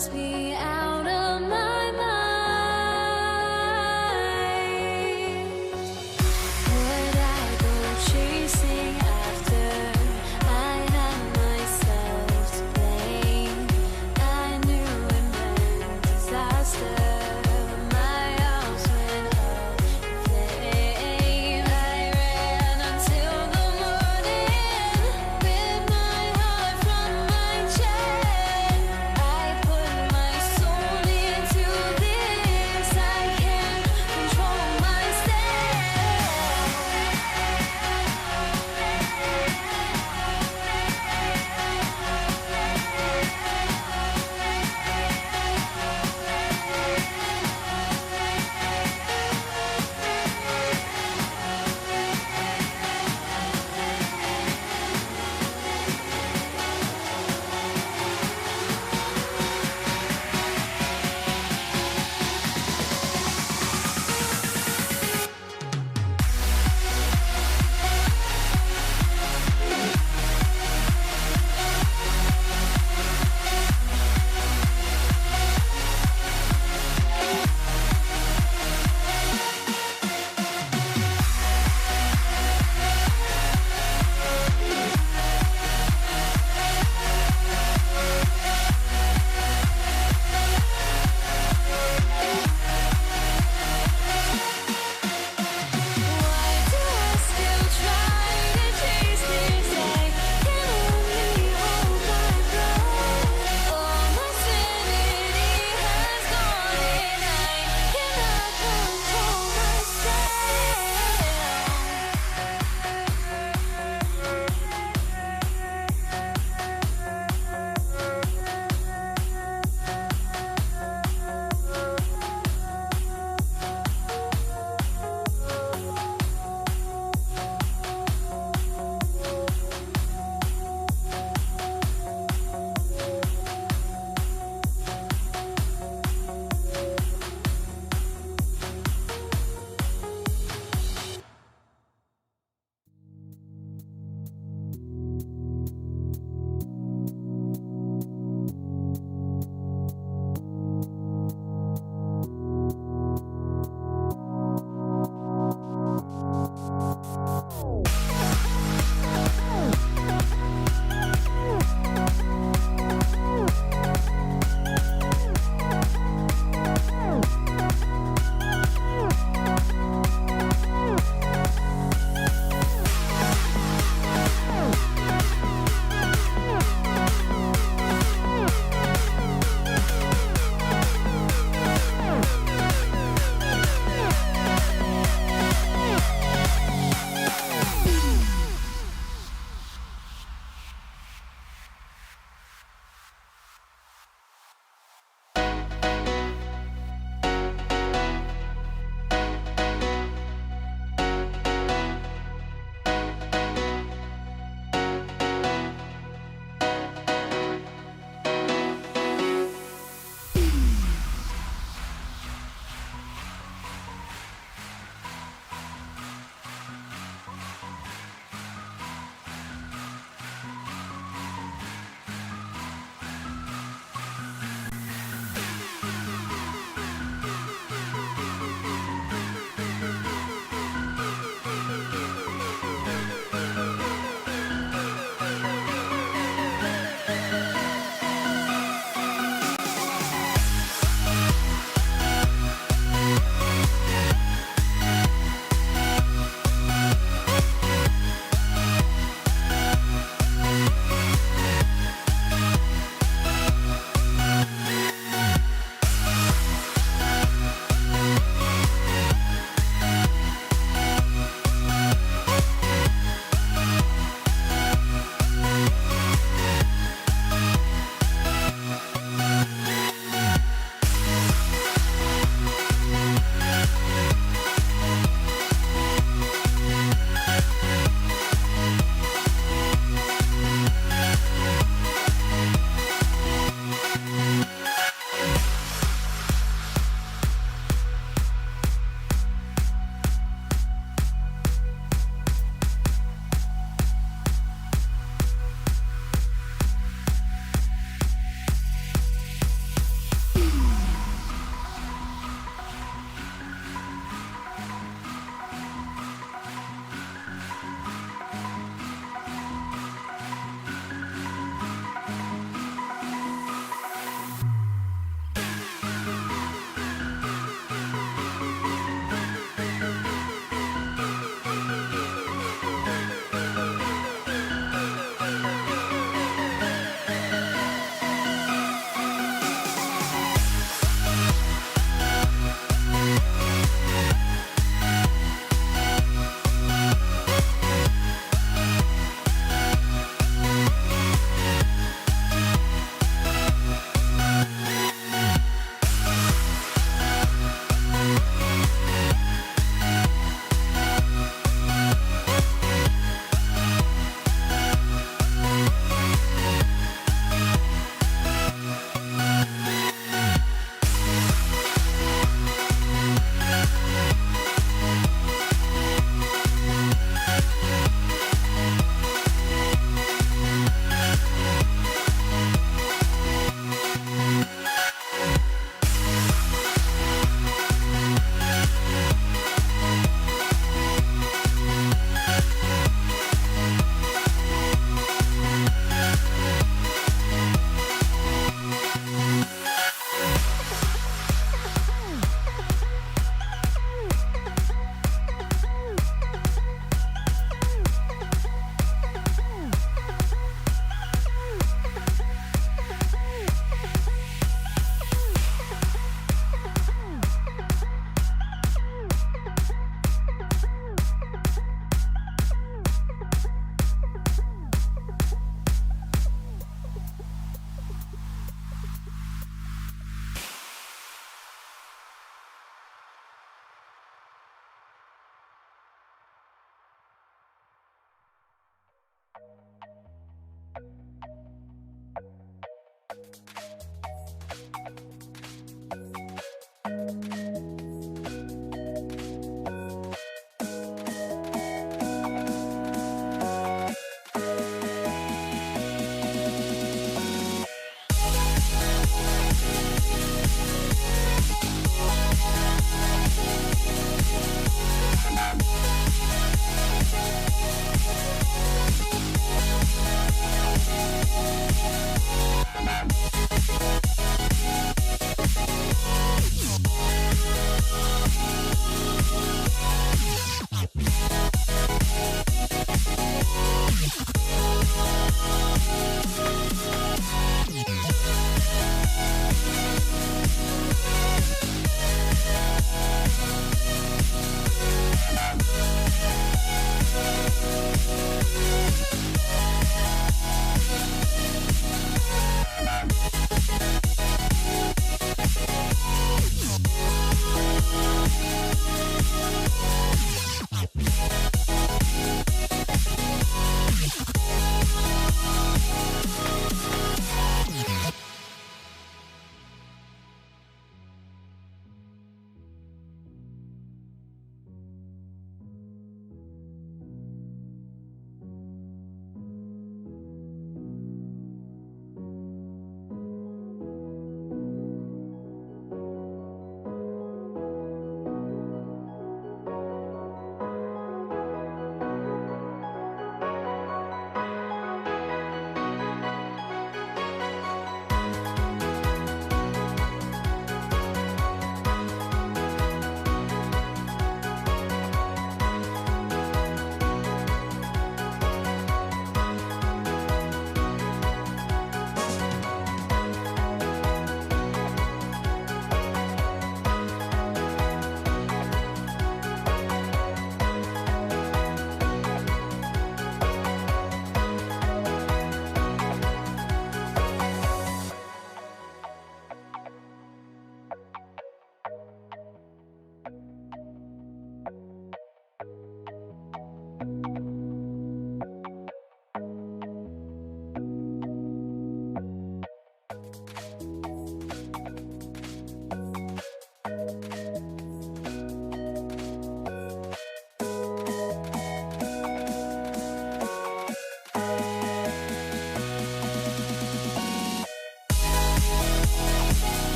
must be out of my mind. Would I go chasing after? I had myself to blame. I knew it meant disaster. My house went up in flame. I ran until the morning with my heart from my chest. I put my soul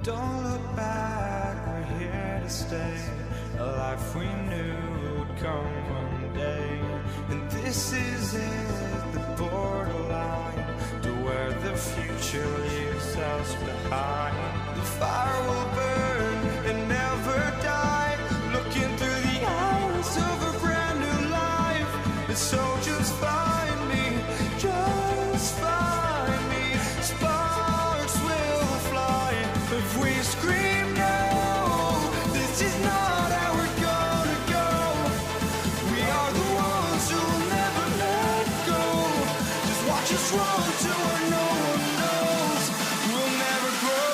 Don't look back, we're here to stay. A life we knew would come one day. And this is it, the borderline to where the future leaves us behind. The fire will burn and never die, looking through the eyes of a brand new life. And so just find me, just find me. Sparks will fly if we scream no. This is not how we're gonna go. We are the ones who will never let go. Just watch us run to where no one knows. We'll never grow.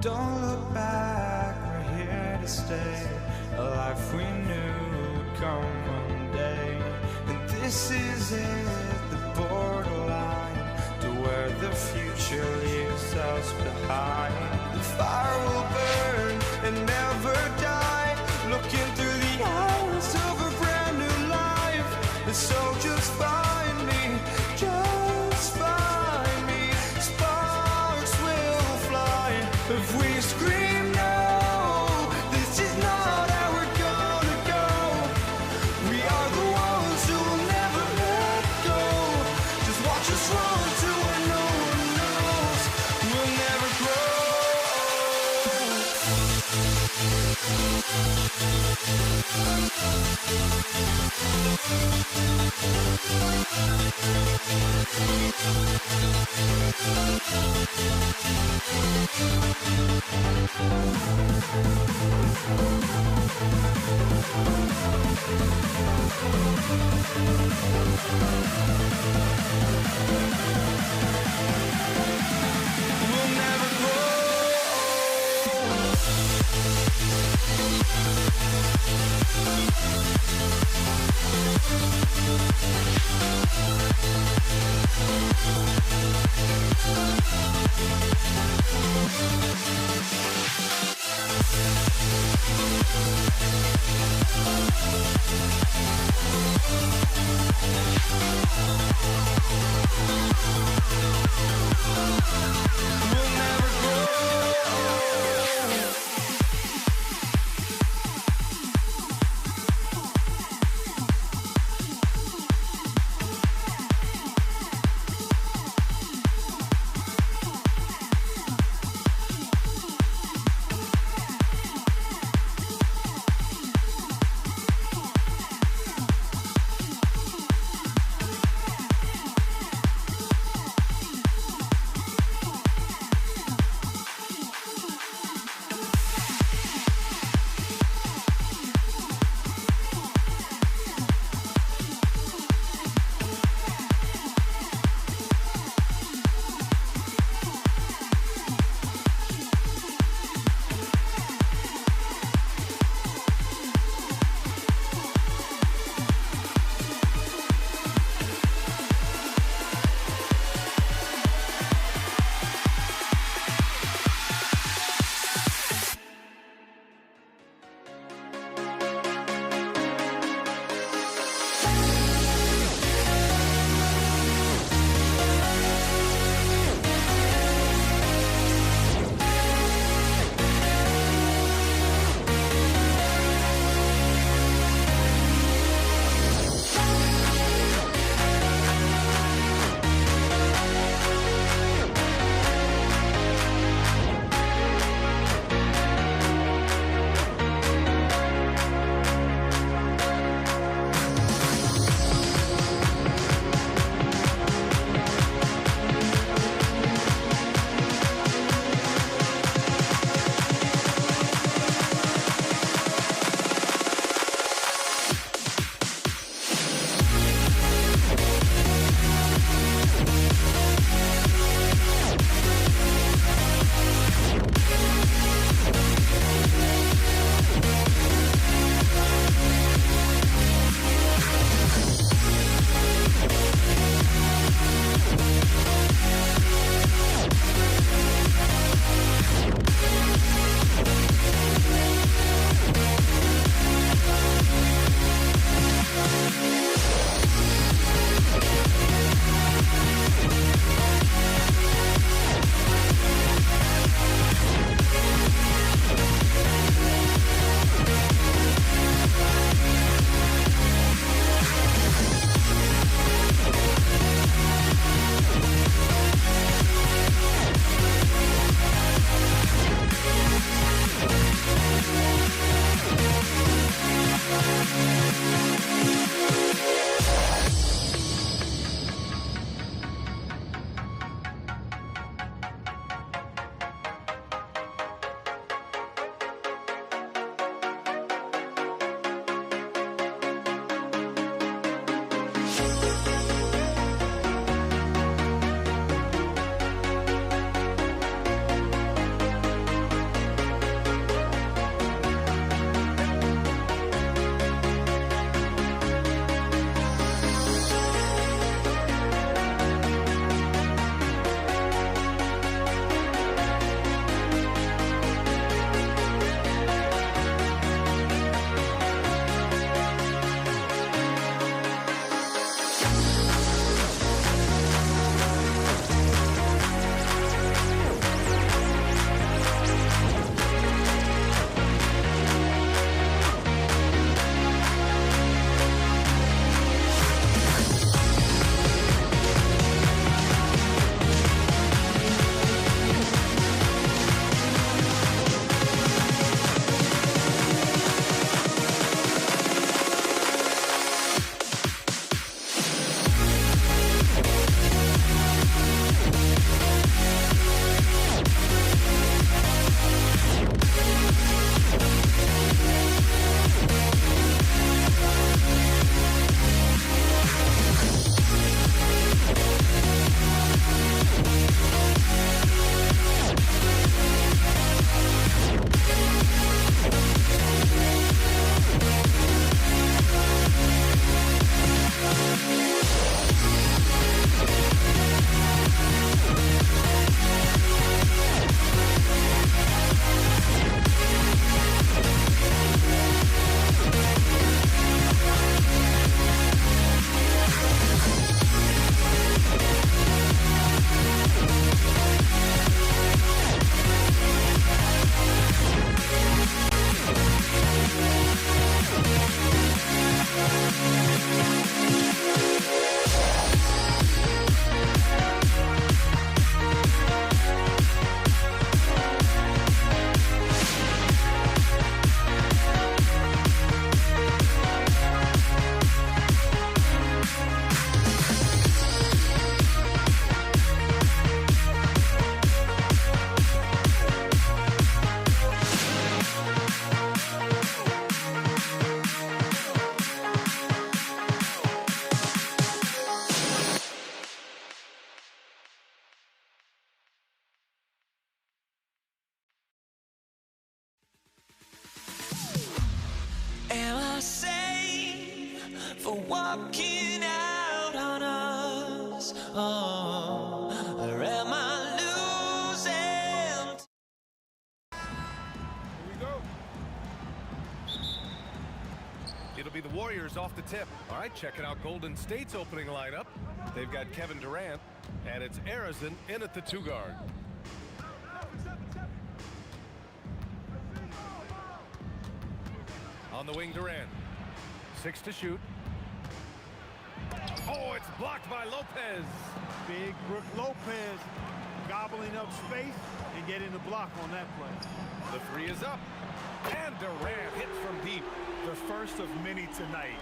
Don't look back, we're here to stay. A life we knew would come one day. And this is it, the borderline to where the future leaves us behind. The fire will burn and never die, looking through the eyes of a brand new life. And so just find me, just find me. Sparks will fly if we scream no. This is not how we're gonna go. We are the ones who will never let go. Just watch us run to where no one knows. We'll never grow. We'll never grow. We'll never grow. walking out on us. Oh, or am I losing? Here we go. It'll be the Warriors off the tip. All right, checking out Golden State's opening lineup. They've got Kevin Durant, and it's Arizin in at the 2 guard. On the wing, Durant. 6 to shoot. Oh, it's blocked by Lopez. Big Brook Lopez gobbling up space and getting the block on that play. The 3 is up. And Durant hits from deep. The first of many tonight.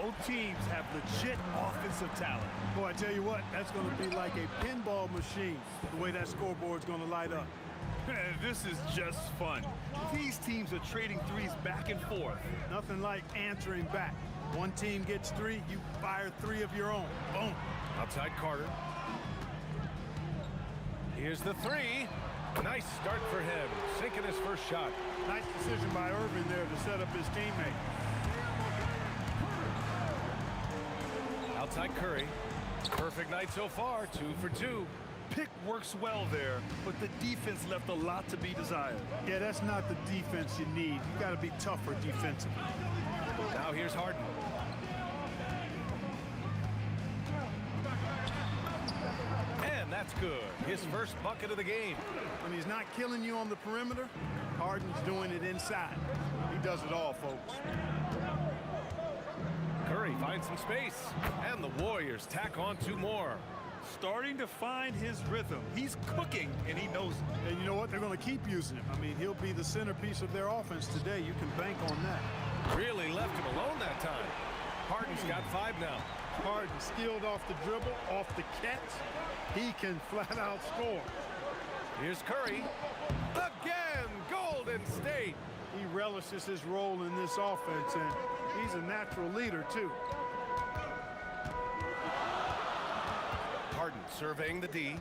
Both teams have legit offensive talent. Boy, I tell you what, that's going to be like a pinball machine, the way that scoreboard's going to light up. This is just fun. These teams are trading threes back and forth. Nothing like answering back. One team gets 3, you fire 3 of your own. Boom. Outside Carter. Here's the 3. Nice start for him, sinking his first shot. Nice decision by Irving there to set up his teammate. Outside Curry. Perfect night so far, 2 for 2. Pick works well there, but the defense left a lot to be desired. Yeah, that's not the defense you need. You got to be tougher defensively. Now here's Harden. And that's good. His first bucket of the game. When he's not killing you on the perimeter, Harden's doing it inside. He does it all, folks. Curry finds some space, and the Warriors tack on 2 more. Starting to find his rhythm. He's cooking, and he knows it. And you know what? They're going to keep using him. I mean, he'll be the centerpiece of their offense today. You can bank on that. Really left him alone that time. Harden's got 5 now. Harden skilled off the dribble, off the catch. He can flat out score. Here's Curry. Again, Golden State. He relishes his role in this offense, and he's a natural leader, too. Harden surveying the D.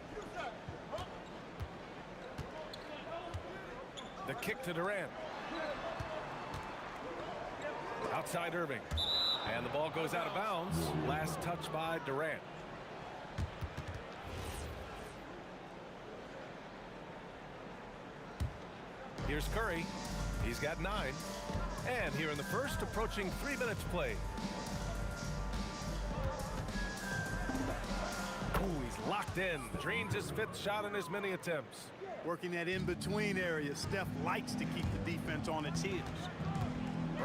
The kick to Durant. Outside Irving. And the ball goes out of bounds. Last touch by Durant. Here's Curry. He's got 9. And here in the first, approaching 3 minutes played. Ooh, he's locked in. Drains his 5th shot in as many attempts. Working that in-between area. Steph likes to keep the defense on its heels.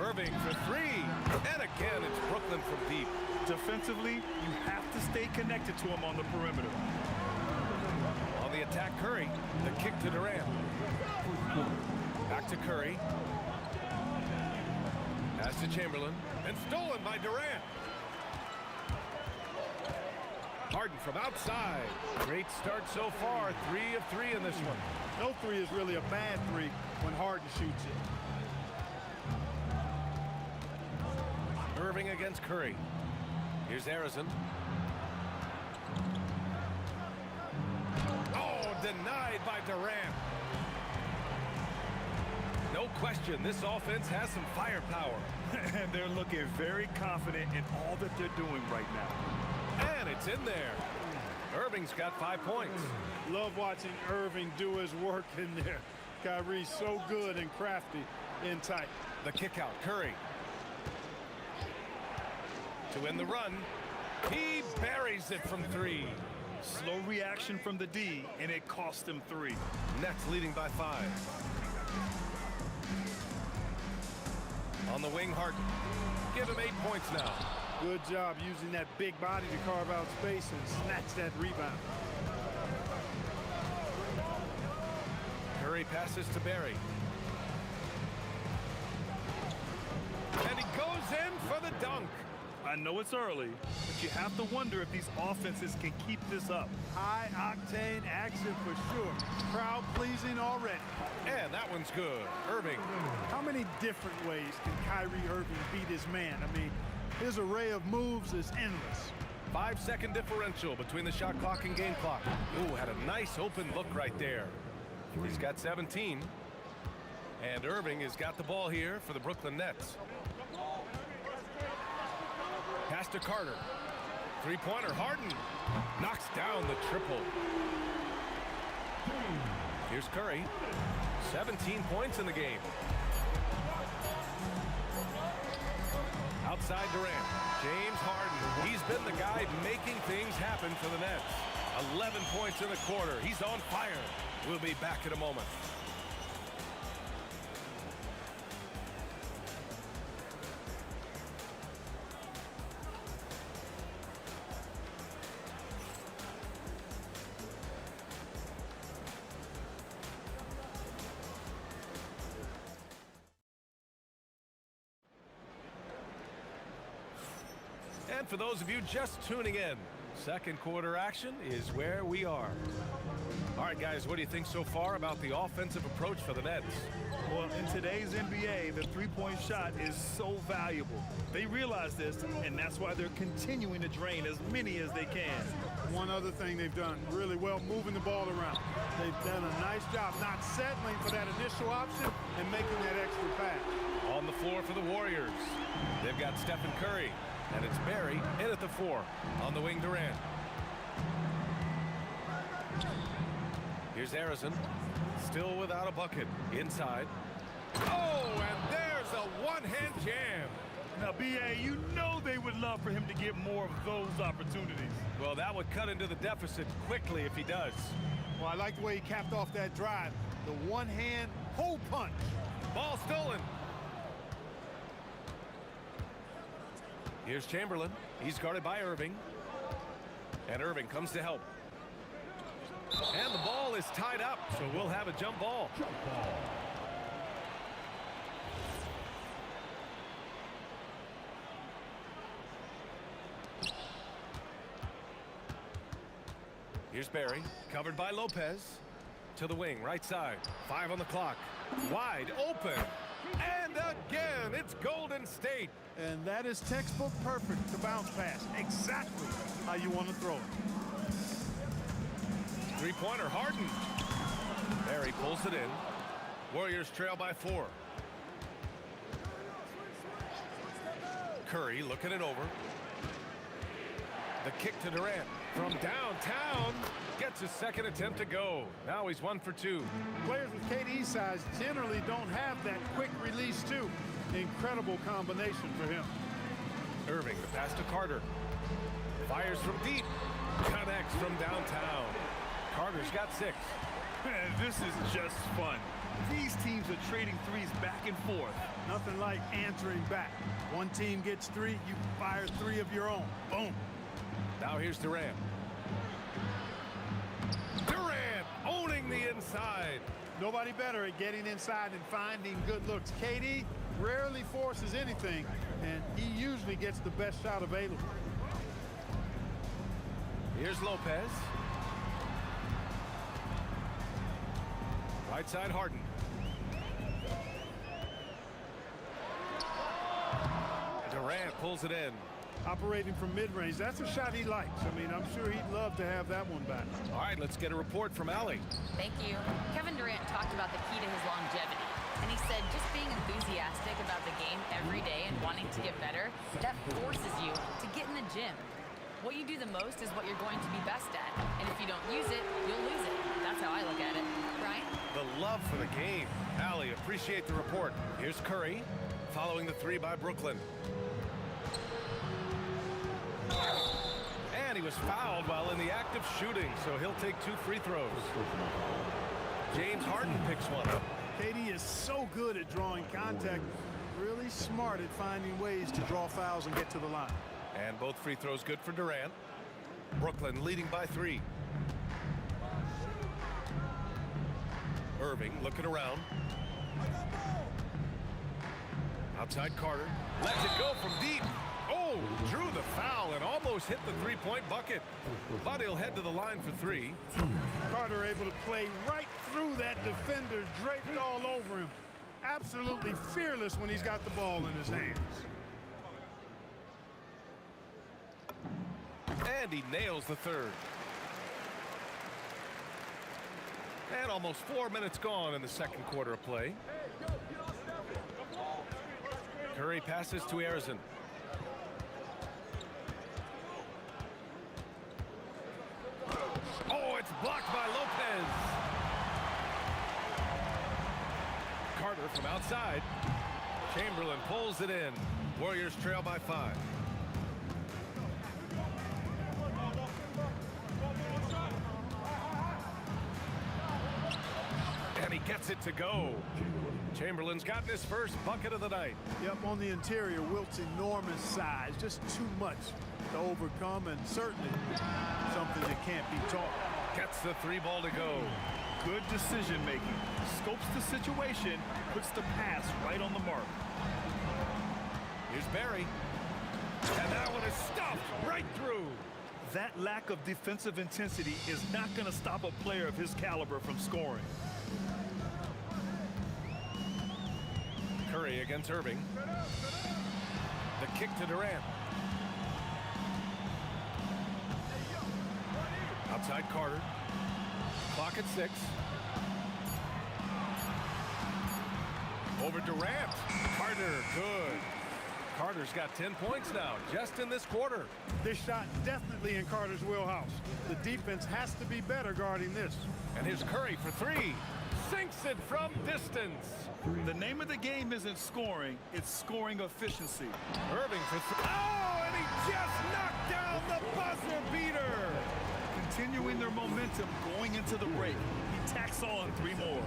Irving for 3. And again, it's Brooklyn from deep. Defensively, you have to stay connected to him on the perimeter. On the attack, Curry. The kick to Durant. Back to Curry. Pass to Chamberlain. And stolen by Durant. Harden from outside. Great start so far. 3 of 3 in this one. No 3 is really a bad 3 when Harden shoots it. Irving against Curry. Here's Arizin. Oh, denied by Durant. No question, this offense has some firepower. And they're looking very confident in all that they're doing right now. And it's in there. Irving's got 5 points. Love watching Irving do his work in there. Kyrie's so good and crafty in tight. The kick out, Curry. To win the run, he buries it from 3. Slow reaction from the D, and it cost him 3. Nets leading by 5. On the wing, Harden. Give him 8 points now. Good job using that big body to carve out space and snatch that rebound. Curry passes to Barry. And he goes in for the dunk. I know it's early, but you have to wonder if these offenses can keep this up. High-octane action for sure. Crowd-pleasing already. And that one's good. Irving. How many different ways can Kyrie Irving beat his man? I mean, his array of moves is endless. 5-second differential between the shot clock and game clock. Ooh, had a nice open look right there. He's got 17. And Irving has got the ball here for the Brooklyn Nets. Pass to Carter. Three-pointer, Harden. Knocks down the triple. Here's Curry. 17 points in the game. Outside Durant. James Harden. He's been the guy making things happen for the Nets. 11 points in the quarter. He's on fire. We'll be back in a moment. And for those of you just tuning in, second quarter action is where we are. All right, guys, what do you think so far about the offensive approach for the Nets? Well, in today's NBA, the three-point shot is so valuable. They realize this, and that's why they're continuing to drain as many as they can. One other thing they've done really well, moving the ball around. They've done a nice job not settling for that initial option and making that extra pass. On the floor for the Warriors, they've got Stephen Curry, and it's Barry in at the 4. On the wing, Durant. Here's Harrison, still without a bucket. Inside. Oh, and there's a one-hand jam. Now, B.A., you know they would love for him to get more of those opportunities. Well, that would cut into the deficit quickly if he does. Well, I like the way he capped off that drive. The one-hand hole punch. Ball stolen. Here's Chamberlain. He's guarded by Irving. And Irving comes to help. And the ball is tied up, so we'll have a jump ball. Here's Barry, covered by Lopez. To the wing, right side. 5 on the clock. Wide open. And again, it's Golden State. And that is textbook perfect to bounce pass. Exactly how you want to throw it. Three-pointer, Harden. Barry pulls it in. Warriors trail by 4. Curry looking it over. The kick to Durant from downtown. Gets his second attempt to go. Now he's 1 for 2. Players with KD's size generally don't have that quick release too. Incredible combination for him. Irving, the pass to Carter. Fires from deep. Connects from downtown. Carter's got 6. Man, this is just fun. These teams are trading threes back and forth. Nothing like answering back. One team gets 3, you fire 3 of your own. Boom. Now here's Durant. Durant owning the inside. Nobody better at getting inside and finding good looks. KD rarely forces anything, and he usually gets the best shot available. Here's Lopez. Right side, Harden. Durant pulls it in. Operating from mid-range, that's a shot he likes. I mean, I'm sure he'd love to have that one back. All right, let's get a report from Allie. Thank you. Kevin Durant talked about the key to his longevity. And he said just being enthusiastic about the game every day and wanting to get better, that forces you to get in the gym. What you do the most is what you're going to be best at. And if you don't use it, you'll lose it. That's how I look at it. Brian? The love for the game. Allie, appreciate the report. Here's Curry, following the 3 by Brooklyn. And he was fouled while in the act of shooting, so he'll take 2 free throws. James Harden picks one up. KD is so good at drawing contact, really smart at finding ways to draw fouls and get to the line. And both free throws good for Durant. Brooklyn leading by 3. Irving looking around. Outside Carter. Lets it go from deep. Oh, drew the foul and almost hit the three-point bucket. But he'll head to the line for 3. Carter able to play right through that defender, draped all over him. Absolutely fearless when he's got the ball in his hands. And he nails the 3rd. And almost 4 minutes gone in the second quarter of play. Curry passes to Harrison. Blocked by Lopez. Carter from outside. Chamberlain pulls it in. Warriors trail by 5. And he gets it to go. Chamberlain's gotten his first bucket of the night. Yep, on the interior, Wilt's enormous size, just too much to overcome, and certainly something that can't be taught. Gets the 3 ball to go. Good decision making. Scopes the situation, puts the pass right on the mark. Here's Barry. And that one is stuffed right through. That lack of defensive intensity is not going to stop a player of his caliber from scoring. Curry against Irving. The kick to Durant. Outside Carter. Clock at 6. Over Durant. Carter, good. Carter's got 10 points now, just in this quarter. This shot definitely in Carter's wheelhouse. The defense has to be better guarding this. And here's Curry for 3. Sinks it from distance. The name of the game isn't scoring, it's scoring efficiency. Irving for 3. Oh, and he just knocked down the buzzer beater. Continuing their momentum going into the break. He tacks on 3 more.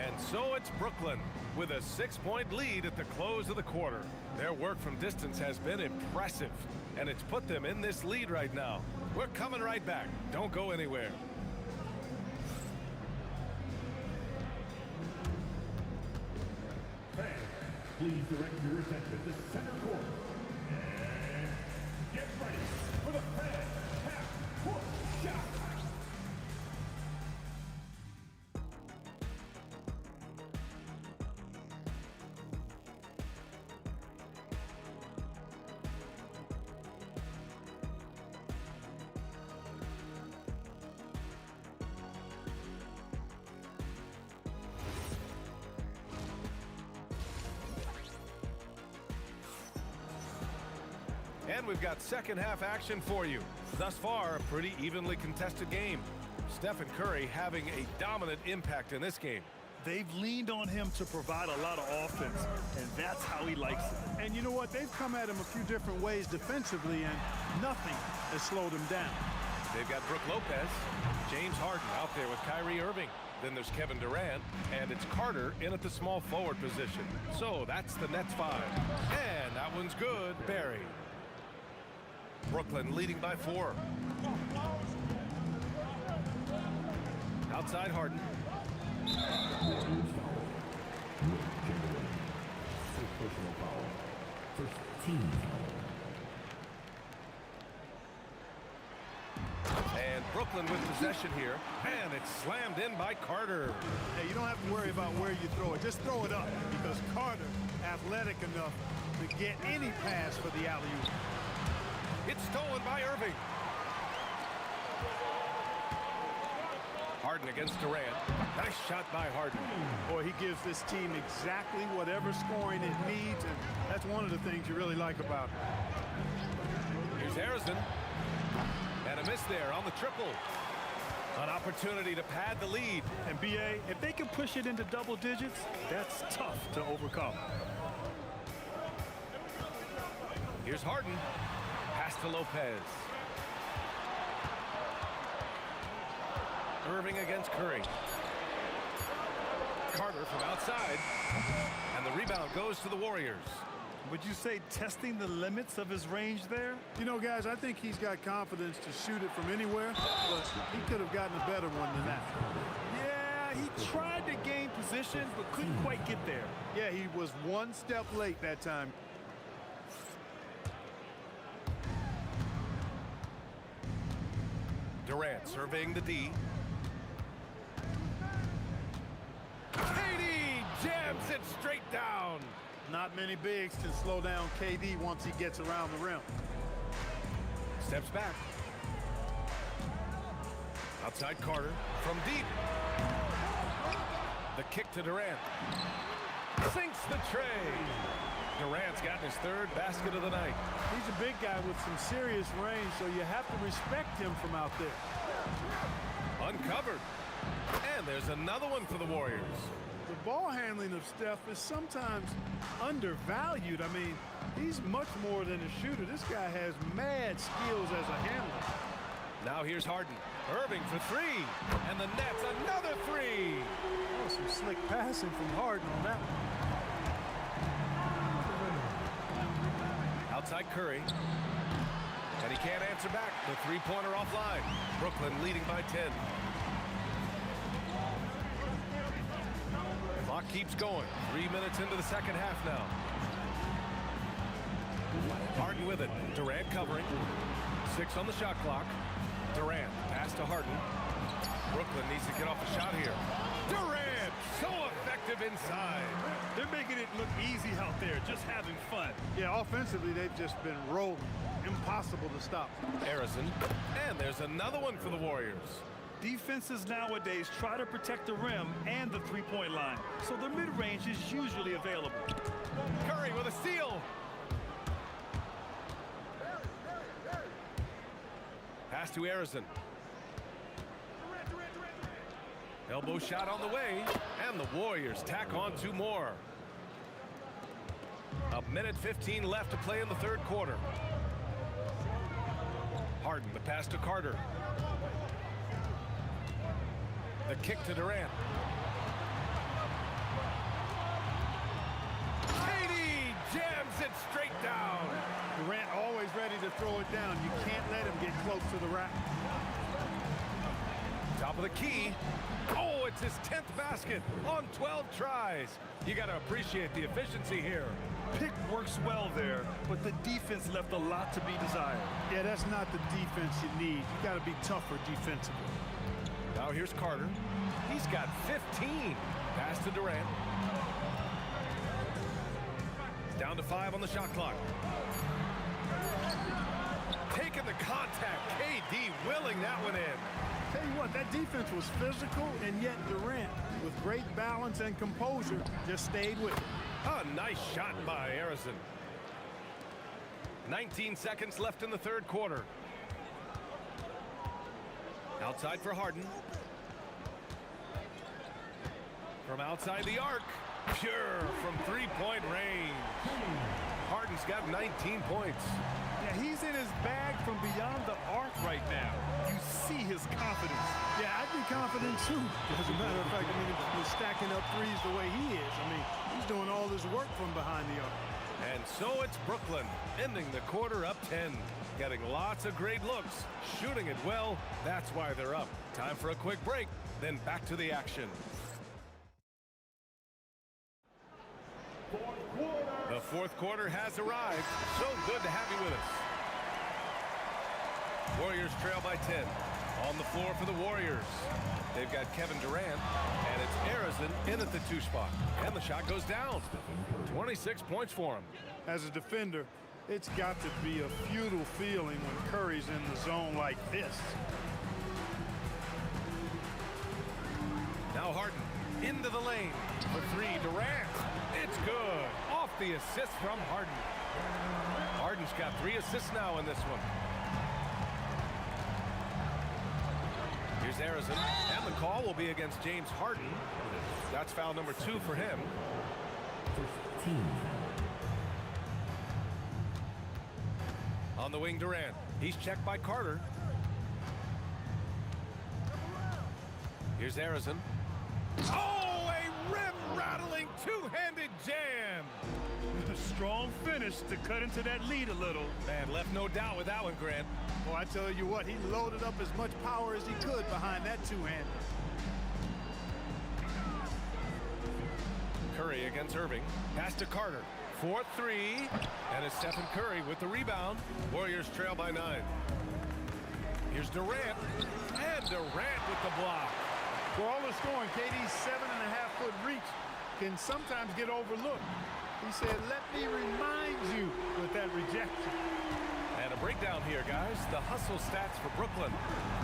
And so it's Brooklyn with a 6-point lead at the close of the quarter. Their work from distance has been impressive, and it's put them in this lead right now. We're coming right back. Don't go anywhere. Please direct your attention to center court. And get ready for the Fed half-court shot. And we've got second half action for you. Thus far, a pretty evenly contested game. Steph and Curry having a dominant impact in this game. They've leaned on him to provide a lot of offense, and that's how he likes it. And you know what? They've come at him a few different ways defensively, and nothing has slowed him down. They've got Brook Lopez, James Harden out there with Kyrie Irving. Then there's Kevin Durant, and it's Carter in at the small forward position. So that's the Nets 5. And that one's good, Barry. Brooklyn leading by 4. Outside Harden. Personal foul. First team foul. And Brooklyn with possession here. And it's slammed in by Carter. Hey, you don't have to worry about where you throw it. Just throw it up, because Carter, athletic enough to get any pass for the alley-oop. It's stolen by Irving. Harden against Durant. Nice shot by Harden. Boy, he gives this team exactly whatever scoring it needs, and that's one of the things you really like about him. Here's Harrison. And a miss there on the triple. An opportunity to pad the lead. And BA, if they can push it into double digits, that's tough to overcome. Here's Harden. Pass to Lopez. Irving against Curry. Carter from outside. And the rebound goes to the Warriors. Would you say testing the limits of his range there? You know, guys, I think he's got confidence to shoot it from anywhere, but he could have gotten a better one than that. Yeah, he tried to gain position, but couldn't quite get there. Yeah, he was one step late that time. Durant surveying the D. KD jams it straight down. Not many bigs can slow down KD once he gets around the rim. Steps back. Outside Carter from deep. The kick to Durant. Sinks the tray. Durant's gotten his 3rd basket of the night. He's a big guy with some serious range, so you have to respect him from out there. uncovered. And there's another one for the Warriors. The ball handling of Steph is sometimes undervalued. I mean, he's much more than a shooter. This guy has mad skills as a handler. Now here's Harden. Irving for three. And the Nets, another three. Oh, some slick passing from Harden on that one. Outside Curry. And he can't answer back. The three-pointer offline. Brooklyn leading by 10. Clock keeps going. 3 minutes into the second half now. Harden with it. Durant covering. 6 on the shot clock. Durant pass to Harden. Brooklyn needs to get off the shot here. Durant, so effective inside. They're making it look easy out there, just having fun. Yeah, offensively, they've just been rolling. Impossible to stop. Harrison. And there's another one for the Warriors. Defenses nowadays try to protect the rim and the three-point line, so the mid-range is usually available. Curry with a steal. Pass to Harrison. Elbow shot on the way, and the Warriors tack on 2 more. 1:15 left to play in the third quarter. Harden, the pass to Carter. The kick to Durant. KD jams it straight down. Durant always ready to throw it down. You can't let him get close to the rack. Top of the key. Oh, it's his 10th basket on 12 tries. You got to appreciate the efficiency here. Pick works well there, but the defense left a lot to be desired. Yeah, that's not the defense you need. You got to be tougher defensively. Now here's Carter. He's got 15. Pass to Durant. It's down to 5 on the shot clock. Taking the contact. KD willing that one in. Tell you what, that defense was physical, and yet Durant, with great balance and composure, just stayed with it. A nice shot by Harrison. 19 seconds left in the third quarter. Outside for Harden. From outside the arc. Pure from three-point range. Harden's got 19 points. Yeah, he's in his bag from beyond the arc right now. You see his confidence. Yeah, I'd be confident too. As a matter of fact, I mean, he's stacking up threes the way he is. I mean, he's doing all his work from behind the arc. And so it's Brooklyn, ending the quarter up 10. Getting lots of great looks, shooting it well. That's why they're up. Time for a quick break, then back to the action. The fourth quarter has arrived. So good to have you with us. Warriors trail by 10. On the floor for the Warriors. They've got Kevin Durant, and it's Harrison in at the 2 spot. And the shot goes down. 26 points for him. As a defender, it's got to be a futile feeling when Curry's in the zone like this. Now Harden into the lane for 3. Durant. It's good. Off the assist from Harden. Harden's got 3 assists now in this one. Here's Harrison, and the call will be against James Harden. That's foul number 2 for him. On the wing, Durant. He's checked by Carter. Here's Harrison. Oh, a rim-rattling two-handed jam. Strong finish to cut into that lead a little. Man, left no doubt with that one, Grant. Well, I tell you what, he loaded up as much power as he could behind that two-hander. Curry against Irving. Pass to Carter. 4-3. And it's Stephen Curry with the rebound. Warriors trail by 9. Here's Durant. And Durant with the block. For all the scoring, KD's 7.5-foot reach can sometimes get overlooked. He said, let me remind you with that rejection. And a breakdown here, guys. The hustle stats for Brooklyn.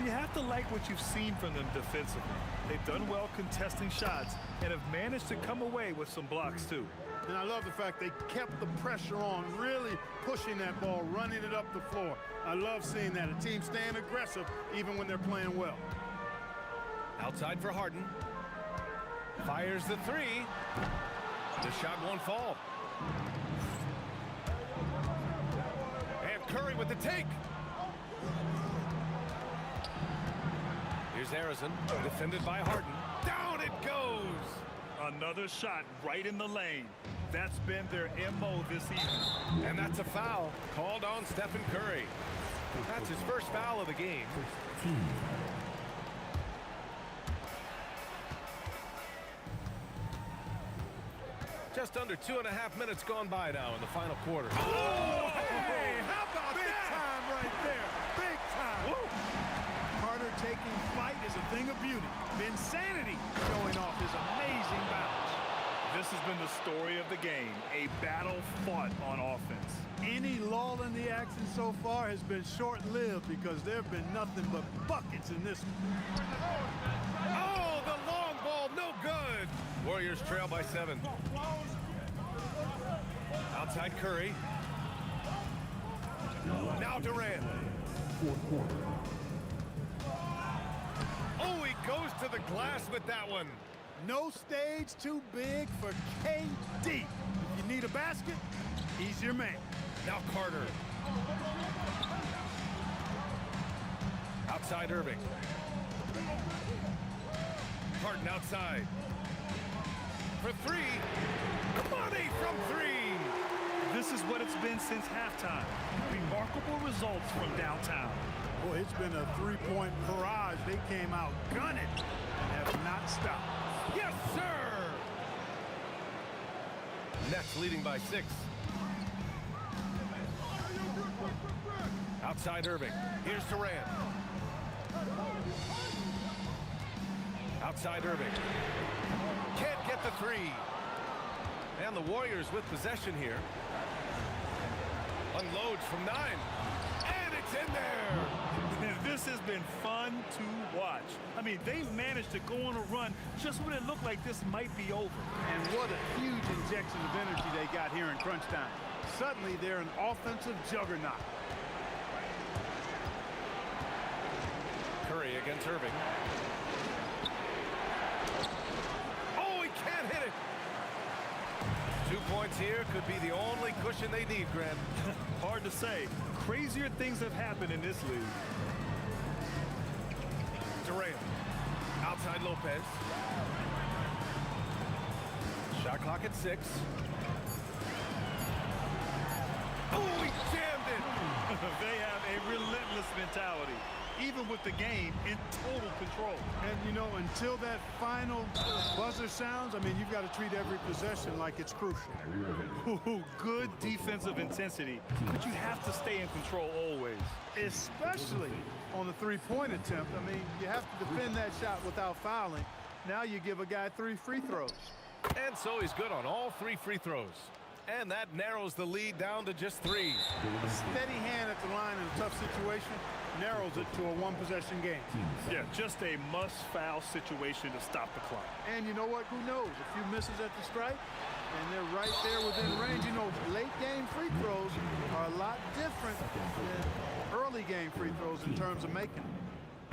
You have to like what you've seen from them defensively. They've done well contesting shots and have managed to come away with some blocks, too. And I love the fact they kept the pressure on, really pushing that ball, running it up the floor. I love seeing that. A team staying aggressive even when they're playing well. Outside for Harden. Fires the three. The shot won't fall. And Curry with the take. Here's Harrison, defended by Harden. Down it goes. Another shot right in the lane. That's been their MO this evening. And that's a foul called on Stephen Curry. That's his first foul of the game. Just under 2.5 minutes gone by now in the final quarter. Oh, hey, how about big that? Big time right there. Big time. Woo. Carter taking flight is a thing of beauty. Insanity showing off his amazing bounce. This has been the story of the game, a battle fought on offense. Any lull in the action so far has been short-lived because there have been nothing but buckets in this one. Oh, the long ball, no good. Warriors trail by 7. Outside Curry. Now Durant. Oh, he goes to the glass with that one. No stage too big for KD. If you need a basket, he's your man. Now Carter. Outside Irving. Harden outside. For three. Money from 3. This is what it's been since halftime. Remarkable results from downtown. Boy, it's been a three-point barrage. They came out gunning and have not stopped. Yes, sir! Nets leading by 6. Outside Irving. Here's Durant. Outside Irving. Can't get the 3. And the Warriors with possession here. Unloads from 9. And it's in there! This has been fun to watch. I mean, they've managed to go on a run just when it looked like this might be over. And what a huge injection of energy they got here in crunch time. Suddenly, they're an offensive juggernaut. Curry against Irving. Oh, he can't hit it! 2 points here could be the only cushion they need, Grant. Hard to say. Crazier things have happened in this league. Durant. Outside Lopez. Shot clock at 6. Oh, he jammed it! They have a relentless mentality, even with the game in total control. And, you know, until that final buzzer sounds, I mean, you've got to treat every possession like it's crucial. Good defensive intensity, but you have to stay in control always. Especially on the three-point attempt. I mean, you have to defend that shot without fouling. Now you give a guy 3 free throws. And so he's good on all 3 free throws. And that narrows the lead down to just 3. A steady hand at the line in a tough situation narrows it to a one-possession game. Yeah, just a must-foul situation to stop the clock. And you know what? Who knows? A few misses at the stripe, and they're right there within range. You know, late-game free throws are a lot different than early-game free throws in terms of making them.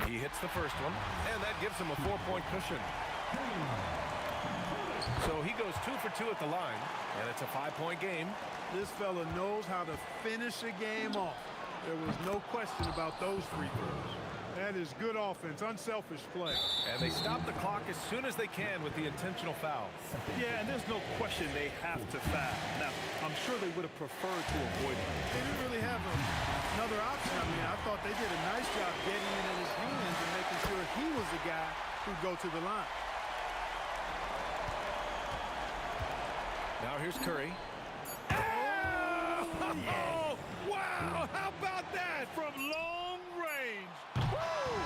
He hits the first one, and that gives him a 4-point cushion. So he goes 2 for 2 at the line, and it's a 5-point game. This fella knows how to finish a game off. There was no question about those free throws. That is good offense, unselfish play. And they stop the clock as soon as they can with the intentional foul. Yeah, and there's no question they have to foul. Now, I'm sure they would have preferred to avoid it. They didn't really have another option. I mean, I thought they did a nice job getting it in his hands and making sure he was the guy who'd go to the line. Now here's Curry. Oh, wow! How about that? From long range. Woo!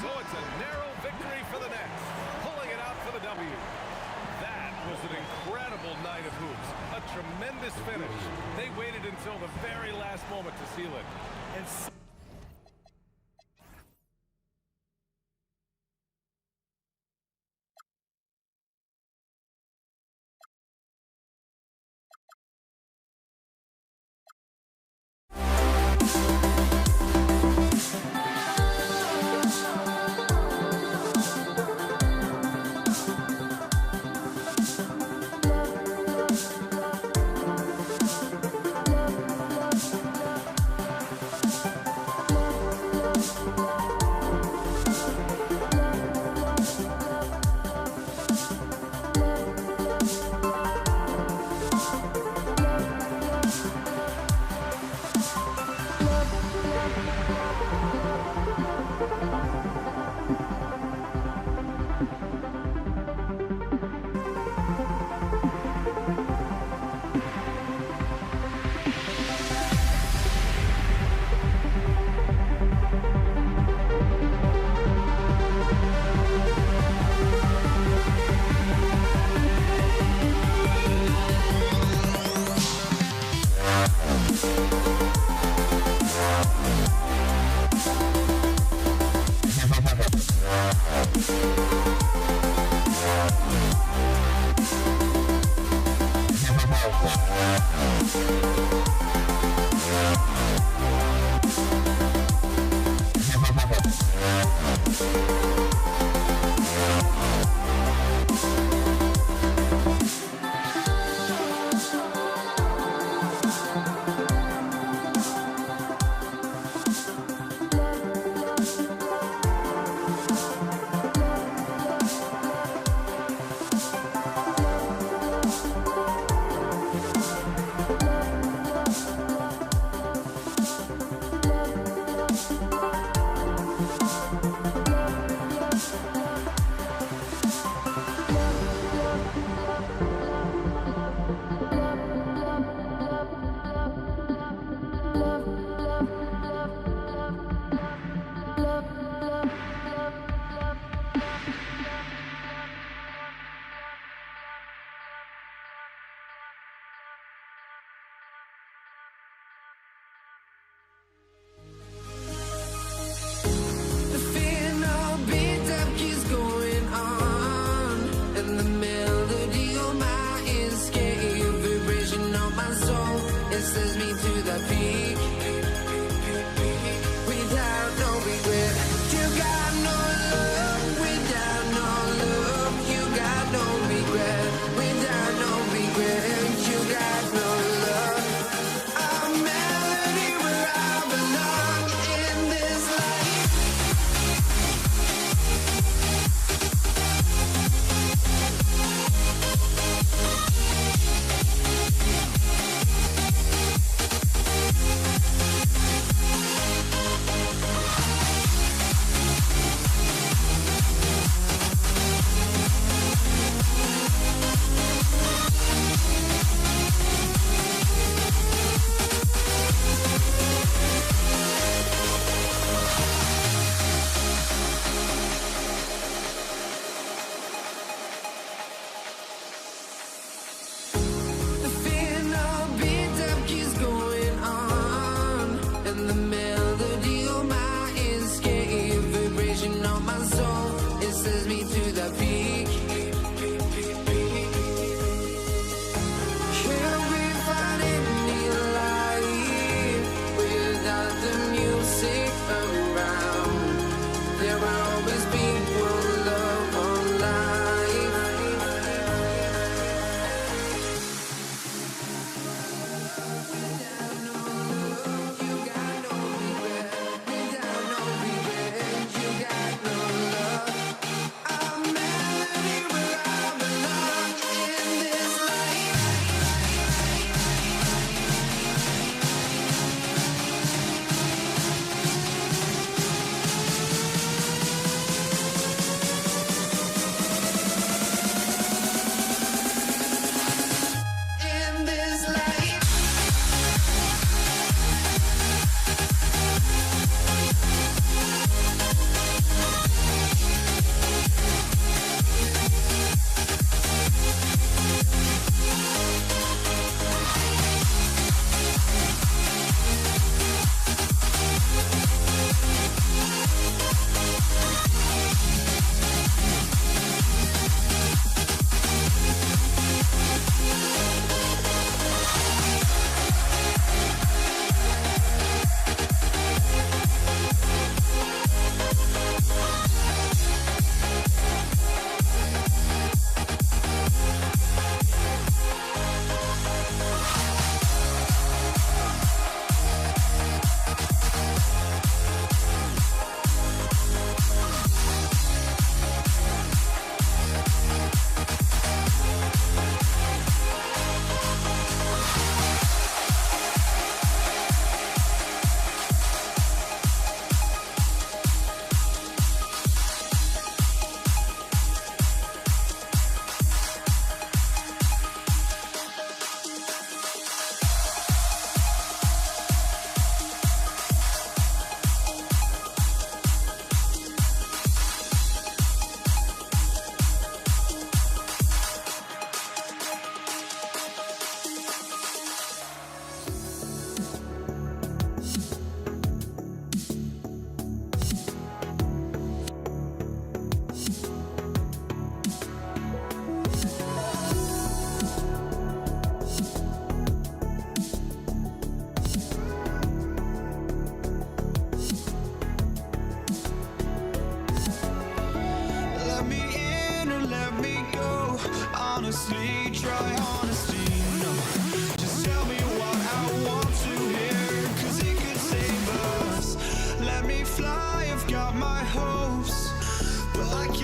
So it's a narrow victory for the Nets, pulling it out for the W. That was an incredible night of hoops. A tremendous finish. They waited until the very last moment to seal it. And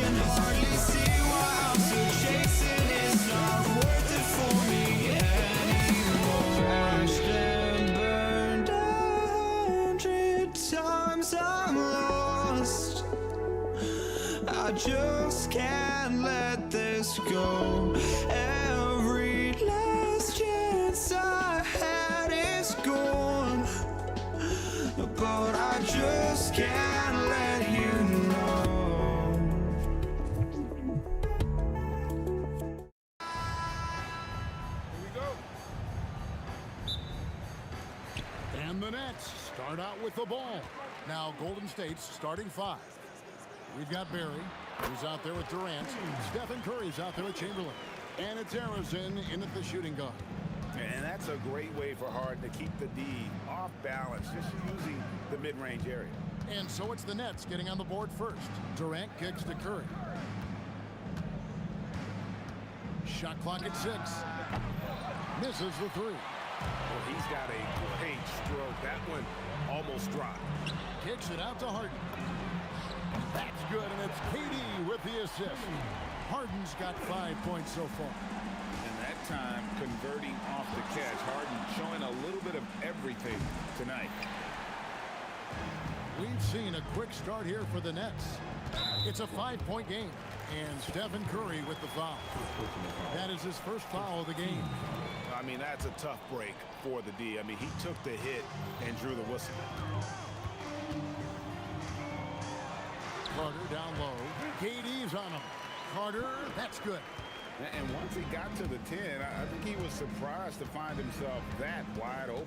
can hardly see why I'm still chasing. It's not worth it for me anymore. Crashed and burned 100 times. I'm lost. I just can't let this go. Every last chance I had is gone, but I just can't let you know. And the Nets start out with the ball. Now Golden State's starting 5. We've got Barry, who's out there with Durant. Stephen Curry's out there with Chamberlain. And it's Harrison in at the shooting guard. And that's a great way for Harden to keep the D off balance, just using the mid-range area. And so it's the Nets getting on the board first. Durant kicks to Curry. Shot clock at 6. Misses the 3. Well, he's got a great stroke. That one almost dropped. Kicks it out to Harden. That's good, and it's KD with the assist. Harden's got 5 points so far. And that time, converting off the catch. Harden showing a little bit of everything tonight. We've seen a quick start here for the Nets. It's a 5-point game, and Stephen Curry with the foul. That is his first foul of the game. I mean, that's a tough break for the D. I mean, he took the hit and drew the whistle. Carter down low. KD's on him. Carter, that's good. And once he got to the 10, I think he was surprised to find himself that wide open.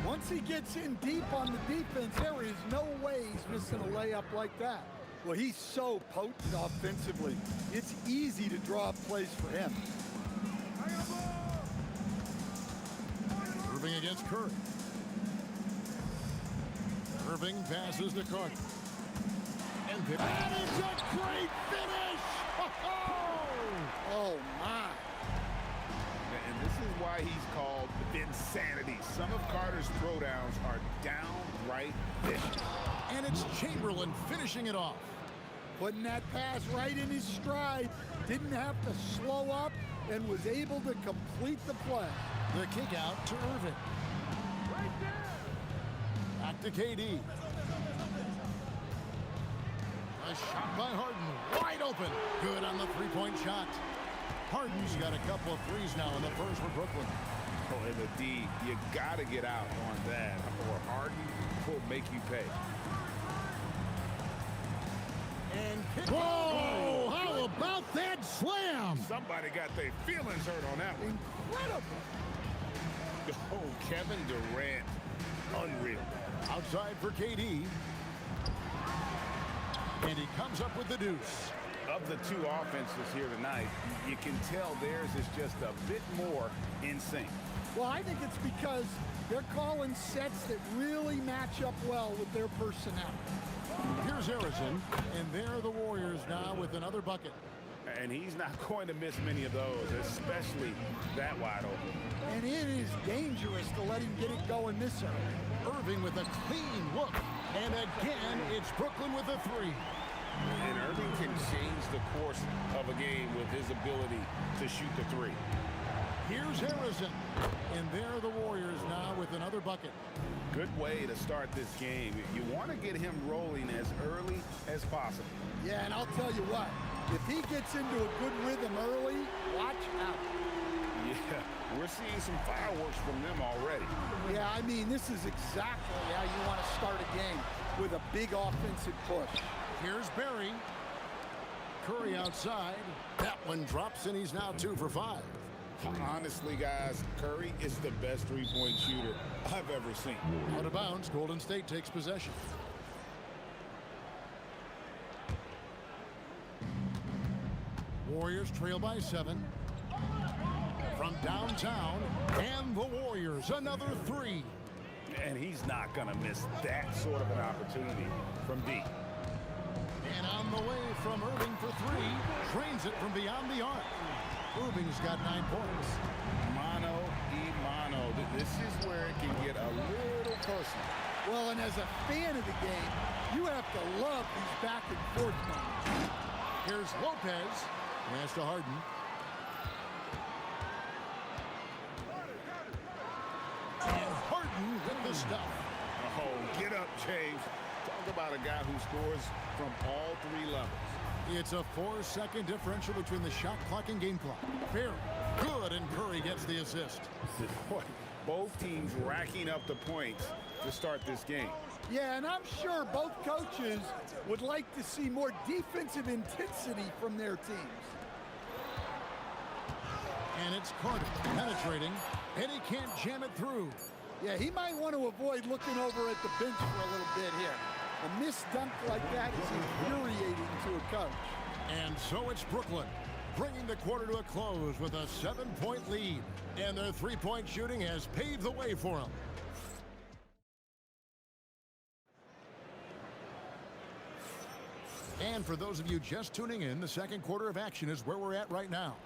Once he gets in deep on the defense, there is no way he's missing a layup like that. Well, he's so potent offensively. It's easy to draw up plays for him. Irving against Curry. Irving passes to Carter. And that is a great finish! Oh, my. And this is why he's called Vinsanity. Some of Carter's throwdowns are downright vicious. And it's Chamberlain finishing it off. Putting that pass right in his stride. Didn't have to slow up and was able to complete the play. The kick out to Irving. Back to KD. A shot by Harden. Wide open. Good on the three-point shot. Harden's got a couple of threes now in the first for Brooklyn. Oh, and the D, you got to get out on that, or Harden will make you pay. And kick. Whoa! How about that slam? Somebody got their feelings hurt on that one. Incredible. Oh, Kevin Durant, unreal. Outside for KD. And he comes up with the deuce. Of the two offenses here tonight, you can tell theirs is just a bit more in sync. Well, I think it's because they're calling sets that really match up well with their personnel. Here's Harrison, and there the Warriors now with another bucket. And he's not going to miss many of those, especially that wide open. And it is dangerous to let him get it going this early. Irving with a clean look. And again, it's Brooklyn with a 3. And Irving can change the course of a game with his ability to shoot the 3. Here's Harrison. And there the Warriors now with another bucket. Good way to start this game. You want to get him rolling as early as possible. Yeah, and I'll tell you what, if he gets into a good rhythm early, watch out. Yeah, we're seeing some fireworks from them already. Yeah, I mean, this is exactly how you want to start a game, with a big offensive push. Here's Barry. Curry outside. That one drops, and he's now 2 for 5. Honestly, guys, Curry is the best three-point shooter I've ever seen. Out of bounds, Golden State takes possession. Warriors trail by 7. From downtown, and the Warriors, another 3. And he's not going to miss that sort of an opportunity from D. And on the way from Irving for 3, drains it from beyond the arc. Irving's got 9 points. Mano y mano. This is where it can get a little personal. Well, and as a fan of the game, you have to love these back and forth moments. Here's Lopez. Pass to Harden. And Harden with the stuff. Oh, get up, James. Talk about a guy who scores from all three levels. It's a 4-second differential between the shot clock and game clock. Very good, and Curry gets the assist. Boy, both teams racking up the points to start this game. Yeah, and I'm sure both coaches would like to see more defensive intensity from their teams. And it's Carter penetrating, and he can't jam it through. Yeah, he might want to avoid looking over at the bench for a little bit here. A missed dunk like that is infuriating to a coach. And so it's Brooklyn, bringing the quarter to a close with a 7-point lead. And their three-point shooting has paved the way for them. And for those of you just tuning in, the second quarter of action is where we're at right now.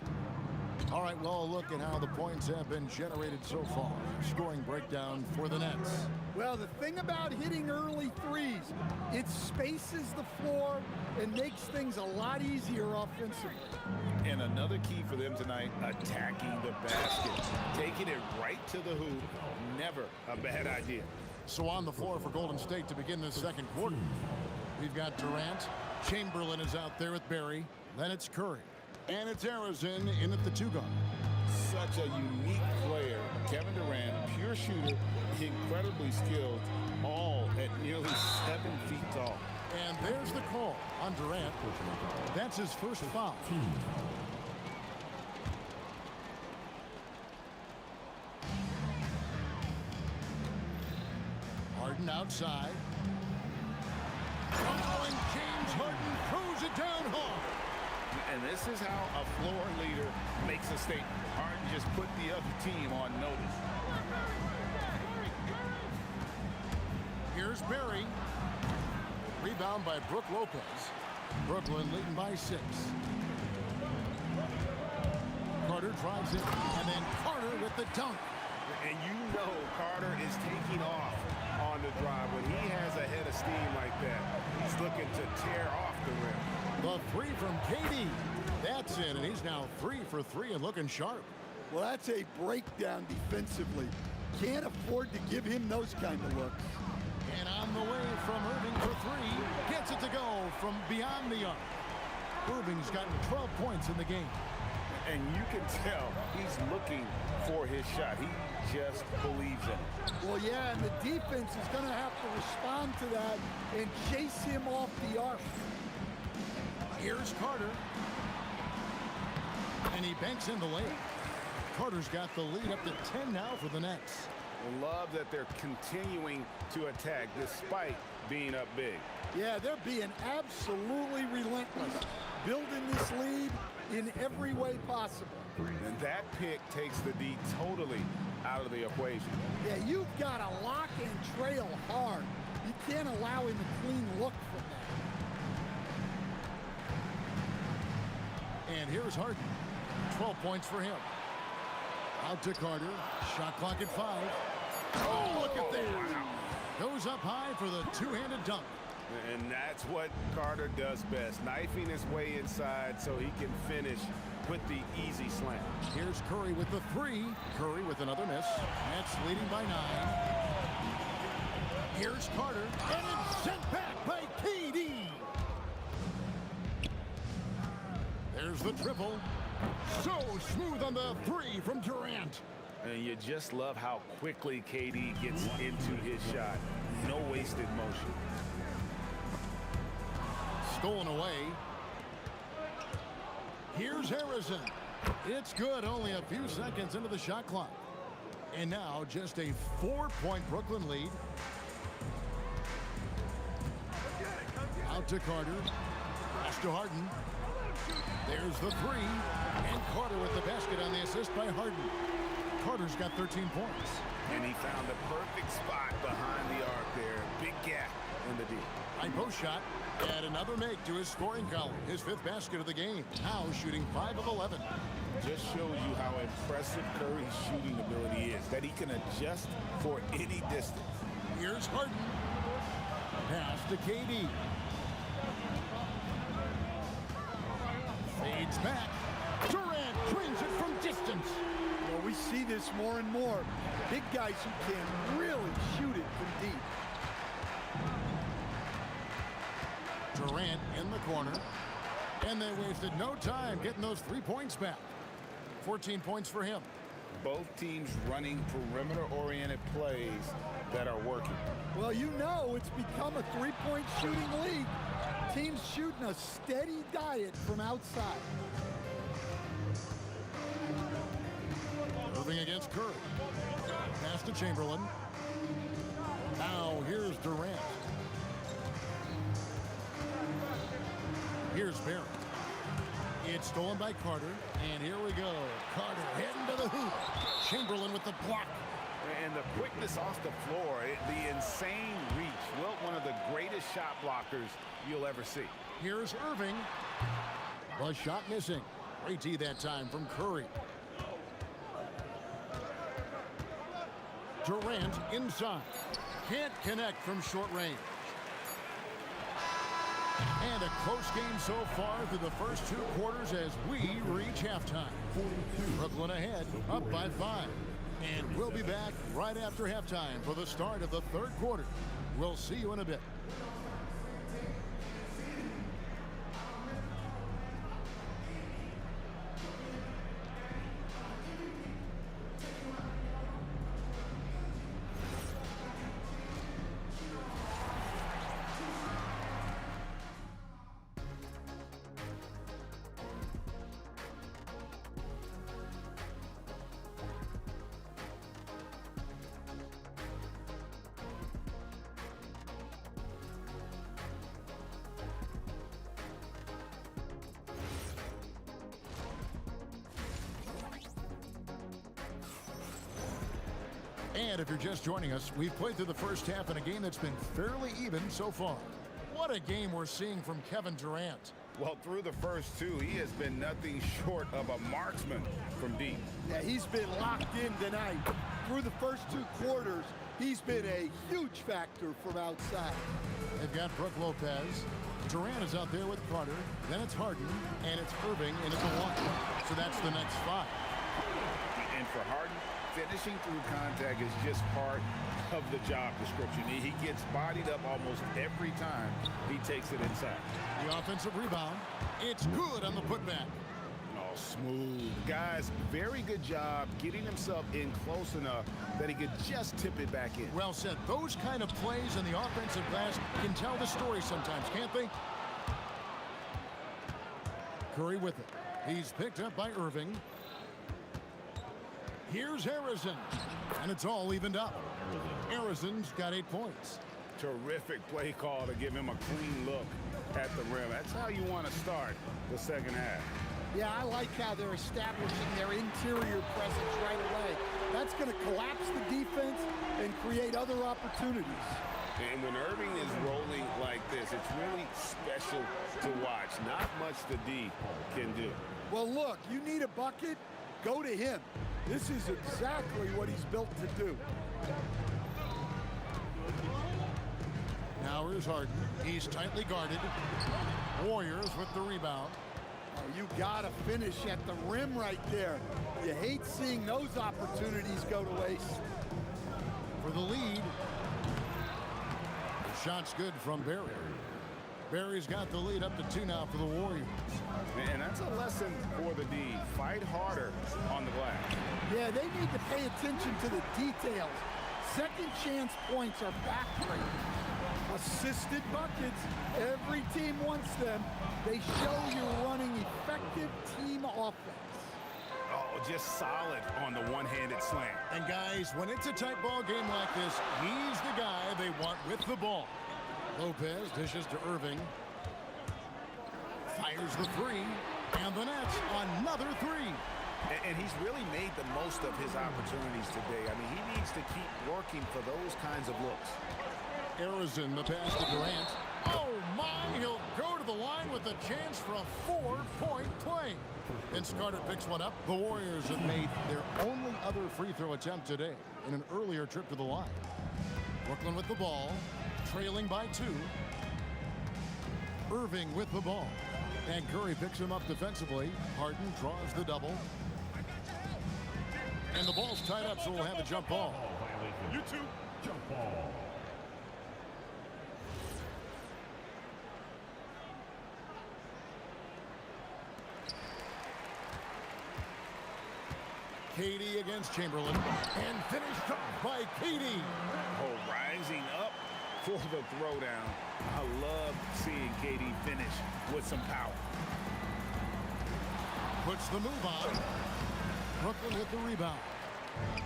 All right, well, look at how the points have been generated so far. Scoring breakdown for the Nets. Well, the thing about hitting early threes, it spaces the floor and makes things a lot easier offensively. And another key for them tonight, attacking the basket. Taking it right to the hoop, never a bad idea. So on the floor for Golden State to begin this second quarter, we've got Durant. Chamberlain is out there with Barry. Then it's Curry. And it's Arizona in at the 2-guard. Such a unique player. Kevin Durant, pure shooter, incredibly skilled, all at nearly 7 feet tall. And there's the call on Durant. That's his first foul. Harden outside. Oh, and James Harden throws it down hard. And this is how a floor leader makes a statement. Harden just put the other team on notice. Here's Barry. Rebound by Brook Lopez. Brooklyn leading by 6. Carter drives it, and then Carter with the dunk. And you know Carter is taking off on the drive. When he has a head of steam like that, he's looking to tear off the rim. The 3 from KD. That's in, and he's now 3 for 3 and looking sharp. Well, that's a breakdown defensively. Can't afford to give him those kind of looks. And on the way from Irving for 3. Gets it to go from beyond the arc. Irving's gotten 12 points in the game. And you can tell he's looking for his shot. He just believes in it. Well, yeah, and the defense is going to have to respond to that and chase him off the arc. Here's Carter. And he banks in the lane. Carter's got the lead up to 10 now for the Nets. Love that they're continuing to attack despite being up big. Yeah, they're being absolutely relentless, building this lead in every way possible. And that pick takes the D totally out of the equation. Yeah, you've got to lock and trail hard. You can't allow him a clean look from that. And here's Harden. 12 points for him. Out to Carter. Shot clock at 5. Oh, look at that. Goes up high for the two-handed dunk. And that's what Carter does best, knifing his way inside so he can finish with the easy slam. Here's Curry with the 3. Curry with another miss. Nets leading by 9. Here's Carter, and it's sent back by KD. There's the triple. So smooth on the 3 from Durant. And you just love how quickly KD gets into his shot. No wasted motion. Stolen away. Here's Harrison. It's good, only a few seconds into the shot clock. And now just a 4-point Brooklyn lead. Out to Carter. Pass to Harden. There's the 3. And Carter with the basket on the assist by Harden. Carter's got 13 points. And he found the perfect spot behind the arc there. Big gap in the D. High post shot. And another make to his scoring column. His 5th basket of the game. Now shooting 5 of 11. Just shows you how impressive Curry's shooting ability is. That he can adjust for any distance. Here's Harden. Pass to KD. It's back. Durant drains it from distance. Well, we see this more and more. Big guys who can really shoot it from deep. Durant in the corner. And they wasted no time getting those 3 points back. 14 points for him. Both teams running perimeter-oriented plays that are working. Well, you know it's become a three-point shooting league. Teams shooting a steady diet from outside. Irving against Curry. Pass to Chamberlain. Now here's Durant. Here's Barrett. It's stolen by Carter. And here we go. Carter heading to the hoop. Chamberlain with the block. And the quickness off the floor, the insane reach. Wilt, one of the greatest shot blockers you'll ever see. Here's Irving. The shot missing. Great D that time from Curry. Durant inside. Can't connect from short range. And a close game so far through the first 2 quarters as we reach halftime. Brooklyn ahead, up by 5. And we'll be back right after halftime for the start of the 3rd quarter. We'll see you in a bit. And if you're just joining us, we've played through the first half in a game that's been fairly even so far. What a game we're seeing from Kevin Durant. Well, through the first 2, he has been nothing short of a marksman from deep. Yeah, he's been locked in tonight. Through the first 2 quarters, he's been a huge factor from outside. They've got Brook Lopez. Durant is out there with Carter. Then it's Harden, and it's Irving in at the 1. So that's the next 5. And for Harden, finishing through contact is just part of the job description. He gets bodied up almost every time he takes it inside. The offensive rebound. It's good on the putback. Oh, smooth. Guys, very good job getting himself in close enough that he could just tip it back in. Well said. Those kind of plays in the offensive glass can tell the story sometimes, can't they? Curry with it. He's picked up by Irving. Here's Harrison. And it's all evened up. Harrison's got 8 points. Terrific play call to give him a clean look at the rim. That's how you want to start the second half. Yeah, I like how they're establishing their interior presence right away. That's going to collapse the defense and create other opportunities. And when Irving is rolling like this, it's really special to watch. Not much the D can do. Well, look, you need a bucket, go to him. This is exactly what he's built to do. Now here's Harden. He's tightly guarded. Warriors with the rebound. Oh, you gotta finish at the rim right there. You hate seeing those opportunities go to waste. For the lead. The shot's good from Barry. Barry's got the lead up to 2 now for the Warriors. And that's a lesson for the D. Fight harder on the glass. Yeah, they need to pay attention to the details. Second chance points are backbreaking. Assisted buckets, every team wants them. They show you're running effective team offense. Oh, just solid on the one-handed slam. And guys, when it's a tight ball game like this, he's the guy they want with the ball. Lopez dishes to Irving. Fires the 3. And the Nets, another 3. And he's really made the most of his opportunities today. I mean, he needs to keep working for those kinds of looks. Harrison, the pass to Durant. Oh, my! He'll go to the line with a chance for a 4-point play. And Carter picks one up. The Warriors have made their only other free throw attempt today in an earlier trip to the line. Brooklyn with the ball, trailing by 2. Irving with the ball. And Curry picks him up defensively. Harden draws the double. And the ball's tied up, so we'll have a jump ball. You two. Jump ball. KD against Chamberlain. And finished off by KD. Oh, rising up for the throwdown. I love seeing KD finish with some power. Puts the move on. Brooklyn with the rebound.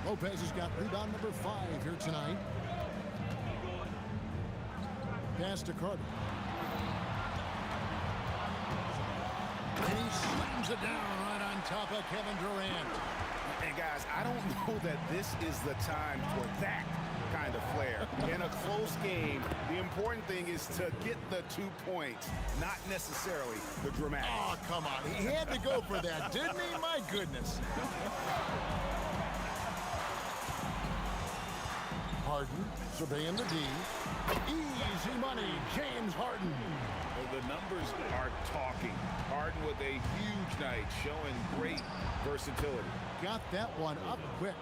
Lopez has got rebound number 5 here tonight. Pass to Carter. And he slams it down right on top of Kevin Durant. And guys, I don't know that this is the time for that kind of flair. In a close game, the important thing is to get the 2 points, not necessarily the dramatic. Oh, come on. He had to go for that, didn't he? My goodness. Harden surveying the D. Easy money, James Harden. The numbers are talking. Harden with a huge night, showing great versatility. Got that one up quick.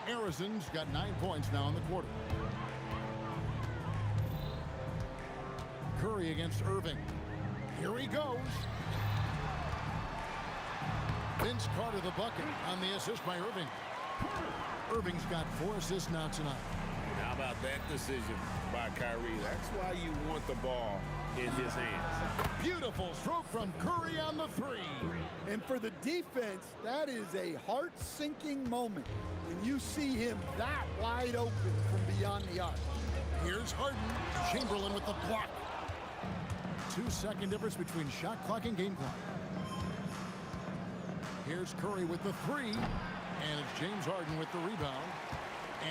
Arizon's got 9 points now in the quarter. Curry against Irving. Here he goes. Vince Carter the bucket on the assist by Irving. Irving's got 4 assists now tonight. How about that decision by Kyrie? That's why you want the ball in his hands. Beautiful stroke from Curry on the 3. And for the defense, that is a heart-sinking moment when you see him that wide open from beyond the arc. Here's Harden. Chamberlain with the block. 2-second difference between shot clock and game clock. Here's Curry with the 3. And it's James Harden with the rebound.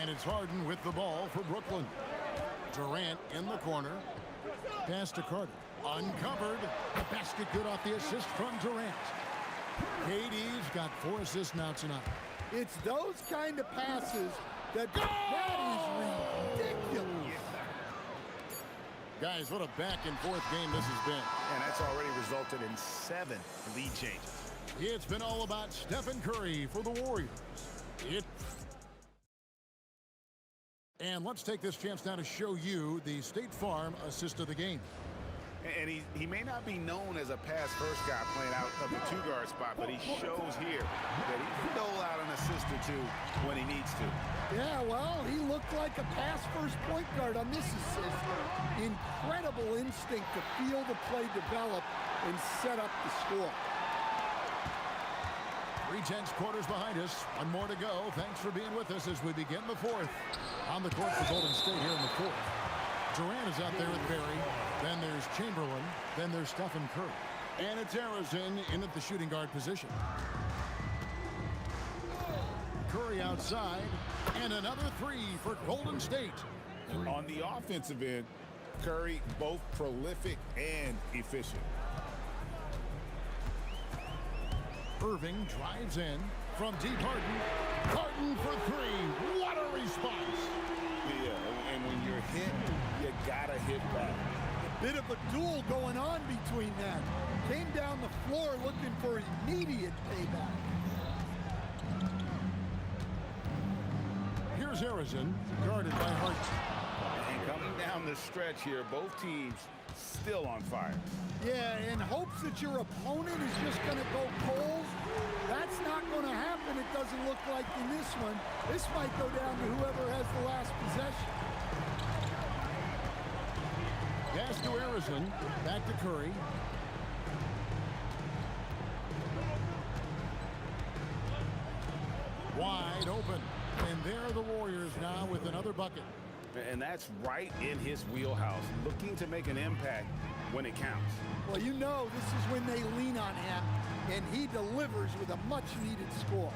And it's Harden with the ball for Brooklyn. Durant in the corner. Pass to Carter. Uncovered. The basket good off the assist from Durant. KD's got 4 assists now tonight. It's those kind of passes that is ridiculous. Guys, what a back-and-forth game this has been. And that's already resulted in 7 lead changes. It's been all about Stephen Curry for the Warriors. And let's take this chance now to show you the State Farm assist of the game. And he may not be known as a pass-first guy playing out of the 2-guard spot, but he shows here that he can dole out an assist or 2 when he needs to. Yeah, well, he looked like a pass-first point guard on this assist. Incredible instinct to feel the play develop and set up the score. 3/10 quarters behind us. 1 more to go. Thanks for being with us as we begin the 4th. On the court for Golden State here in the 4th. Durant is out there with Barry. Then there's Chamberlain. Then there's Stephen Curry. And it's Arizon in at the shooting guard position. Curry outside. And another 3 for Golden State. On the offensive end, Curry both prolific and efficient. Irving drives in from deep. Harden. Harden for 3. What a response. Yeah, and when you're hit, you gotta hit back. A bit of a duel going on between them. Came down the floor looking for immediate payback. Here's Arizon, guarded by Harden. And coming down the stretch here, both teams still on fire. Yeah, in hopes that your opponent is just going to go cold. That's not going to happen, it doesn't look like in this one. This might go down to whoever has the last possession. Pass to Arizon, back to Curry. Wide open. And there are the Warriors now with another bucket. And that's right in his wheelhouse, looking to make an impact when it counts. Well, you know this is when they lean on him, and he delivers with a much-needed score.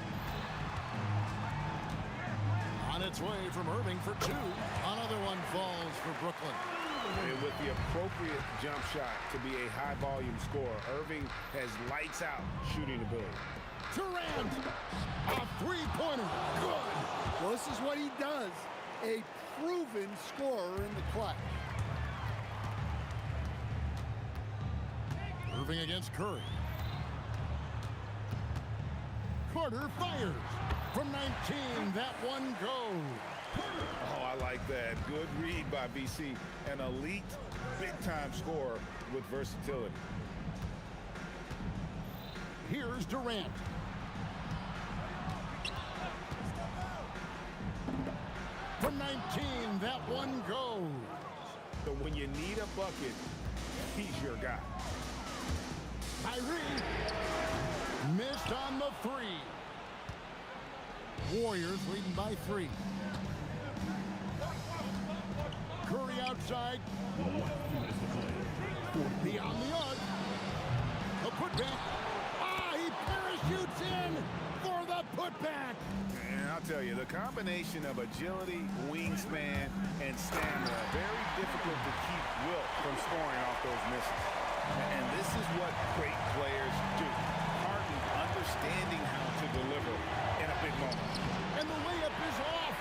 On its way from Irving for 2. Another one falls for Brooklyn. And with the appropriate jump shot to be a high-volume scorer, Irving has lights-out shooting ability. Durant, a 3-pointer, good. Well, this is what he does, a proven scorer in the clutch. Irving against Curry. Carter fires. From 19, that one goes. Oh, I like that. Good read by BC. An elite, big-time scorer with versatility. Here's Durant. From 19, that one goes. So when you need a bucket, he's your guy. Kyrie missed on the three. Warriors leading by 3. Curry outside. Beyond the arc. A putback. He parachutes in for the putback. And I'll tell you, the combination of agility, wingspan, and stamina, very difficult to keep Wilt from scoring off those misses. And this is what great players do. Harden understanding how to deliver in a big moment. And the layup is off.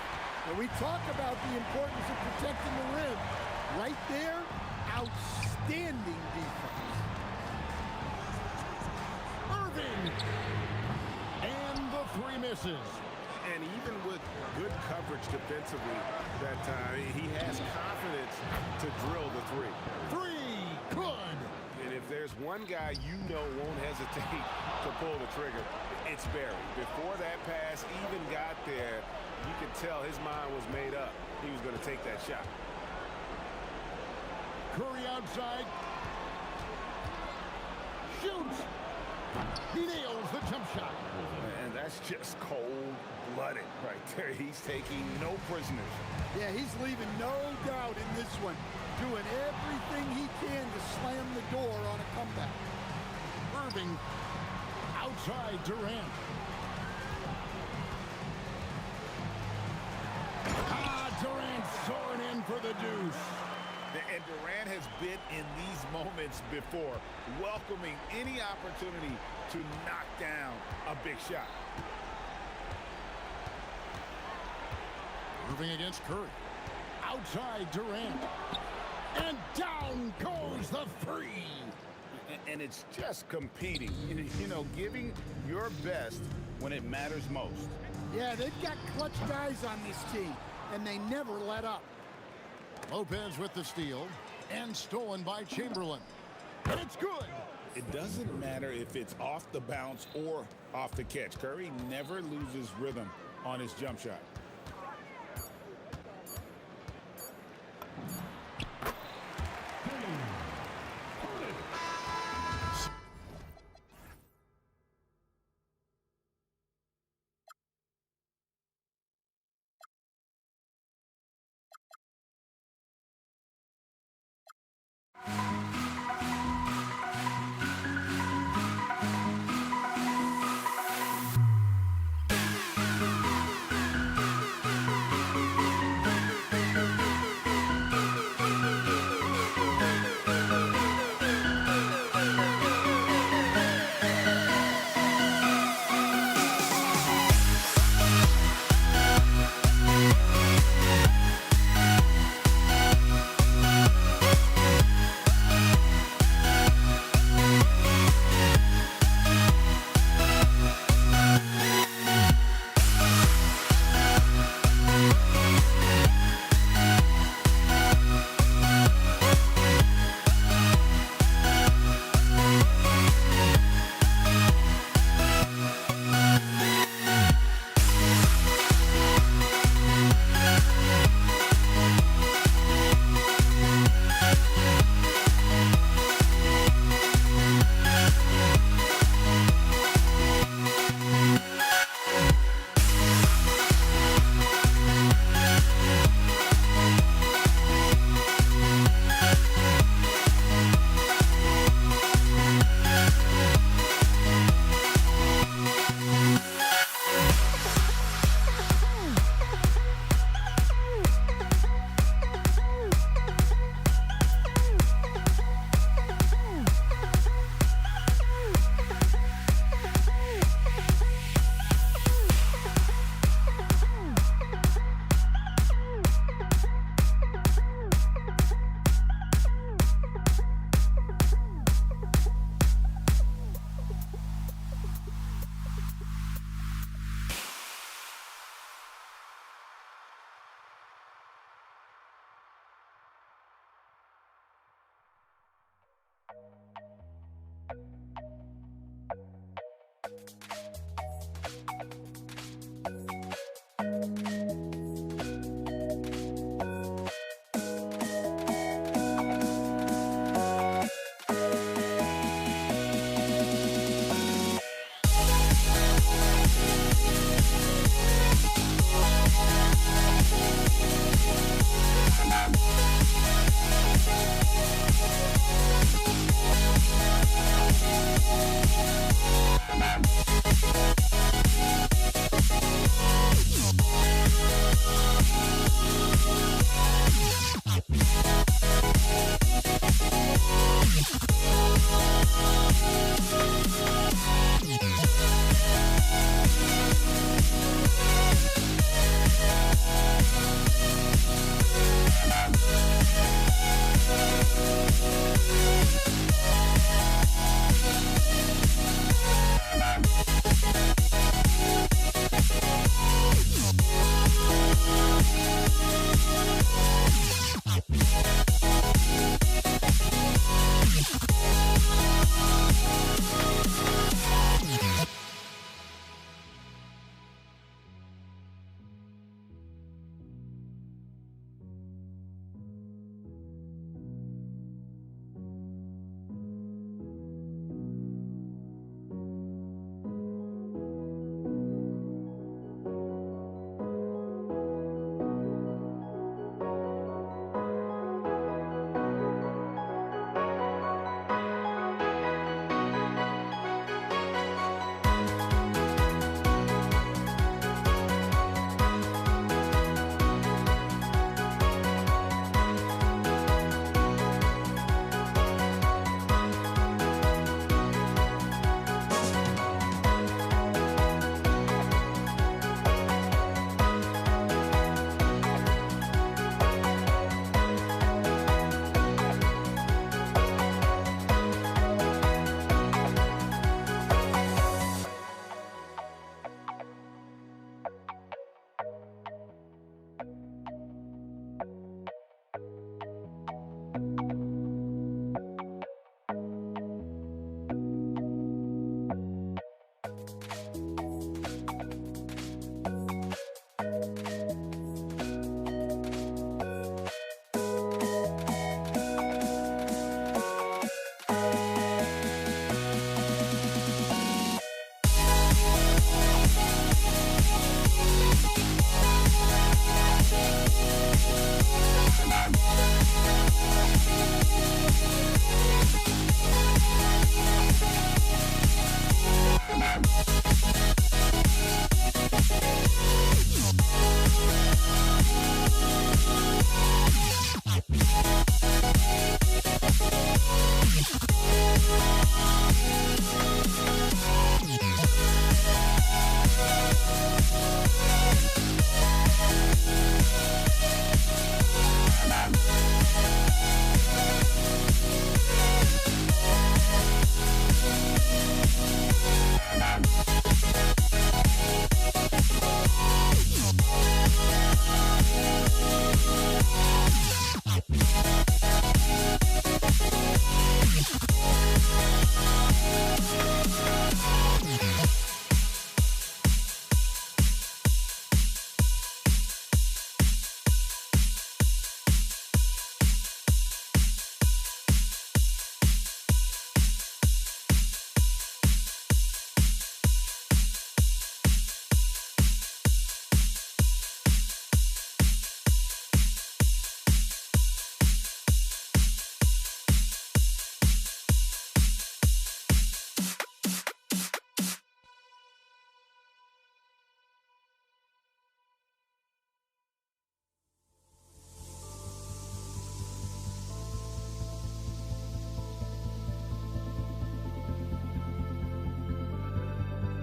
And we talk about the importance of protecting the rim. Right there, outstanding defense. Irving. And the 3 misses. And even with good coverage defensively that time, he has confidence to drill the 3. 3, good. And if there's one guy you know won't hesitate to pull the trigger, it's Barry. Before that pass even got there, you could tell his mind was made up. He was going to take that shot. Curry outside. Shoots. He nails the jump shot. And that's just cold-blooded right there. He's taking no prisoners. Yeah, he's leaving no doubt in this one. Doing everything he can to slam the door on a comeback. Irving outside Durant. Durant soaring in for the deuce. And Durant has been in these moments before, welcoming any opportunity to knock down a big shot. Irving against Curry. Outside Durant. And down goes the 3. And it's just competing, you know, giving your best when it matters most. Yeah, they've got clutch guys on this team, and they never let up. Lopez with the steal, and stolen by Chamberlain. And it's good. It doesn't matter if it's off the bounce or off the catch. Curry never loses rhythm on his jump shot.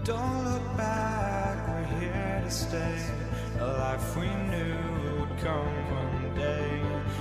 Don't look back, we're here to stay. A life we knew would come one day.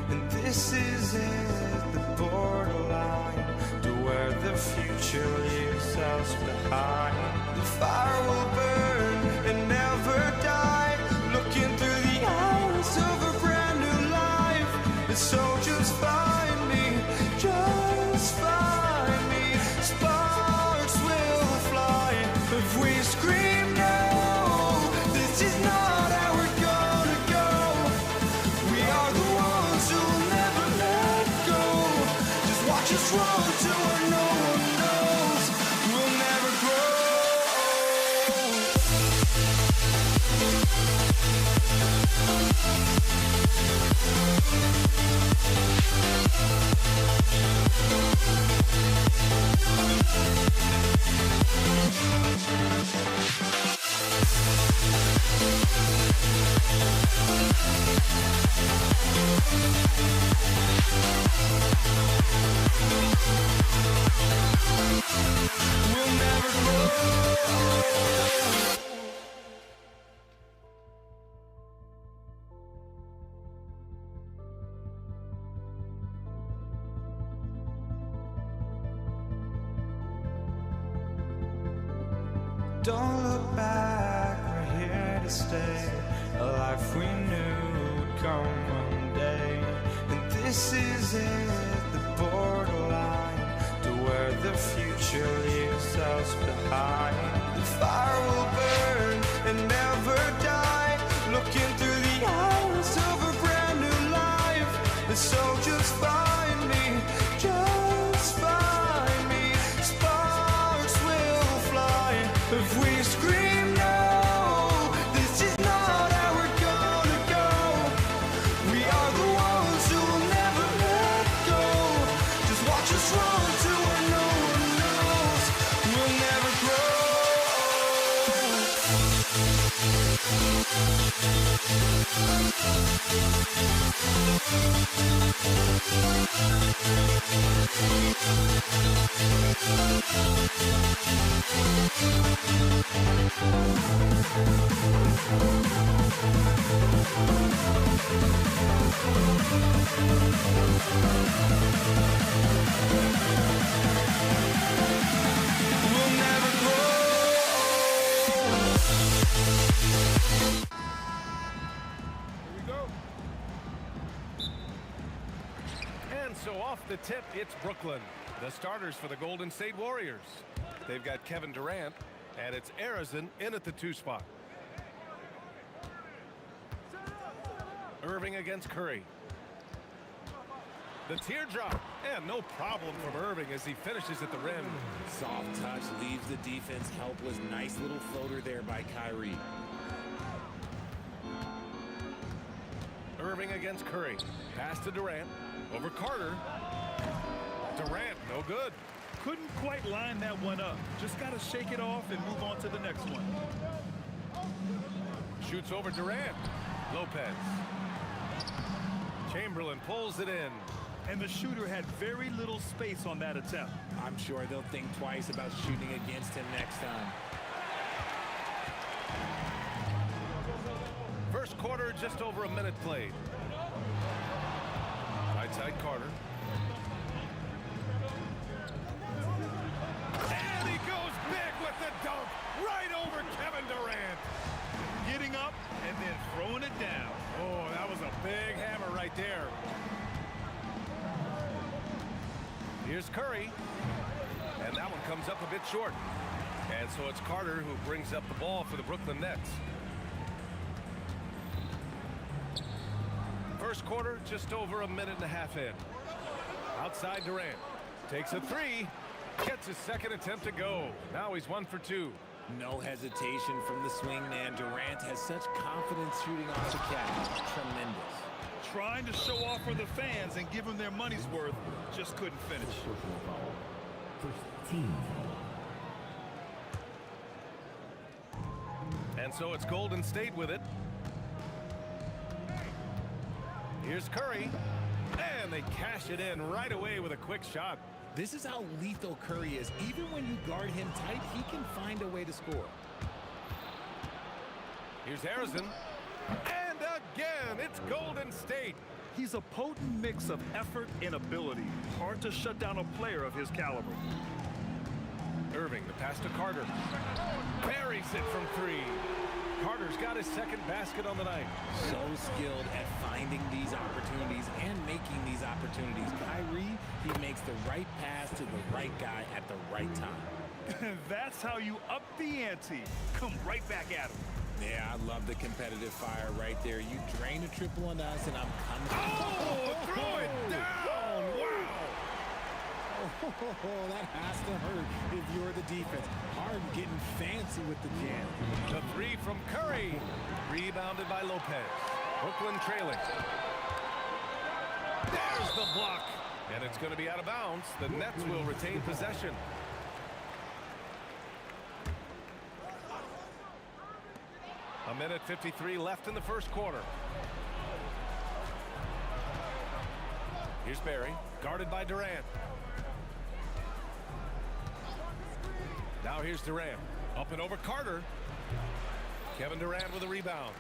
And this is it, the borderline to where the future leaves us behind. The fire will burn and never die, looking through the eyes of a brand new life. And so just find me, just find me. Sparks will fly if we scream no. This is not how we're gonna go. We are the ones who'll never let go. Just watch us run to where no one knows. We'll never grow. We'll never grow. Don't look back, we're here to stay. A life we knew would come one day. And this is it, the borderline to where the future leaves us behind. The fire will burn and never die, looking through the eyes of a brand new life. And so just find me, just find me. Sparks will fly if we scream no. This is not how we're gonna go. We are the ones who will never let go. Just watch us run to where no one knows. We'll never grow. We'll never grow. And so off the tip, it's Brooklyn. The starters for the Golden State Warriors. They've got Kevin Durant, and it's Arizin in at the 2 spot. Irving against Curry. The teardrop, and no problem from Irving as he finishes at the rim. Soft touch leaves the defense helpless. Nice little floater there by Kyrie. Irving against Curry. Pass to Durant. Over Carter. Durant, no good. Couldn't quite line that one up. Just got to shake it off and move on to the next one. Shoots over Durant. Lopez. Chamberlain pulls it in. And the shooter had very little space on that attempt. I'm sure they'll think twice about shooting against him next time. First quarter, just over a minute played. Right side Carter. And he goes big with the dunk right over Kevin Durant. Getting up and then throwing it down. Oh, that was a big hammer right there. Here's Curry. And that one comes up a bit short. And so it's Carter who brings up the ball for the Brooklyn Nets. First quarter, just over a minute and a half in. Outside Durant. Takes a 3. Gets his second attempt to go. Now he's 1 for 2. No hesitation from the swingman. Durant has such confidence shooting off the catch. Tremendous. Trying to show off for the fans and give them their money's worth. Just couldn't finish. And so it's Golden State with it. Here's Curry. And they cash it in right away with a quick shot. This is how lethal Curry is. Even when you guard him tight, he can find a way to score. Here's Harrison. And again, it's Golden State. He's a potent mix of effort and ability. Hard to shut down a player of his caliber. Irving, the pass to Carter. Buries it from 3. Carter's got his second basket on the night. So skilled at finding these opportunities and making these opportunities. Kyrie, he makes the right pass to the right guy at the right time. That's how you up the ante. Come right back at him. Yeah, I love the competitive fire right there. You drain a triple on us, and I'm coming. Oh, throw it down! Wow! Oh, that has to hurt if you're the defense. Harden getting fancy with the jam. The 3 from Curry. Rebounded by Lopez. Brooklyn trailing. There's the block. And it's going to be out of bounds. The Nets will retain possession. A minute 53 left in the first quarter. Here's Barry, guarded by Durant. Now here's Durant, up and over Carter. Kevin Durant with a rebound.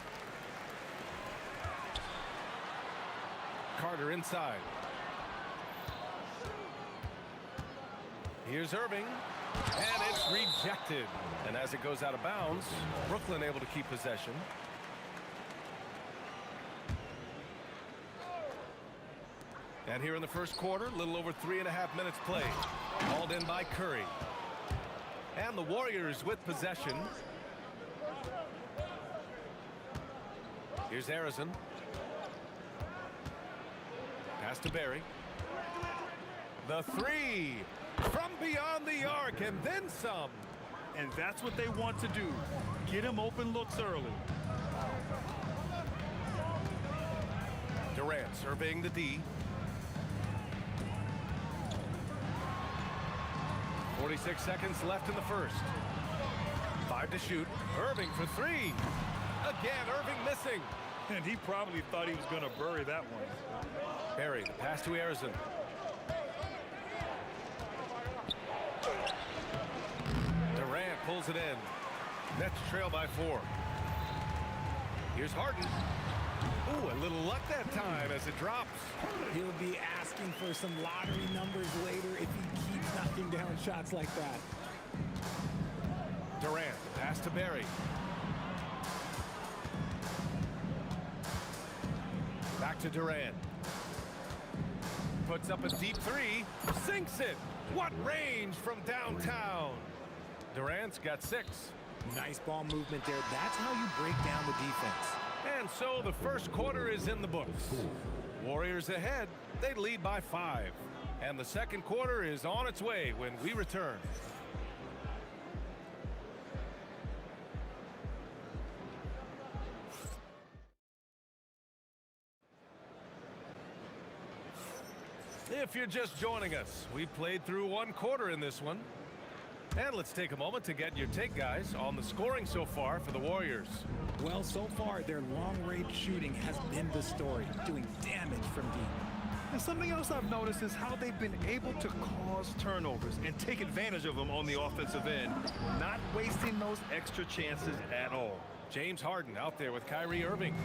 Carter inside. Here's Irving, and it's rejected. And as it goes out of bounds, Brooklyn able to keep possession. And here in the first quarter, a little over 3.5 minutes played. Hauled in by Curry. And the Warriors with possession. Here's Harrison. Pass to Barry. The 3 from beyond the arc and then some. And that's what they want to do. Get him open looks early. Durant surveying the D. 46 seconds left in the first. 5 to shoot. Irving for 3. Again, Irving missing. And he probably thought he was going to bury that one. Barry, the pass to Harrison. Durant pulls it in. Nets trail by 4. Here's Harden. Ooh, a little luck that time as it drops. He'll be asking for some lottery numbers later if he keeps knocking down shots like that. Durant, pass to Barry. Back to Durant. Puts up a deep 3. Sinks it. What range from downtown. Durant's got 6. Nice ball movement there. That's how you break down the defense. And so the first quarter is in the books. Warriors ahead. They lead by 5. And the second quarter is on its way when we return. If you're just joining us, we played through one quarter in this one. And let's take a moment to get your take, guys, on the scoring so far for the Warriors. Well, so far, their long-range shooting has been the story, doing damage from deep. And something else I've noticed is how they've been able to cause turnovers and take advantage of them on the offensive end, not wasting those extra chances at all. James Harden out there with Kyrie Irving.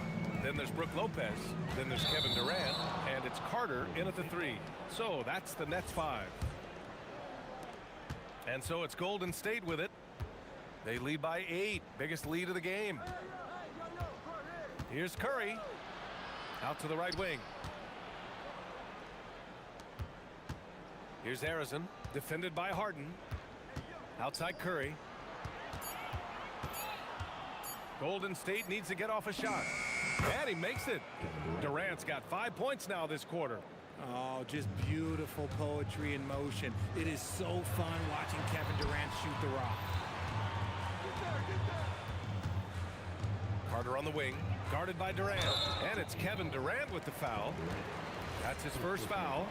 Then there's Brook Lopez. Then there's Kevin Durant. And it's Carter in at the 3. So that's the Nets 5. And so it's Golden State with it. They lead by 8. Biggest lead of the game. Here's Curry. Out to the right wing. Here's Harrison. Defended by Harden. Outside Curry. Golden State needs to get off a shot. And he makes it. Durant's got 5 points now this quarter. Oh, just beautiful poetry in motion. It is so fun watching Kevin Durant shoot the rock. Carter on the wing, guarded by Durant. And it's Kevin Durant with the foul. That's his first foul.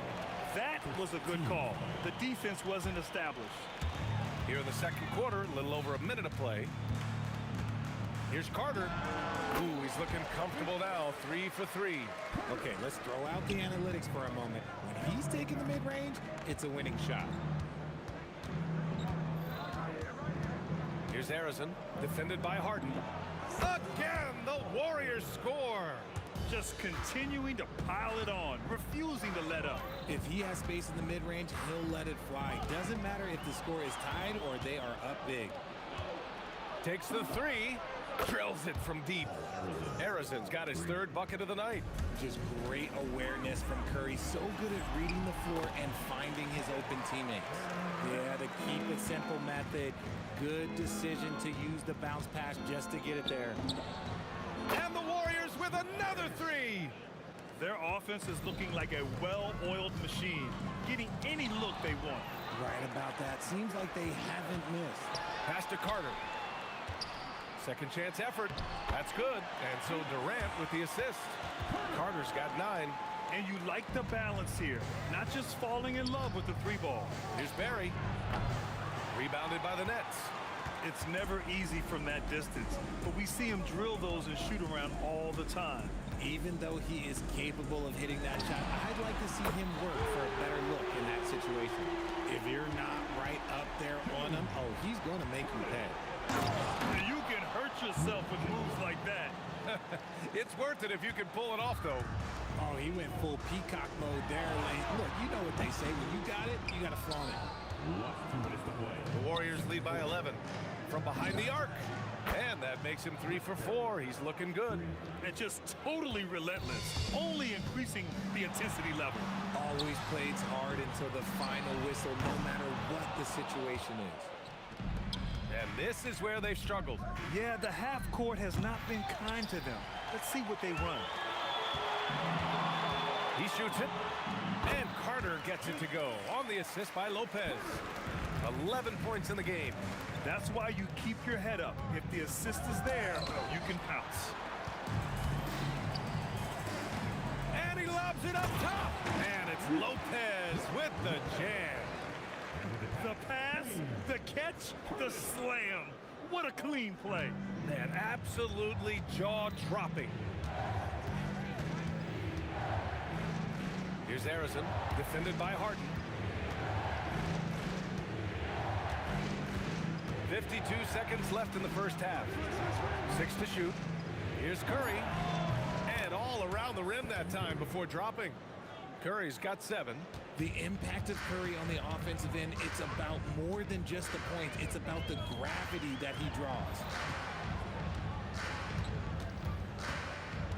That was a good call. The defense wasn't established. Here in the second quarter, a little over a minute of play. Here's Carter. Ooh, he's looking comfortable now. 3 for 3. Okay, let's throw out the analytics for a moment. When he's taking the mid-range, it's a winning shot. Here's Harrison, defended by Harden. Again, the Warriors score. Just continuing to pile it on, refusing to let up. If he has space in the mid-range, he'll let it fly. Doesn't matter if the score is tied or they are up big. Takes the 3, drills it from deep. Harrison's got his 3rd bucket of the night. Just great awareness from Curry. So good at reading the floor and finding his open teammates. Yeah, the keep it simple method. Good decision to use the bounce pass just to get it there. And the Warriors with another 3. Their offense is looking like a well-oiled machine, getting any look they want. Right about that. Seems like they haven't missed. Pass to Carter. Second chance effort. That's good. And so Durant with the assist. Carter's got 9. And you like the balance here, not just falling in love with the 3-ball. Here's Barry. Rebounded by the Nets. It's never easy from that distance, but we see him drill those and shoot around all the time. Even though he is capable of hitting that shot, I'd like to see him work for a better look in that situation. If you're not right up there on him, oh, he's going to make you pay. You can hurt yourself with moves like that. It's worth it if you can pull it off, though. Oh, he went full peacock mode there. Look, you know what they say. When you got it, you got to flaunt it. The Warriors lead by 11 from behind the arc. And that makes him 3 for 4. He's looking good. And just totally relentless, only increasing the intensity level. Always plays hard until the final whistle, no matter what the situation is. And this is where they've struggled. Yeah, the half court has not been kind to them. Let's see what they run. He shoots it. And Carter gets it to go on the assist by Lopez. 11 points in the game. That's why you keep your head up. If the assist is there, you can pounce. And he lobs it up top. And it's Lopez with the jam. The pass, the catch, the slam. What a clean play. Man, absolutely jaw-dropping. Here's Harrison, defended by Harden. 52 seconds left in the first half. 6 to shoot. Here's Curry. And all around the rim that time before dropping. Curry's got 7. The impact of Curry on the offensive end, it's about more than just the points. It's about the gravity that he draws.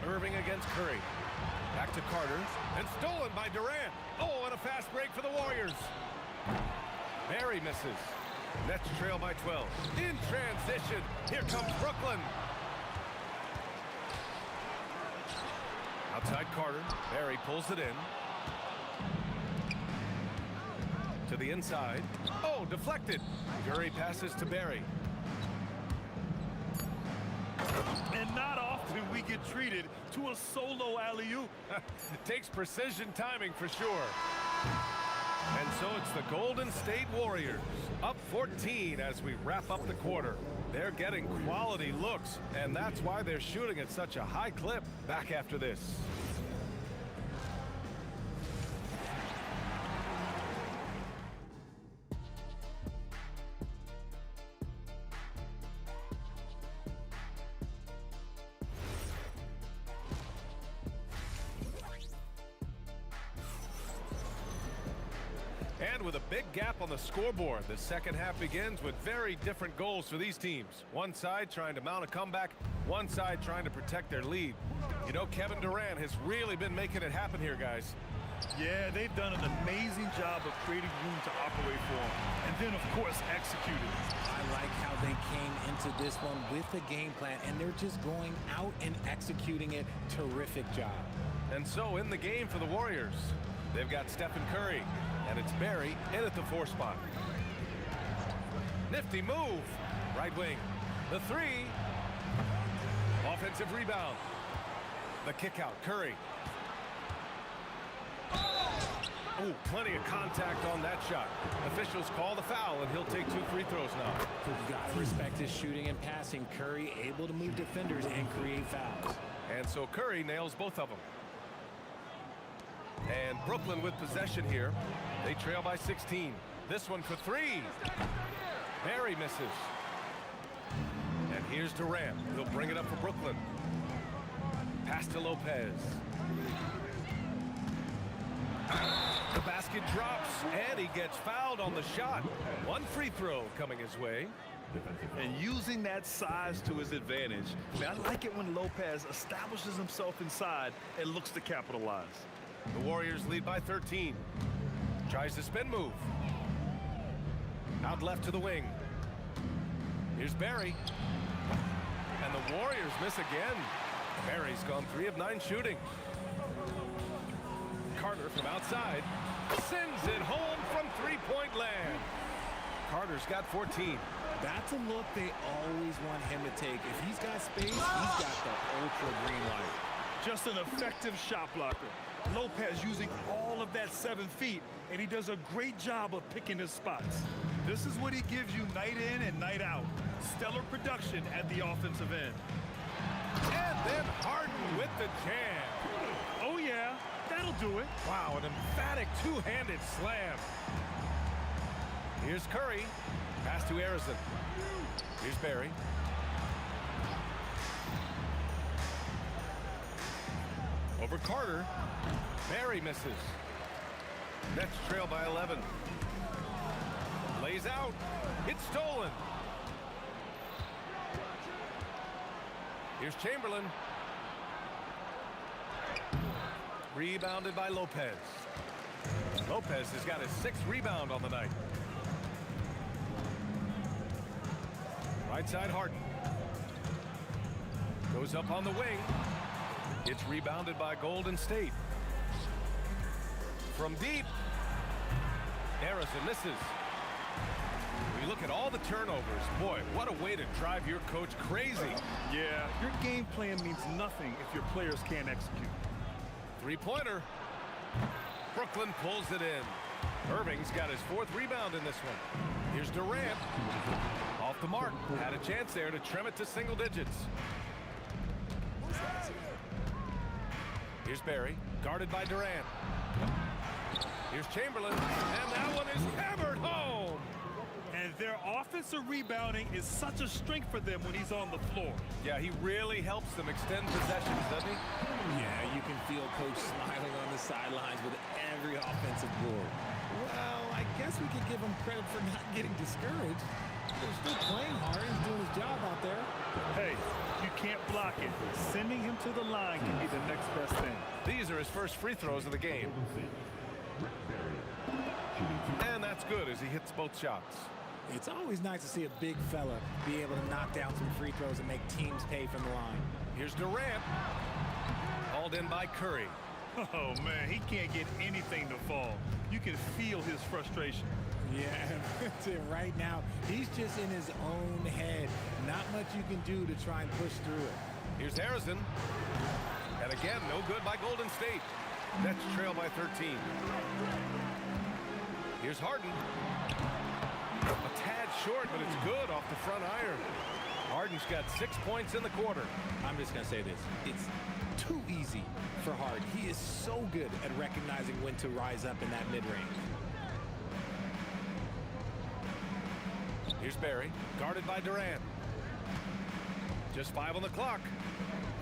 Irving against Curry. Back to Carter. And stolen by Durant. Oh, and a fast break for the Warriors. Barry misses. Nets trail by 12. In transition, here comes Brooklyn. Outside Carter. Barry pulls it in. To the inside. Oh, deflected. Curry passes to Barry. And not often we get treated to a solo alley-oop. Takes precision timing for sure. And so it's the Golden State Warriors, up 14 as we wrap up the quarter. They're getting quality looks, and that's why they're shooting at such a high clip. Back after this. And with a big gap on the scoreboard, the second half begins with very different goals for these teams. One side trying to mount a comeback, one side trying to protect their lead. You know, Kevin Durant has really been making it happen here, guys. Yeah, they've done an amazing job of creating room to operate for him. And then, of course, executed. I like how they came into this one with a game plan, and they're just going out and executing it. Terrific job. And so in the game for the Warriors, they've got Stephen Curry. And it's Barry in at the 4 spot. Nifty move. Right wing. The 3. Offensive rebound. The kick out. Curry. Ooh, plenty of contact on that shot. Officials call the foul, and he'll take 2 free throws now. You got to respect his shooting and passing. Curry able to move defenders and create fouls. And so Curry nails both of them. And Brooklyn with possession here. They trail by 16. This one for 3. Barry misses. And here's Durant. He'll bring it up for Brooklyn. Pass to Lopez. The basket drops, and he gets fouled on the shot. 1 free throw coming his way. And using that size to his advantage. I like it when Lopez establishes himself inside and looks to capitalize. The Warriors lead by 13. Tries the spin move. Out left to the wing. Here's Barry. And the Warriors miss again. Barry's gone 3 of 9 shooting. Carter from outside sends it home from 3-point land. Carter's got 14. That's a look they always want him to take. If he's got space, he's got the ultra green light. Just an effective shot blocker. Lopez using all of that 7 feet, and he does a great job of picking his spots. This is what he gives you night in and night out. Stellar production at the offensive end. And then Harden with the jam. Oh yeah, that'll do it. Wow, an emphatic 2-handed slam. Here's Curry. Pass to Harrison. Here's Barry. Over Carter. Barry misses. Nets trail by 11. Lays out. It's stolen. Here's Chamberlain. Rebounded by Lopez. Lopez has got his 6th rebound on the night. Right side Harden. Goes up on the wing. It's rebounded by Golden State. From deep. Harrison misses. We look at all the turnovers. Boy, what a way to drive your coach crazy. Yeah, your game plan means nothing if your players can't execute. 3-pointer. Brooklyn pulls it in. Irving's got his 4th rebound in this one. Here's Durant. Off the mark. Had a chance there to trim it to single digits. Here's Barry. Guarded by Durant. Here's Chamberlain. And that one is hammered home. And their offensive rebounding is such a strength for them when he's on the floor. Yeah, he really helps them extend possessions, doesn't he? Yeah, you can feel Coach smiling on the sidelines with every offensive board. Well, I guess we could give him credit for not getting discouraged. They're still playing hard. He's doing his job out there. Hey, you can't block it. Sending him to the line can be the next best thing. These are his first free throws of the game. And that's good as he hits both shots. It's always nice to see a big fella be able to knock down some free throws and make teams pay from the line. Here's Durant. Hauled in by Curry. Oh, man, he can't get anything to fall. You can feel his frustration. Yeah, right now, he's just in his own head. Not much you can do to try and push through it. Here's Harrison. And again, no good by Golden State. Nets trail by 13. Here's Harden. A tad short, but it's good off the front iron. Harden's got 6 points in the quarter. I'm just going to say this. It's too easy for Harden. He is so good at recognizing when to rise up in that mid-range. Here's Barry, guarded by Durant. Just 5 on the clock.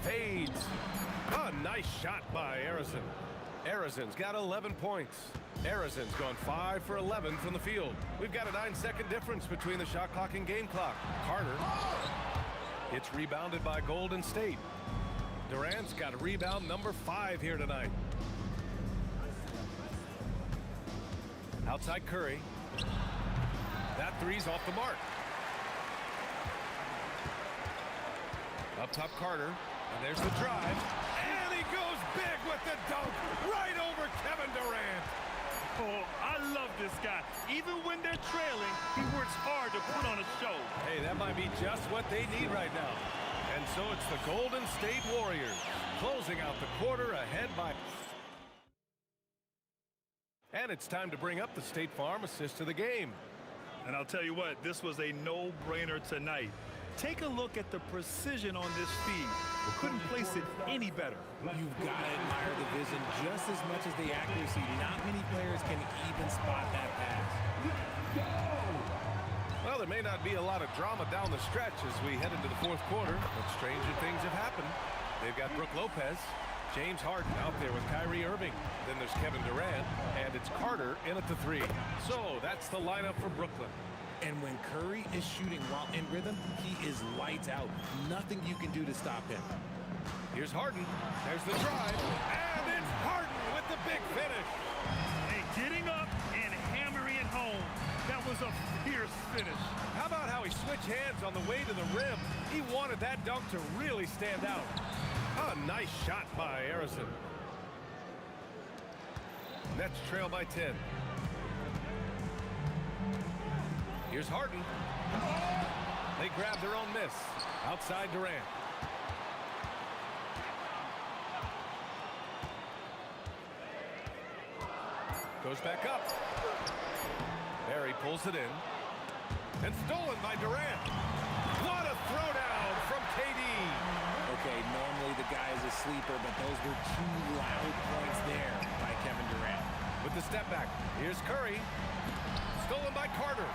Fades. A nice shot by Harrison. Harrison's got 11 points. Harrison's gone 5 for 11 from the field. We've got a 9-second difference between the shot clock and game clock. Carter. It's rebounded by Golden State. Durant's got a rebound number 5 here tonight. Outside Curry. That three's off the mark. Up top Carter. And there's the drive. And he goes big with the dunk right over Kevin Durant. Oh, I love this guy. Even when they're trailing, he works hard to put on a show. Hey, that might be just what they need right now. And so it's the Golden State Warriors closing out the quarter ahead by... And it's time to bring up the State Farm assist to the game. And I'll tell you what, this was a no-brainer tonight. Take a look at the precision on this feed. Couldn't place it any better. You've got to admire the vision just as much as the accuracy. Not many players can even spot that pass. Well, there may not be a lot of drama down the stretch as we head into the fourth quarter, but stranger things have happened. They've got Brooke Lopez, James Harden out there with Kyrie Irving. Then there's Kevin Durant, and it's Carter in at the 3. So that's the lineup for Brooklyn. And when Curry is shooting while in rhythm, he is lights out. Nothing you can do to stop him. Here's Harden. There's the drive. And it's Harden with the big finish. Hey, getting up and hammering it home. That was a fierce finish. How about how he switched hands on the way to the rim? He wanted that dunk to really stand out. A nice shot by Harrison. Nets trail by 10. Here's Harden. They grab their own miss. Outside Durant. Goes back up. Barry pulls it in. And stolen by Durant. What a throwdown from KD. Okay, normally the guy is a sleeper, but those were 2 loud points there by Kevin Durant. With the step back. Here's Curry. Stolen by Carter.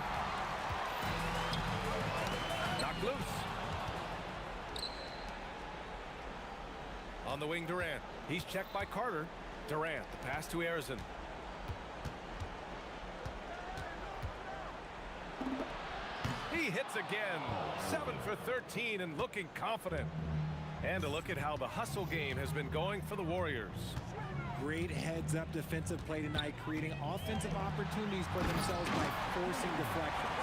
Knocked loose. On the wing, Durant. He's checked by Carter. Durant, the pass to Harrison. He hits again. 7 for 13 and looking confident. And a look at how the hustle game has been going for the Warriors. Great heads-up defensive play tonight, creating offensive opportunities for themselves by forcing deflections.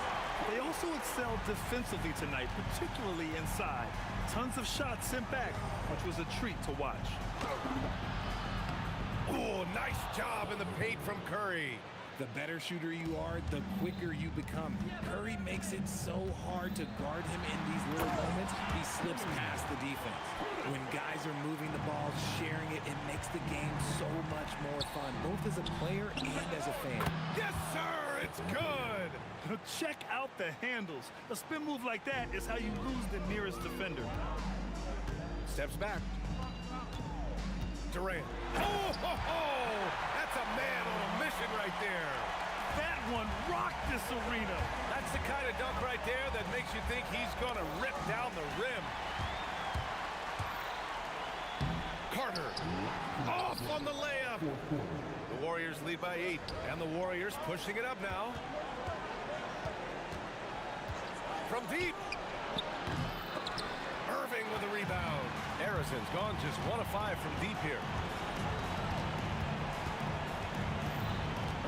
They also excelled defensively tonight, particularly inside. Tons of shots sent back, which was a treat to watch. Oh, nice job in the paint from Curry. The better shooter you are, the quicker you become. Curry makes it so hard to guard him in these little moments. He slips past the defense. When guys are moving the ball, sharing it, it makes the game so much more fun, both as a player and as a fan. Yes, sir, it's good. Check out the handles. A spin move like that is how you lose the nearest defender. Steps back. Durant. Oh, ho, ho! That's a man on a mission right there. That one rocked this arena. That's the kind of dunk right there that makes you think he's going to rip down the rim. Carter. Off on the layup. The Warriors lead by 8. And the Warriors pushing it up now. From deep. Irving with a rebound. Harrison's gone just 1 of 5 from deep here.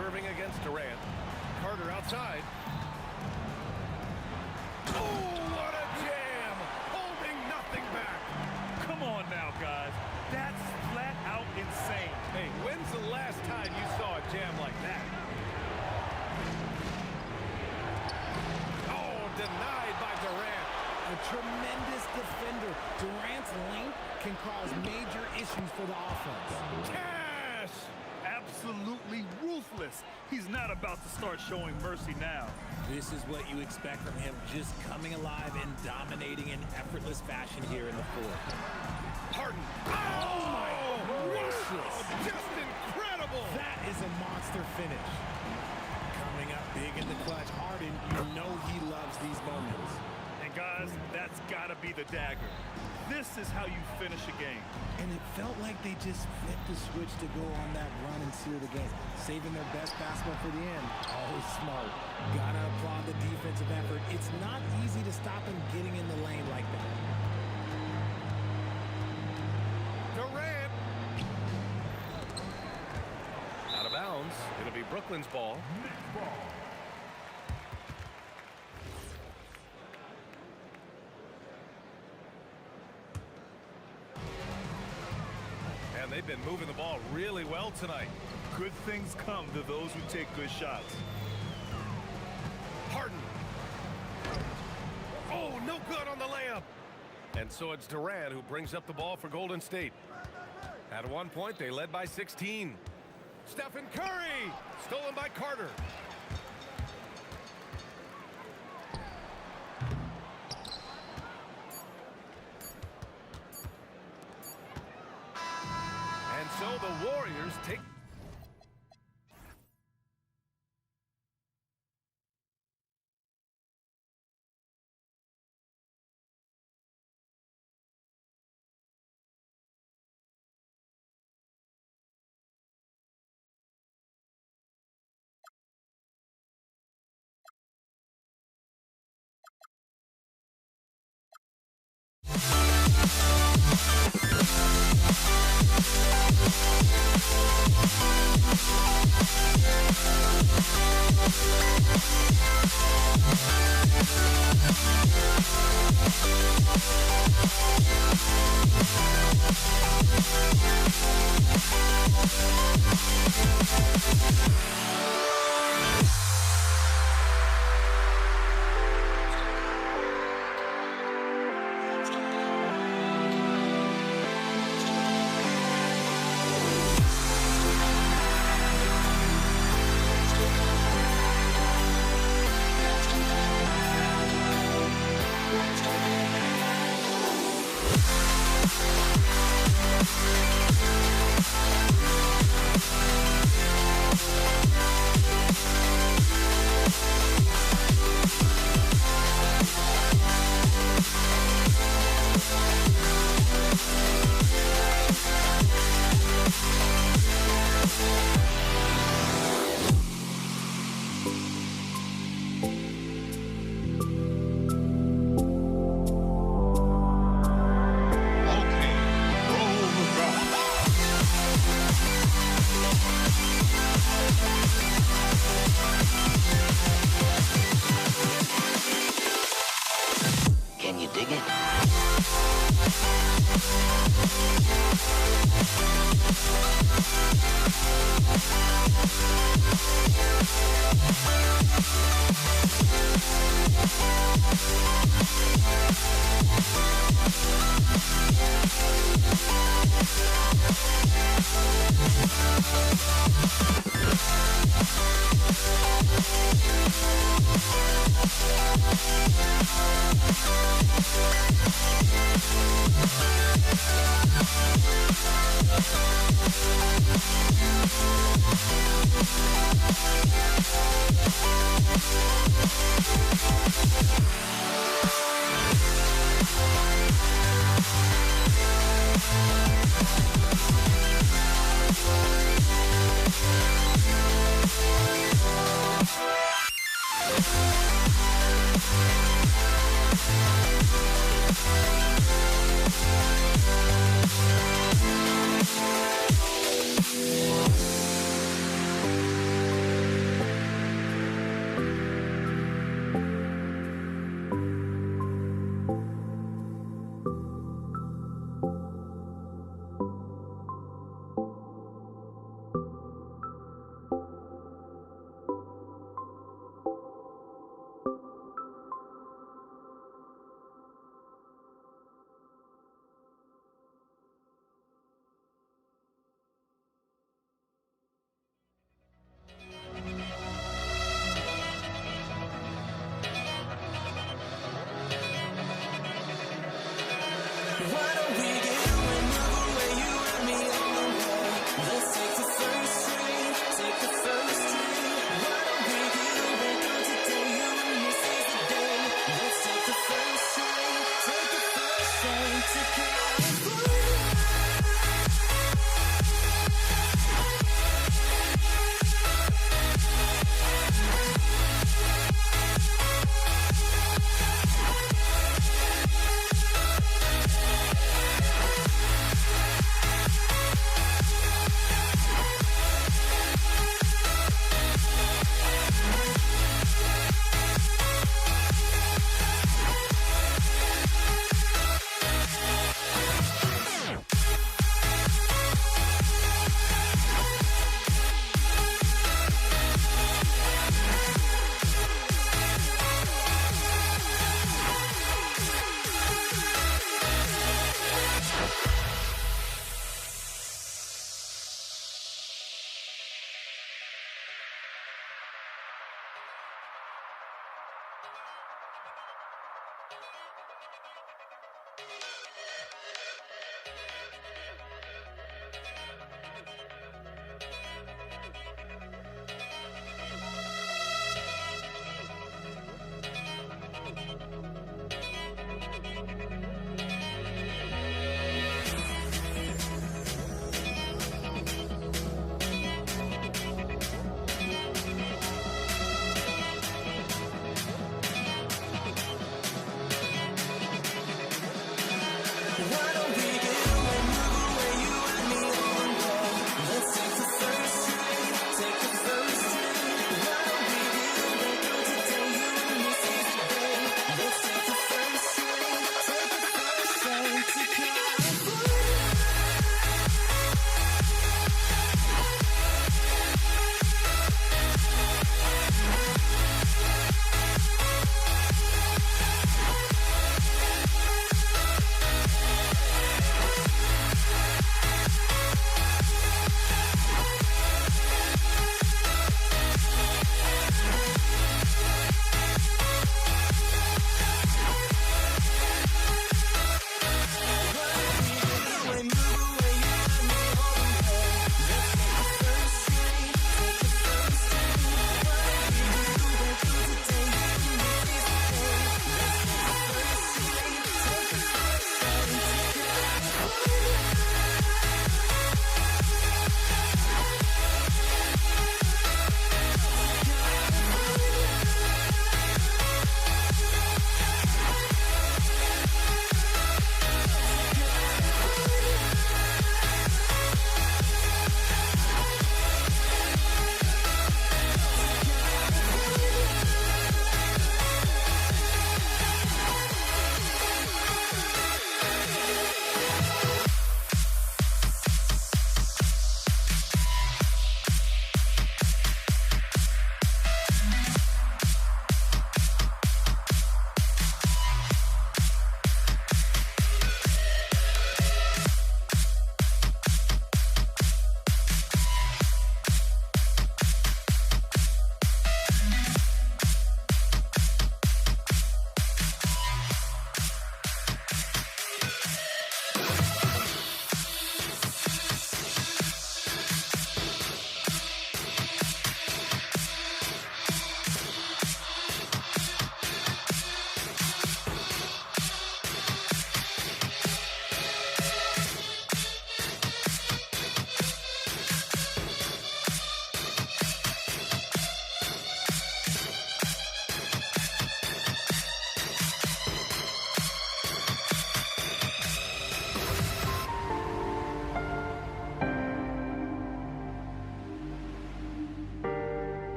Irving against Durant. Carter outside. Oh, what a jam! Holding nothing back. Come on now, guys. That's flat out insane. Hey, when's the last time you saw a jam like that? Oh, denied by Durant. A tremendous defender. Durant's length can cause major issues for the offense. Cash! Absolutely ruthless. He's not about to start showing mercy now. This is what you expect from him, just coming alive and dominating in effortless fashion here in the fourth. Harden. Oh my gracious. Just incredible. That is a monster finish. Coming up big in the clutch, Harden, you know he loves these moments. And guys, that's gotta be the dagger. This is how you finish a game. And it felt like they just flipped the switch to go on that run and seal the game, saving their best basketball for the end. Always smart. Gotta applaud the defensive effort. It's not easy to stop him getting in the lane like that. Durant. Out of bounds. It'll be Brooklyn's ball. And they've been moving the ball really well tonight. Good things come to those who take good shots. Harden. Oh, no good on the layup. And so it's Durant who brings up the ball for Golden State. At one point, they led by 16. Stephen Curry! Stolen by Carter. And so the Warriors take...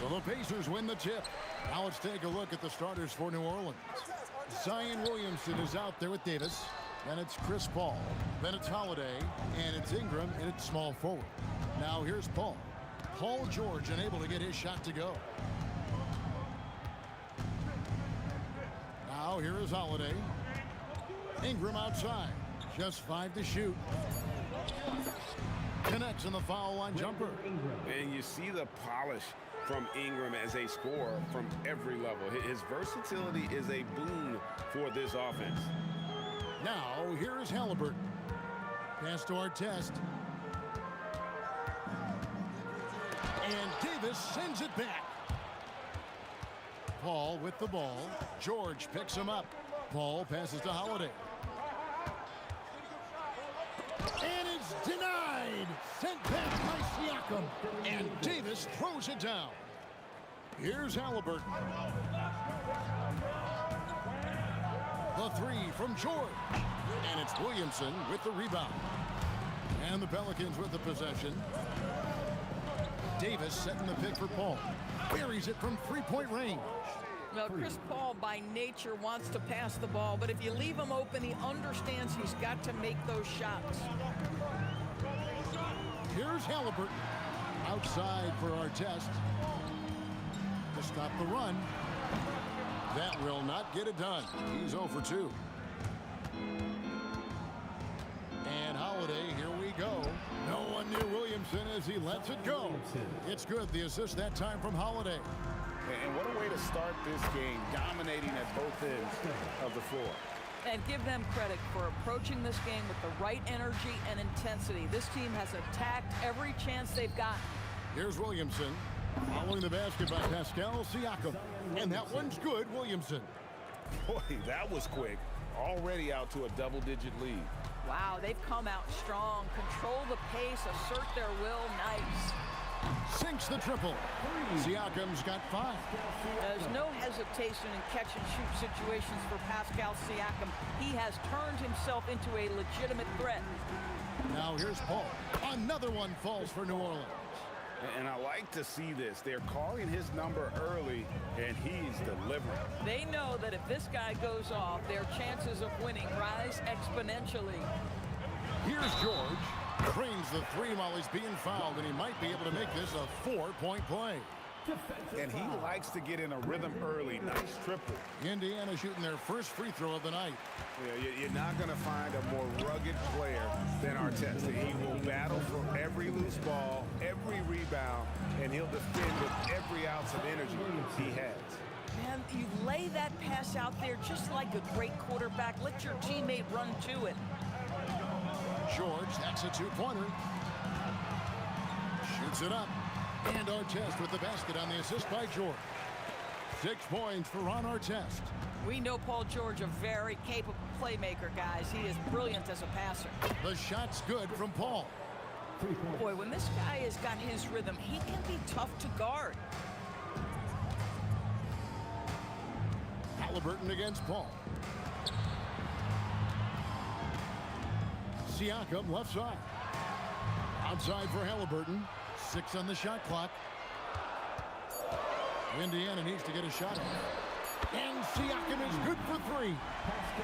So the Pacers win the tip. Now let's take a look at the starters for New Orleans. Zion Williamson is out there with Davis. Then it's Chris Paul. Then it's Holiday. And it's Ingram, and it's small forward. Now here's Paul. Paul George unable to get his shot to go. Now here is Holiday. Ingram outside. Just 5 to shoot. Connects in the foul line jumper. And you see the polish from Ingram as a scorer from every level. His versatility is a boon for this offense. Now, here is Halliburton. Pass to Artest. And Davis sends it back. Paul with the ball. George picks him up. Paul passes to Holiday. And it's denied. Sent back by Siakam. And Davis throws it down. Here's Halliburton. The three from George. And it's Williamson with the rebound. And the Pelicans with the possession. Davis setting the pick for Paul. Buries it from three-point range. Well, Chris Paul by nature wants to pass the ball, but if you leave him open, he understands he's got to make those shots. Here's Halliburton. Outside for Artest. To stop the run. That will not get it done. He's 0 for 2. And Holiday, here we go. No one near Williamson as he lets it go. It's good. The assist that time from Holiday. And what a way to start this game, dominating at both ends of the floor. And give them credit for approaching this game with the right energy and intensity. This team has attacked every chance they've gotten. Here's Williamson. Following the basket by Pascal Siakam. And that one's good, Williamson. Boy, that was quick. Already out to a double-digit lead. Wow, they've come out strong. Control the pace, assert their will. Nice. Sinks the triple. Siakam's got 5. There's no hesitation in catch-and-shoot situations for Pascal Siakam. He has turned himself into a legitimate threat. Now here's Paul. Another one falls for New Orleans. And I like to see this. They're calling his number early, and he's delivering. They know that if this guy goes off, their chances of winning rise exponentially. Here's George. Cranes the three while he's being fouled, and he might be able to make this a 4-point play. And he likes to get in a rhythm early. Nice triple. Indiana shooting their first free throw of the night. Yeah, you're not going to find a more rugged player than Artest. He will battle for every loose ball, every rebound, and he'll defend with every ounce of energy he has. Man, you lay that pass out there just like a great quarterback. Let your teammate run to it. George, that's a two-pointer. Shoots it up. And Artest with the basket on the assist by George. 6 points for Ron Artest. We know Paul George, a very capable playmaker, guys. He is brilliant as a passer. The shot's good from Paul. Boy, when this guy has got his rhythm, he can be tough to guard. Halliburton against Paul. Siakam left side. Outside for Halliburton. 6 on the shot clock. Indiana needs to get a shot off. And Siakam is good for 3.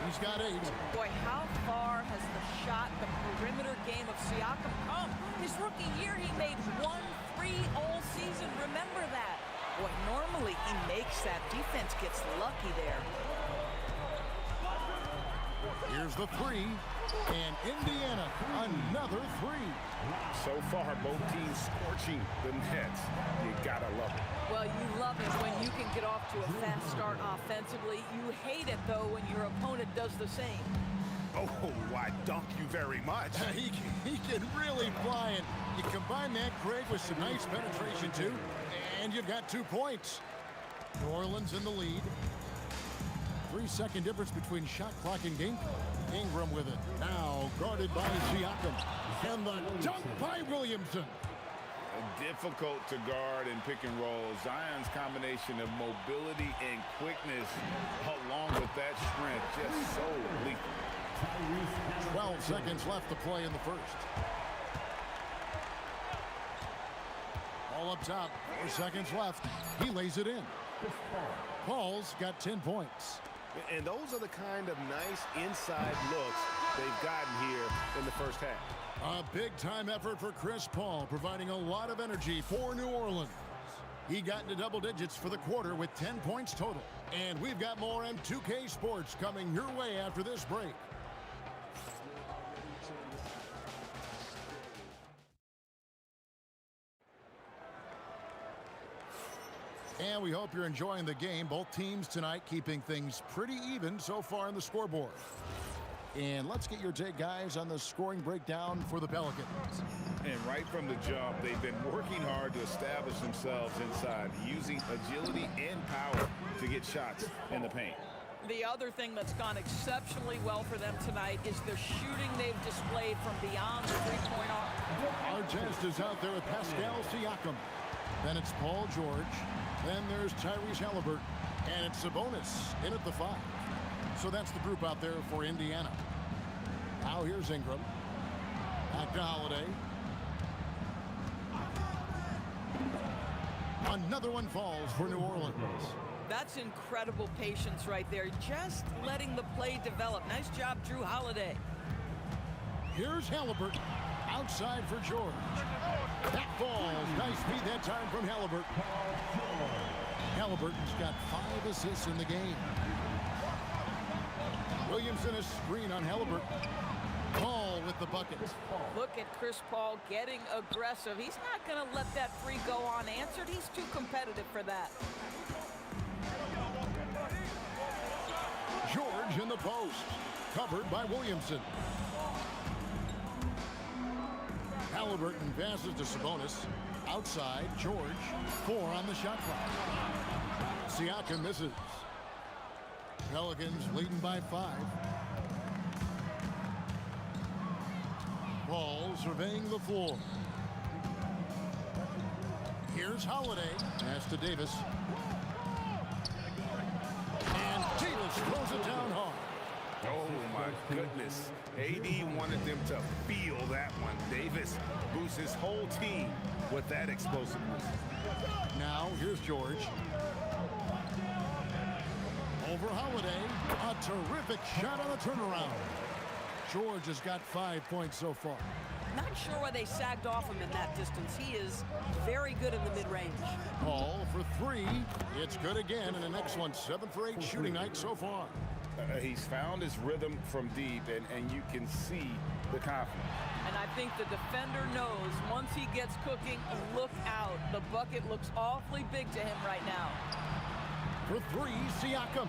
He's got 8. Boy, how far has the shot, the perimeter game of Siakam come? His rookie year, he made 1 3 all season. Remember that. Boy, normally he makes that. Defense gets lucky there. Here's the 3. And Indiana, another 3. So far, both teams scorching the Nets. You gotta love it. Well, you love it when you can get off to a fast start offensively. You hate it, though, when your opponent does the same. Oh, I dunk you very much. He can really fly it. You combine that, Greg, with some nice penetration, too, and you've got 2 points. New Orleans in the lead. 3-second difference between shot clock and game clock. Ingram with it. Now guarded by Siakam. And the dunk by Williamson. Difficult to guard and pick and roll. Zion's combination of mobility and quickness along with that strength just so lethal. 12 seconds left to play in the first. Ball Ball up top. 4 seconds left. He lays it in. Paul's got 10 points. And those are the kind of nice inside looks they've gotten here in the first half. A big-time effort for Chris Paul, providing a lot of energy for New Orleans. He got into double digits for the quarter with 10 points total. And we've got more M2K Sports coming your way after this break. And we hope you're enjoying the game. Both teams tonight keeping things pretty even so far on the scoreboard. And let's get your take, guys, on the scoring breakdown for the Pelicans. And right from the jump, they've been working hard to establish themselves inside, using agility and power to get shots in the paint. The other thing that's gone exceptionally well for them tonight is the shooting they've displayed from beyond the three-point arc. Artest is out there with Pascal Siakam. Then it's Paul George. Then there's Tyrese Halliburton. And it's Sabonis in at the 5. So that's the group out there for Indiana. Now here's Ingram. Back to Holiday. Another one falls for New Orleans. That's incredible patience right there. Just letting the play develop. Nice job, Drew Holiday. Here's Halliburton. Outside for George. That falls. Nice feed that time from Halliburton. Halliburton's got 5 assists in the game. Williamson a screen on Halliburton. Paul with the bucket. Look at Chris Paul getting aggressive. He's not going to let that free go unanswered. He's too competitive for that. George in the post. Covered by Williamson. Halliburton passes to Sabonis. Outside, George. 4 on the shot clock. Siakam misses. Pelicans leading by 5. Paul surveying the floor. Here's Holiday. Pass to Davis. And Davis throws it down hard. Oh, my goodness. AD wanted them to feel that one. Davis boosts his whole team with that explosiveness. Now, here's George. Over Holiday. A terrific shot on the turnaround. George has got 5 points so far. Not sure why they sagged off him in that distance. He is very good in the mid-range. Paul for 3. It's good again, and the next one 7 for 8 shooting night so far. He's found his rhythm from deep, and you can see the confidence. And I think the defender knows once he gets cooking, look out. The bucket looks awfully big to him right now. For 3, Siakam.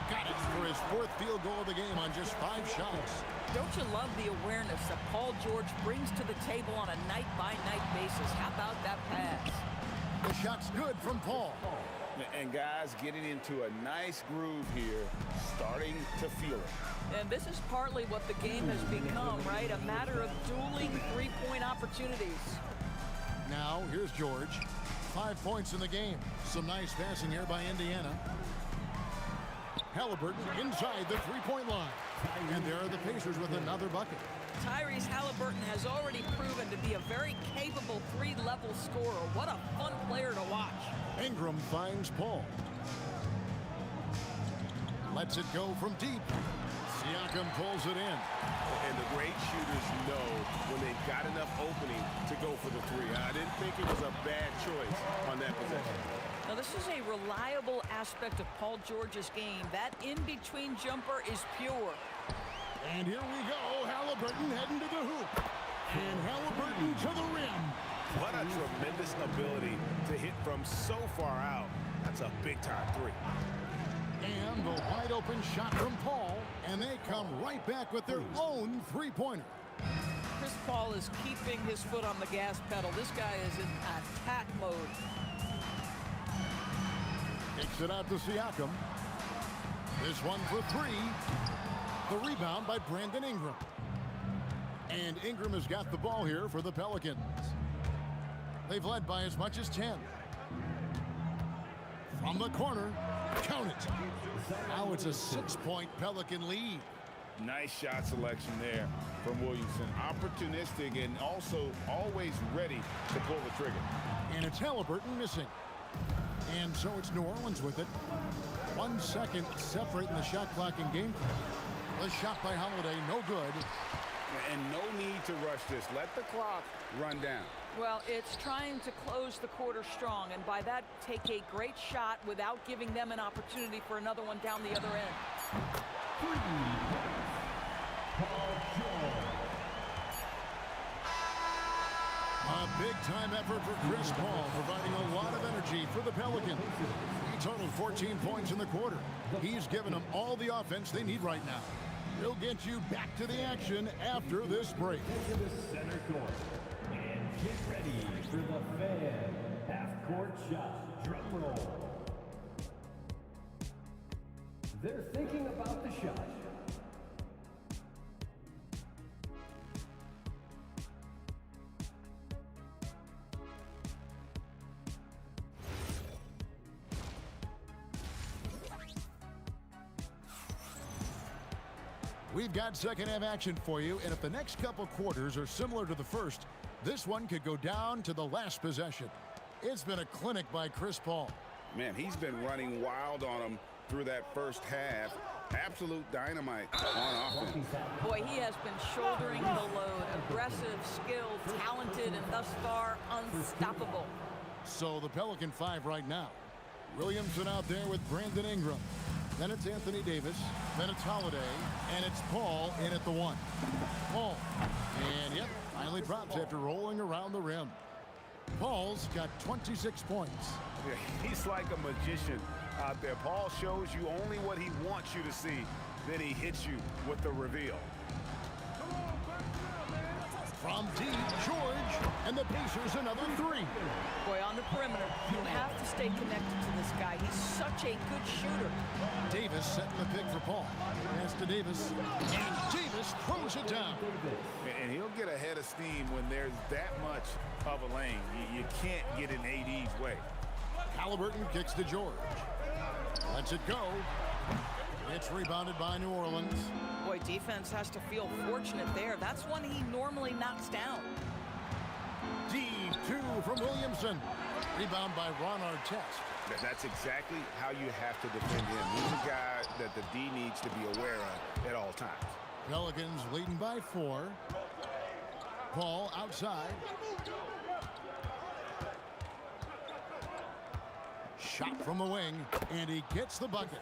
Got it for his 4th field goal of the game on just 5 shots. Don't you love the awareness that Paul George brings to the table on a night-by-night basis? How about that pass? The shot's good from Paul. And guys getting into a nice groove here, starting to feel it. And this is partly what the game has become, right? A matter of dueling three-point opportunities. Now, here's George. 5 points in the game. Some nice passing here by Indiana. Halliburton inside the three-point line. And there are the Pacers with another bucket. Tyrese Halliburton has already proven to be a very capable 3-level scorer. What a fun player to watch. Ingram finds Paul. Lets it go from deep. Siakam pulls it in. And the great shooters know when they've got enough opening to go for the 3. I didn't think it was a bad choice on that possession. Now, this is a reliable aspect of Paul George's game. That in-between jumper is pure. And here we go. Halliburton heading to the hoop. And Halliburton to the rim. What a tremendous ability to hit from so far out. That's a big-time 3. And the wide open shot from Paul. And they come right back with their own three-pointer. Chris Paul is keeping his foot on the gas pedal. This guy is in attack mode. Kicks it out to Siakam. This one for 3. The rebound by Brandon Ingram. And Ingram has got the ball here for the Pelicans. They've led by as much as 10. From the corner, count it. Now it's a 6-point Pelican lead. Nice shot selection there from Williamson. Opportunistic and also always ready to pull the trigger. And it's Halliburton missing. And so it's New Orleans with it. 1 second separating the shot clock and game clock. The shot by Holiday, no good. And no need to rush this. Let the clock run down. Well, it's trying to close the quarter strong, and by that, take a great shot without giving them an opportunity for another one down the other end. A big-time effort for Chris Paul, providing a lot of energy for the Pelicans. He totaled 14 points in the quarter. He's given them all the offense they need right now. We'll get you back to the action after this break. To the center court. And get ready for the Fan half-court shot. Drum roll. They're thinking about the shot. We've got second-half action for you, and if the next couple quarters are similar to the first, this one could go down to the last possession. It's been a clinic by Chris Paul. Man, he's been running wild on him through that first half. Absolute dynamite on offense. Boy, he has been shouldering the load. Aggressive, skilled, talented, and thus far unstoppable. So the Pelican 5 right now. Williamson out there with Brandon Ingram. Then it's Anthony Davis. Then it's Holiday. And it's Paul in at the 1. Paul. And yep, finally drops after rolling around the rim. Paul's got 26 points. Yeah, he's like a magician out there. Paul shows you only what he wants you to see. Then he hits you with the reveal. From deep, George, and the Pacers another 3. Boy, on the perimeter, you have to stay connected to this guy. He's such a good shooter. Davis setting the pick for Paul. Pass to Davis, and Davis throws it down. And he'll get ahead of steam when there's that much of a lane. You can't get in AD's way. Halliburton kicks to George. Lets it go. It's rebounded by New Orleans. Boy, defense has to feel fortunate there. That's one he normally knocks down. Deep 2 from Williamson. Rebound by Ron Artest. That's exactly how you have to defend him. He's a guy that the D needs to be aware of at all times. Pelicans leading by 4. Paul outside. Shot from the wing, and he gets the bucket.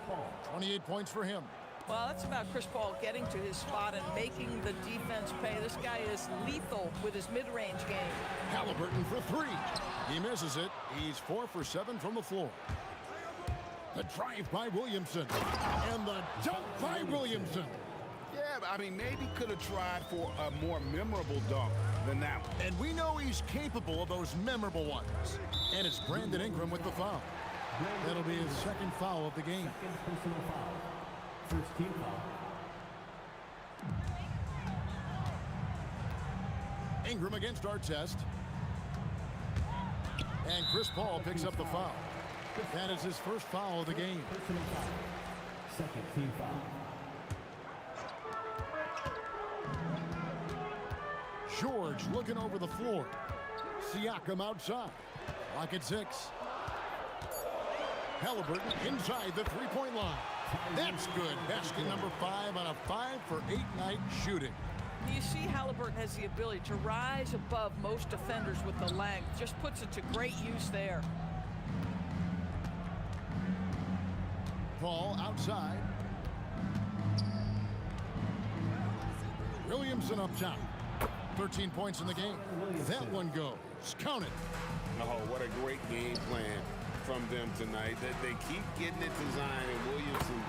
28 points for him. Well, that's about Chris Paul getting to his spot and making the defense pay. This guy is lethal with his mid-range game. Halliburton for 3. He misses it. He's 4 for 7 from the floor. The drive by Williamson. And the dunk by Williamson. Yeah, I mean, maybe could have tried for a more memorable dunk than that one. And we know he's capable of those memorable ones. And it's Brandon Ingram with the foul. That'll be his second foul of the game. Second personal foul. First team foul. Ingram against Artest. And Chris Paul picks up the foul. That is his first foul of the game. Personal foul. Second team foul. George looking over the floor. Siakam outside. Lock at 6. Halliburton inside the three-point line. That's good. Basket number 5 on a 5-for-8 night shooting. You see Halliburton has the ability to rise above most defenders with the length. Just puts it to great use there. Paul outside. Williamson up top. 13 points in the game. That one goes. Count it. Oh, what a great game plan from them tonight. They keep getting it designed, and Williamson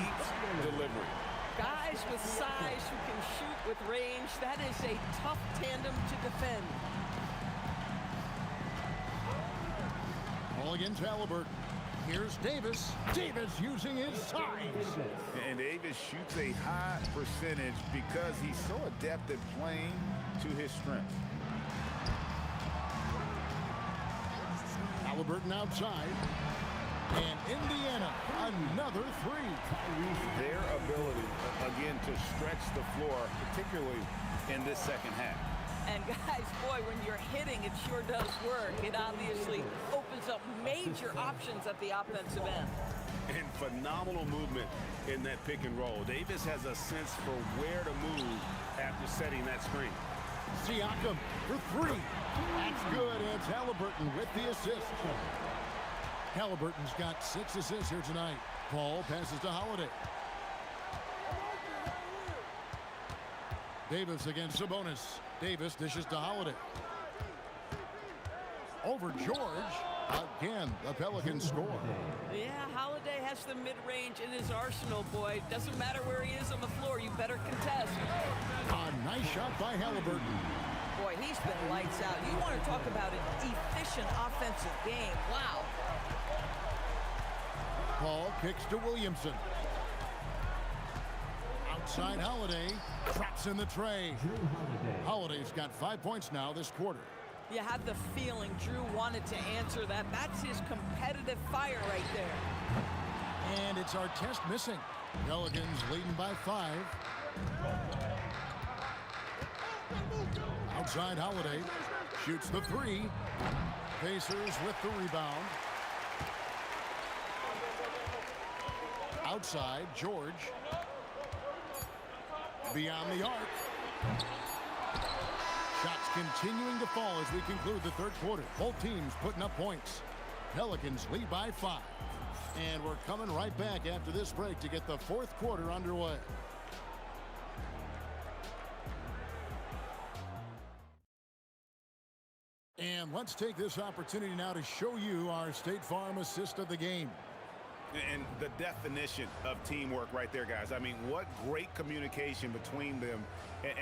keeps delivering. Guys with size who can shoot with range, that is a tough tandem to defend. Ball against Halliburton. Here's Davis. Davis using his size. And Davis shoots a high percentage because he's so adept at playing to his strength. Halliburton outside. And Indiana, another three. Their ability, again, to stretch the floor, particularly in this second half. And guys, boy, when you're hitting, it sure does work. It obviously opens up major options at the offensive end. And phenomenal movement in that pick and roll. Davis has a sense for where to move after setting that screen. Siakam for three. That's good. It's Halliburton with the assist. Halliburton's got 6 assists here tonight. Paul passes to Holiday. Davis against Sabonis. Davis dishes to Holiday. Over George. Again, the Pelicans score. Yeah, Holiday has the mid-range in his arsenal, boy. Doesn't matter where he is on the floor. You better contest. A nice shot by Halliburton. Boy, he's been lights out. You want to talk about an efficient offensive game. Wow. Paul kicks to Williamson. Outside Holiday. Traps in the tray. Holiday's got 5 points now this quarter. You had the feeling Drew wanted to answer that. That's his competitive fire right there. And it's Artest missing. Pelicans leading by 5. Outside Holiday. Shoots the three. Pacers with the rebound. Outside, George. Beyond the arc. Shots continuing to fall as we conclude the third quarter. Both teams putting up points. Pelicans lead by 5. And we're coming right back after this break to get the fourth quarter underway. And let's take this opportunity now to show you our State Farm assist of the game. And the definition of teamwork right there, guys. I mean, what great communication between them,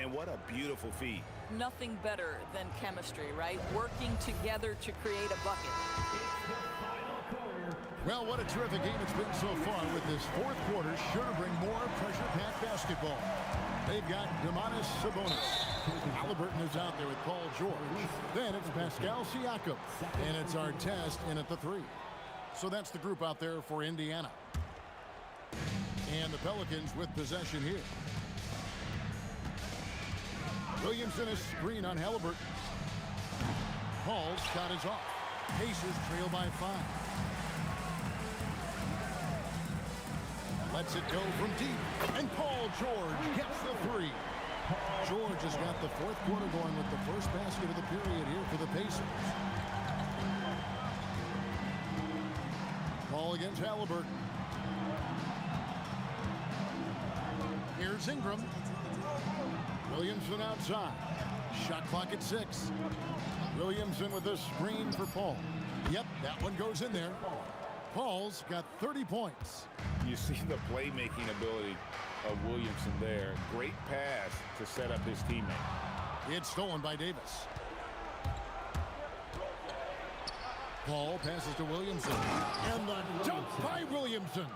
and what a beautiful feed. Nothing better than chemistry, right? Working together to create a bucket. Well, what a terrific game it's been so far, with this fourth quarter sure to bring more pressure-packed basketball. They've got Domantas Sabonis. Halliburton is out there with Paul George. Then it's Pascal Siakam. And it's Artest in at the three. So that's the group out there for Indiana. And the Pelicans with possession here. Williamson is screen on Halliburton. Paul's shot is off. Pacers trail by 5. Lets it go from deep. And Paul George gets the three. George has got the fourth quarter going with the first basket of the period here for the Pacers. Paul against Halliburton. Here's Ingram. Williamson outside. Shot clock at 6. Williamson with a screen for Paul. Yep, that one goes in there. Paul's got 30 points. You see the playmaking ability of Williamson there. Great pass to set up his teammate. It's stolen by Davis. Paul passes to Williamson. And the dunk by Williamson.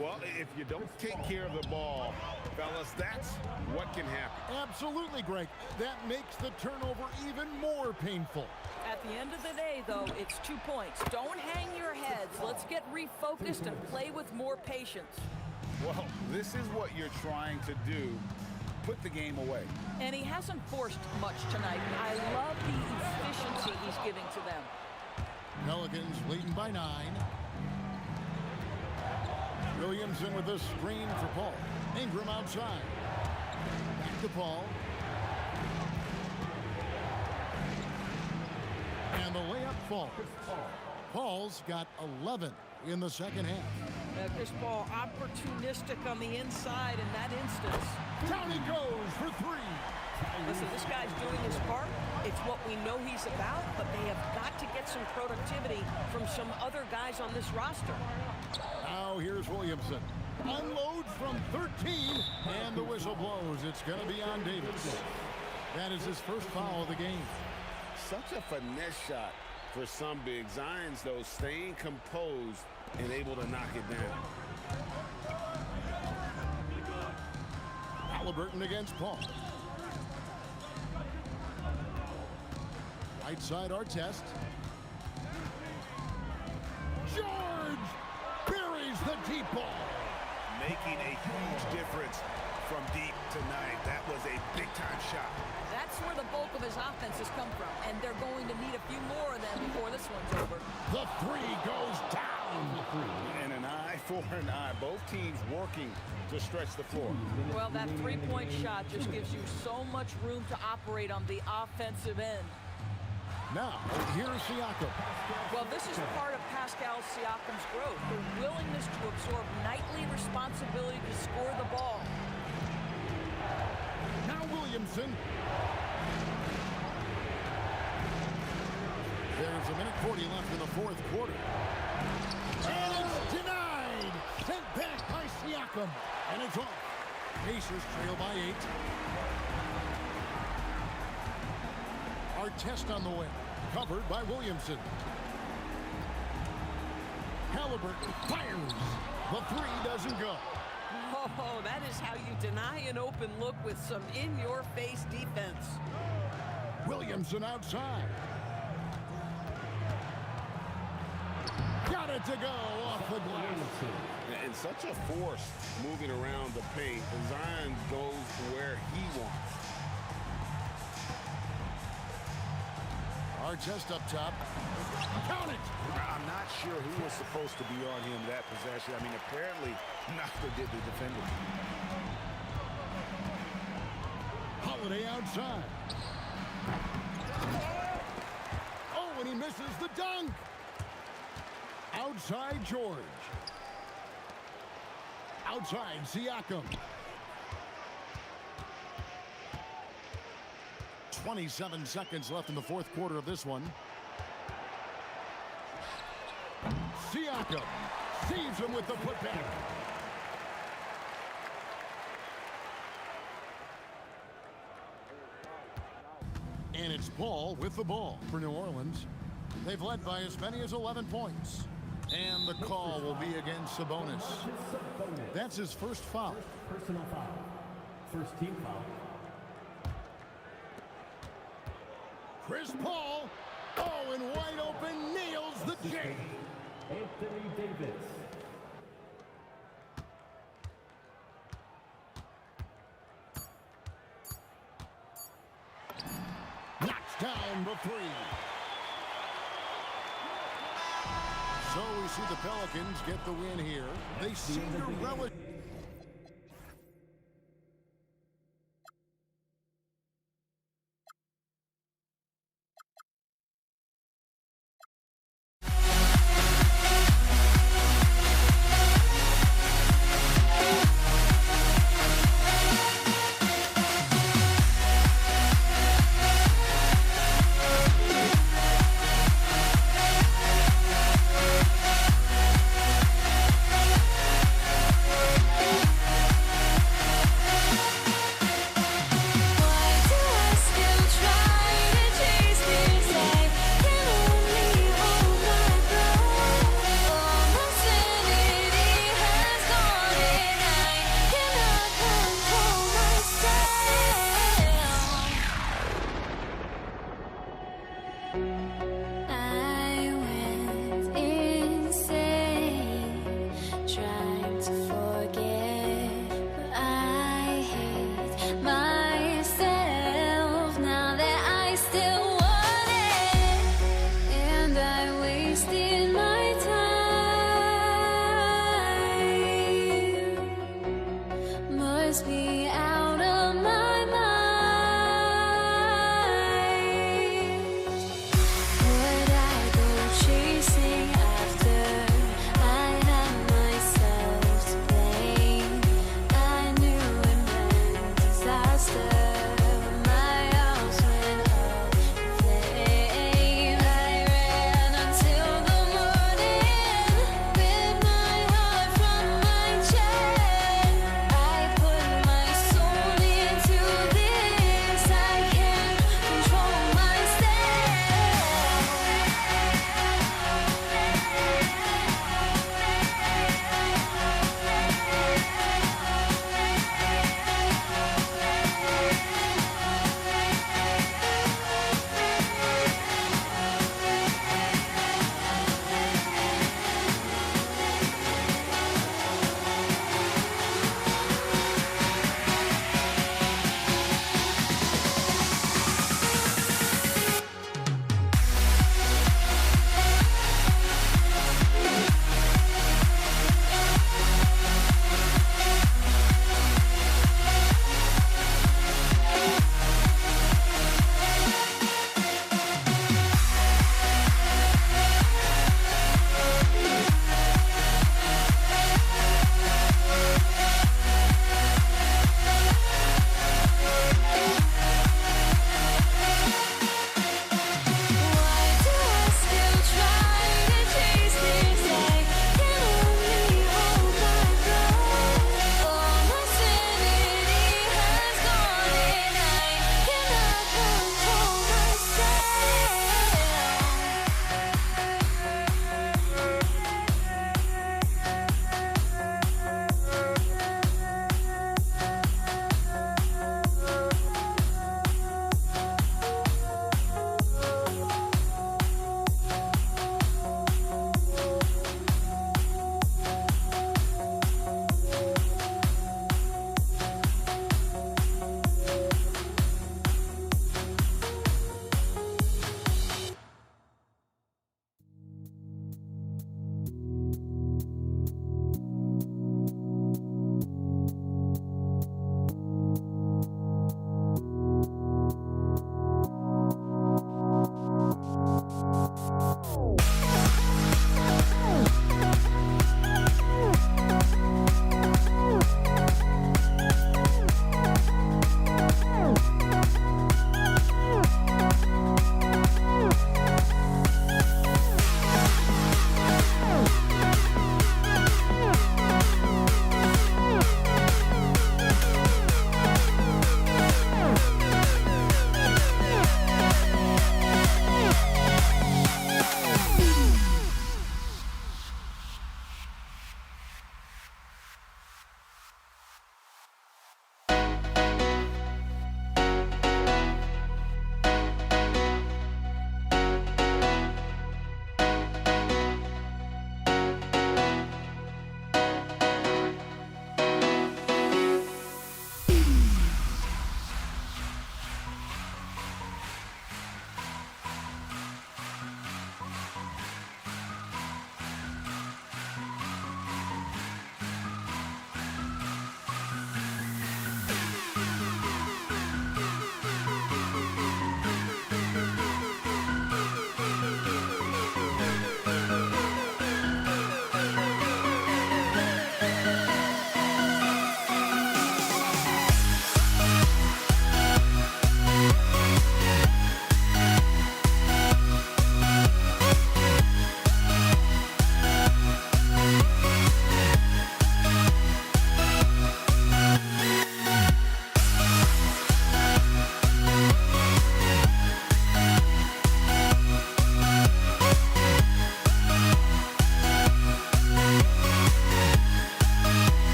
Well, if you don't take care of the ball, fellas, that's what can happen. Absolutely, Greg. That makes the turnover even more painful. At the end of the day, though, it's 2 points. Don't hang your heads. Let's get refocused and play with more patience. Well, this is what you're trying to do. Put the game away. And he hasn't forced much tonight. I love the efficiency he's giving to them. Pelicans leading by 9. Williamson with a screen for Paul. Ingram outside. Back to Paul. And the layup falls. Paul's got 11 in the second half. Chris Paul opportunistic on the inside in that instance. Down he goes for 3. Listen, this guy's doing his part. It's what we know he's about, but they have got to get some productivity from some other guys on this roster. Now here's Williamson. Unloads from 13, and the whistle blows. It's going to be on Davis. That is his first foul of the game. Such a finesse shot for some big. Zion's, though, staying composed and able to knock it down. Halliburton against Paul. Right side Artest. George the deep ball. Making a huge difference from deep tonight. That was a big-time shot. That's where the bulk of his offense has come from, and they're going to need a few more of them before this one's over. The three goes down. And an eye for an eye. Both teams working to stretch the floor. Well, that three-point shot just gives you so much room to operate on the offensive end. Now, here's Siakam. Well, this is part of Pascal Siakam's growth, the willingness to absorb nightly responsibility to score the ball. Now Williamson. There's 1:40 left in the fourth quarter. And it's denied. Sent back by Siakam. And it's off. Pacers trail by 8. Our test on the way. Covered by Williamson. Halliburton fires. The three doesn't go. Oh, that is how you deny an open look with some in-your-face defense. Williamson outside. Got it to go off the glass. And such a force moving around the paint. Zion goes where he wants. Our test up top. Count it! I'm not sure who was supposed to be on him that possession. I mean, apparently, neither did the defender. Holiday outside. Oh, and he misses the dunk. Outside George. Outside Siakam. 27 seconds left in the fourth quarter of this one. Siakam saves him with the putback. And it's Paul with the ball for New Orleans. They've led by as many as 11 points. And the call will be against Sabonis. That's his first foul. Personal foul. First team foul. Chris Paul, oh, and wide open, nails the J. Anthony Davis. Knocks down the three. So we see the Pelicans get the win here. They seem to relish.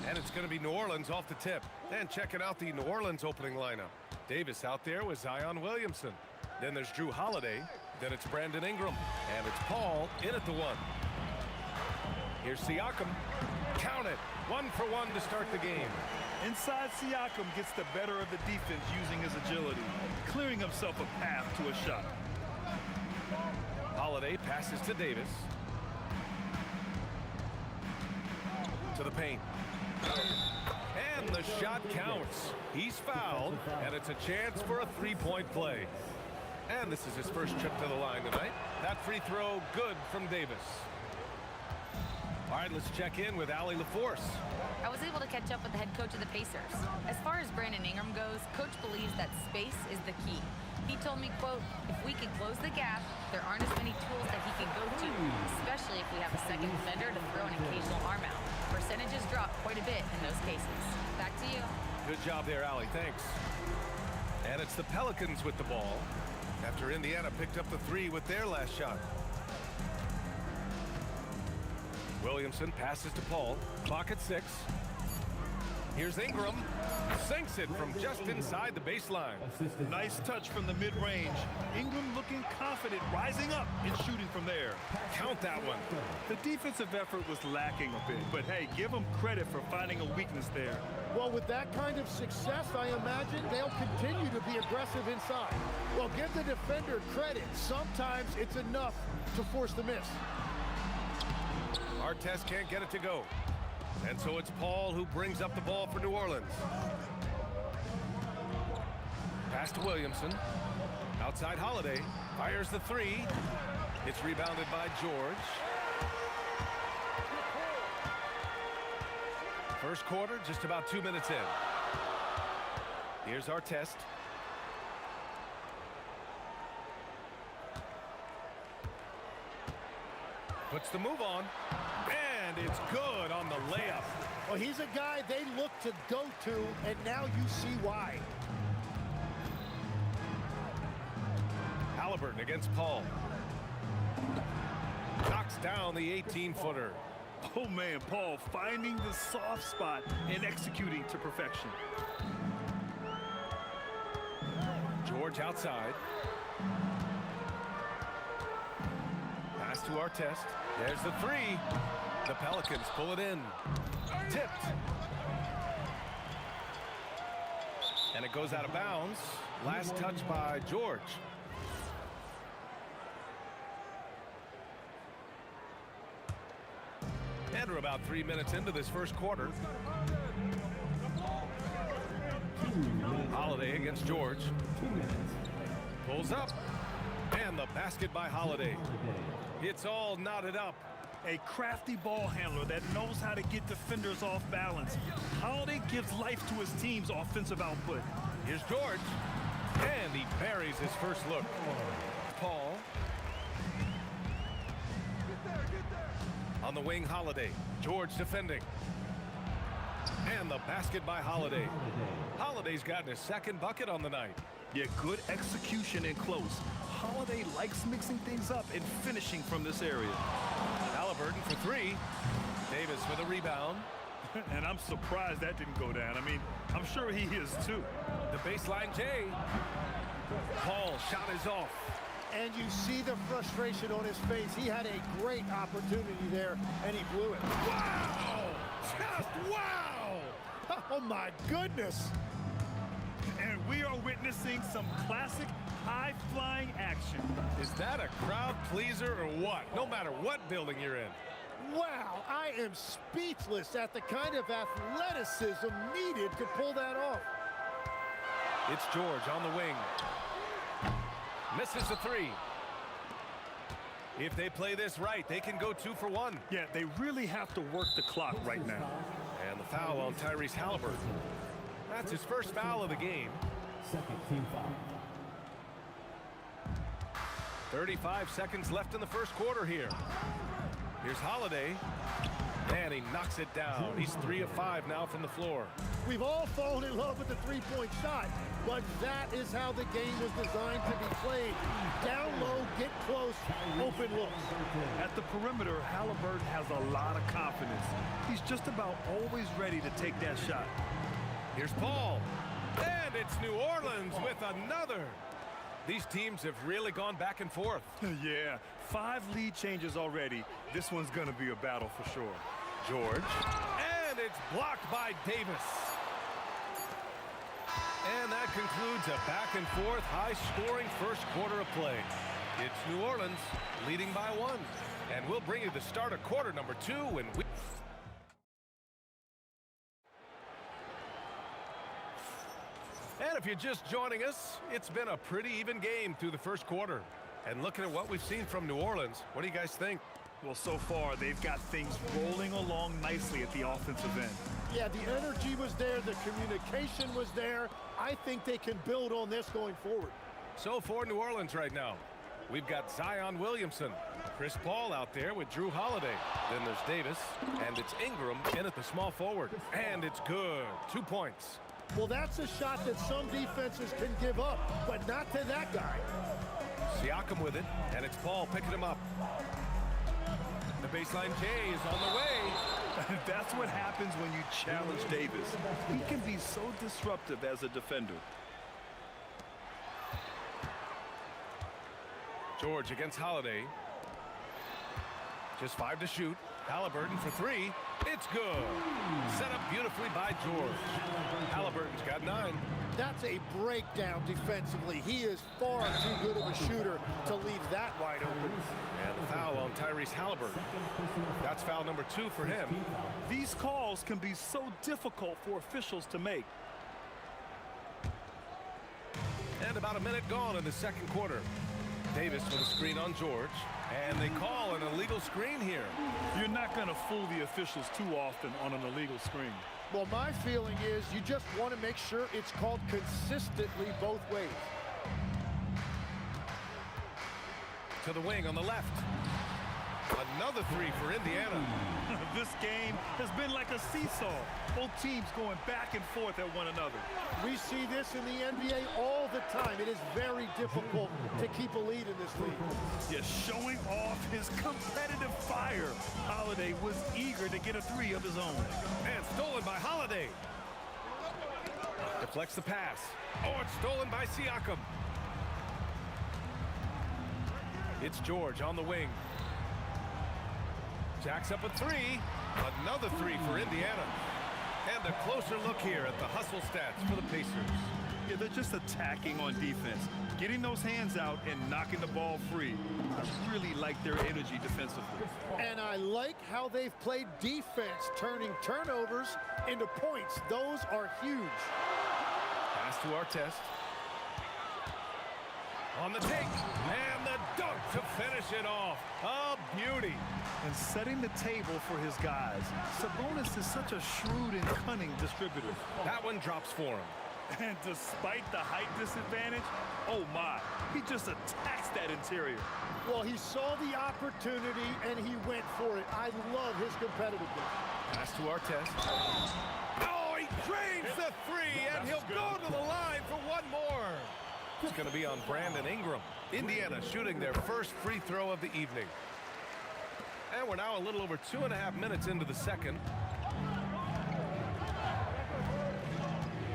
And it's going to be New Orleans off the tip. And checking out the New Orleans opening lineup. Davis out there with Zion Williamson. Then there's Drew Holiday. Then it's Brandon Ingram. And it's Paul in at the 1. Here's Siakam. Count it. 1 for 1 to start the game. Inside, Siakam gets the better of the defense using his agility, clearing himself a path to a shot. Holiday passes to Davis. To the paint. And the shot counts. He's fouled, and it's a chance for a three-point play. And this is his first trip to the line tonight. That free throw good from Davis. All right, let's check in with Allie LaForce. I was able to catch up with the head coach of the Pacers. As far as Brandon Ingram goes, coach believes that space is the key. He told me, quote, if we can close the gap, there aren't as many tools that he can go to, especially if we have a second defender to throw an occasional arm out. Percentages drop quite a bit in those cases. Back to you. Good job there, Allie. Thanks. And it's the Pelicans with the ball after Indiana picked up the 3 with their last shot. Williamson passes to Paul. Clock at 6. Here's Ingram. Sinks it from just inside the baseline. Nice touch from the mid-range. Ingram looking confident, rising up and shooting from there. Count that one. The defensive effort was lacking a bit, but hey, give them credit for finding a weakness there. Well, with that kind of success, I imagine they'll continue to be aggressive inside. Well, give the defender credit. Sometimes it's enough to force the miss. Artest can't get it to go. And so it's Paul who brings up the ball for New Orleans. Pass to Williamson. Outside Holiday. Fires the 3. It's rebounded by George. First quarter, just about 2 minutes in. Here's Artest. Puts the move on. And it's good on the layup. Well, he's a guy they look to go to, and now you see why. Halliburton against Paul. Knocks down the 18-footer. Oh man, Paul finding the soft spot and executing to perfection. George outside. Pass to Artest. There's the 3. The Pelicans pull it in. Tipped. And it goes out of bounds. Last touch by George. And we're about 3 minutes into this first quarter. Holiday against George. Pulls up. And the basket by Holiday. It's all knotted up. A crafty ball handler that knows how to get defenders off balance. Holiday gives life to his team's offensive output. Here's George. And he buries his first look. Paul. On the wing, Holiday. George defending. And the basket by Holiday. Holiday's gotten his second bucket on the night. Yeah, good execution and close. Holiday likes mixing things up and finishing from this area. Halliburton for 3. Davis for the rebound. And I'm surprised that didn't go down. I mean, I'm sure he is too. The baseline J. Paul shot is off. And you see the frustration on his face. He had a great opportunity there, and he blew it. Wow! Just wow! Oh, my goodness. And we are witnessing some classic high-flying action. Is that a crowd pleaser or what? No matter what building you're in. Wow, I am speechless at the kind of athleticism needed to pull that off. It's George on the wing. Misses the 3. If they play this right, they can go 2 for 1. Yeah, they really have to work the clock right now. And the foul on Tyrese Halliburton. That's his first foul of the game. Second team foul. 35 seconds left in the first quarter here. Here's Holiday. And he knocks it down. He's 3 of 5 now from the floor. We've all fallen in love with the three-point shot, but that is how the game was designed to be played. Down low, get close, open looks. At the perimeter, Halliburton has a lot of confidence. He's just about always ready to take that shot. Here's Paul. And it's New Orleans with another. These teams have really gone back and forth. Yeah, 5 lead changes already. This one's going to be a battle for sure. George. And it's blocked by Davis. And that concludes a back-and-forth, high-scoring first quarter of play. It's New Orleans leading by 1. And we'll bring you the start of quarter number 2 when we... And if you're just joining us, it's been a pretty even game through the first quarter. And looking at what we've seen from New Orleans, what do you guys think? Well, so far, they've got things rolling along nicely at the offensive end. Yeah, the energy was there, the communication was there. I think they can build on this going forward. So for New Orleans right now, we've got Zion Williamson, Chris Paul out there with Drew Holiday. Then there's Davis, and it's Ingram in at the small forward. And it's good. 2 points. Well, that's a shot that some defenses can give up, but not to that guy. Siakam with it, and it's Paul picking him up. The baseline J is on the way. That's what happens when you challenge Davis. He can be so disruptive as a defender. George against Holiday. Just 5 to shoot. Halliburton for 3. It's good. Set up beautifully by George. Halliburton's got 9. That's a breakdown defensively. He is far too good of a shooter to leave that wide open. And the foul on Tyrese Halliburton. That's foul number 2 for him. These calls can be so difficult for officials to make. And about a minute gone in the second quarter. Davis with a screen on George. And they call an illegal screen here. You're not going to fool the officials too often on an illegal screen. Well, my feeling is you just want to make sure it's called consistently both ways. To the wing on the left. Another 3 for Indiana. This game has been like a seesaw. Both teams going back and forth at one another. We see this in the NBA all the time. It is very difficult to keep a lead in this league. Just showing off his competitive fire. Holiday was eager to get a 3 of his own. And stolen by Holiday. Deflects the pass. Oh, it's stolen by Siakam. It's George on the wing. Jacks up a 3. Another 3 for Indiana. And a closer look here at the hustle stats for the Pacers. Yeah, they're just attacking on defense. Getting those hands out and knocking the ball free. I really like their energy defensively. And I like how they've played defense, turning turnovers into points. Those are huge. Pass to Artest. On the take. And the dunk to finish it off. A beauty. And setting the table for his guys. Sabonis is such a shrewd and cunning distributor. That one drops for him. And despite the height disadvantage, oh my, he just attacks that interior. Well, he saw the opportunity and he went for it. I love his competitiveness. Pass to Artest. Oh, he drains the 3, and he'll go to the line for one more. It's going to be on Brandon Ingram. Indiana shooting their first free throw of the evening. And we're now a little over 2.5 minutes into the second.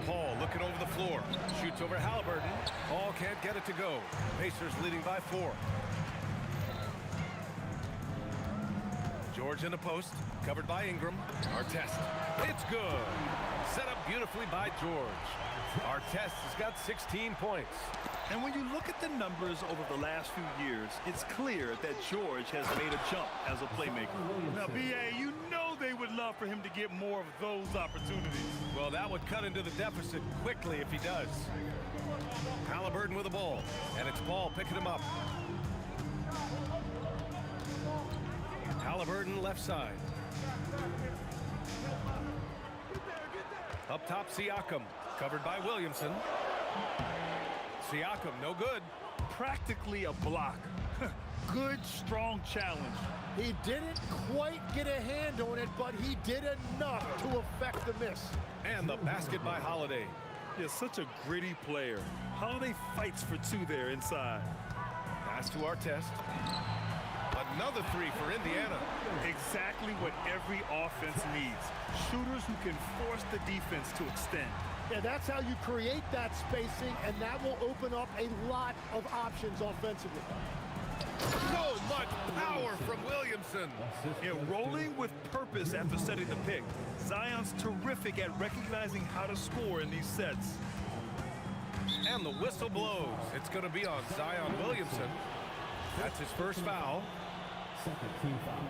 Paul looking over the floor. Shoots over Halliburton. Paul can't get it to go. Pacers leading by 4. George in the post. Covered by Ingram. Artest. It's good. Set up beautifully by George. Artest has got 16 points. And when you look at the numbers over the last few years, it's clear that George has made a jump as a playmaker. Now, B.A., you know they would love for him to get more of those opportunities. Well, that would cut into the deficit quickly if he does. Halliburton with the ball, and it's Paul picking him up. Halliburton left side. Up top, Siakam, covered by Williamson. Siakam, no good. Practically a block. Good, strong challenge. He didn't quite get a hand on it, but he did enough to affect the miss. And the basket by Holiday. Yeah, such a gritty player. Holiday fights for two there inside. Pass to Artest. Another three for Indiana. Exactly what every offense needs. Shooters who can force the defense to extend. Yeah, that's how you create that spacing, and that will open up a lot of options offensively. So much power from Williamson. Yeah, rolling with purpose after setting the pick. Zion's terrific at recognizing how to score in these sets. And the whistle blows. It's going to be on Zion Williamson. That's his first foul. Second team foul.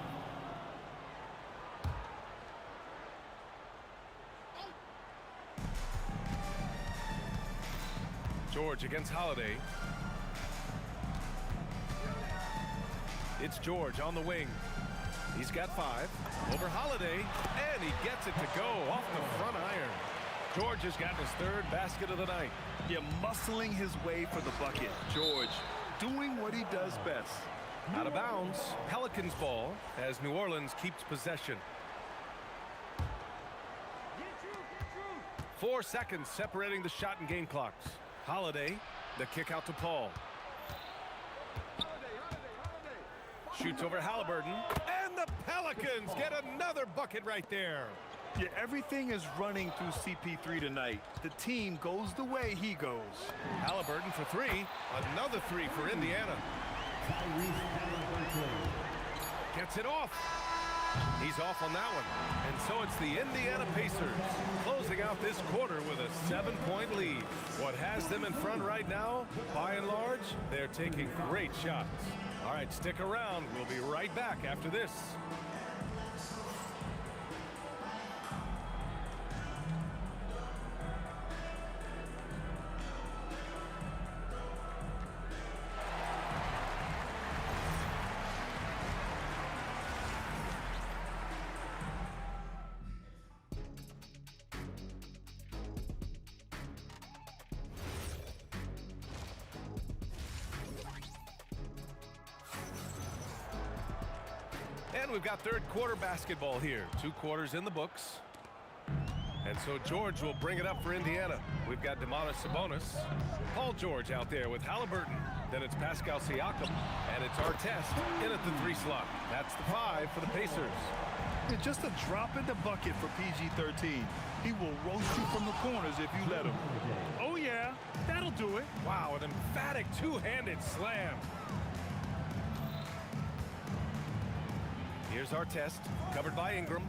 George against Holiday. It's George on the wing. He's got 5. Over Holiday, and he gets it to go off the front iron. George has gotten his 3rd basket of the night. Yeah, muscling his way for the bucket. George doing what he does best. Out of bounds, Pelicans ball as New Orleans keeps possession. 4 seconds separating the shot and game clocks. Holiday, the kick out to Paul. Shoots over Halliburton, and the Pelicans get another bucket right there. Yeah, everything is running through CP3 tonight. The team goes the way he goes. Halliburton for 3, another 3 for Indiana. Gets it off. He's off on that one. And so it's the Indiana Pacers closing out this quarter with a 7-point lead. What has them in front right now, by and large, they're taking great shots. All right, stick around. We'll be right back after this. And we've got 3rd quarter basketball here. 2 quarters in the books. And so George will bring it up for Indiana. We've got Domantas Sabonis. Paul George out there with Halliburton. Then it's Pascal Siakam. And it's Artest in at the 3 slot. That's the 5 for the Pacers. It's just a drop in the bucket for PG-13. He will roast you from the corners if you let him. Oh, yeah, that'll do it. Wow, an emphatic 2-handed slam. Here's Artest, covered by Ingram.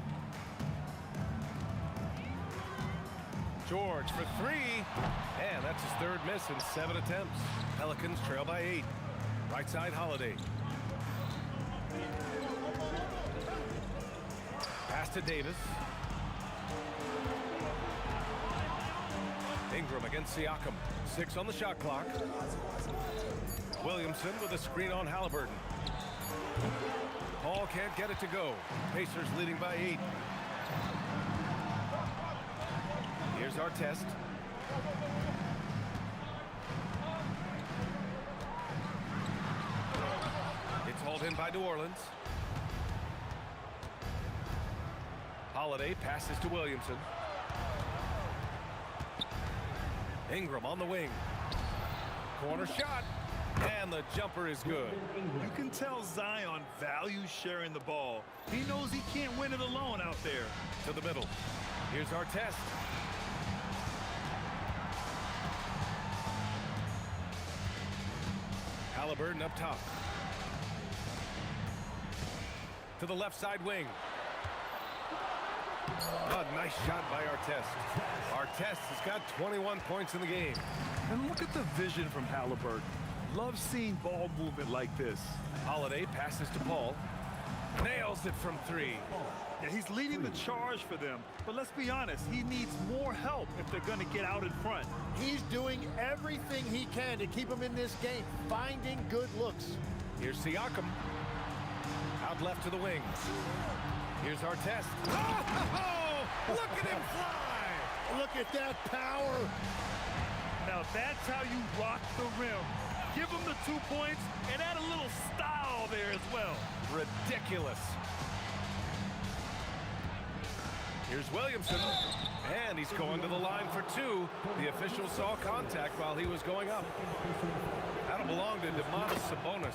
George for 3, and that's his 3rd miss in 7 attempts. Pelicans trail by 8. Right side, Holiday. Pass to Davis. Ingram against Siakam. 6 on the shot clock. Williamson with a screen on Halliburton. Paul can't get it to go. Pacers leading by 8. Here's Artest. It's hauled in by New Orleans. Holiday passes to Williamson. Ingram on the wing. Corner shot. And the jumper is good. You can tell Zion values sharing the ball. He knows he can't win it alone out there. To the middle. Here's Artest. Halliburton up top. To the left side wing. A nice shot by Artest. Artest has got 21 points in the game. And look at the vision from Halliburton. Love seeing ball movement like this. Holiday passes to Paul. Nails it from 3. Yeah, he's leading the charge for them. But let's be honest, he needs more help if they're going to get out in front. He's doing everything he can to keep him in this game, finding good looks. Here's Siakam. Out left to the wing. Here's Artest. Oh, look at him fly! Look at that power. Now that's how you rock the rim. Give him the 2 points and add a little style there as well. Ridiculous. Here's Williamson, and he's going to the line for two. The official saw contact while he was going up. That'll belong to Domantas Sabonis.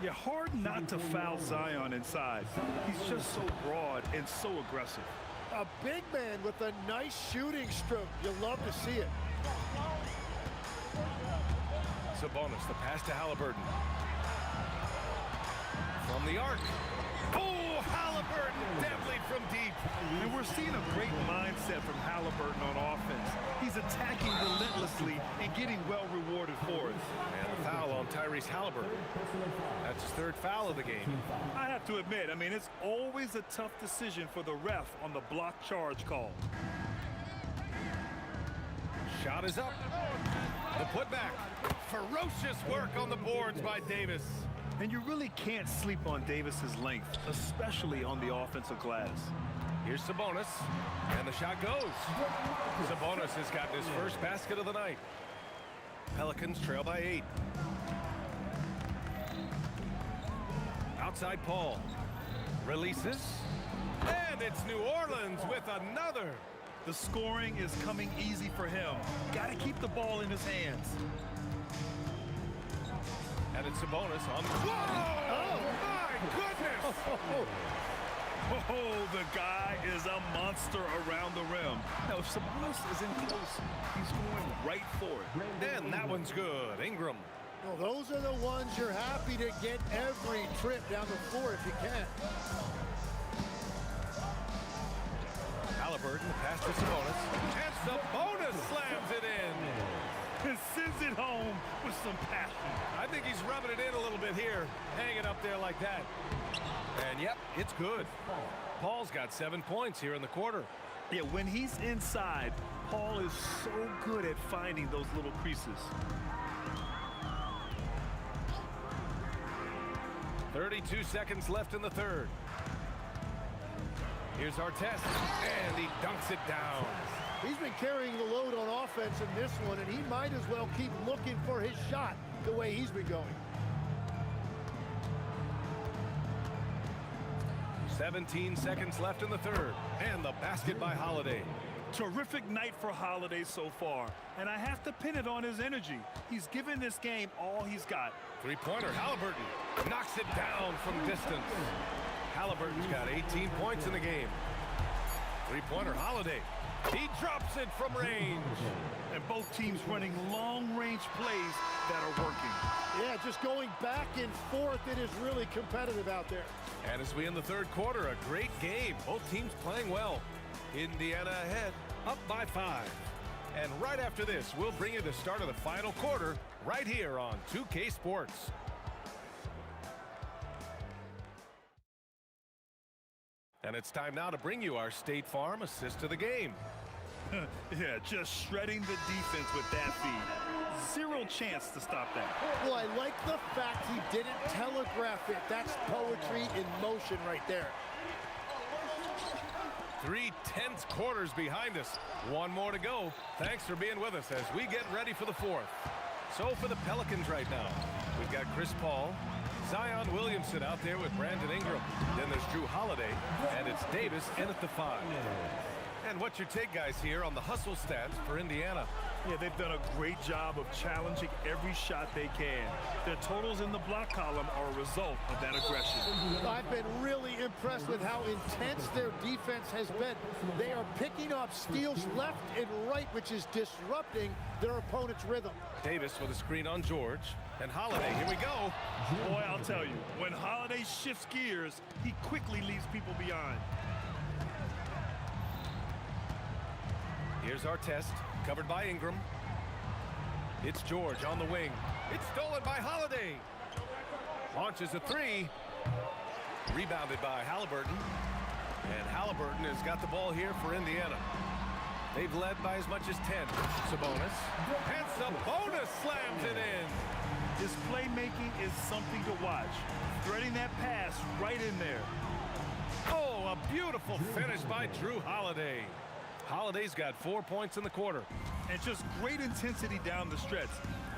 Yeah, hard not to foul Zion inside. He's just so broad and so aggressive. A big man with a nice shooting stroke. You love to see it. Sabonis, the pass to Halliburton. From the arc. Oh, Halliburton, deadly from deep. And we're seeing a great mindset from Halliburton on offense. He's attacking relentlessly and getting well rewarded for it. And a foul on Tyrese Halliburton. That's his third foul of the game. I have to admit, it's always a tough decision for the ref on the block charge call. Shot is up. The putback. Ferocious work on the boards by Davis. And you really can't sleep on Davis's length, especially on the offensive glass. Here's Sabonis, and the shot goes. Sabonis has gotten his first basket of the night. Pelicans trail by 8. Outside Paul. Releases. And it's New Orleans with another. The scoring is coming easy for him. Got to keep the ball in his hands. And it's Sabonis on. Whoa! Oh, my goodness! Oh, the guy is a monster around the rim. Now, if Sabonis is in close, he's going right for it. And that one's good. Ingram. Well, those are the ones you're happy to get every trip down the floor if you can. Halliburton, the pass to Sabonis. And Sabonis slams it in. And sends it home with some passion. I think he's rubbing it in a little bit here, hanging up there like that. And yep, it's good. Paul's got 7 points here in the quarter. Yeah, when he's inside, Paul is so good at finding those little creases. 32 seconds left in the third. Here's Artest, and he dunks it down. He's been carrying the load on offense in this one, and he might as well keep looking for his shot the way he's been going. 17 seconds left in the third, and the basket by Holiday. Terrific night for Holiday so far, and I have to pin it on his energy. He's given this game all he's got. Three-pointer, Halliburton knocks it down from distance. Halliburton's got 18 points in the game. Three-pointer, Holiday. He drops it from range. And both teams running long-range plays that are working. Yeah, just going back and forth. It is really competitive out there. And as we end the third quarter, a great game. Both teams playing well. Indiana ahead, up by 5. And right after this, we'll bring you the start of the final quarter right here on 2K Sports. And it's time now to bring you our State Farm assist of the game. Yeah, just shredding the defense with that feed. Zero chance to stop that. Well, I like the fact he didn't telegraph it. That's poetry in motion right there. 3 tense quarters behind us. One more to go. Thanks for being with us as we get ready for the fourth. So for the Pelicans right now, we've got Chris Paul, Zion Williamson out there with Brandon Ingram. Then there's Drew Holiday, and it's Davis in at the 5. And what's your take, guys, here on the hustle stats for Indiana? Yeah, they've done a great job of challenging every shot they can. Their totals in the block column are a result of that aggression. I've been really impressed with how intense their defense has been. They are picking up steals left and right, which is disrupting their opponent's rhythm. Davis with a screen on George. And Holiday, here we go. Boy, I'll tell you, when Holiday shifts gears, he quickly leaves people behind. Here's Artest, covered by Ingram. It's George on the wing. It's stolen by Holiday. Launches a 3. Rebounded by Halliburton. And Halliburton has got the ball here for Indiana. They've led by as much as 10. Sabonis. And Sabonis slams it in. His playmaking is something to watch. Threading that pass right in there. Oh, a beautiful finish by Drew Holiday. Holiday's got 4 points in the quarter. And just great intensity down the stretch.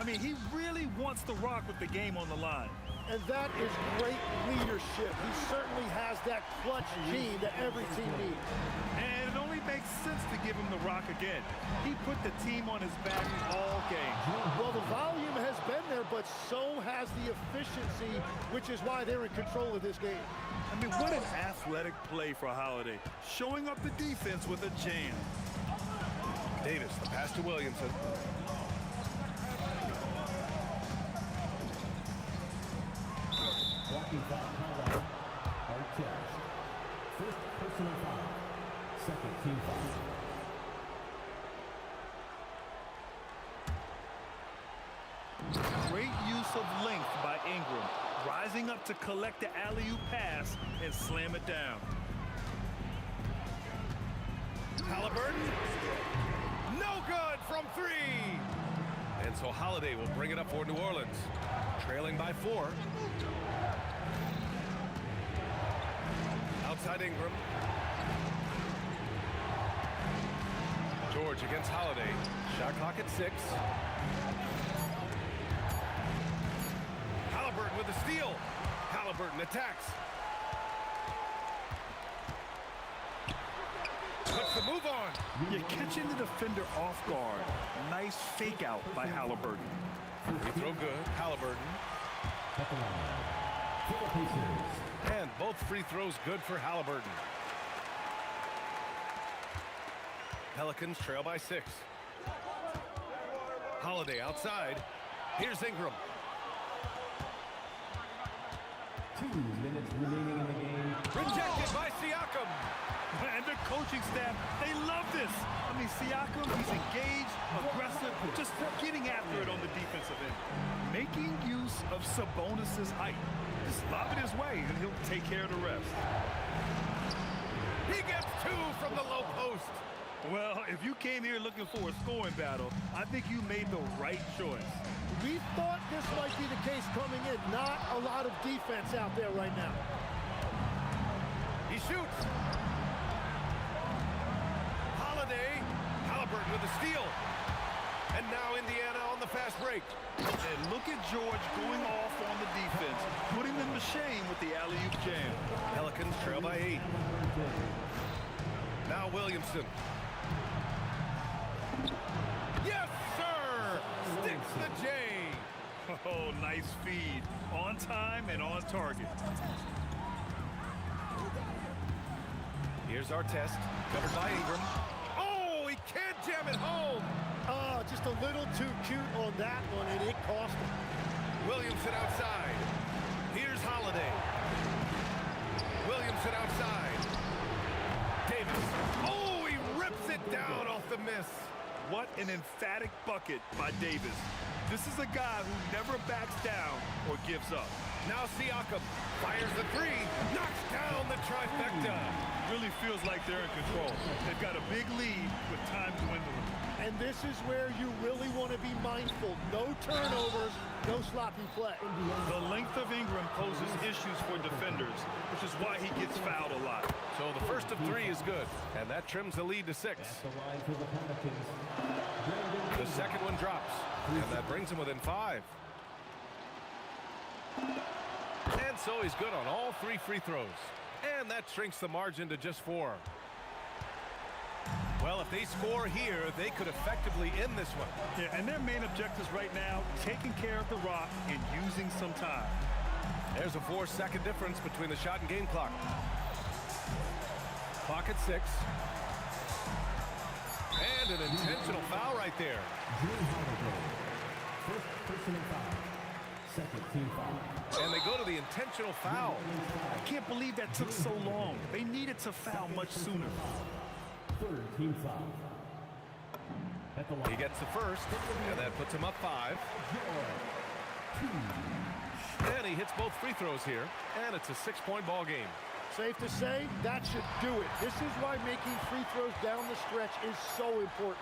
I mean, he really wants to rock with the game on the line. And that is great leadership. He certainly has that clutch gene that every team needs. And it only makes sense to give him the rock again. He put the team on his back all game. Well, the volume has been there, but so has the efficiency, which is why they're in control of this game. I mean, what an athletic play for Holiday. Showing up the defense with a jam. Davis, the pass to Williamson. Walking foul, Colorado. Hard catch. First personal foul. Second team foul. Great use of length by Ingram. Rising up to collect the alley-oop pass and slam it down. Halliburton. No good from 3. And so Holiday will bring it up for New Orleans. Trailing by 4. Outside Ingram. George against Holiday. Shot clock at 6. Halliburton with the steal. Halliburton attacks. Puts the move on. You're catching the defender off guard. Nice fake out by Halliburton. Free throw good. Halliburton. And both free throws good for Halliburton. Pelicans trail by 6. Holiday outside. Here's Ingram. 2 minutes remaining in the game. Rejected by Siakam. And the coaching staff, they love this. I mean, Siakam, he's engaged, aggressive, just getting after it on the defensive end. Making use of Sabonis's height. Just lob it his way, and he'll take care of the rest. He gets 2 from the low post. Well, if you came here looking for a scoring battle, I think you made the right choice. We thought this might be the case coming in. Not a lot of defense out there right now. He shoots. Holiday. Halliburton with a steal. And now Indiana on the fast break. And look at George going off on the defense, putting them to shame with the alley-oop jam. Pelicans trail by 8. Now Williamson. Yes, sir! Sticks the J. Oh, nice feed. On time and on target. Here's our test. Covered by Ingram. Oh, he can't jam it home. Oh, just a little too cute on that one, and it cost him. Williamson outside. Here's Holiday. Williamson outside. Davis. Oh, he rips it down off the miss. What an emphatic bucket by Davis. This is a guy who never backs down or gives up. Now Siakam fires the 3, knocks down the trifecta. Really feels like they're in control. They've got a big lead with time dwindling. And this is where you really want to be mindful. No turnovers, no sloppy play. The length of Ingram poses issues for defenders, which is why he gets fouled a lot. So the first of 3 is good, and that trims the lead to 6. The second one drops, and that brings him within 5. And so he's good on all 3 free throws. And that shrinks the margin to just 4. Well, if they score here, they could effectively end this one. Yeah, and their main objectives right now, taking care of the rock and using some time. There's a 4-second difference between the shot and game clock. Clock at 6. And an intentional foul right there. First personal foul. Second team foul. And they go to the intentional foul. I can't believe that took so long. They needed to foul much sooner. Third team foul. At the line. He gets the first, and that puts him up 5. And he hits both free throws here, and it's a 6-point ball game. Safe to say, that should do it. This is why making free throws down the stretch is so important.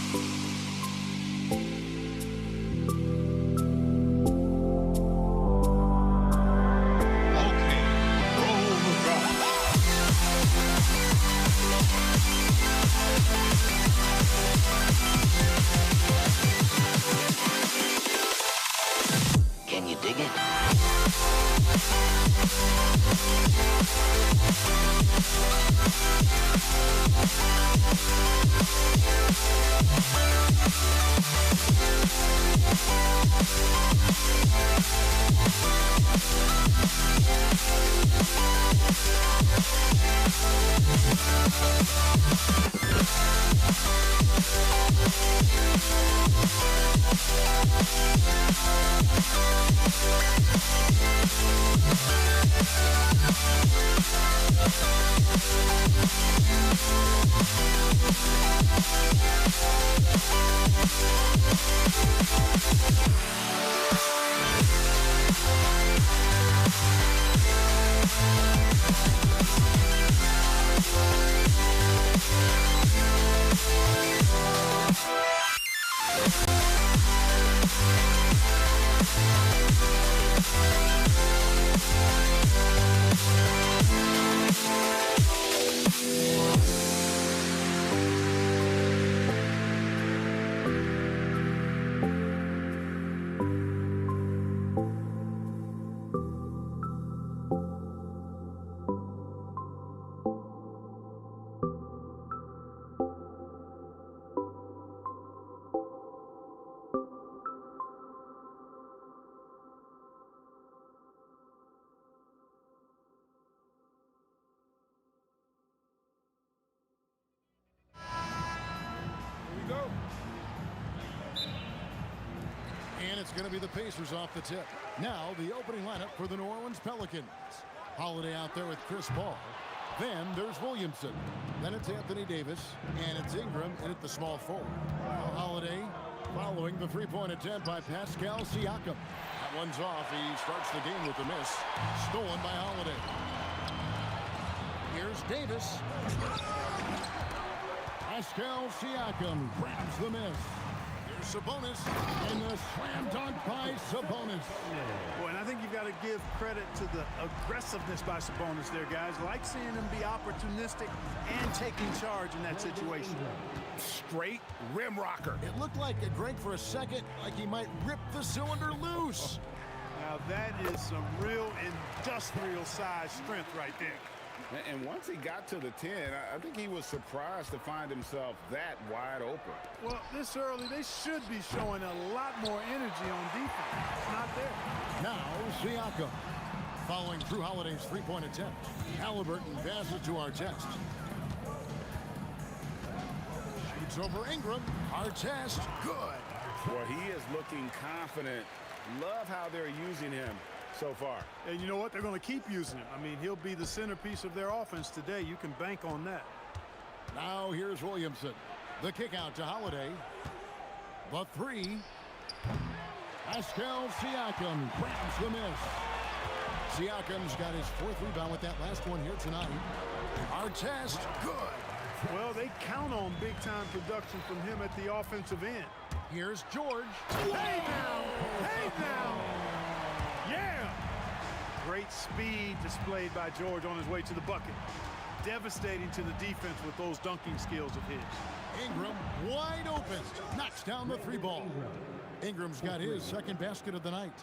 Can you dig it? And it's going to be the Pacers off the tip. Now the opening lineup for the New Orleans Pelicans. Holiday out there with Chris Paul. Then there's Williamson. Then it's Anthony Davis. And it's Ingram in at the small forward. Holiday following the three-point attempt by Pascal Siakam. That one's off. He starts the game with a miss. Stolen by Holiday. Here's Davis. Pascal Siakam grabs the miss. Here's Sabonis, and the slam dunk by Sabonis. Boy, and I think you've got to give credit to the aggressiveness by Sabonis there, guys. Like seeing him be opportunistic and taking charge in that situation. Straight rim rocker. It looked like it, Greg, for a second, like he might rip the cylinder loose. Now that is some real industrial size strength right there. And once he got to the 10, I think he was surprised to find himself that wide open. Well, this early, they should be showing a lot more energy on defense. It's not there. Now, Siakam. Following Drew Holiday's three-point attempt. Halliburton passes to Artest. Shoots over Ingram. Artest, good. Well, he is looking confident. Love how they're using him so far. And you know what? They're going to keep using him. I mean, he'll be the centerpiece of their offense today. You can bank on that. Now here's Williamson. The kick out to Holiday. The three. Pascal Siakam grabs the miss. Siakam's got his fourth rebound with that last one here tonight. Artest, good. Well, they count on big-time production from him at the offensive end. Here's George. Hey now! Hey now! Yeah! Great speed displayed by George on his way to the bucket. Devastating to the defense with those dunking skills of his. Ingram wide open. Knocks down the three ball. Ingram's got his second basket of the night.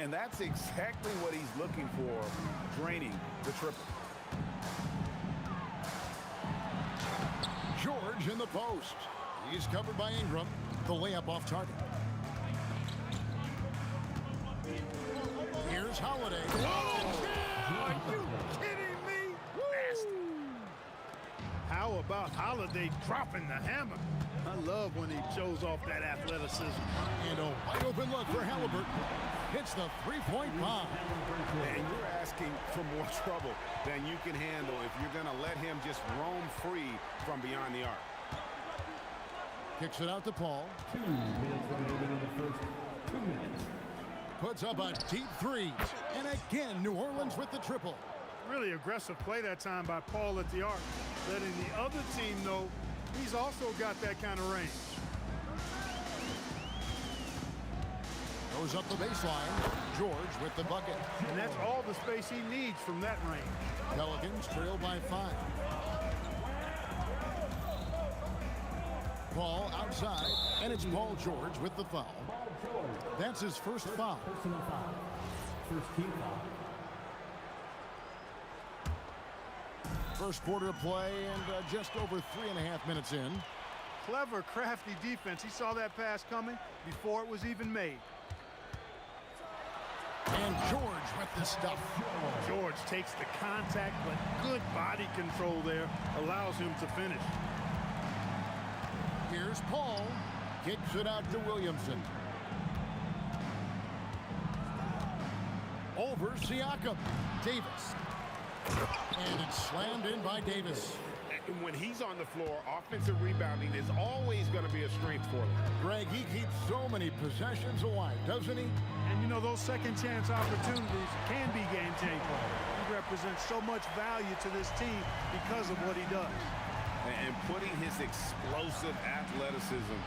And that's exactly what he's looking for, draining the triple. George in the post. He's covered by Ingram. The layup off target. Here's Holiday. Are you kidding me? Nasty. How about Holiday dropping the hammer? I love when he shows off that athleticism. And a wide open look for Halliburton. Hits the three-point bomb. And you're asking for more trouble than you can handle if you're going to let him just roam free from beyond the arc. Kicks it out to Paul. 2 minutes remaining in the first 2 minutes. Puts up a deep three. And again, New Orleans with the triple. Really aggressive play that time by Paul at the arc, letting the other team know he's also got that kind of range. Goes up the baseline. George with the bucket. And that's all the space he needs from that range. Pelicans trail by 5. Paul outside, and it's Paul George with the foul. That's his first foul. Personal foul. First team foul. First quarter of play and just over 3.5 minutes in. Clever, crafty defense. He saw that pass coming before it was even made. And George with the stuff. George takes the contact, but good body control there allows him to finish. Here's Paul. Kicks it out to Williamson. Over Siakam. Davis. And it's slammed in by Davis. And when he's on the floor, offensive rebounding is always going to be a strength for him. Greg, he keeps so many possessions alive, doesn't he? And you know, those second chance opportunities can be game changing. He represents so much value to this team because of what he does. And putting his explosive athleticism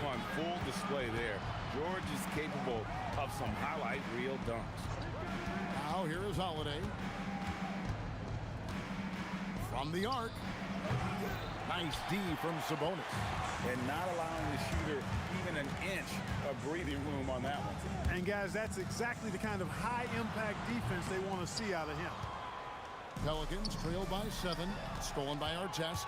on full display there. George is capable of some highlight reel dunks. Now here is Holiday. From the arc. Nice D from Sabonis. And not allowing the shooter even an inch of breathing room on that one. And guys, that's exactly the kind of high impact defense they want to see out of him. Pelicans trail by 7. Stolen by Artest.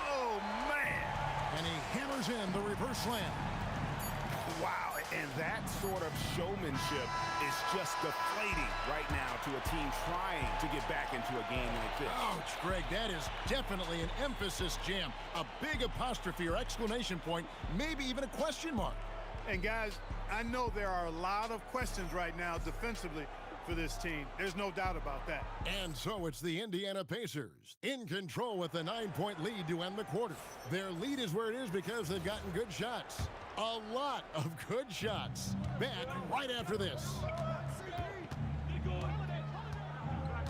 Oh, man. And he hammers in the reverse slam. Wow, and that sort of showmanship is just deflating right now to a team trying to get back into a game like this. Ouch, Greg, that is definitely an emphasis jam. A big apostrophe or exclamation point, maybe even a question mark. And guys, I know there are a lot of questions right now defensively for this team. There's no doubt about that. And so it's the Indiana Pacers in control with a 9-point lead to end the quarter. Their lead is where it is because they've gotten good shots. A lot of good shots. Back right after this.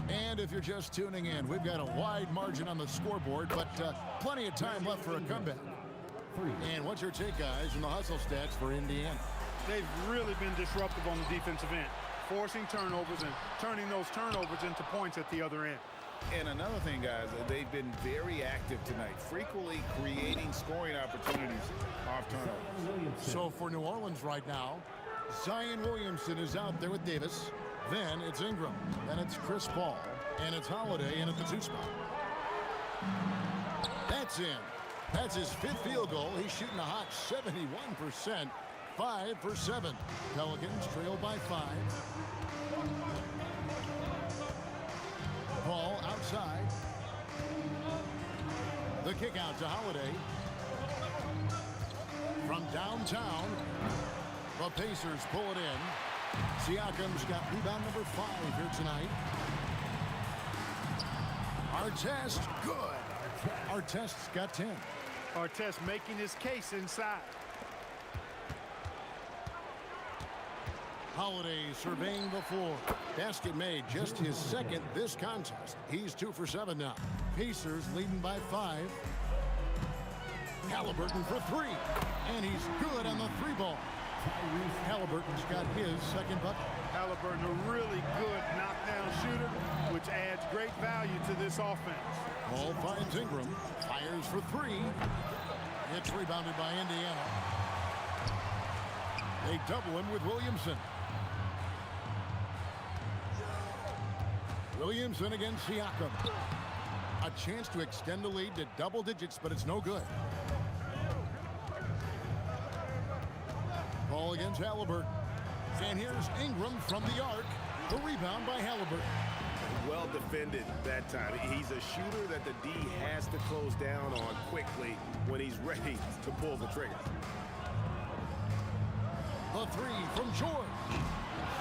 And if you're just tuning in, we've got a wide margin on the scoreboard, but plenty of time left for a comeback. And what's your take, guys, in the hustle stats for Indiana? They've really been disruptive on the defensive end, forcing turnovers and turning those turnovers into points at the other end. And another thing, guys, they've been very active tonight, frequently creating scoring opportunities off turnovers. So for New Orleans right now, Zion Williamson is out there with Davis. Then it's Ingram. Then it's Chris Paul. And it's Holiday in at the 2 spot. That's in. That's his 5th field goal. He's shooting a hot 71%. 5 for 7. Pelicans trail by 5. Paul outside. The kick out to Holiday. From downtown, the Pacers pull it in. Siakam's got rebound number 5 here tonight. Artest, good. Artest's got 10. Artest making his case inside. Holiday surveying the floor. Basket made, just his 2nd this contest. He's 2 for 7 now. Pacers leading by 5. Halliburton for 3. And he's good on the 3-ball. Halliburton's got his 2nd bucket. Halliburton, a really good knockdown shooter, which adds great value to this offense. Paul finds Ingram. Fires for 3. It's rebounded by Indiana. They double him with Williamson. Williamson against Siakam. A chance to extend the lead to double digits, but it's no good. Ball against Halliburton. And here's Ingram from the arc. The rebound by Halliburton. Well defended that time. He's a shooter that the D has to close down on quickly when he's ready to pull the trigger. The 3 from George.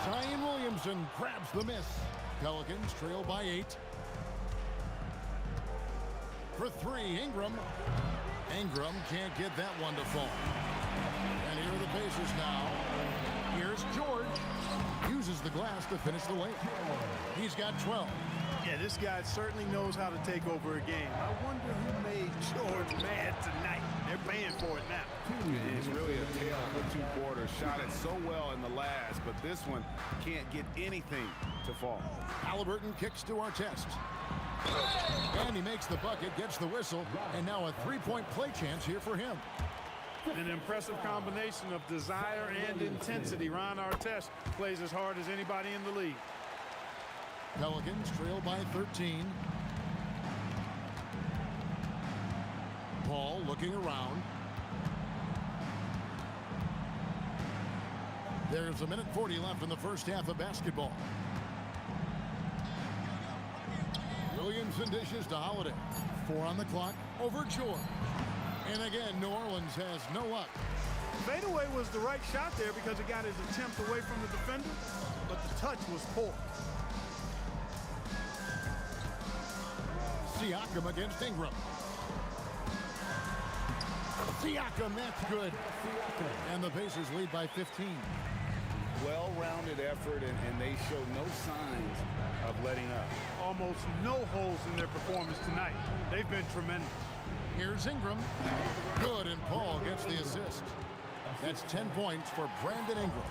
Zion Williamson grabs the miss. Pelicans trail by 8. For 3, Ingram. Ingram can't get that one to fall. And here are the Pacers now. Here's George. Uses the glass to finish the layup. He's got 12. Yeah, this guy certainly knows how to take over a game. I wonder who made George mad tonight. They're paying for it now. It's really a tale of the 2 quarters. Shot it so well in the last, but this one can't get anything to fall. Halliburton kicks to Artest. And he makes the bucket, gets the whistle, and now a 3-point play chance here for him. An impressive combination of desire and intensity. Ron Artest plays as hard as anybody in the league. Pelicans trail by 13. Paul looking around. There's a minute 40 left in the first half of basketball. Williamson dishes to Holiday. 4 on the clock over George. And again, New Orleans has no luck. Fadeaway was the right shot there because it got his attempt away from the defender, but the touch was poor. Siakam against Ingram. Siakam, that's good. And the Pacers lead by 15. Well-rounded effort, and they show no signs of letting up. Almost no holes in their performance tonight. They've been tremendous. Here's Ingram. Good, and Paul gets the assist. That's 10 points for Brandon Ingram.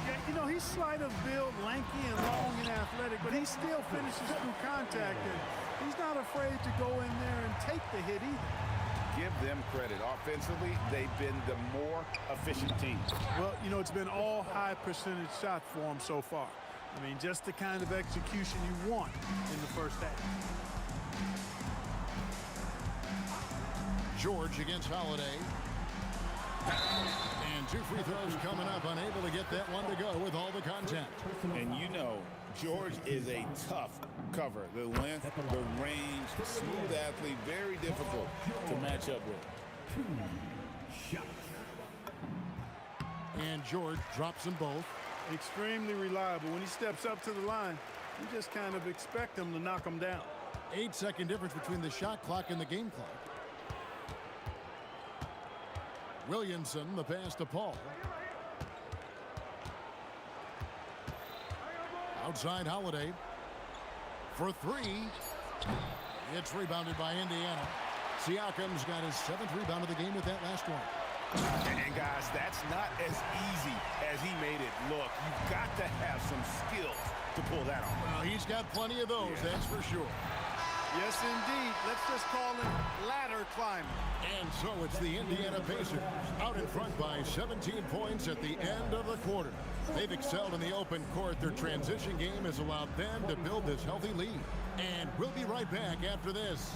Yeah, you know, he's slight of build, lanky and long and athletic, but he still finishes through contact, and he's not afraid to go in there and take the hit either. Give them credit. Offensively, they've been the more efficient team. Well, you know, it's been all high percentage shots for them so far. I mean, just the kind of execution you want in the first half. George against Holiday. And 2 free throws coming up, unable to get that one to go with all the contact. And you know, George is a tough cover. The length, the range, smooth athlete, very difficult to match up with. And George drops them both. Extremely reliable. When he steps up to the line, you just kind of expect him to knock him down. 8-second difference between the shot clock and the game clock. Williamson, the pass to Paul. Outside Holiday. For 3. It's rebounded by Indiana. Siakam's got his 7th rebound of the game with that last one. And guys, that's not as easy as he made it look. You've got to have some skills to pull that off. Well, he's got plenty of those, that's for sure. Yes, indeed. Let's just call him ladder climbing. And so it's the Indiana Pacers out in front by 17 points at the end of the quarter. They've excelled in the open court. Their transition game has allowed them to build this healthy lead. And we'll be right back after this.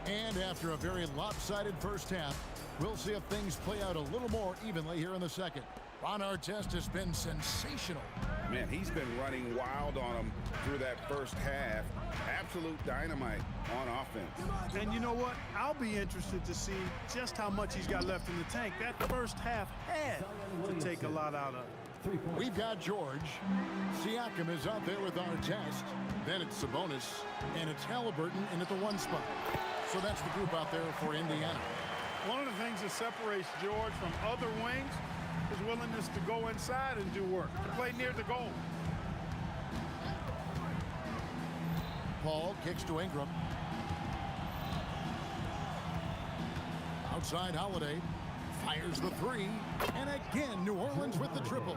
And after a very lopsided first half, we'll see if things play out a little more evenly here in the second. Ron Artest has been sensational. Man, he's been running wild on them through that first half. Absolute dynamite on offense. And you know what? I'll be interested to see just how much he's got left in the tank. That first half had to take a lot out of it. We've got George. Siakam is out there with Artest. Then it's Sabonis. And it's Halliburton in at the 1 spot. So that's the group out there for Indiana. One of the things that separates George from other wings is willingness to go inside and do work, to play near the goal. Paul kicks to Ingram. Outside Holiday. Fires the 3. And again, New Orleans with the triple.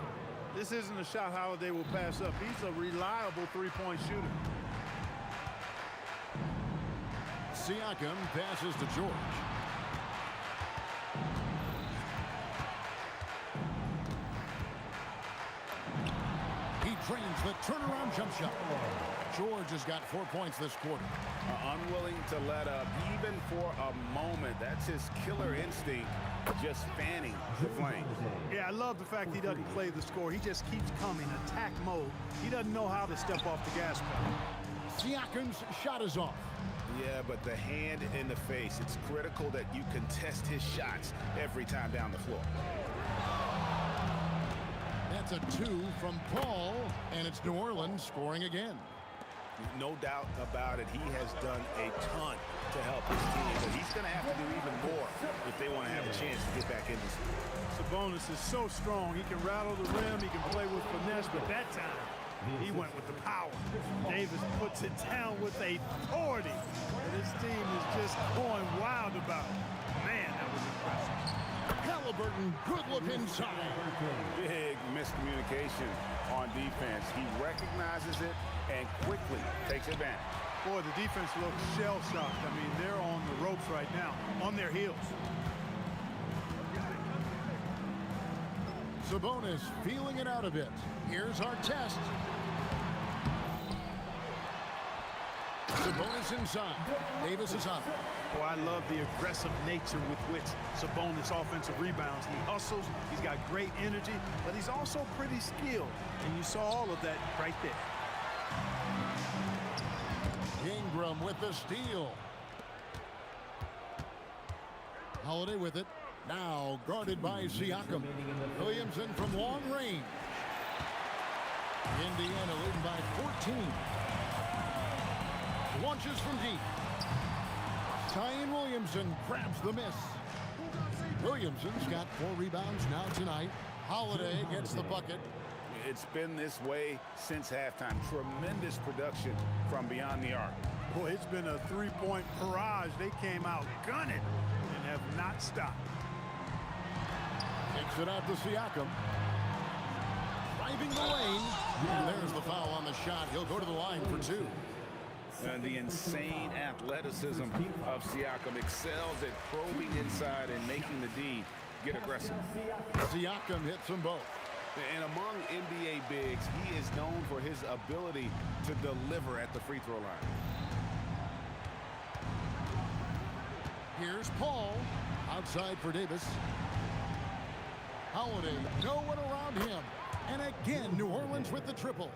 This isn't a shot Holiday will pass up. He's a reliable three-point shooter. Siakam passes to George. He drains the turnaround jump shot. George has got 4 points this quarter. Unwilling to let up even for a moment. That's his killer instinct, just fanning the flame. Yeah, I love the fact he doesn't play the score. He just keeps coming, attack mode. He doesn't know how to step off the gas pedal. Siakam's shot is off. Yeah, but the hand in the face, it's critical that you contest his shots every time down the floor. That's a 2 from Paul, and it's New Orleans scoring again. No doubt about it. He has done a ton to help his team, but he's going to have to do even more if they want to have a chance to get back in this. Sabonis is so strong. He can rattle the rim. He can play with finesse, but that time he went with the power. Davis puts it down with authority, and his team is just going wild about it. Man, that was impressive. Halliburton, good look inside. Big miscommunication on defense. He recognizes it and quickly takes advantage. Boy, the defense looks shell-shocked. I mean, they're on the ropes right now, on their heels. Sabonis feeling it out a bit. Here's our test. Sabonis inside. Davis is up. Oh, I love the aggressive nature with which Sabonis offensive rebounds. He hustles, he's got great energy, but he's also pretty skilled. And you saw all of that right there. Ingram with the steal. Holiday with it. Now guarded by Siakam. Williamson from long range. Indiana leading by 14. Launches from deep. Zion Williamson grabs the miss. Williamson's got 4 rebounds now tonight. Holiday gets the bucket. It's been this way since halftime. Tremendous production from beyond the arc. Boy, it's been a three-point barrage. They came out gunning and have not stopped. Takes it out to Siakam. Driving the lane. And there's the foul on the shot. He'll go to the line for 2. And the insane athleticism of Siakam excels at probing inside and making the D get aggressive. Siakam hits them both. And among NBA bigs, he is known for his ability to deliver at the free throw line. Here's Paul. Outside for Davis. Holiday, no one around him. And again, New Orleans with the triple.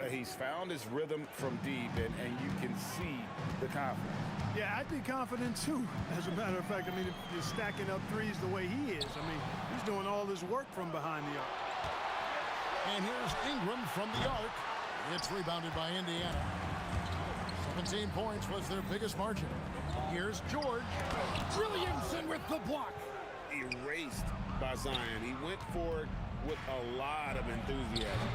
He's found his rhythm from deep, and you can see the confidence. Yeah, I'd be confident too. As a matter of fact, I mean, if you're stacking up threes the way he is, I mean, he's doing all his work from behind the arc. And here's Ingram from the arc. It's rebounded by Indiana. 17 points was their biggest margin. Here's George. Williamson with the block. Erased by Zion. He went for it with a lot of enthusiasm.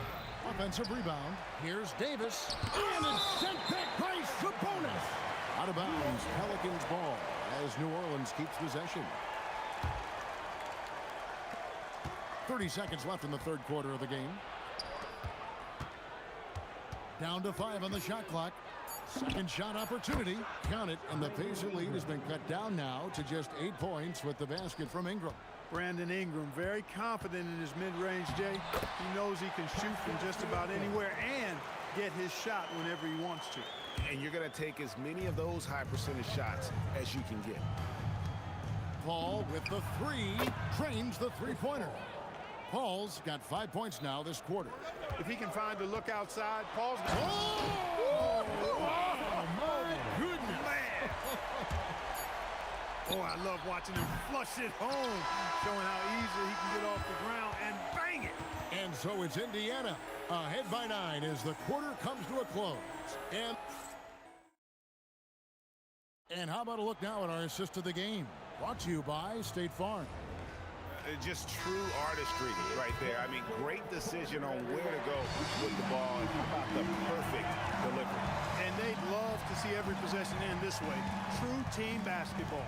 Offensive rebound. Here's Davis. And it's sent back by Sabonis. Out of bounds. Pelicans ball as New Orleans keeps possession. 30 seconds left in the third quarter of the game. Down to 5 on the shot clock. Second shot opportunity. Count it, and the Pacer lead has been cut down now to just 8 points with the basket from Ingram. Brandon Ingram, very confident in his mid-range, Jay. He knows he can shoot from just about anywhere and get his shot whenever he wants to. And you're going to take as many of those high percentage shots as you can get. Paul with the 3, trains the three-pointer. Paul's got 5 points now this quarter. If he can find the look outside, Paul's... Oh, my goodness. Man. Oh, I love watching him flush it home, showing how easily he can get off the ground and bang it. And so it's Indiana ahead by 9 as the quarter comes to a close. And how about a look now at our assist of the game? Brought to you by State Farm. Just true artistry right there. I mean, great decision on where to go with the ball and how about the perfect delivery. And they'd love to see every possession end this way. True team basketball.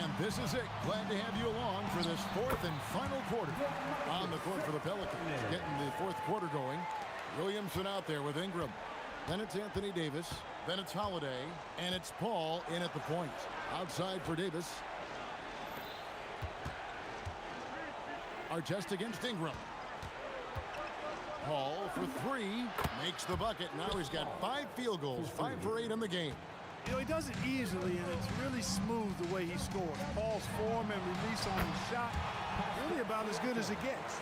And this is it. Glad to have you along for this fourth and final quarter. On the court for the Pelicans, getting the fourth quarter going. Williamson out there with Ingram. Then it's Anthony Davis. Then it's Holiday. And it's Paul in at the point. Outside for Davis. Artest against Ingram. Paul for 3. Makes the bucket. Now he's got 5 field goals. 5 for 8 in the game. You know, he does it easily, and it's really smooth the way he scores. Paul's form and release on his shot, really about as good as it gets.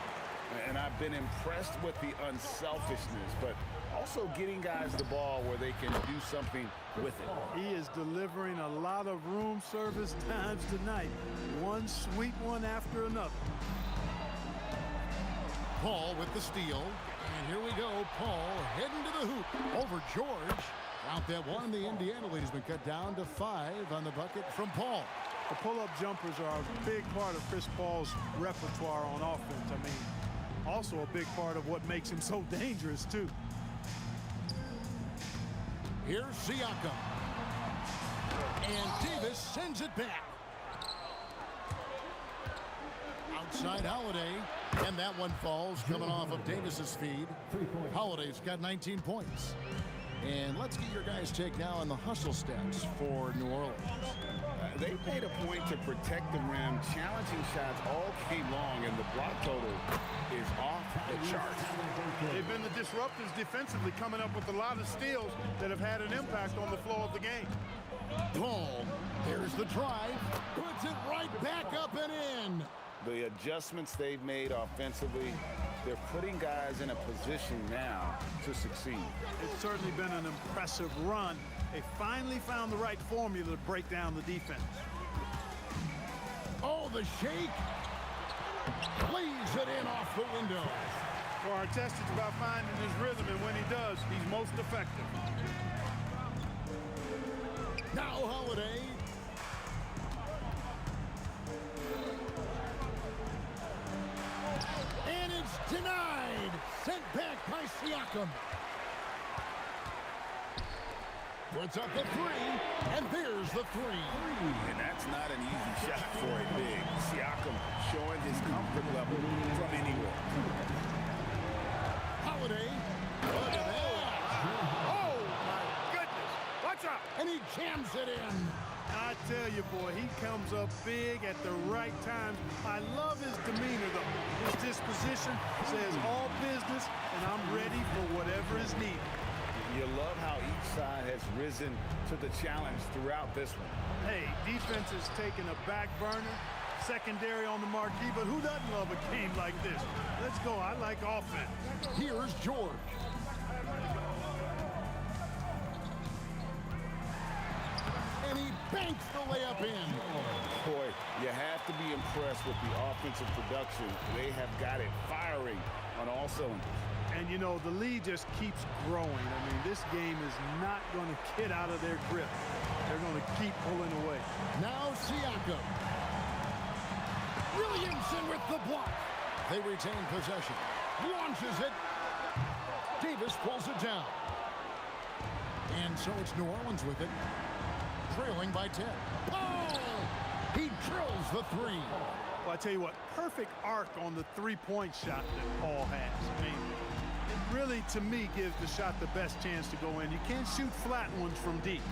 And I've been impressed with the unselfishness, but also getting guys the ball where they can do something with it. He is delivering a lot of room service times tonight. One sweet one after another. Paul with the steal. And here we go. Paul heading to the hoop over George. Count that one. The Indiana lead has been cut down to 5 on the bucket from Paul. The pull-up jumpers are a big part of Chris Paul's repertoire on offense. I mean, also a big part of what makes him so dangerous, too. Here's Siakam. And Davis sends it back. Outside Holiday. And that one falls coming off of Davis's feed. Holiday's got 19 points. And let's get your guys' take now on the hustle stats for New Orleans. They made a point to protect the rim, challenging shots all game long, and the block total is off the charts. They've been the disruptors defensively, coming up with a lot of steals that have had an impact on the flow of the game. Paul, there's the drive, puts it right back up and in. The adjustments they've made offensively, they're putting guys in a position now to succeed. It's certainly been an impressive run. They finally found the right formula to break down the defense. Oh, the shake. Lays it in off the window. For our test, it's about finding his rhythm, and when he does, he's most effective. Now Holiday. And it's denied. Sent back by Siakam. Puts up the three, and there's the three. And that's not an easy shot for a big. Siakam showing his comfort level from anywhere. Holiday. Look at that. Oh, my goodness. Watch out. And he jams it in. I tell you, boy, he comes up big at the right time. I love his demeanor, though. His disposition says all business, and I'm ready for whatever is needed. You love how each side has risen to the challenge throughout this one. Hey, defense is taking a back burner, secondary on the marquee, but who doesn't love a game like this? Let's go. I like offense. Here's George. And he banks the layup in. Boy, you have to be impressed with the offensive production. They have got it firing on all cylinders. And, you know, the lead just keeps growing. I mean, this game is not going to get out of their grip. They're going to keep pulling away. Now Siakam. Williamson with the block. They retain possession. Launches it. Davis pulls it down. And so it's New Orleans with it. Trailing by 10. Oh! He drills the three. Well, I tell you what, perfect arc on the three-point shot that Paul has. I mean, it really, to me, gives the shot the best chance to go in. You can't shoot flat ones from deep.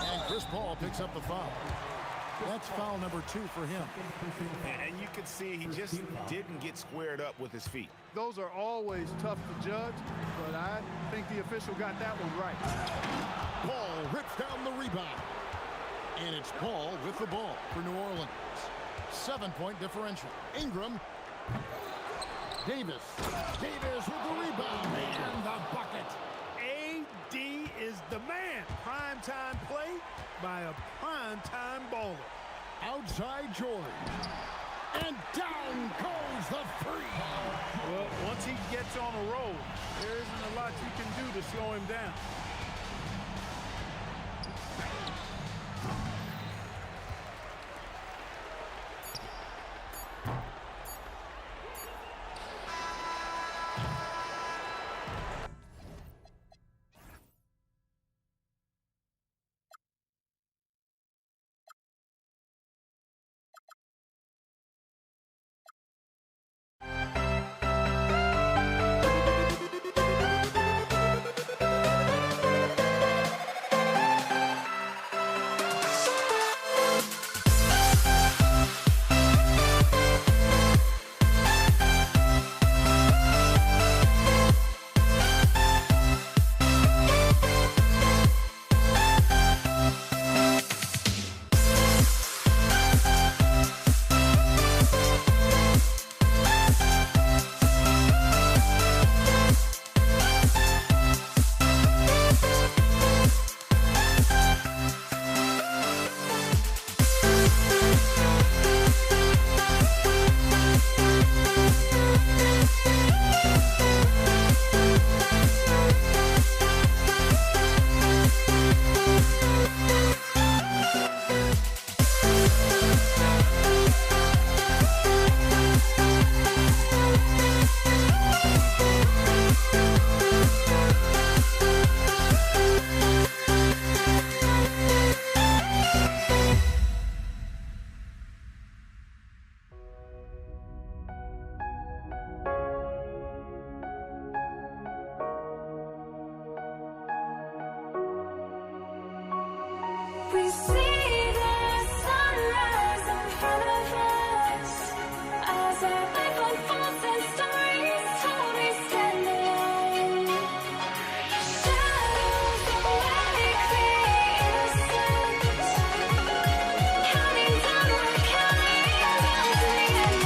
And Chris Paul picks up the foul. That's foul number 2 for him. And you can see he just didn't get squared up with his feet. Those are always tough to judge, but I think the official got that one right. Paul rips down the rebound. And it's Paul with the ball for New Orleans. 7-point differential. Ingram. Davis. Davis with the rebound and the bucket. AD is the man. Primetime play by a primetime baller. Outside George. And down goes the three. Well, once he gets on a roll, there isn't a lot you can do to slow him down. see the sunrise in front of us as our life unfolds and stories told we stand alone. Shadows awake the innocence, counting down, we're counting down to the end.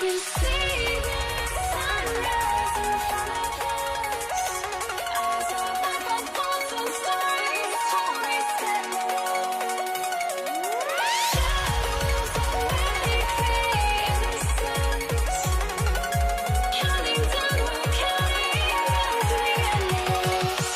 We see the sunrise in front of us as our life unfolds and stories told we stand alone. Shadows awake the innocence, counting down, we're counting down to the endless.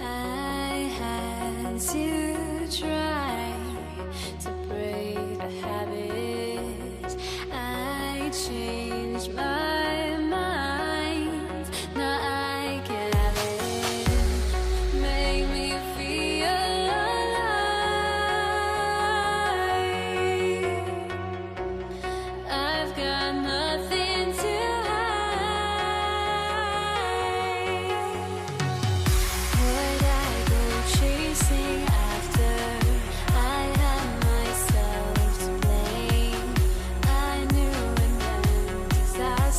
I had to try to break the habit. I changed my mind. Now I can have it. Make me feel alive. I've got nothing to hide. Would I go chasing after? I had myself to blame. I knew it meant disaster.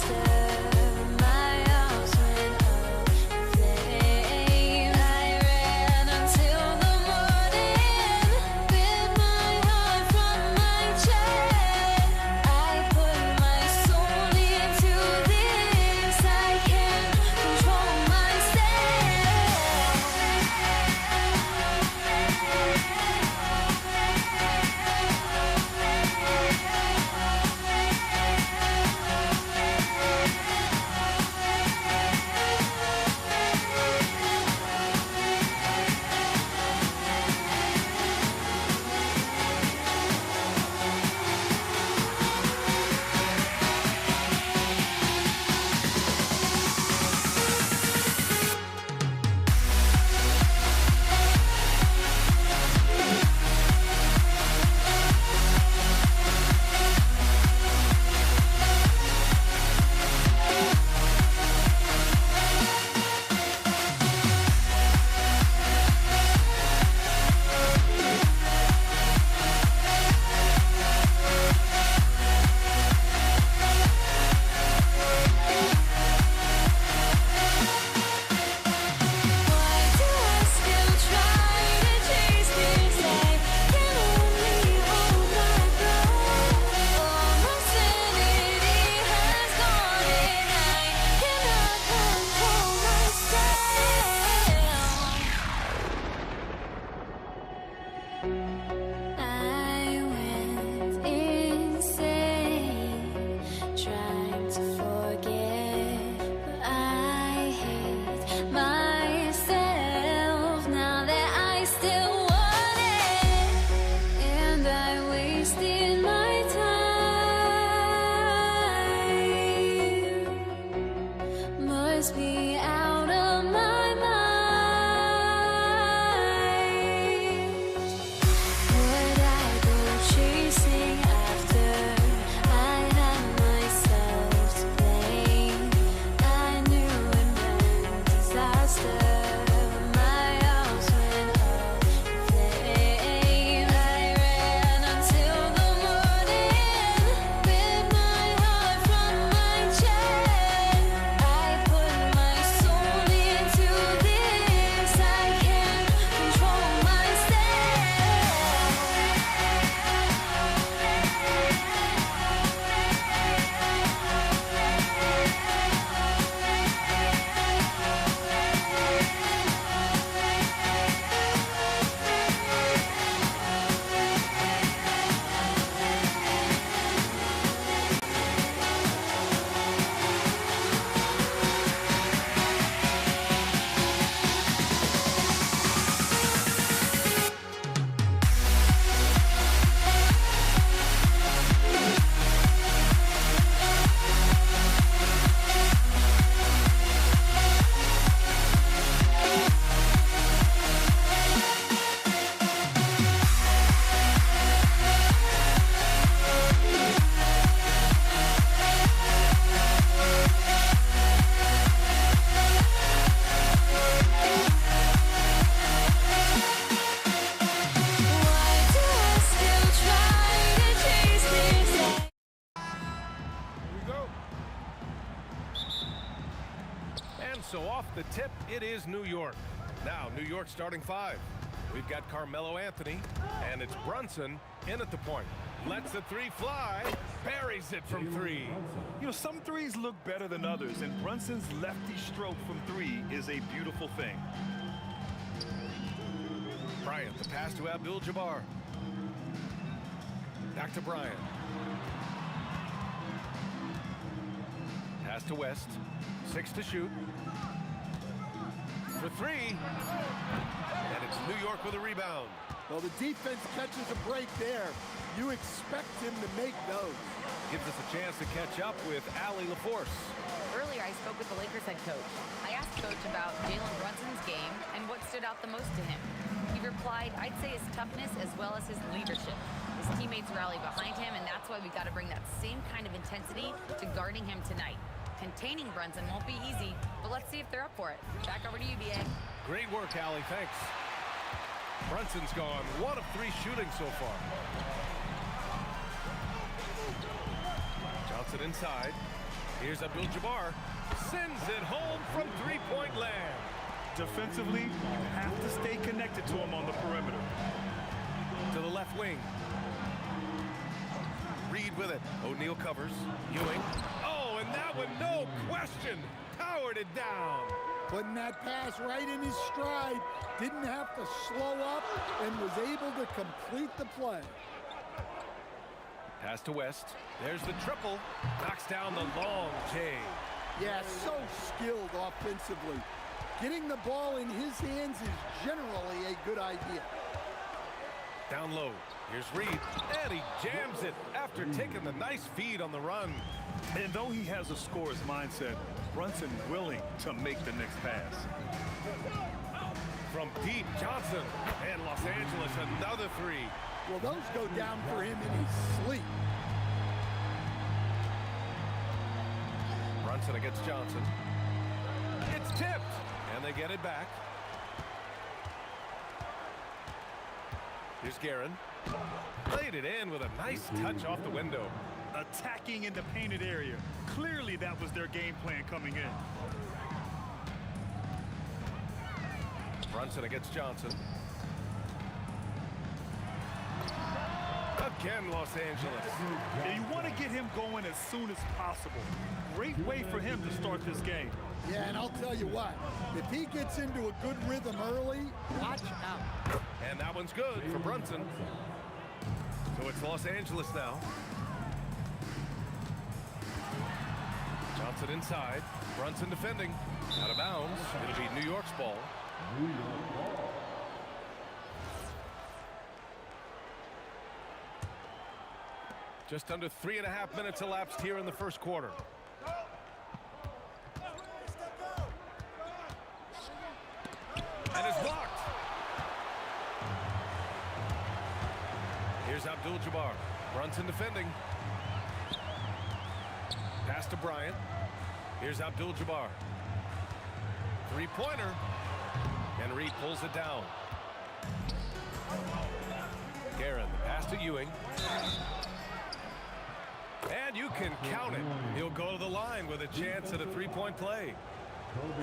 drives me out of my mind. Would I go chasing after I had myself to blame? I knew it meant disaster. My house went up in flames. I ran until the morning with my heart from my chest. I put my soul into this. I can't control So off the tip, it is New York. Now, New York starting 5. We've got Carmelo Anthony, and it's Brunson in at the point. Lets the three fly, buries it from 3. You know, some threes look better than others, and Brunson's lefty stroke from 3 is a beautiful thing. Bryant, the pass to Abdul-Jabbar. Back to Bryant. Pass to West. 6 to shoot. For 3. And it's New York with a rebound. Well, the defense catches a break there. You expect him to make those. Gives us a chance to catch up with Allie LaForce. Earlier, I spoke with the Lakers head coach. I asked Coach about Jalen Brunson's game and what stood out the most to him. He replied, I'd say his toughness as well as his leadership. His teammates rally behind him, and that's why we got to bring that same kind of intensity to guarding him tonight. Containing Brunson won't be easy, but let's see if they're up for it. Back over to you, BA. Great work, Allie. Thanks. Brunson's gone 1 of 3 shooting so far. Johnson inside. Here's Abdul-Jabbar. Sends it home from 3-point land. Defensively, you have to stay connected to him on the perimeter. To the left wing. Reed with it. O'Neal covers. Ewing. Oh, and that one, no question, powered it down. Putting that pass right in his stride. Didn't have to slow up and was able to complete the play. Pass to West. There's the triple. Knocks down the long J. Yeah, so skilled offensively. Getting the ball in his hands is generally a good idea. Down low. Here's Reed. And he jams it after taking the nice feed on the run. And though he has a scorer's mindset, Brunson willing to make the next pass. From deep, Johnson. And Los Angeles, another 3. Well, those go down for him in his sleep. Brunson against Johnson. It's tipped. And they get it back. Here's Guerin. Played it in with a nice touch off the window. Attacking in the painted area. Clearly that was their game plan coming in. Brunson against Johnson. Again, Los Angeles. And you want to get him going as soon as possible. Great way for him to start this game. Yeah, and I'll tell you what, if he gets into a good rhythm early, watch out. And that one's good for Brunson. So it's Los Angeles now. Johnson inside. Brunson defending. Out of bounds. It'll be New York's ball. Just under 3.5 minutes elapsed here in the first quarter. And it's blocked. Here's Abdul-Jabbar. Brunson defending. Pass to Bryant. Here's Abdul-Jabbar. Three-pointer. And Reed pulls it down. Guerin, the pass to Ewing. And you can count it. He'll go to the line with a chance at a three-point play.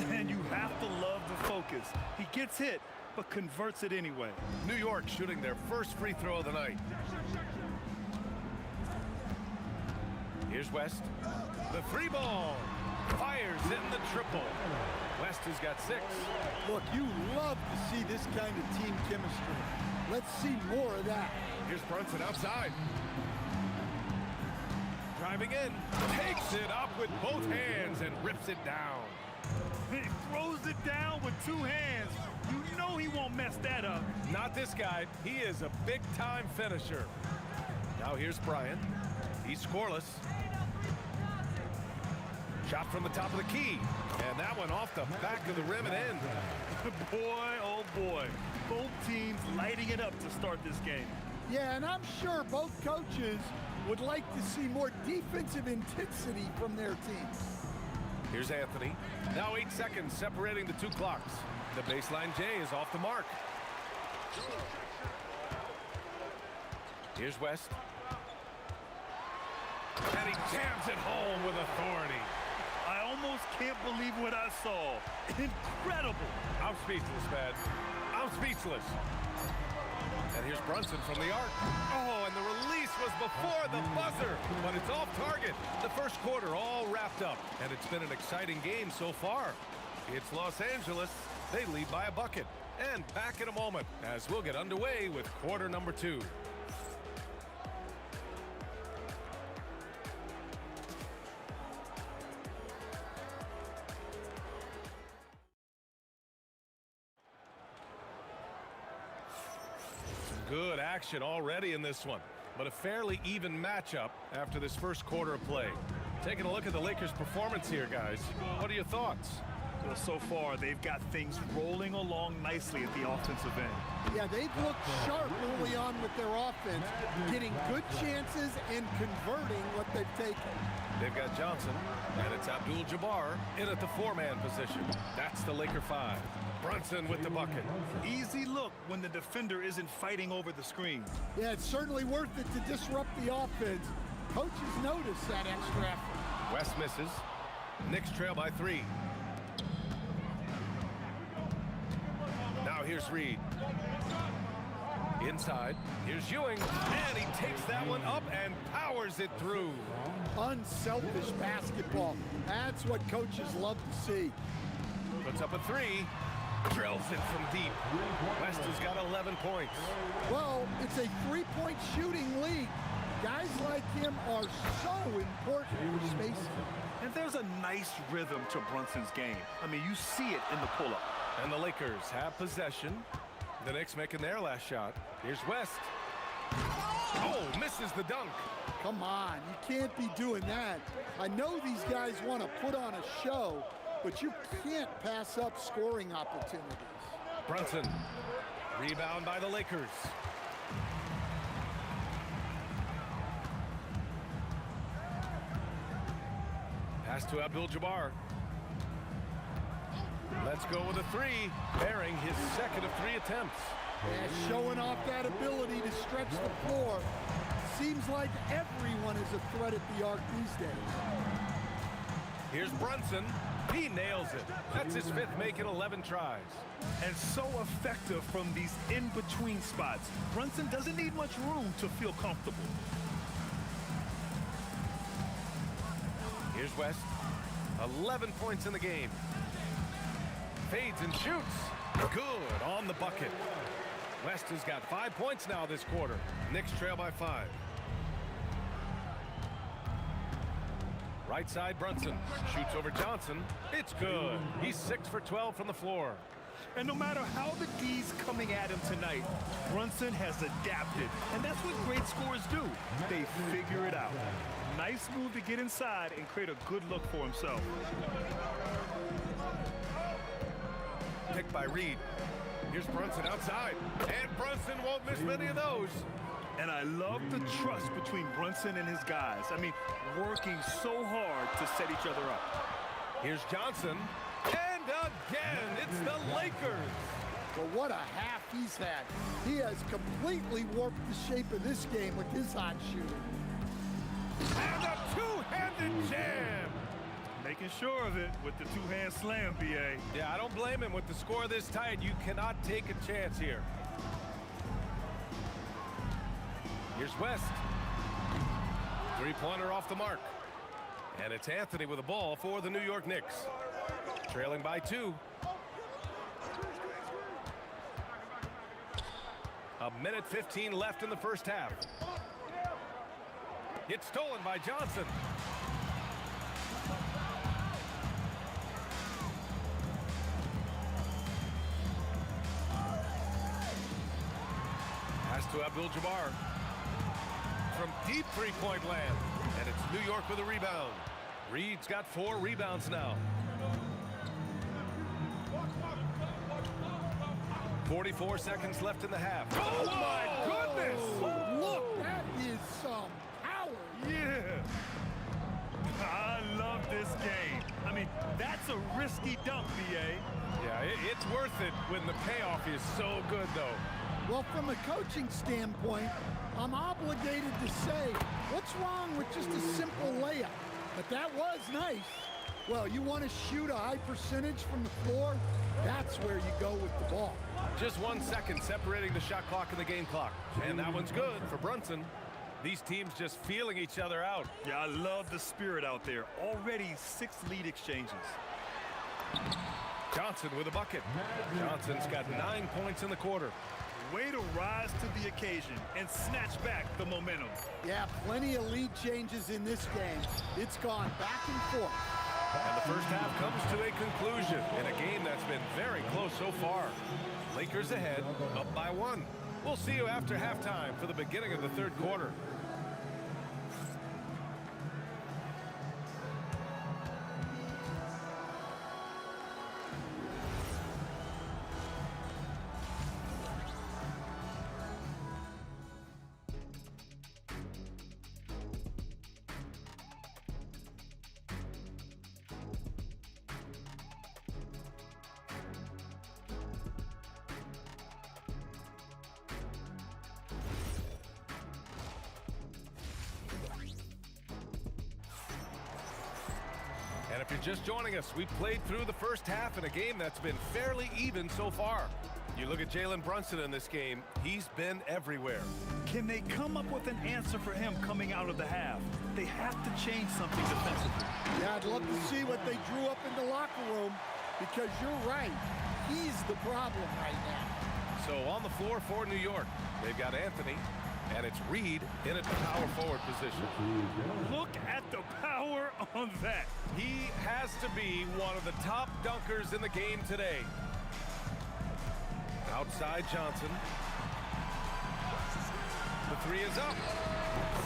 And you have to love the focus. He gets hit, but converts it anyway. New York shooting their first free throw of the night. Here's West. The three ball. Fires in the triple. West has got 6. Look, you love to see this kind of team chemistry. Let's see more of that. Here's Brunson outside. Driving in. Takes it up with both hands and rips it down. He throws it down with 2 hands. You know he won't mess that up. Not this guy. He is a big-time finisher. Now here's Bryant. He's scoreless. Shot from the top of the key. And that one off the back of the rim and in. Boy, oh boy. Both teams lighting it up to start this game. Yeah, and I'm sure both coaches would like to see more defensive intensity from their teams. Here's Anthony. Now 8 seconds separating the 2 clocks. The baseline J is off the mark. Here's West. And he jams it home with authority. I almost can't believe what I saw. Incredible. I'm speechless, man. I'm speechless. And here's Brunson from the arc. Oh, and the release was before the buzzer, but it's off target. The first quarter all wrapped up, and it's been an exciting game so far. It's Los Angeles. They lead by a bucket. And back in a moment as we'll get underway with quarter number 2. Good action already in this one, but a fairly even matchup after this first quarter of play. Taking a look at the Lakers' performance here, guys. What are your thoughts? Well, so far, they've got things rolling along nicely at the offensive end. Yeah, they've looked sharp early on with their offense, getting good chances and converting what they've taken. They've got Johnson, and it's Abdul-Jabbar in at the 4-man position. That's the Laker 5. Brunson with the bucket. Easy look when the defender isn't fighting over the screen. Yeah, it's certainly worth it to disrupt the offense. Coaches notice that extra effort. West misses. Knicks trail by 3. Now here's Reed. Inside. Here's Ewing. And he takes that one up and powers it through. Unselfish basketball. That's what coaches love to see. Puts up a 3. Drills it from deep. West has got 11 points. Well, it's a 3-point shooting league. Guys like him are so important for spacing. And there's a nice rhythm to Brunson's game. I mean, you see it in the pull-up. And the Lakers have possession. The Knicks making their last shot. Here's West. Oh, misses the dunk. Come on, you can't be doing that. I know these guys want to put on a show, but you can't pass up scoring opportunities. Brunson. Rebound by the Lakers. Pass to Abdul-Jabbar. Let's go with a 3, bearing his second of 3 attempts. Yeah, showing off that ability to stretch the floor. Seems like everyone is a threat at the arc these days. Here's Brunson. He nails it. That's his 5th make in 11 tries. And so effective from these in-between spots. Brunson doesn't need much room to feel comfortable. Here's West. 11 points in the game. Fades and shoots. Good on the bucket. West has got 5 points now this quarter. Knicks trail by 5. Right side, Brunson. Shoots over Johnson. It's good. He's 6 for 12 from the floor. And no matter how the D's coming at him tonight, Brunson has adapted. And that's what great scorers do. They figure it out. Nice move to get inside and create a good look for himself. Picked by Reed. Here's Brunson outside. And Brunson won't miss many of those. And I love the trust between Brunson and his guys. I mean, working so hard to set each other up. Here's Johnson. And again, it's the Lakers. But what a half he's had. He has completely warped the shape of this game with his hot shooting. And a two-handed jam. Making sure of it with the two-hand slam, B.A. Yeah, I don't blame him. With the score this tight, you cannot take a chance here. Here's West. Three-pointer off the mark. And it's Anthony with the ball for the New York Knicks. Trailing by 2. A minute 15 left in the first half. It's stolen by Johnson. Pass to Abdul-Jabbar. From deep three-point land. And it's New York with a rebound. Reed's got 4 rebounds now. 44 seconds left in the half. Oh, my goodness! Look, that is some power. Yeah. I love this game. I mean, that's a risky dunk, B.A. Yeah, it's worth it when the payoff is so good, though. Well, from a coaching standpoint, I'm obligated to say, what's wrong with just a simple layup? But that was nice. Well, you want to shoot a high percentage from the floor? That's where you go with the ball. Just 1 second separating the shot clock and the game clock. And that one's good for Brunson. These teams just feeling each other out. Yeah, I love the spirit out there. Already 6 lead exchanges. Johnson with a bucket. Johnson's got 9 points in the quarter. Way to rise to the occasion and snatch back the momentum. Yeah, plenty of lead changes in this game. It's gone back and forth. And the first half comes to a conclusion in a game that's been very close so far. Lakers ahead, up by 1. We'll see you after halftime for the beginning of the third quarter. And if you're just joining us, we played through the first half in a game that's been fairly even so far. You look at Jalen Brunson in this game, he's been everywhere. Can they come up with an answer for him coming out of the half? They have to change something defensively. Yeah, I'd love to see what they drew up in the locker room, because you're right. He's the problem right now. So on the floor for New York, they've got Anthony, and it's Reed in a power forward position. Look at the power on that. He has to be one of the top dunkers in the game today. Outside Johnson. The 3 is up.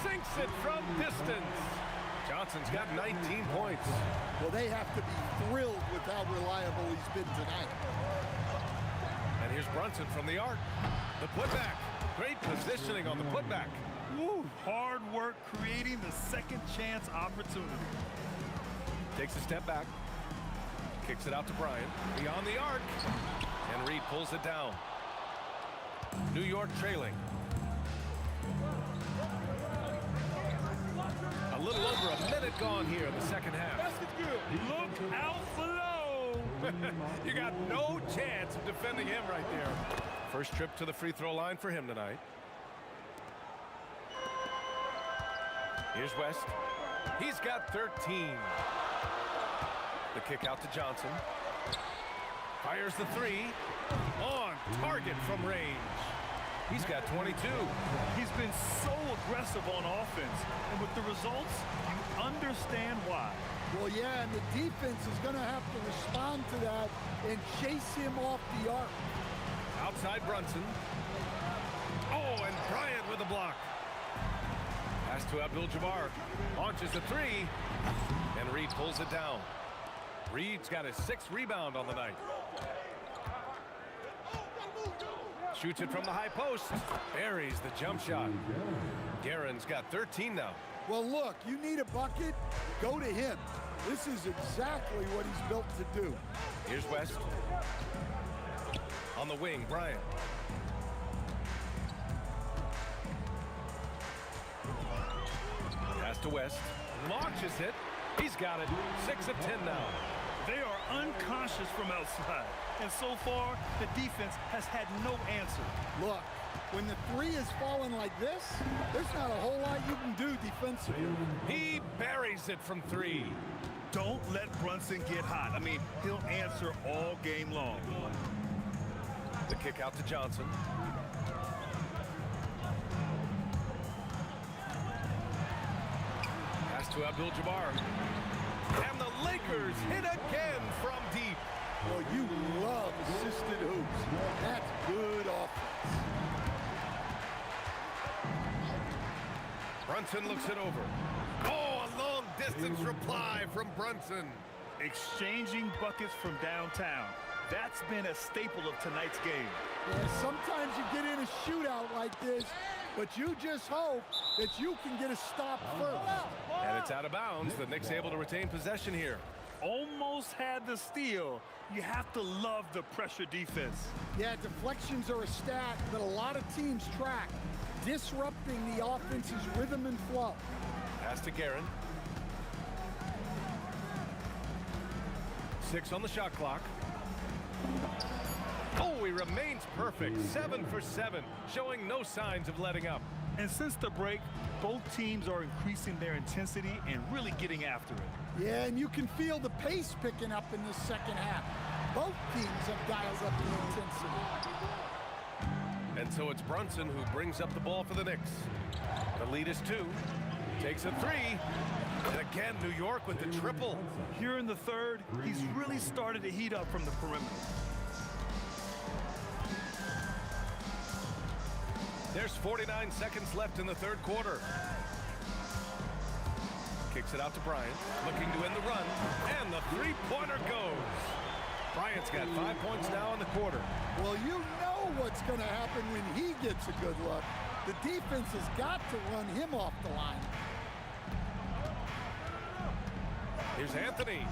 Sinks it from distance. Johnson's got 19 points. Well, they have to be thrilled with how reliable he's been tonight. And here's Brunson from the arc. The putback. Great positioning on the putback. Woo, hard work creating the second chance opportunity. Takes a step back. Kicks it out to Bryant. Beyond the arc. And Reed pulls it down. New York trailing. A little over a minute gone here in the second half. Look out below. You got no chance of defending him right there. First trip to the free throw line for him tonight. Here's West. He's got 13. The kick out to Johnson. Fires the 3. On target from range. He's got 22. He's been so aggressive on offense. And with the results, you understand why. Well, yeah, and the defense is going to have to respond to that and chase him off the arc. Outside Brunson. Oh, and Bryant with a block. Pass to Abdul-Jabbar. Launches the 3. And Reed pulls it down. Reed's got his 6th rebound on the night. Shoots it from the high post. Buries the jump shot. Guerin's got 13 now. Well, look, you need a bucket, go to him. This is exactly what he's built to do. Here's West. On the wing, Bryant. Pass to West. Launches it. He's got it. 6 of 10 now. They are unconscious from outside. And so far, the defense has had no answer. Look, when the three is falling like this, there's not a whole lot you can do defensively. He buries it from 3. Don't let Brunson get hot. I mean, he'll answer all game long. The kick out to Johnson. Pass to Abdul-Jabbar. And the Lakers hit again from deep. Well, you love assisted hoops. That's good offense. Brunson looks it over. Oh, a long distance reply from Brunson. Exchanging buckets from downtown. That's been a staple of tonight's game. Yeah, sometimes you get in a shootout like this, but you just hope that you can get a stop first. And it's out of bounds. The Knicks able to retain possession here. Almost had the steal. You have to love the pressure defense. Yeah, deflections are a stat that a lot of teams track, disrupting the offense's rhythm and flow. Pass to Guerin. 6 on the shot clock. Oh, he remains perfect. 7 for 7, showing no signs of letting up. And since the break, both teams are increasing their intensity and really getting after it. Yeah, and you can feel the pace picking up in this second half. Both teams have dialed up the intensity. And so it's Brunson who brings up the ball for the Knicks. The lead is 2. Takes a 3. And again, New York with the triple. Here in the third, he's really started to heat up from the perimeter. There's 49 seconds left in the third quarter. Kicks it out to Bryant, looking to end the run, and the three-pointer goes. Bryant's got 5 points now in the quarter. Well, you know what's going to happen when he gets a good look. The defense has got to run him off the line. Here's Anthony,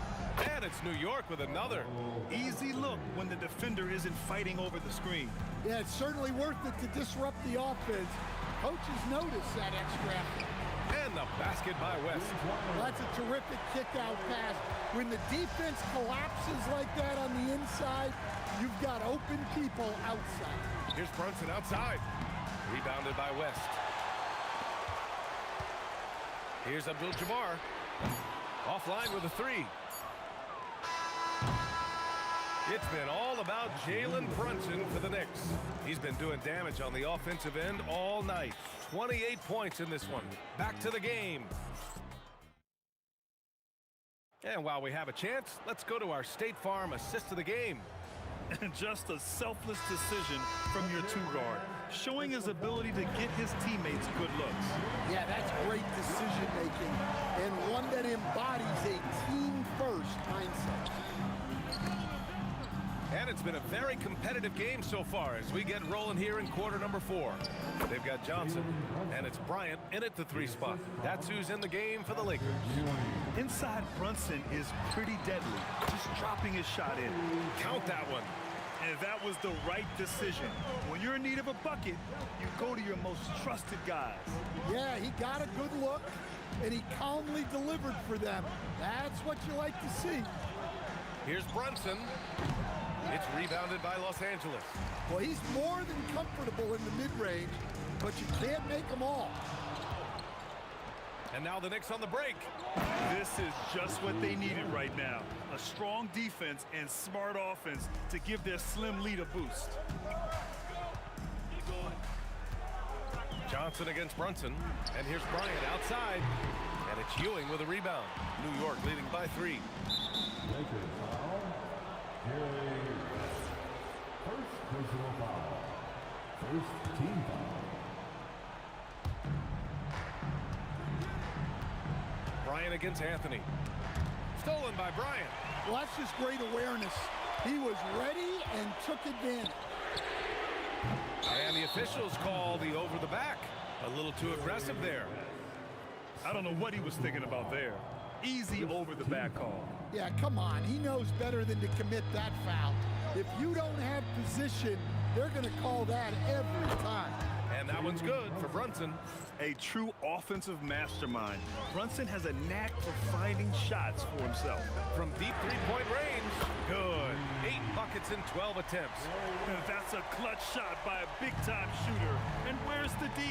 and it's New York with another. Easy look when the defender isn't fighting over the screen. Yeah, it's certainly worth it to disrupt the offense. Coaches notice that extra effort. And the basket by West. Well, that's a terrific kick-out pass. When the defense collapses like that on the inside, you've got open people outside. Here's Brunson outside. Rebounded by West. Here's Abdul-Jabbar. Offline with a 3. It's been all about Jalen Brunson for the Knicks. He's been doing damage on the offensive end all night. 28 points in this one. Back to the game. And while we have a chance, let's go to our State Farm assist of the game. And just a selfless decision from your 2-guard, showing his ability to get his teammates good looks. Yeah, that's great decision-making, and one that embodies a team-first mindset. And it's been a very competitive game so far as we get rolling here in quarter number 4. They've got Johnson, and it's Bryant in at the 3 spot. That's who's in the game for the Lakers. Inside Brunson is pretty deadly, just dropping his shot in. Count that one. And that was the right decision. When you're in need of a bucket, you go to your most trusted guys. Yeah, he got a good look, and he calmly delivered for them. That's what you like to see. Here's Brunson. It's rebounded by Los Angeles. Well, he's more than comfortable in the mid-range, but you can't make them all. And now the Knicks on the break. This is just what they needed right now. A strong defense and smart offense to give their slim lead a boost. Johnson against Brunson. And here's Bryant outside. And it's Ewing with a rebound. New York leading by 3. First personal foul. First team foul. Bryant against Anthony. Stolen by Bryant. Well, that's just great awareness. He was ready and took advantage. And the officials call the over the back. A little too aggressive there. I don't know what he was thinking about there. Easy over the back call. Yeah, come on. He knows better than to commit that foul. If you don't have position, they're going to call that every time. And that one's good for Brunson. A true offensive mastermind. Brunson has a knack for finding shots for himself. From deep three-point range, good. 8 buckets in 12 attempts. That's a clutch shot by a big-time shooter. And where's the D?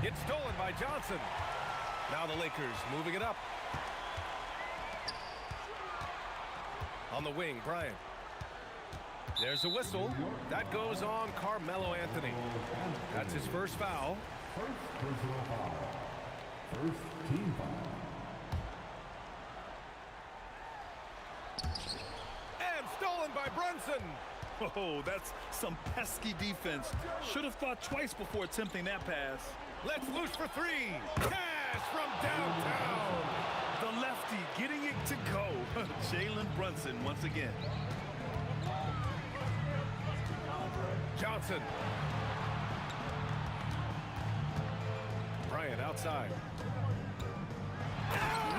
It's stolen by Johnson. Now the Lakers moving it up. On the wing, Bryant. There's a whistle. That goes on Carmelo Anthony. That's his first foul. First personal foul. First team foul. And stolen by Brunson. Oh, that's some pesky defense. Should have thought twice before attempting that pass. Let's loose for 3. Cash from downtown. The lefty getting it to go. Jalen Brunson once again. Johnson. Bryant outside.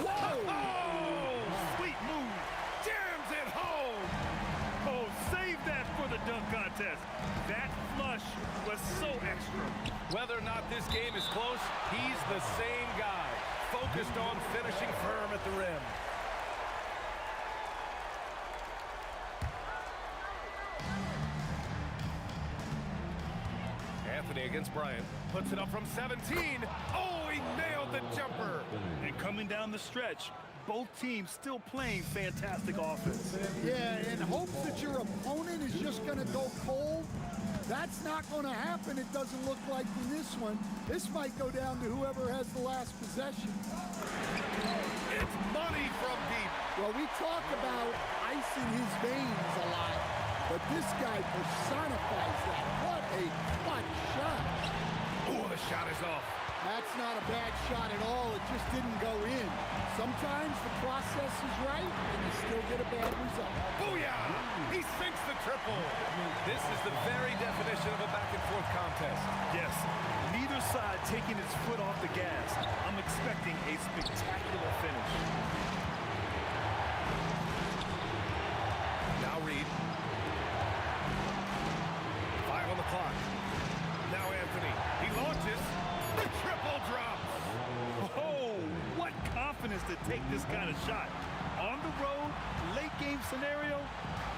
Whoa! Oh, sweet move. Jams it home. Oh, save that for the dunk contest. That flush was so extra. Whether or not this game is close, he's the same guy. Focused on finishing firm at the rim. Anthony against Bryant. Puts it up from 17. Oh, he nailed the jumper. And coming down the stretch, both teams still playing fantastic offense. Yeah, and hopes that your opponent is just going to go cold. That's not going to happen, it doesn't look like in this one. This might go down to whoever has the last possession. It's money from deep. Well, we talk about ice in his veins a lot, but this guy personifies that. What a clutch shot. Oh, the shot is off. That's not a bad shot at all. It just didn't go in. Sometimes the process is right, and you still get a bad result. Booyah! He sinks the triple. This is the very definition of a back-and-forth contest. Yes, neither side taking its foot off the gas. I'm expecting a spectacular finish. Now Reed. 5 on the clock. Now Anthony. He launches. The triple drops. Oh, what confidence to take this kind of shot. On the road, late game scenario,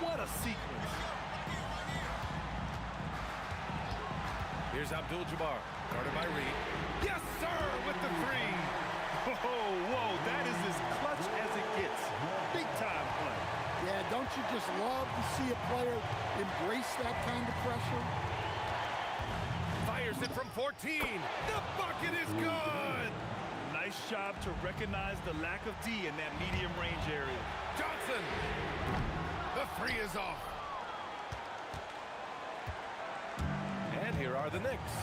what a sequence. Here's Abdul-Jabbar, guarded by Reed. Yes, sir, with the 3. Oh, whoa, that is as clutch as it gets. Big time play. Yeah, don't you just love to see a player embrace that kind of pressure? Fires it from 14. The bucket is good. Nice job to recognize the lack of D in that medium range area. Johnson. The 3 is off. And here are the Knicks.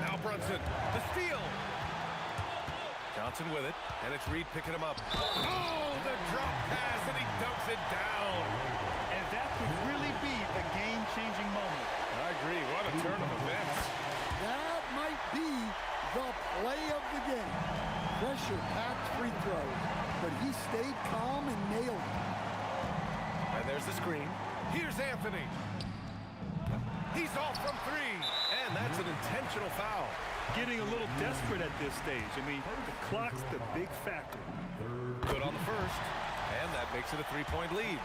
Now Brunson. The steal. Johnson with it. And it's Reed picking him up. Oh, the drop pass, and he dunks it down. And that could really be the game-changing moment. I agree. What a turn of events. That might be the play of the game. Pressure-packed free throws, but he stayed calm and nailed it. And there's the screen. Here's Anthony. He's off from 3, and that's an intentional foul. Getting a little desperate at this stage. I mean, the clock's the big factor. Good on the first, and that makes it a 3-point lead.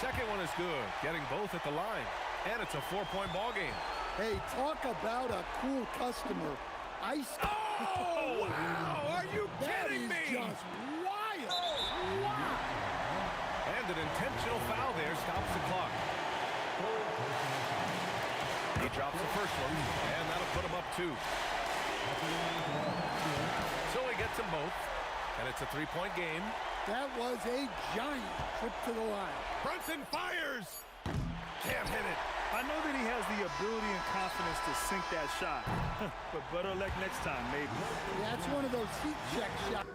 Second one is good, getting both at the line, and it's a 4-point ball game. Hey, talk about a cool customer. Ice. Oh, wow! Are you kidding me? That is just wild. Wow. And an intentional foul there stops the clock. He drops the first one, and that'll put him up 2. So he gets them both, and it's a 3-point game. That was a giant trip to the line. Brunson fires. Can't hit it. I know that he has the ability and confidence to sink that shot, but better luck next time, maybe. That's one of those heat check shots.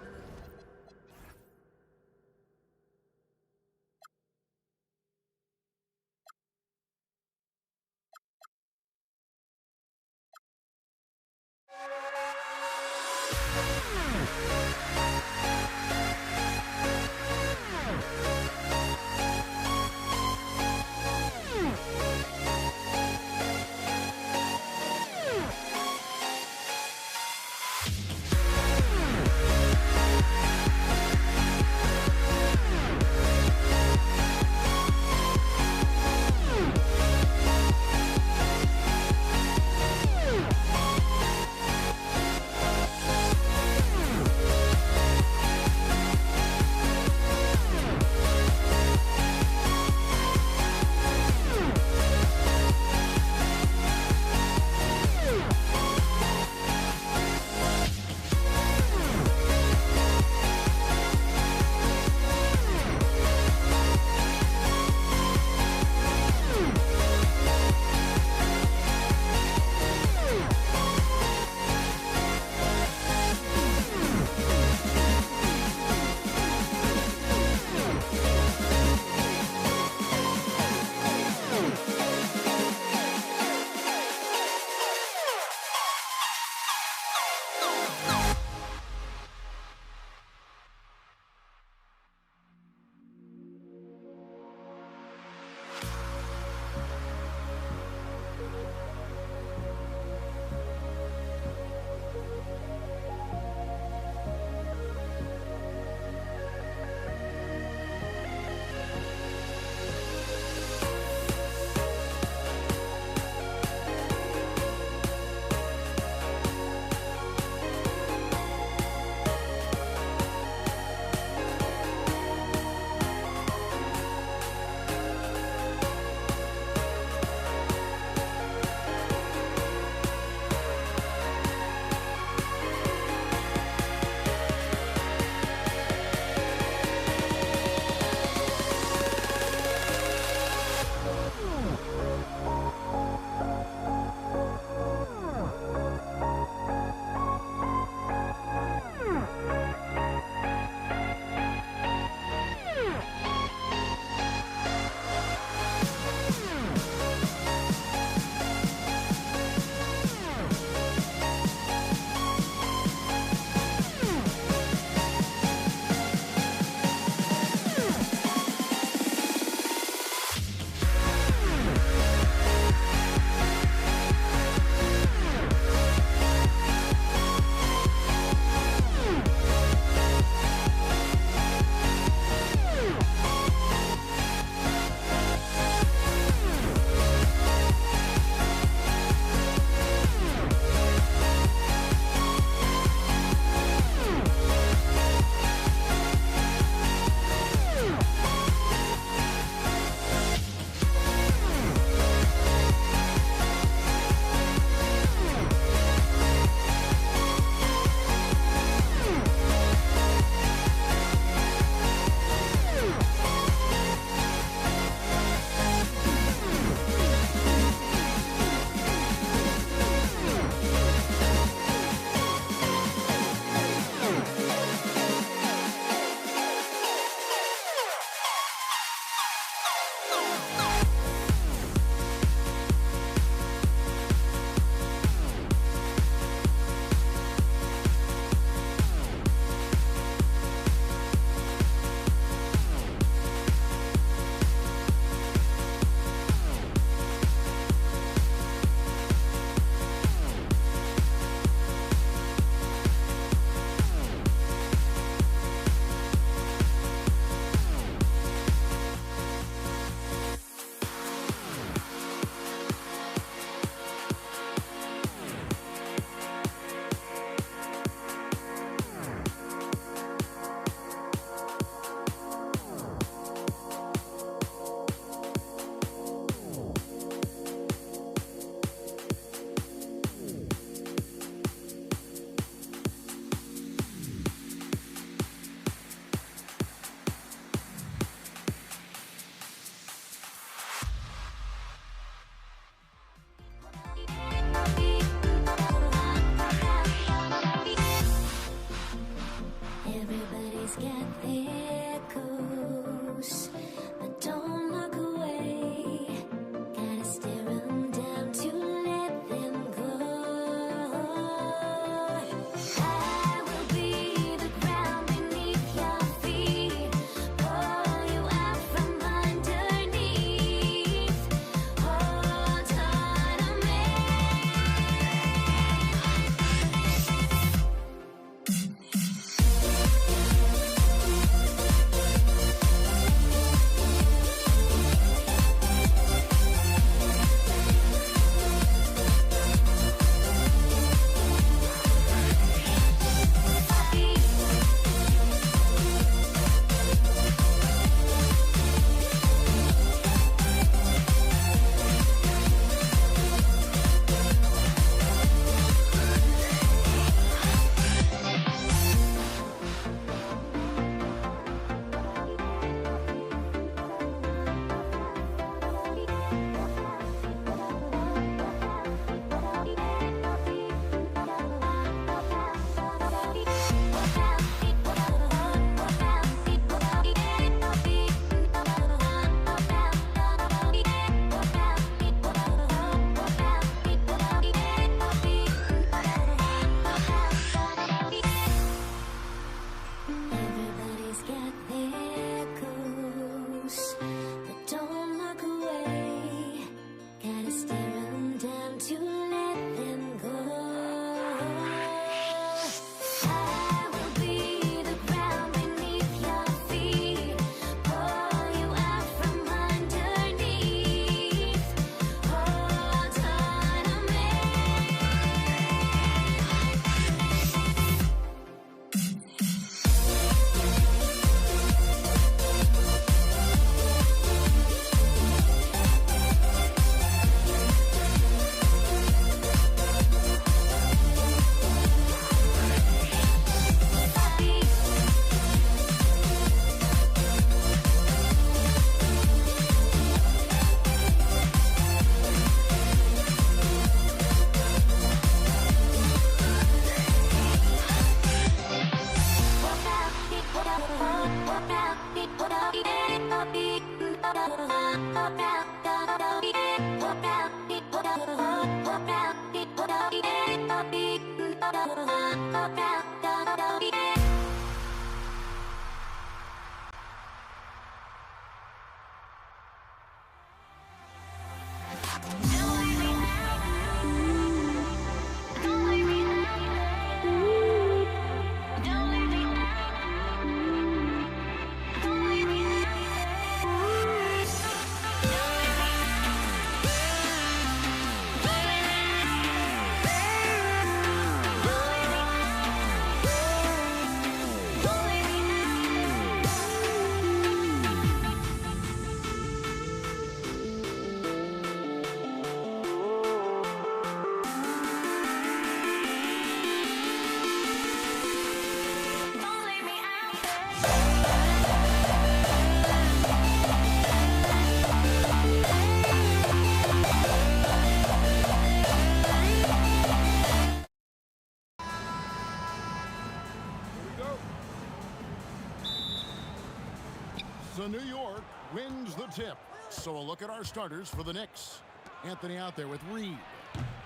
So New York wins the tip. So a look at our starters for the Knicks. Anthony out there with Reed.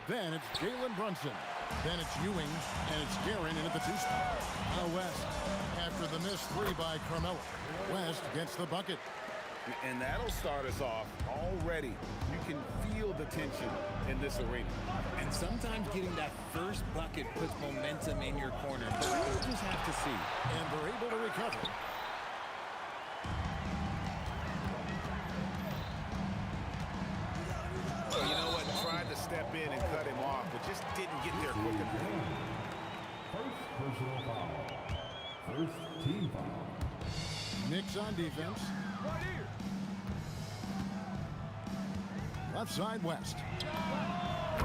Then it's Jalen Brunson. Then it's Ewing, and it's Guerin in at the 2 spot. Now West, after the missed 3 by Carmelo. West gets the bucket. And that'll start us off already. You can feel the tension in this arena. And sometimes getting that first bucket puts momentum in your corner. But we'll just have to see. And they're able to recover. Well, you know what? Tried to step in and cut him off, but just didn't get there quick enough. First personal foul. First team foul. Knicks on defense. Left side, West.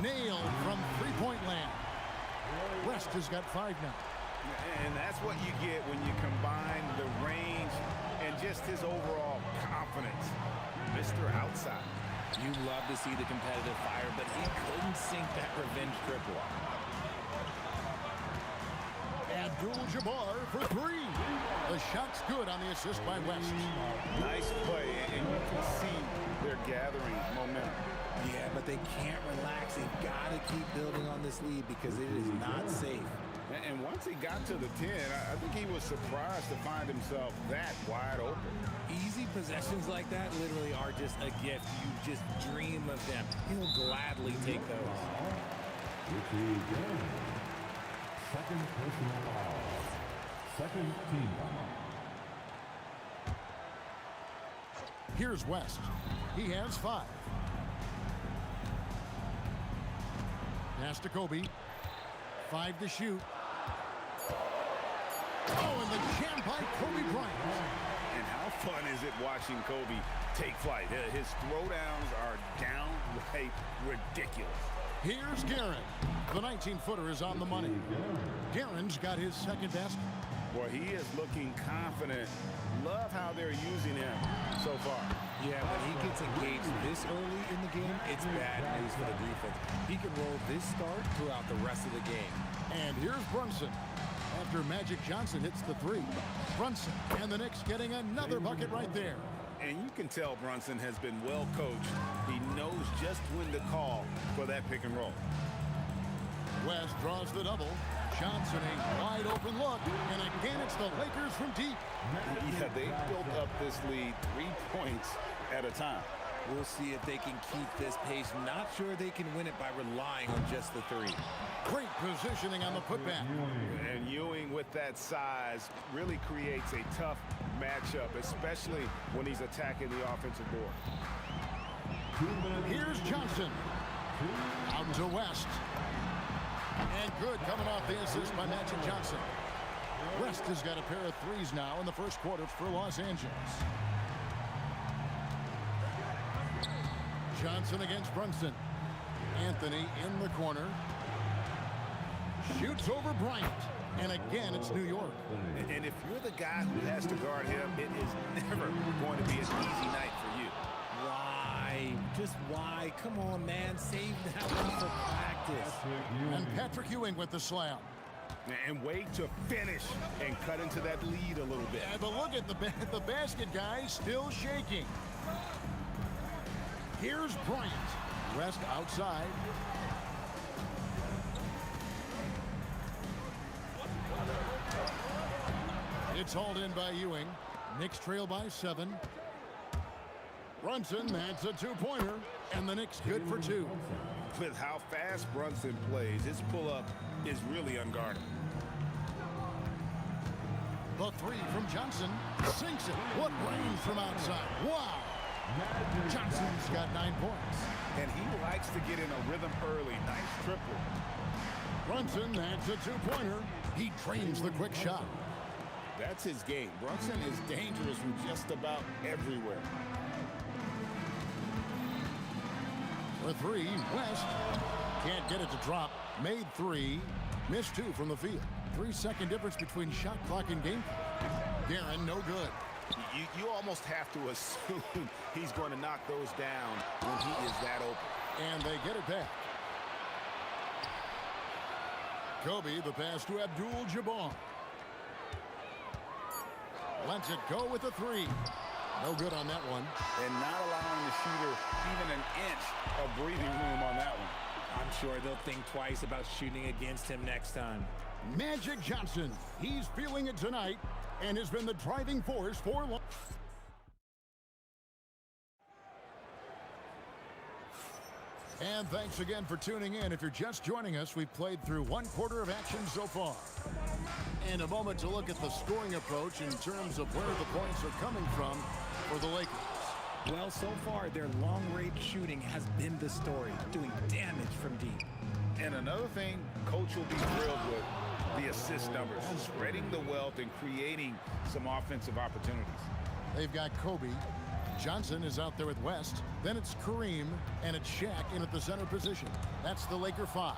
Nailed from three-point land. West has got 5 now. And that's what you get when you combine the range and just his overall confidence. Mr. Outside. You love to see the competitive fire, but he couldn't sink that revenge triple. Abdul-Jabbar for 3. The shot's good on the assist by West. Nice play, and you can see they're gathering momentum. Yeah, but they can't relax. They've got to keep building on this lead because it is not safe. And once he got to the 10, I think he was surprised to find himself that wide open. Easy possessions like that literally are just a gift. You just dream of them. He'll gladly take those. Second personal foul. Second team foul. Here's West. He has 5. Pass to Kobe. 5 to shoot. Oh, and the jam by Kobe Bryant. And how fun is it watching Kobe take flight? His throwdowns are downright ridiculous. Here's Guerin. The 19-footer is on the money. Guerin's got his second basket. Boy, he is looking confident. Love how they're using him so far. Yeah, when he gets engaged this early in the game, it's bad news for the defense. He can roll this start throughout the rest of the game. And here's Brunson. After Magic Johnson hits the 3. Brunson and the Knicks getting another bucket right there. And you can tell Brunson has been well coached. He knows just when to call for that pick and roll. West draws the double. Johnson a wide open look. And again, it's the Lakers from deep. Yeah, they built up this lead 3 points at a time. We'll see if they can keep this pace. Not sure they can win it by relying on just the 3. Great positioning on the putback. And Ewing with that size really creates a tough matchup, especially when he's attacking the offensive board. Here's Johnson. Out to West. And good coming off the assist by Magic Johnson. West has got a pair of 3s now in the first quarter for Los Angeles. Johnson against Brunson. Anthony in the corner. Shoots over Bryant. And again, it's New York. And if you're the guy who has to guard him, it is never going to be an easy night for you. Why? Just why? Come on, man. Save that one for practice. And Patrick Ewing with the slam. And wait to finish and cut into that lead a little bit. Yeah, but look at the basket, guys, still shaking. Here's Bryant. West outside. It's hauled in by Ewing. Knicks trail by 7. Brunson, that's a two-pointer, and the Knicks good for 2. With how fast Brunson plays, his pull-up is really unguarded. The 3 from Johnson sinks it. What range from outside. Wow. Johnson's got 9 points. And he likes to get in a rhythm early. Nice triple. Brunson, that's a two-pointer. He trains the quick shot. That's his game. Brunson is dangerous from just about everywhere. For 3, West can't get it to drop. Made 3, missed 2 from the field. 3-second difference between shot clock and game clock. Guerin, no good. You almost have to assume he's going to knock those down when he is that open. And they get it back. Kobe, the pass to Abdul-Jabbar. Lets it go with a 3. No good on that one. And not allowing the shooter even an inch of breathing room on that one. I'm sure they'll think twice about shooting against him next time. Magic Johnson. He's feeling it tonight and has been the driving force for long. And thanks again for tuning in. If you're just joining us, we've played through 1 quarter of action so far. And a moment to look at the scoring approach in terms of where the points are coming from for the Lakers. Well, so far, their long-range shooting has been the story, doing damage from deep. And another thing Coach will be thrilled with, the assist numbers, spreading the wealth and creating some offensive opportunities. They've got Kobe. Johnson is out there with West. Then it's Kareem, and it's Shaq in at the center position. That's the Laker 5.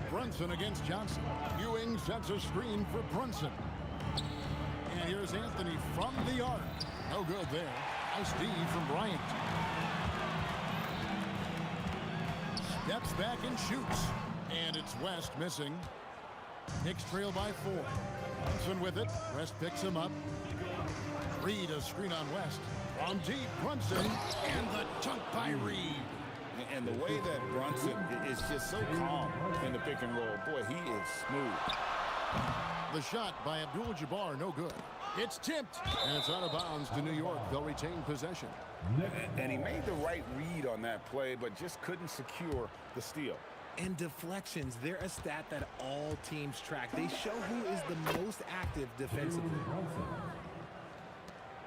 Brunson against Johnson. Ewing sets a screen for Brunson. And here's Anthony from the arc. No good there. Nice D from Bryant. Steps back and shoots. And it's West missing. Knicks trail by 4. Brunson with it. West picks him up. Reed a screen on West. From deep, Brunson. And the dunk by Reed. And the way that Brunson is just so calm in the pick and roll. Boy, he is smooth. The shot by Abdul-Jabbar, no good. It's tipped, and it's out of bounds to New York. They'll retain possession. And he made the right read on that play, but just couldn't secure the steal. And deflections, they're a stat that all teams track. They show who is the most active defensively.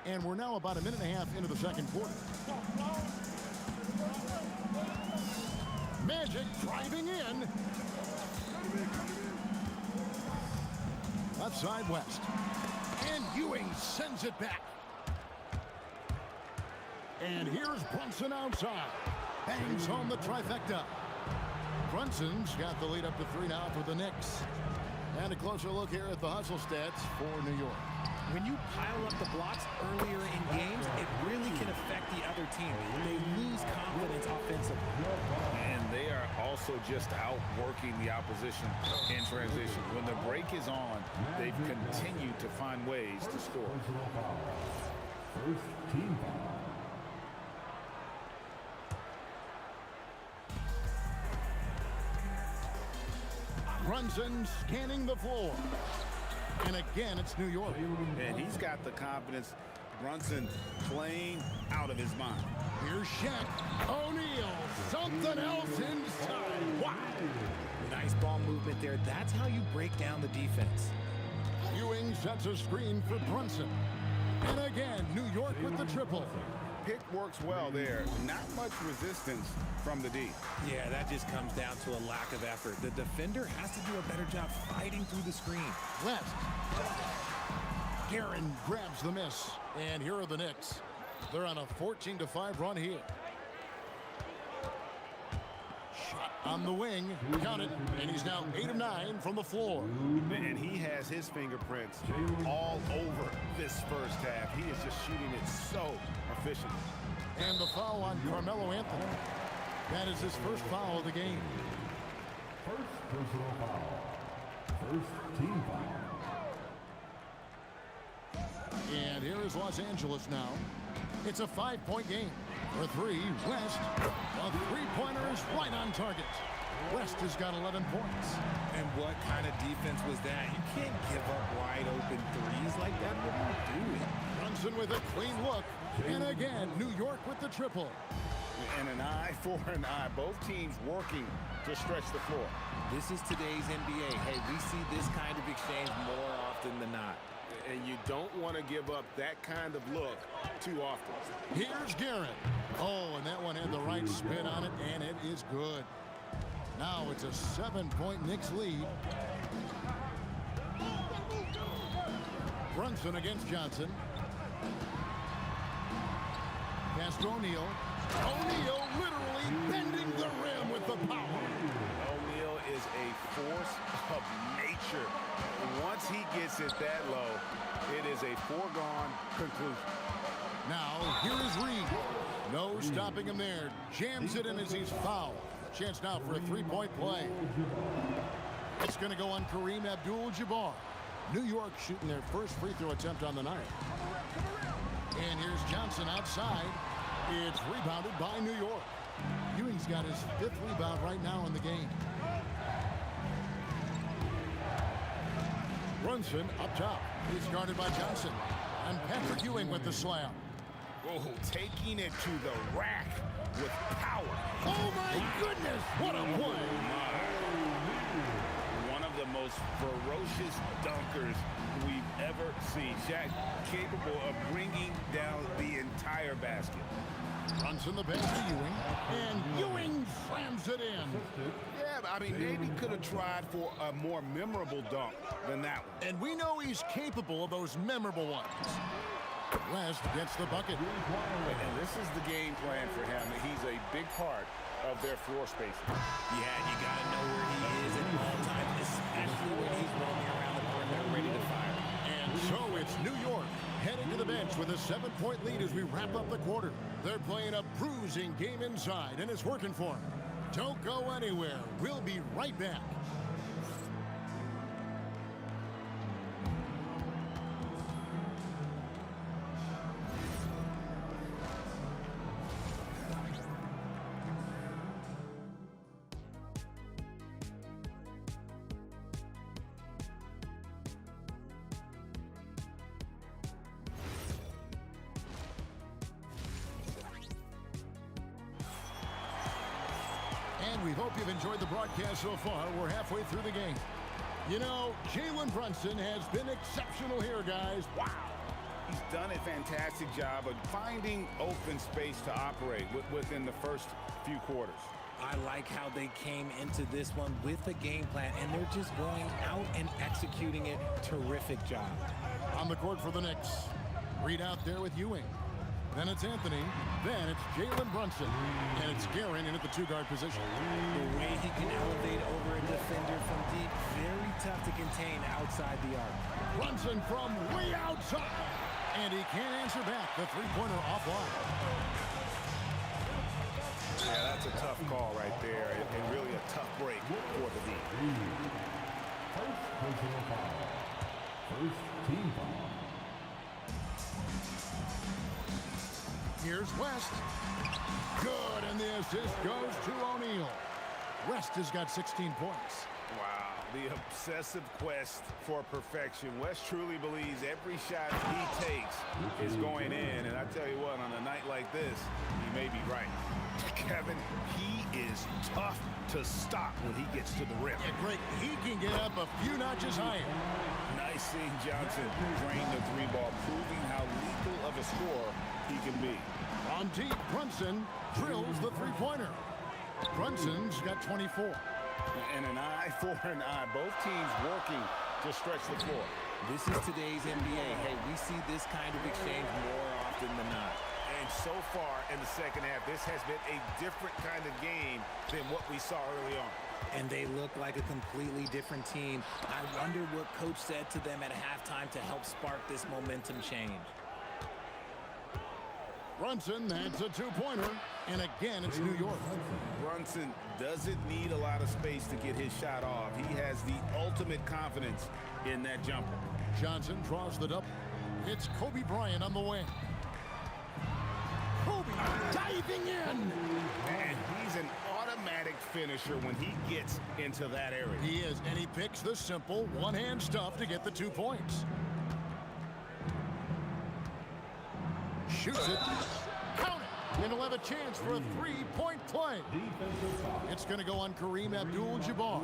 And we're now about a minute and a half into the second quarter. Magic driving in. Left side West. And Ewing sends it back. And here's Brunson outside. Bangs home the trifecta. Brunson's got the lead up to 3 now for the Knicks. And a closer look here at the hustle stats for New York. When you pile up the blocks earlier in games, it really can affect the other team. They lose confidence offensively. And they are also just outworking the opposition in transition. When the break is on, they've continued to find ways to score. First team foul. Brunson scanning the floor. And again, it's New York. And he's got the confidence. Brunson playing out of his mind. Here's Shaq. O'Neal. Something else inside. Wow. Nice ball movement there. That's how you break down the defense. Ewing sets a screen for Brunson. And again, New York with the triple. Pick works well there. Not much resistance from the D. Yeah, that just comes down to a lack of effort. The defender has to do a better job fighting through the screen. West. Guerin grabs the miss. And here are the Knicks. They're on a 14-5 run here. Shot on the wing. Count it. And he's now 8 of 9 from the floor. And he has his fingerprints all over this first half. He is just shooting it so efficiently. And the foul on Carmelo Anthony. That is his first foul of the game. First personal foul. First team foul. And here is Los Angeles now. It's a 5-point game. For 3, West. A three-pointer is right on target. West has got 11 points. And what kind of defense was that? You can't give up wide open threes like that. What are you doing? Brunson with a clean look. And again, New York with the triple. And an eye for an eye. Both teams working to stretch the floor. This is today's NBA. Hey, we see this kind of exchange more often than not. And you don't want to give up that kind of look too often. Here's Guerin. Oh, and that one had the right spin on it, and it is good. Now it's a 7-point Knicks lead. Brunson against Johnson. Pass to O'Neal. O'Neal literally bending the rim with the power. O'Neal is a force of nature. Once he gets it that low, it is a foregone conclusion. Now, here is Reed. No stopping him there. Jams it in as he's fouled. Chance now for a 3-point play. It's going to go on Kareem Abdul-Jabbar. New York shooting their first free throw attempt on the night. And here's Johnson outside. It's rebounded by New York. Ewing's got his 5th rebound right now in the game. Brunson up top. He's guarded by Johnson. And Patrick Ewing with the slam. Oh, taking it to the rack with power. Oh, my goodness. What a play. One of the most ferocious dunkers we've ever seen. Shaq capable of bringing down the entire basket. Brunson the pass to Ewing. And Ewing slams it in. Yeah, but I mean, maybe could have tried for a more memorable dunk than that one. And we know he's capable of those memorable ones. West gets the bucket. And this is the game plan for him. He's a big part of their floor spacing. Yeah, you got to know where he is at all times, especially when he's roaming around the perimeter ready to fire. And so it's New York heading to the bench with a 7-point lead as we wrap up the quarter. They're playing a bruising game inside, and it's working for them. Don't go anywhere. We'll be right back. And we hope you've enjoyed the broadcast so far. We're halfway through the game. You know, Jalen Brunson has been exceptional here, guys. Wow. He's done a fantastic job of finding open space to operate within the first few quarters. I like how they came into this one with a game plan, and they're just going out and executing it. Terrific job. On the court for the Knicks. Reed out there with Ewing. Then it's Anthony. Then it's Jalen Brunson. And it's Guerin in at the 2-guard position. The way he can elevate over a defender from deep, very tough to contain outside the arc. Brunson from way outside. And he can't answer back. The 3-pointer offline. Yeah, that's a tough call right there, and really a tough break for the D. First personal foul. First team foul. Here's West. Good, and the assist goes to O'Neal. West has got 16 points. Wow, the obsessive quest for perfection. West truly believes every shot he takes is going in, and I tell you what, on a night like this, he may be right. Kevin, he is tough to stop when he gets to the rim. Yeah, Greg, he can get up a few notches higher. Nice seeing Johnson drain the 3-ball, proving how lethal of a scorer he can be. On deep, Brunson drills the 3-pointer. Brunson's got 24. And an eye for an eye. Both teams working to stretch the floor. This is today's NBA. Hey, we see this kind of exchange more often than not. And so far in the second half, this has been a different kind of game than what we saw early on. And they look like a completely different team. I wonder what coach said to them at halftime to help spark this momentum change. Brunson, that's a 2-pointer. And again, it's New York. Brunson doesn't need a lot of space to get his shot off. He has the ultimate confidence in that jumper. Johnson draws the double. It's Kobe Bryant on the wing. Kobe diving in. And he's an automatic finisher when he gets into that area. He is, and he picks the simple one-hand stuff to get the 2 points. Shoots it. Count it. And he'll have a chance for a 3-point play. It's going to go on Kareem Abdul-Jabbar.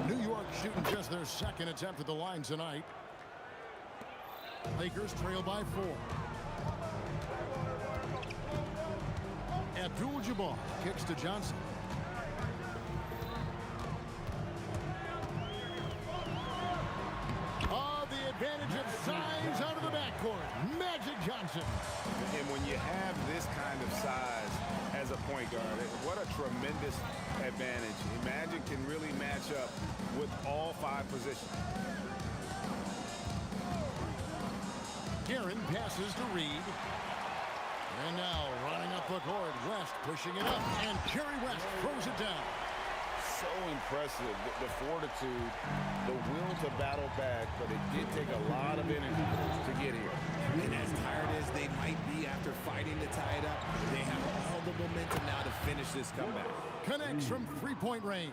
New York shooting just their second attempt at the line tonight. Lakers trail by 4. Abdul-Jabbar kicks to Johnson. Oh, the advantage of size out of the backcourt. Magic Johnson. And when you have this kind of size as a point guard, what a tremendous advantage. Magic can really match up with all 5 positions. Guerin passes to Reed. And now running up the court, West pushing it up, and Jerry West throws it down. So impressive, the fortitude, the will to battle back, but it did take a lot of energy to get here. And as tired as they might be after fighting to tie it up, they have all the momentum now to finish this comeback. Connects from 3-point range.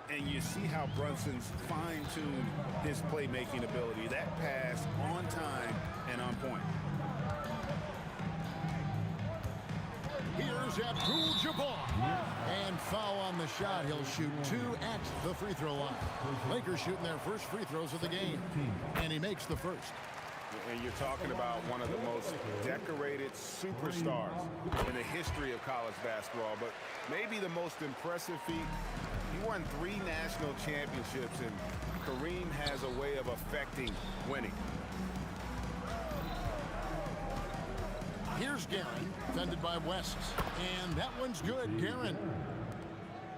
And you see how Brunson's fine-tuned his playmaking ability. That pass on time and on point. Here's Abdul-Jabbar. And foul on the shot. He'll shoot 2 at the free throw line. Lakers shooting their first free throws of the game. And he makes the first. And you're talking about one of the most decorated superstars in the history of college basketball. But maybe the most impressive feat, he won 3 national championships, and Kareem has a way of affecting winning. Here's Guerin, defended by West. And that one's good, Guerin.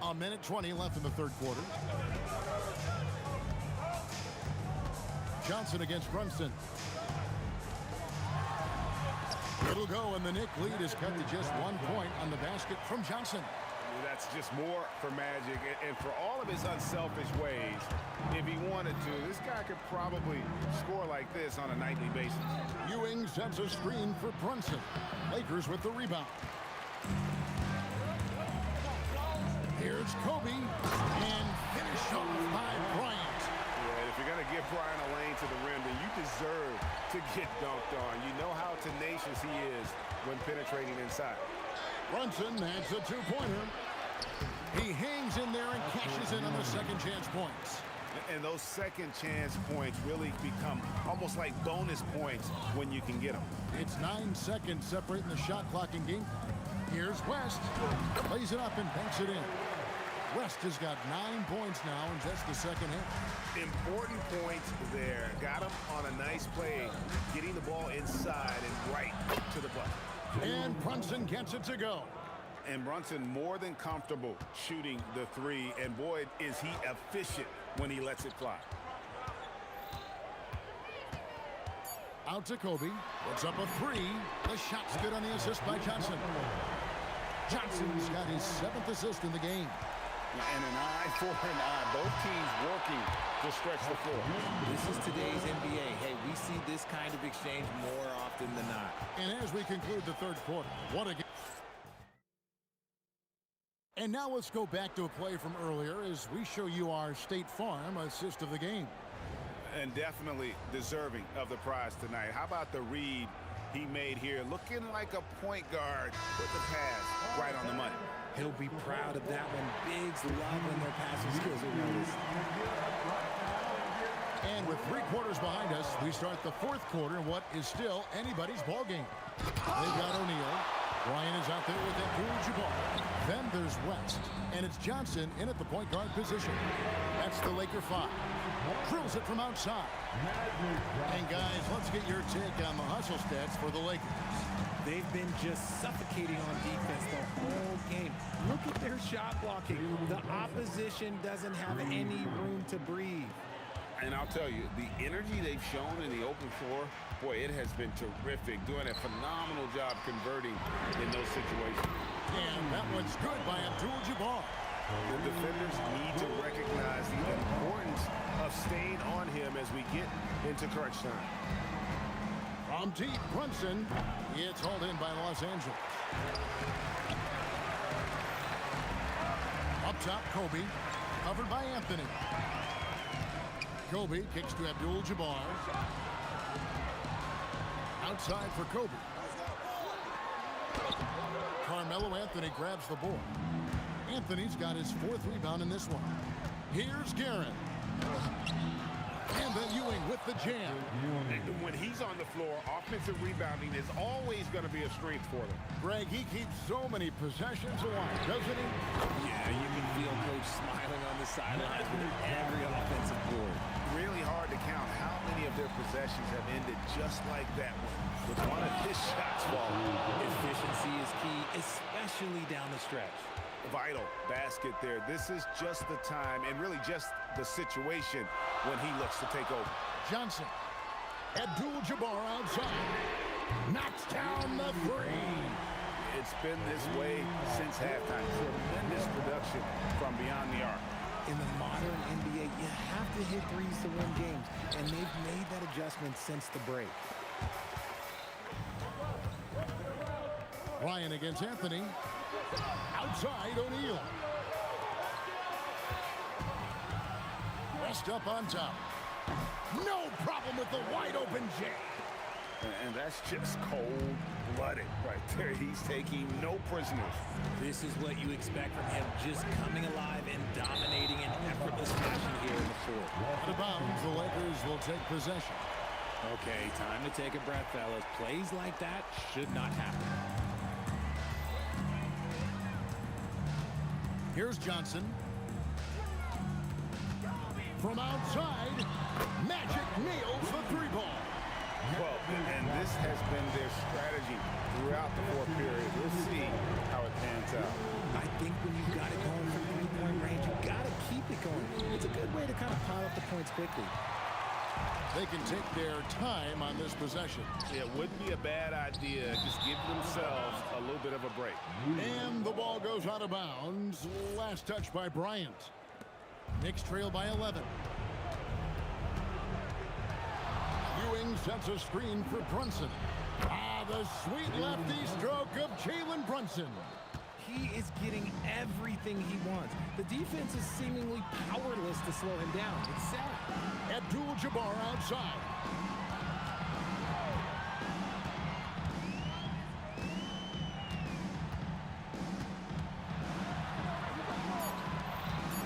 A minute 20 left in the third quarter. Johnson against Brunson. It'll go, and the Knick lead is cut to just 1 point on the basket from Johnson. That's just more for Magic, and for all of his unselfish ways, if he wanted to, this guy could probably score like this on a nightly basis. Ewing sets a screen for Brunson. Lakers with the rebound. Here's Kobe, and finish off by Bryant. Yeah, if you're going to give Bryant a lane to the rim, then you deserve to get dunked on. You know how tenacious he is when penetrating inside. Brunson adds a 2-pointer. He hangs in there and cashes in on the second chance points. And those second chance points really become almost like bonus points when you can get them. It's 9 seconds separating the shot clock and game. Here's West. Plays it up and banks it in. West has got 9 points now in just the second half. Important points there. Got him on a nice play, getting the ball inside and right to the bucket. And Brunson gets it to go. And Brunson more than comfortable shooting the 3. And boy, is he efficient when he lets it fly. Out to Kobe. Puts up a 3. The shot's good on the assist by Johnson. Johnson's got his 7th assist in the game. And an eye for an eye. Both teams working to stretch the floor. This is today's NBA. Hey, we see this kind of exchange more often than not. And as we conclude the third quarter, what a game. And now let's go back to a play from earlier as we show you our State Farm assist of the game. And definitely deserving of the prize tonight. How about the read he made here? Looking like a point guard with the pass right on the money. He'll be proud of that one. Bigs love when their passing skills are noticed. And with 3 quarters behind us, we start the fourth quarter in what is still anybody's ball game. They've got O'Neal. Bryant is out there with Abdul-Jabbar. Then there's West. And it's Johnson in at the point guard position. That's the Laker 5. Drills it from outside. And guys, let's get your take on the hustle stats for the Lakers. They've been just suffocating on defense the whole game. Look at their shot blocking. The opposition doesn't have any room to breathe. And I'll tell you, the energy they've shown in the open floor, boy, it has been terrific. Doing a phenomenal job converting in those situations. And that one's good by Abdul-Jabbar. The defenders need to recognize the importance of staying on him as we get into crunch time. From deep, Brunson. It's hauled in by Los Angeles. Up top, Kobe. Covered by Anthony. Kobe kicks to Abdul-Jabbar. Outside for Kobe. Carmelo Anthony grabs the ball. Anthony's got his 4th rebound in this one. Here's Guerin. And then Ewing with the jam. And when he's on the floor, offensive rebounding is always going to be a strength for them. Greg, he keeps so many possessions alive, doesn't he? Yeah, you can feel Coach smiling on the sidelines with every offensive board. Really hard to count how many of their possessions have ended just like that one, with one of his shots falling. Efficiency is key, especially down the stretch. Vital basket there. This is just the time and really just the situation when he looks to take over. Johnson. Abdul-Jabbar outside. Knocks down the 3. It's been this way since halftime. Tremendous production from beyond the arc. In the modern NBA, you have to hit threes to win games, and they've made that adjustment since the break. Ryan against Anthony. Outside, O'Neal. West up on top. No problem with the wide-open jam. And that's just cold-blooded right there. He's taking no prisoners. This is what you expect from him, just coming alive and dominating in effortless fashion here in the 4th. Out of bounds, the Lakers will take possession. Okay, time to take a breath, fellas. Plays like that should not happen. Here's Johnson. From outside, Magic nails the 3-ball. Well, and this has been their strategy throughout the 4th period. We'll see how it pans out. I think when you've got it going from 3-point range, you've got to keep it going. It's a good way to kind of pile up the points quickly. They can take their time on this possession. It wouldn't be a bad idea. Just give themselves a little bit of a break. And the ball goes out of bounds. Last touch by Bryant. Knicks trail by 11. Ewing sets a screen for Brunson. The sweet lefty stroke of Jalen Brunson. He is getting everything he wants. The defense is seemingly powerless to slow him down. It's sad. Abdul-Jabbar outside.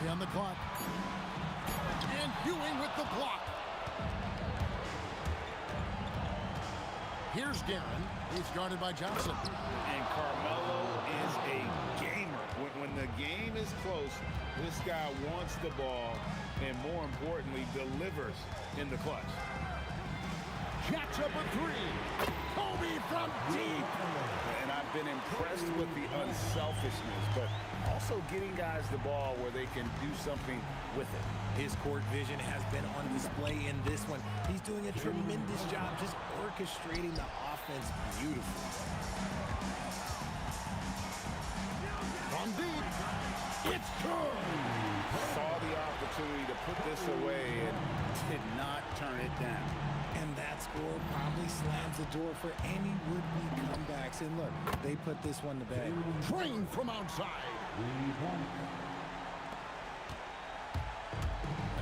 On the clock. And Ewing with the block. Here's Guerin. He's guarded by Johnson. And Carmelo is a gamer. When the game is close, this guy wants the ball and, more importantly, delivers in the clutch. Jacks up a 3. Kobe from deep. And I've been impressed with the unselfishness, but also getting guys the ball where they can do something with it. His court vision has been on display in this one. He's doing a tremendous job just orchestrating the offense beautifully. From deep, it's good. Saw the opportunity to put this away and did not turn it down. And that score probably slams the door for any would-be comebacks. And look, they put this one to bed. Train from outside.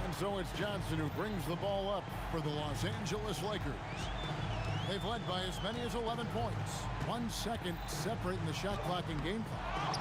And so it's Johnson who brings the ball up for the Los Angeles Lakers. They've led by as many as 11 points. 1 second separating the shot clock and game clock.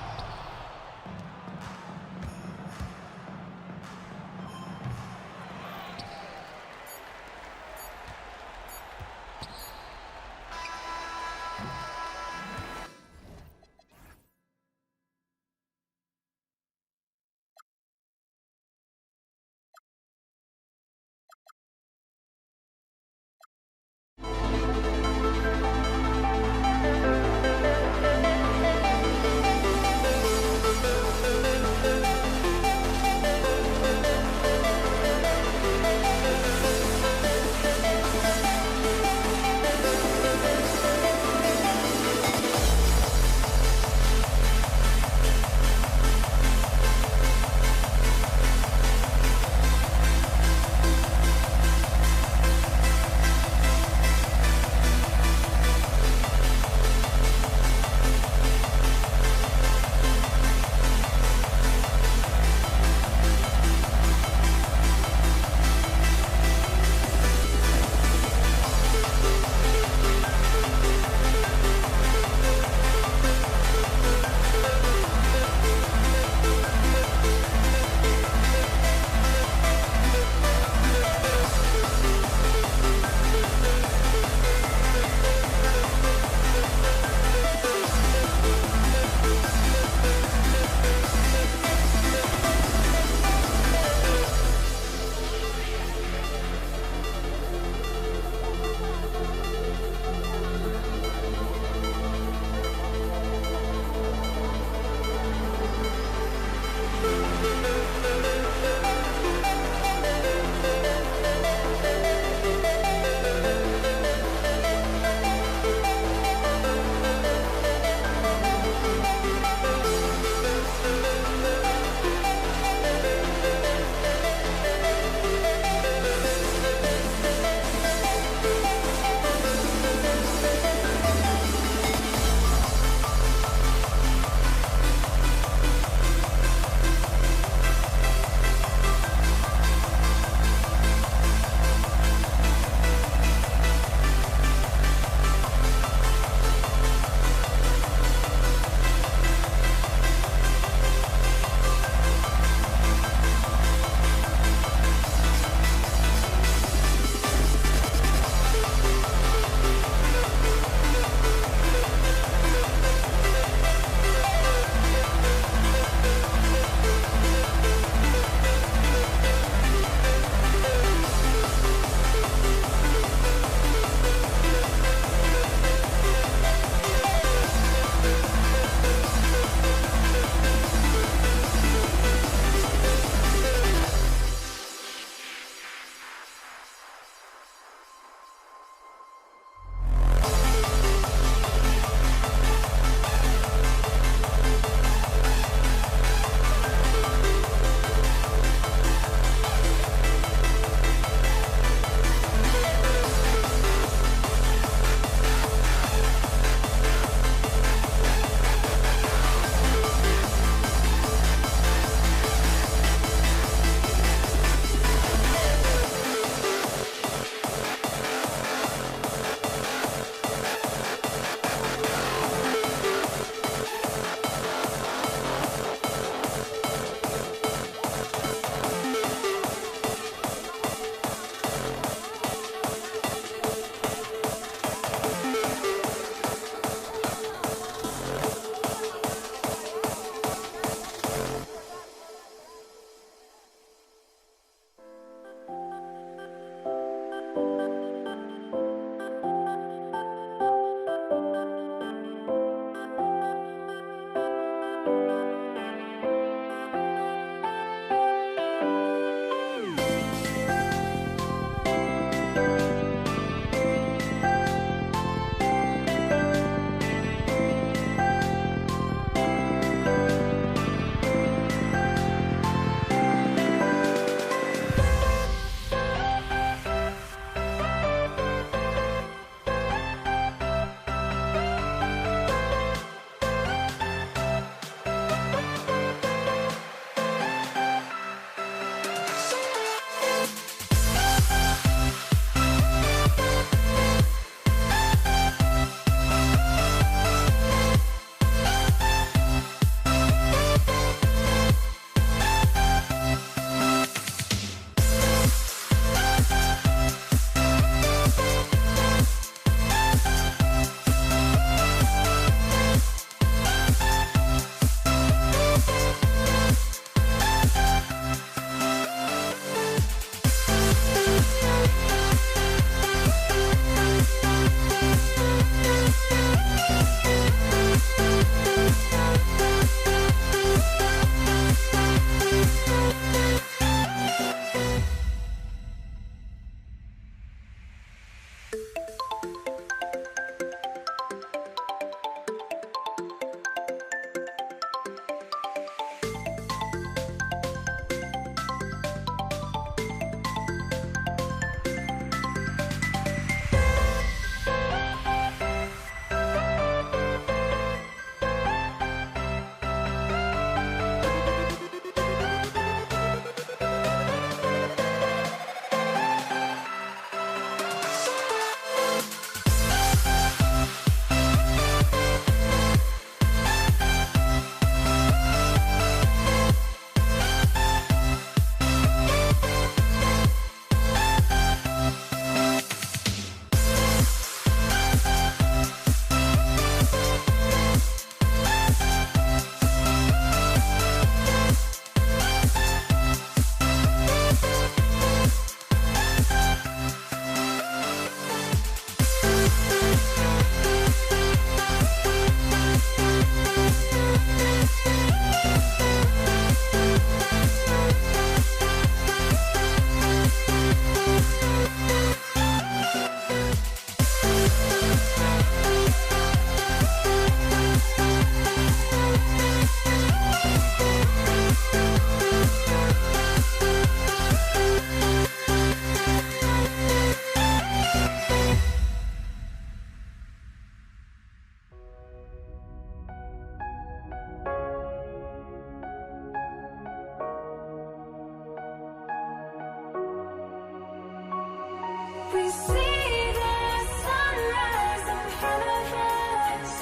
We see the sunrise in front of us.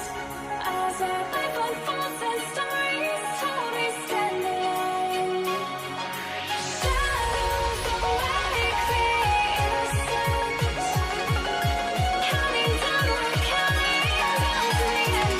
As our life unfolds and stories told, we stand alone. Shadows awake the innocent. Counting down, we're counting down to the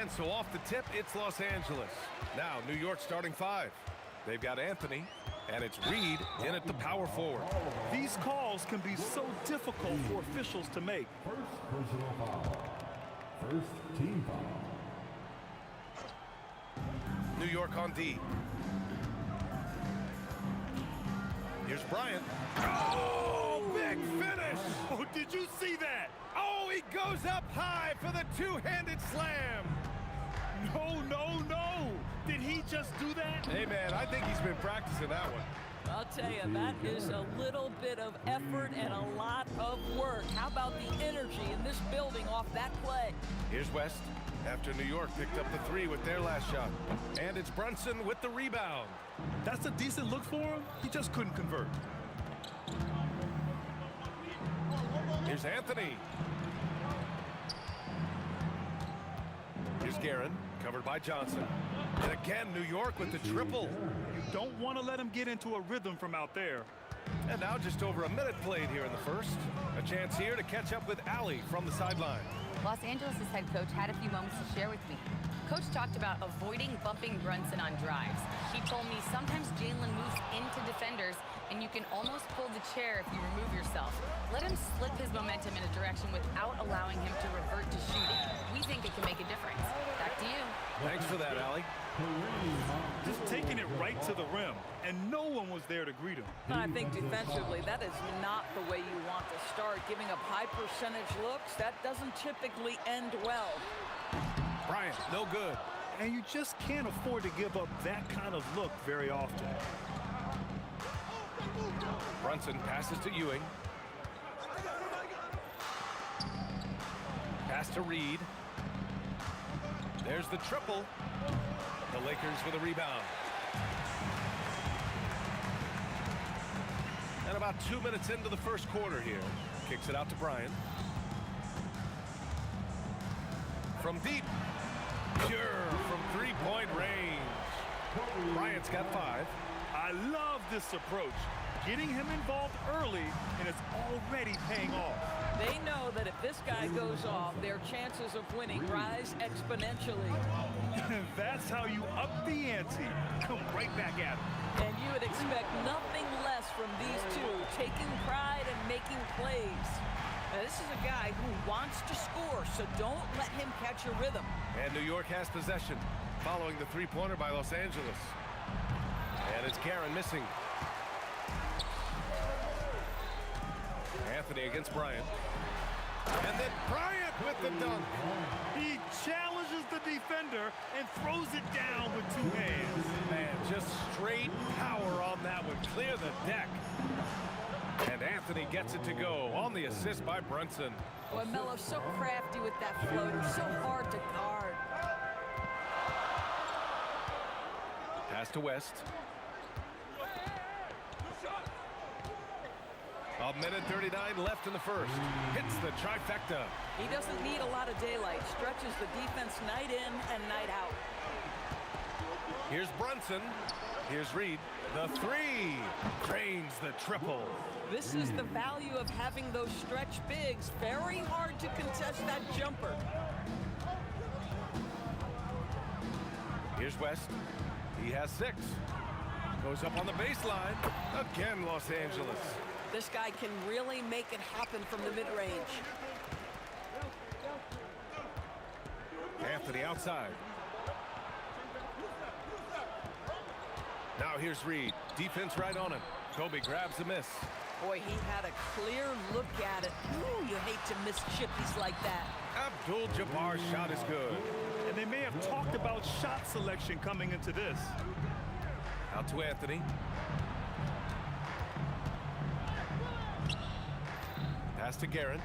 And so off the tip, it's Los Angeles. Now, New York starting 5. They've got Anthony, and it's Reed in at the power forward. These calls can be so difficult for officials to make. First personal foul. First team foul. New York on D. Here's Bryant. Oh, big finish! Oh, did you see that? Oh, he goes up high for the two-handed slam. No, no, no. Did he just do that? Hey, man, I think he's been practicing that one. I'll tell you, that is a little bit of effort and a lot of work. How about the energy in this building off that play? Here's West after New York picked up the 3 with their last shot. And it's Brunson with the rebound. That's a decent look for him. He just couldn't convert. Here's Anthony. Here's Guerin, covered by Johnson. And again, New York with the triple. You don't want to let him get into a rhythm from out there. And now just over a minute played here in the first. A chance here to catch up with Allie from the sideline. Los Angeles' head coach had a few moments to share with me. Coach talked about avoiding bumping Brunson on drives. He told me sometimes Jalen moves into defenders and you can almost pull the chair if you remove yourself. Let him slip his momentum in a direction without allowing him to revert to shooting. We think it can make a difference. Back to you. Thanks for that, Allie. Just taking it right to the rim, and no one was there to greet him. I think defensively, that is not the way you want to start. Giving up high percentage looks, that doesn't typically end well. Bryant, no good. And you just can't afford to give up that kind of look very often. Brunson passes to Ewing. Pass to Reed. There's the triple. The Lakers with a rebound. And about 2 minutes into the first quarter here. Kicks it out to Bryant. From deep. Pure from three-point range. Bryant's got 5. I love this approach. Getting him involved early, and it's already paying off. They know that if this guy goes off, their chances of winning rise exponentially. That's how you up the ante. Come right back at him. And you would expect nothing less from these two, taking pride and making plays. Now, this is a guy who wants to score, so don't let him catch a rhythm. And New York has possession, following the three-pointer by Los Angeles. And it's Guerin missing. Anthony against Bryant. And then Bryant with the dunk. He challenges the defender and throws it down with 2 hands. Man, just straight power on that one. Clear the deck. And Anthony gets it to go on the assist by Brunson. Boy, Melo's so crafty with that floater, so hard to guard. Pass to West. A minute 39 left in the first. Hits the trifecta. He doesn't need a lot of daylight. Stretches the defense night in and night out. Here's Brunson. Here's Reed. The three. Drains the triple. This is the value of having those stretch bigs. Very hard to contest that jumper. Here's West. He has 6. Goes up on the baseline. Again, Los Angeles. This guy can really make it happen from the mid-range. Anthony outside. Now here's Reed. Defense right on him. Kobe grabs the miss. Boy, he had a clear look at it. Ooh, you hate to miss chippies like that. Abdul-Jabbar's shot is good. And they may have talked about shot selection coming into this. Out to Anthony. Pass to Guerin.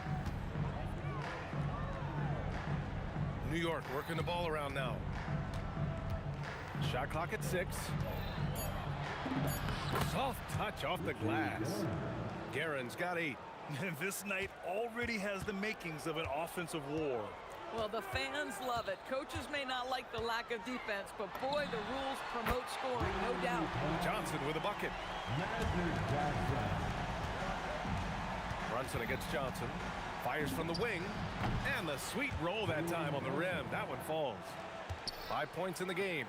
New York working the ball around now. Shot clock at 6. Soft touch off the glass. Guerin's got 8. And this night already has the makings of an offensive war. Well, the fans love it. Coaches may not like the lack of defense, but boy, the rules promote scoring, no doubt. Johnson with a bucket. Brunson against Johnson. Fires from the wing. And the sweet roll that time on the rim. That one falls. 5 points in the game.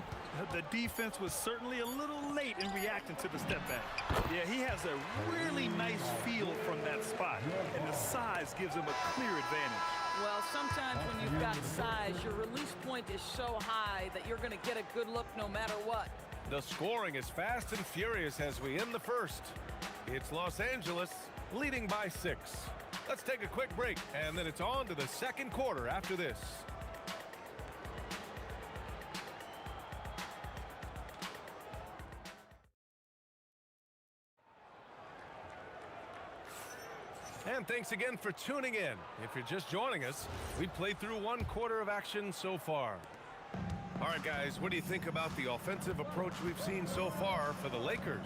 The defense was certainly a little late in reacting to the step back. Yeah, he has a really nice feel from that spot, and the size gives him a clear advantage. Well, sometimes when you've got size, your release point is so high that you're going to get a good look no matter what. The scoring is fast and furious as we end the first. It's Los Angeles leading by 6. Let's take a quick break, and then it's on to the second quarter after this. And thanks again for tuning in. If you're just joining us, we've played through 1 quarter of action so far. All right, guys, what do you think about the offensive approach we've seen so far for the Lakers?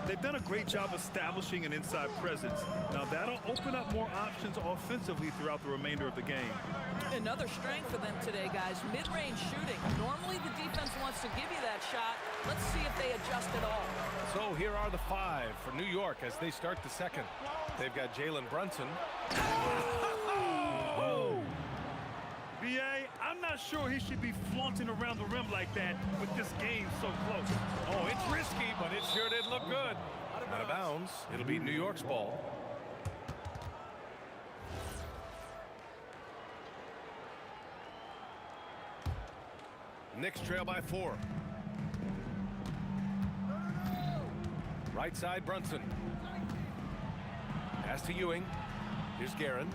They've done a great job establishing an inside presence. Now, that'll open up more options offensively throughout the remainder of the game. Another strength for them today, guys, mid-range shooting. Normally the defense wants to give you that shot. Let's see if they adjust at all. So here are the 5 for New York as they start the second. They've got Jalen Brunson. Oh! B.A., I'm not sure he should be flaunting around the rim like that with this game so close. Oh, it's risky, but it sure did look good. Out of bounds. It'll be New York's ball. Knicks trail by 4. Right side, Brunson. Pass to Ewing. Here's Guerin.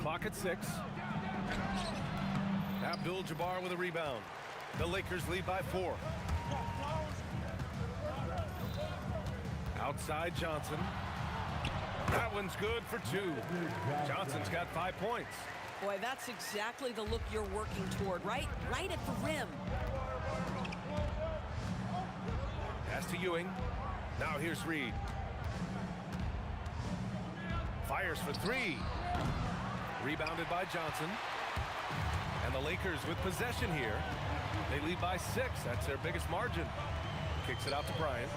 Clock at 6. Abdul-Jabbar with a rebound. The Lakers lead by 4. Outside Johnson. That one's good for 2. Johnson's got 5 points. Boy, that's exactly the look you're working toward, right? Right at the rim. Pass to Ewing. Now here's Reed. Fires for 3. Rebounded by Johnson. And the Lakers with possession here. They lead by 6. That's their biggest margin. Kicks it out to Bryant.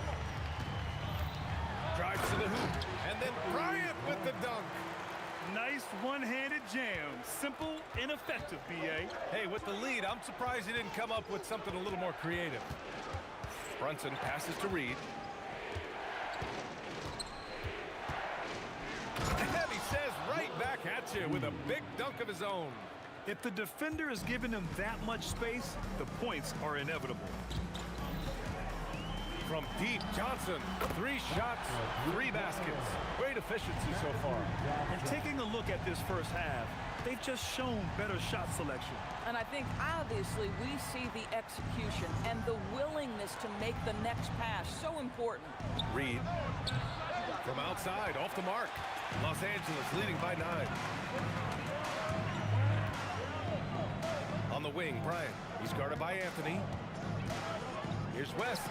Drives to the hoop. And then Bryant with the dunk. Nice one-handed jam. Simple and effective, B.A. Hey, with the lead, I'm surprised he didn't come up with something a little more creative. Brunson passes to Reed. And he says right back at you with a big dunk of his own. If the defender is giving him that much space, the points are inevitable. From deep, Johnson, 3 shots, 3 baskets. Great efficiency so far. And taking a look at this first half, They've just shown better shot selection. And I think, obviously, we see the execution and the willingness to make the next pass so important. Reed from outside, off the mark. Los Angeles leading by 9. On the wing, Bryant. He's guarded by Anthony. Here's West.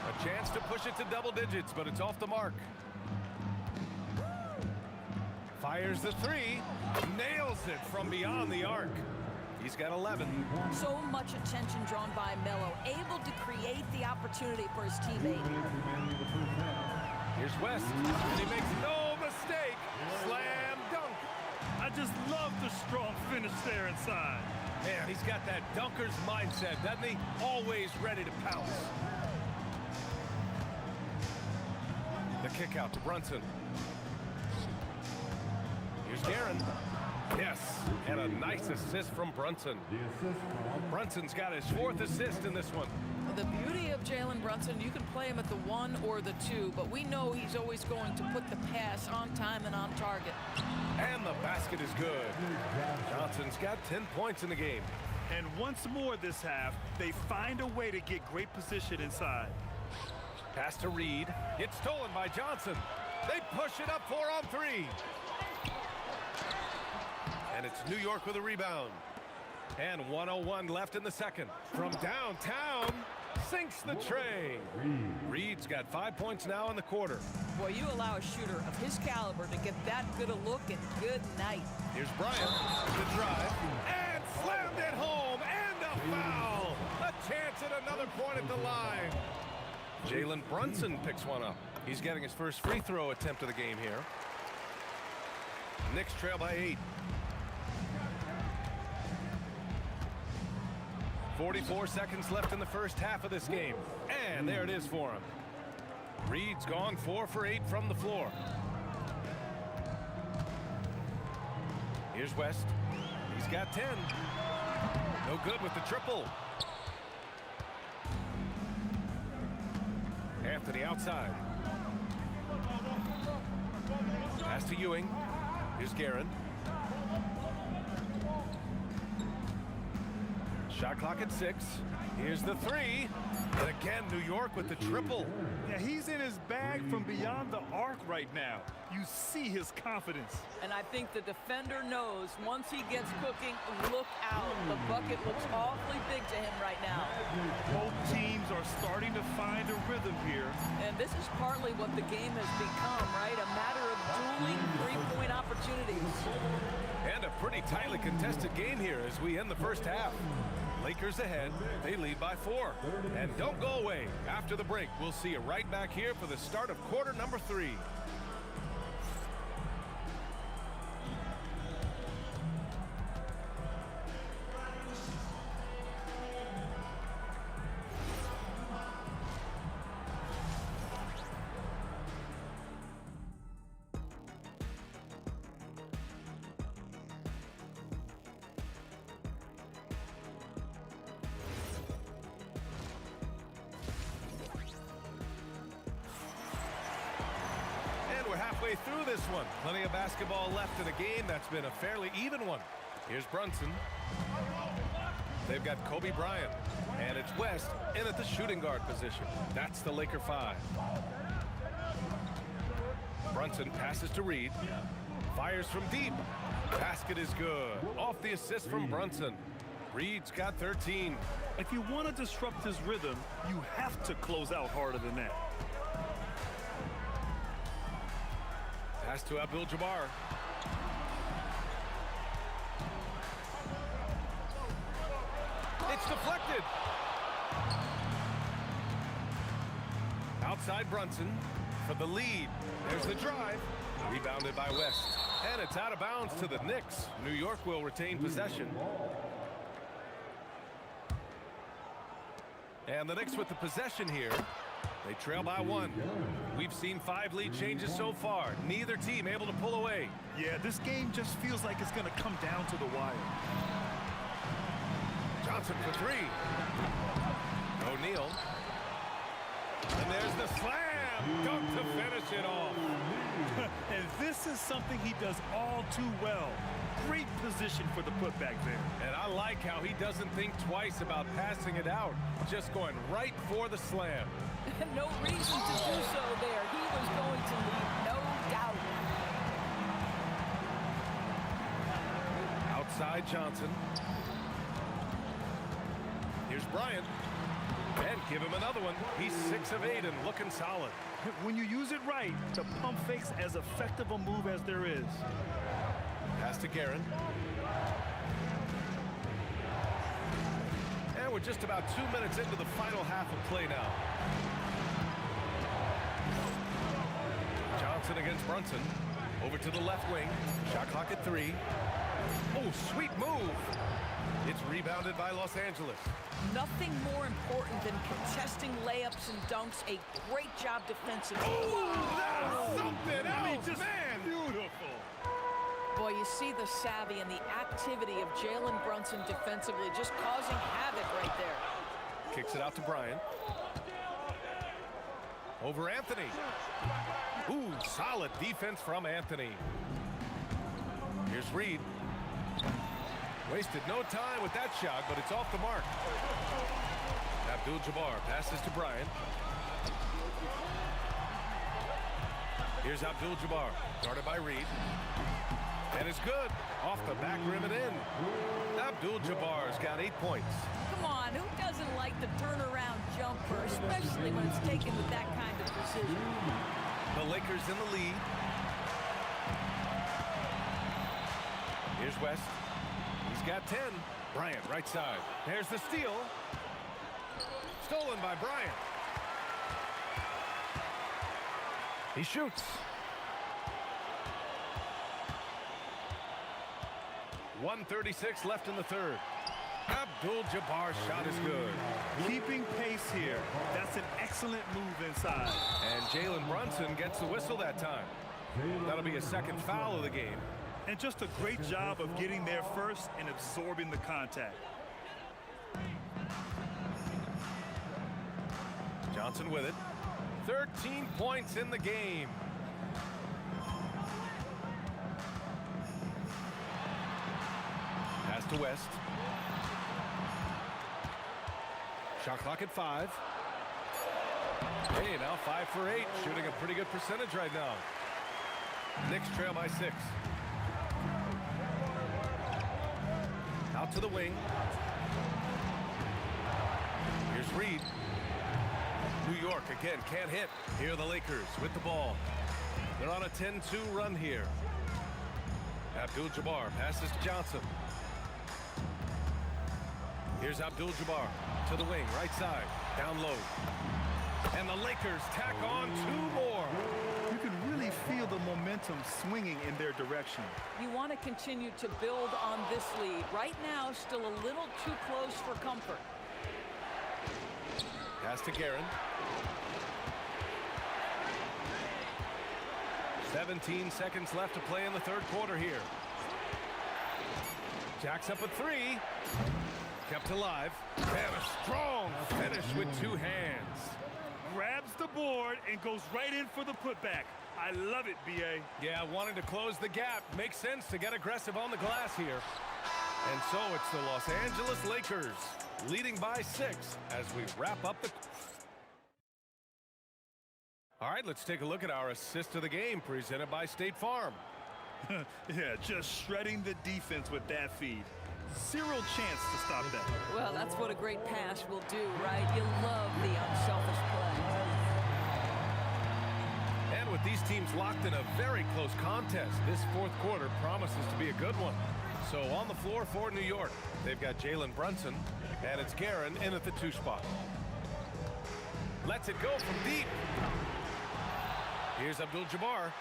A chance to push it to double digits, but it's off the mark. Fires the 3. Nails it from beyond the arc. He's got 11. So much attention drawn by Melo, able to create the opportunity for his teammate. Here's West, and he makes no mistake. Slam dunk. I just love the strong finish there inside. Man, he's got that dunker's mindset, doesn't he? Always ready to pounce. The kick out to Brunson. Here's Guerin. Yes, and a nice assist from Brunson. Brunson's got his 4th assist in this one. The beauty of Jalen Brunson, you can play him at the 1 or the 2, but we know he's always going to put the pass on time and on target. And the basket is good. Johnson's got 10 points in the game. And once more this half, they find a way to get great position inside. Pass to Reed. It's stolen by Johnson. They push it up 4 on 3. And it's New York with a rebound. And 1:01 left in the second. From downtown, sinks the tray. Reed's got 5 points now in the quarter. Boy, you allow a shooter of his caliber to get that good a look, and good night. Here's Bryant, the drive, and slammed it home, and a foul. A chance at another point at the line. Jalen Brunson picks one up. He's getting his first free throw attempt of the game here. Knicks trail by 8. 44 seconds left in the first half of this game. And there it is for him. Reed's gone 4 for 8 from the floor. Here's West. He's got 10. No good with the triple. Anthony outside. Pass to Ewing. Here's Guerin. Shot clock at 6. Here's the 3. And again, New York with the triple. Yeah, he's in his bag from beyond the arc right now. You see his confidence. And I think the defender knows once he gets cooking, look out. The bucket looks awfully big to him right now. Both teams are starting to find a rhythm here. And this is partly what the game has become, right? A matter of dueling three-point opportunities. And a pretty tightly contested game here as we end the first half. Lakers ahead. They lead by 4. And don't go away. After the break, we'll see you right back here for the start of quarter number 3. Halfway through this one. Plenty of basketball left in a game that's been a fairly even one. Here's Brunson. They've got Kobe Bryant. And it's West in at the shooting guard position. That's the Laker 5. Brunson passes to Reed. Fires from deep. Basket is good. Off the assist from Brunson. Reed's got 13. If you want to disrupt his rhythm, you have to close out harder than that. Pass to Abdul-Jabbar. It's deflected. Outside Brunson for the lead. There's the drive. Rebounded by West. And it's out of bounds to the Knicks. New York will retain possession. And the Knicks with the possession here. They trail by 1. We've seen 5 lead changes so far. Neither team able to pull away. Yeah, this game just feels like it's going to come down to the wire. Johnson for 3. O'Neal. And there's the slam dunk to finish it off. And this is something he does all too well. Great position for the putback there. And I like how he doesn't think twice about passing it out, just going right for the slam. No reason to do so there. He was going to leave, no doubt. Outside Johnson. Here's Bryant. And give him another one. He's 6 of 8 and looking solid. When you use it right, the pump fake's as effective a move as there is. Pass to Guerin. And we're just about 2 minutes into the final half of play now. Johnson against Brunson. Over to the left wing. Shot clock at 3. Oh, sweet move. It's rebounded by Los Angeles. Nothing more important than contesting layups and dunks. A great job defensively. Oh, that's something else, I mean, just man. beautiful. Boy, you see the savvy and the activity of Jalen Brunson defensively, just causing havoc right there. Kicks it out to Bryant. Over Anthony. Ooh, solid defense from Anthony. Here's Reed. Wasted no time with that shot, but it's off the mark. Abdul-Jabbar passes to Bryant. Here's Abdul-Jabbar, guarded by Reed. And it's good. Off the back rim and in. Abdul-Jabbar's got 8 points. Come on, who doesn't like the turnaround jumper, especially when it's taken with that kind of precision? The Lakers in the lead. Here's West. He's got 10. Bryant, right side. There's the steal. Stolen by Bryant. He shoots. .136 left in the third. Abdul-Jabbar's shot is good. Keeping pace here. That's an excellent move inside. And Jalen Brunson gets the whistle that time. That'll be a second foul of the game. And just a great job of getting there first and absorbing the contact. Johnson with it. 13 points in the game. Pass to West. Shot clock at 5. Hey, now 5 for 8. Shooting a pretty good percentage right now. Knicks trail by 6. Out to the wing. Here's Reed. New York again can't hit. Here are the Lakers with the ball. They're on a 10-2 run here. Abdul-Jabbar passes to Johnson. Here's Abdul-Jabbar to the wing, right side, down low. And the Lakers tack on 2 more. You can really feel the momentum swinging in their direction. You want to continue to build on this lead. Right now, still a little too close for comfort. Pass to Guerin. 17 seconds left to play in the third quarter here. Jacks up a 3. Kept alive. And a strong finish with 2 hands. Grabs the board and goes right in for the putback. I love it, B.A. Yeah, wanting to close the gap. Makes sense to get aggressive on the glass here. And so it's the Los Angeles Lakers leading by 6 as we wrap up the... All right, let's take a look at our assist of the game presented by State Farm. Yeah, just shredding the defense with that feed. Zero chance to stop that. Well, that's what a great pass will do, right? You love the unselfish play. And with these teams locked in a very close contest, this fourth quarter promises to be a good one. So on the floor for New York, they've got Jalen Brunson, and it's Guerin in at the 2 spot. Lets it go from deep. Here's Abdul-Jabbar.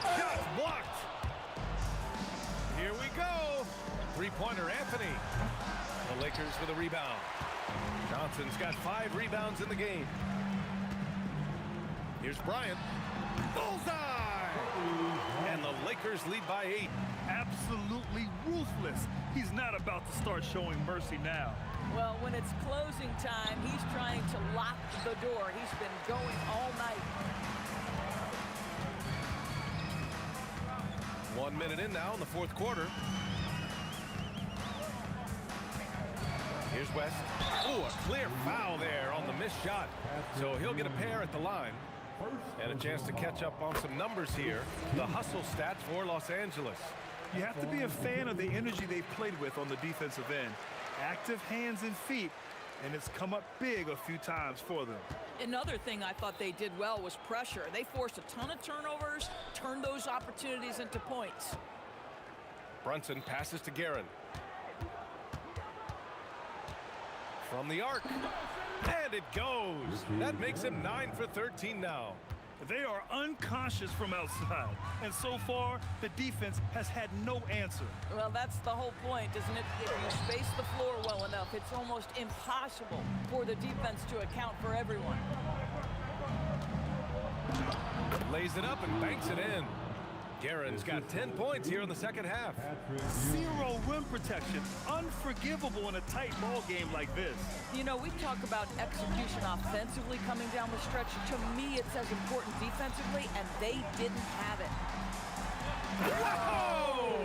Shot blocked. Here we go. 3-pointer Anthony. The Lakers with a rebound. Johnson's got 5 rebounds in the game. Here's Bryant. Bullseye! And the Lakers lead by 8. Absolutely ruthless. He's not about to start showing mercy now. Well, when it's closing time, he's trying to lock the door. He's been going all night. 1 minute in now in the fourth quarter. Here's West. Oh, a clear foul there on the missed shot. So he'll get a pair at the line. And a chance to catch up on some numbers here. The hustle stats for Los Angeles. You have to be a fan of the energy they've played with on the defensive end. Active hands and feet, and it's come up big a few times for them. Another thing I thought they did well was pressure. They forced a ton of turnovers, turned those opportunities into points. Brunson passes to Guerin. From the arc. And it goes. That makes him 9 for 13 now. They are unconscious from outside, and so far, the defense has had no answer. Well, that's the whole point, isn't it? If you space the floor well enough, it's almost impossible for the defense to account for everyone. Lays it up and banks it in. Guerin's got 10 points here in the second half. Zero rim protection. Unforgivable in a tight ball game like this. You know, we talk about execution offensively coming down the stretch. To me, it's as important defensively, and they didn't have it. Whoa!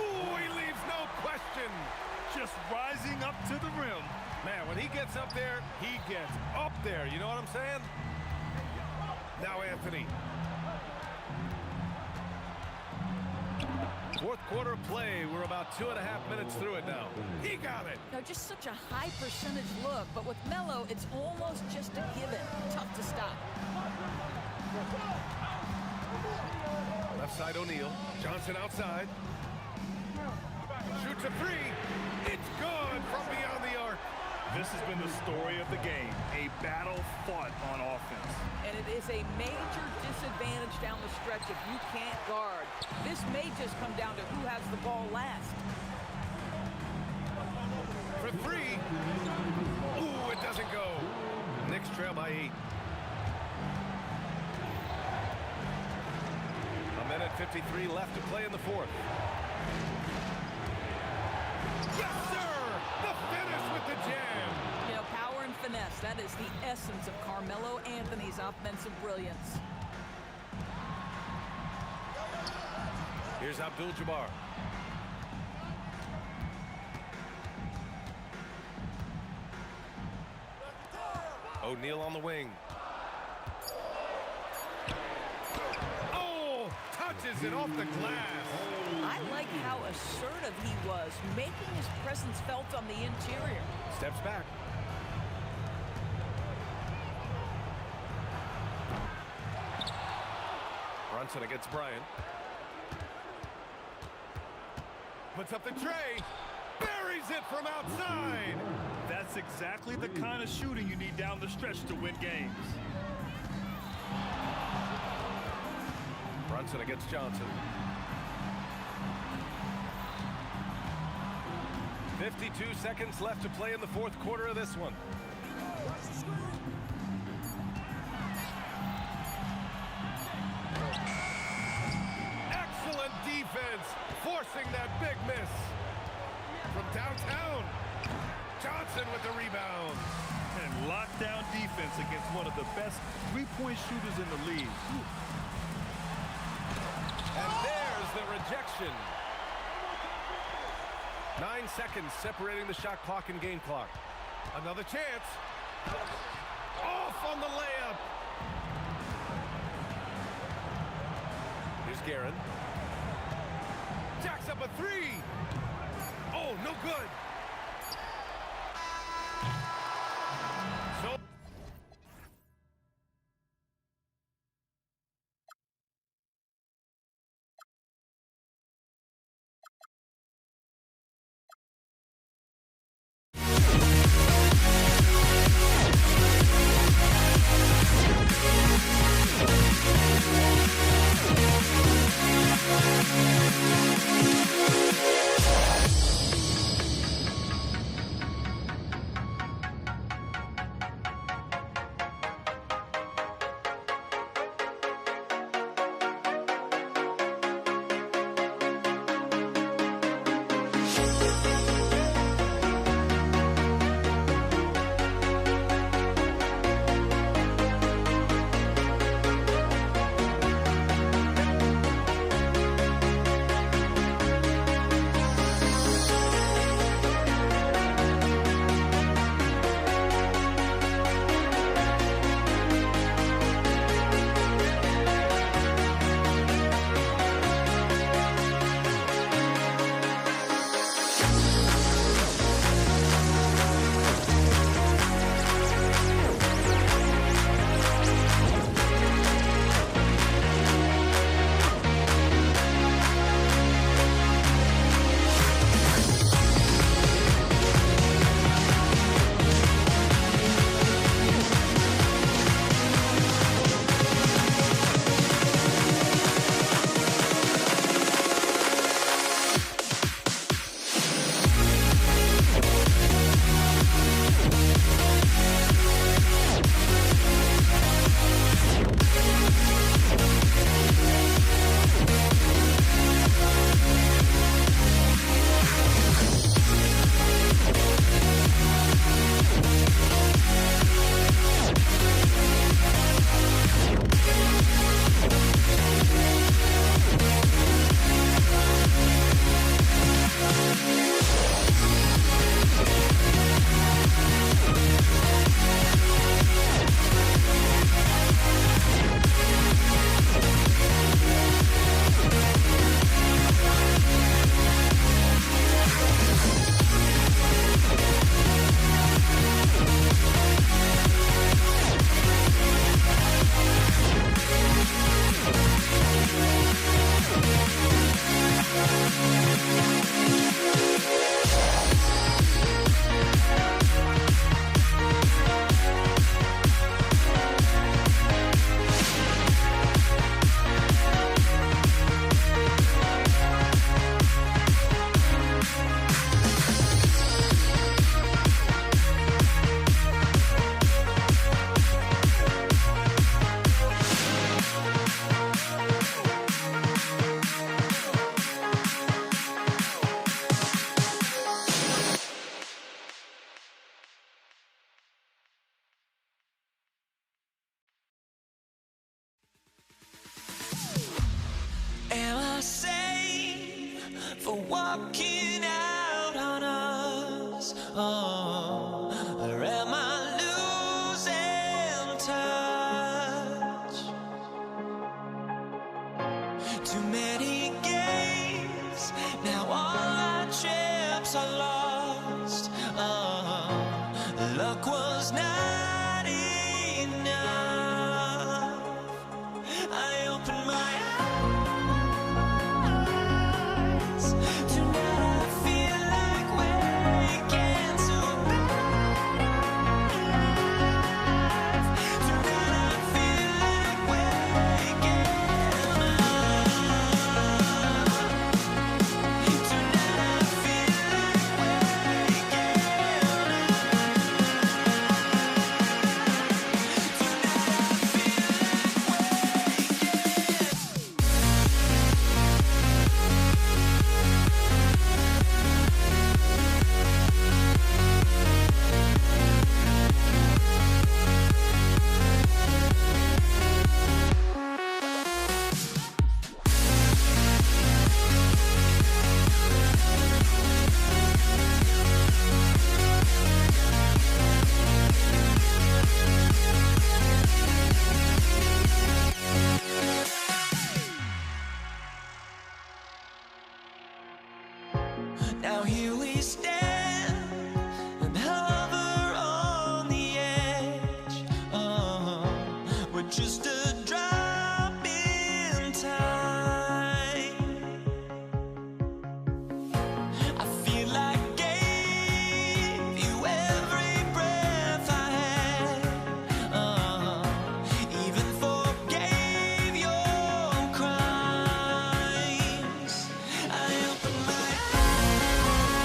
Ooh, he leaves no question. Just rising up to the rim. Man, when he gets up there, he gets up there. You know what I'm saying? Now Anthony. Fourth quarter play. We're about 2.5 minutes through it now. He got it. Now, just such a high percentage look, but with Melo, it's almost just a given. Tough to stop. Left side O'Neal. Johnson outside. Shoots a three. It's good from beyond the arc. This has been the story of the game. A battle fought on offense. And it is a major disadvantage down the stretch if you can't guard. This may just come down to who has the ball last. For three. Ooh, it doesn't go. Knicks trail by 8. A minute 53 left to play in the fourth. Yes, sir! The finish with the jam. You know, power and finesse, that is the essence of Carmelo Anthony's offensive brilliance. Here's Abdul-Jabbar. O'Neal on the wing. Oh, touches it off the glass. I like how assertive he was, making his presence felt on the interior. Steps back. Brunson against Bryant. Puts up the tray. Buries it from outside. That's exactly the kind of shooting you need down the stretch to win games. Brunson against Johnson. 52 seconds left to play in the fourth quarter of this one. Excellent defense, forcing that big miss. From downtown, Johnson with the rebound. And lockdown defense against one of the best three-point shooters in the league. And there's the rejection. 9 seconds separating the shot clock and game clock. Another chance. Off on the layup. Here's Guerin. Jacks up a three. Oh, no good. So walking out on us. Oh, or am I losing touch? Too many games, now all our chips are lost. Oh, luck was not enough. I opened my eyes. Tonight I feel like waking to life. Tonight I feel like waking up. Tonight I feel like waking Now here we stand and hover on the edge. Oh, we're just a drop in time. I feel like I gave you every breath I had. Even forgave your crimes. I opened my eyes.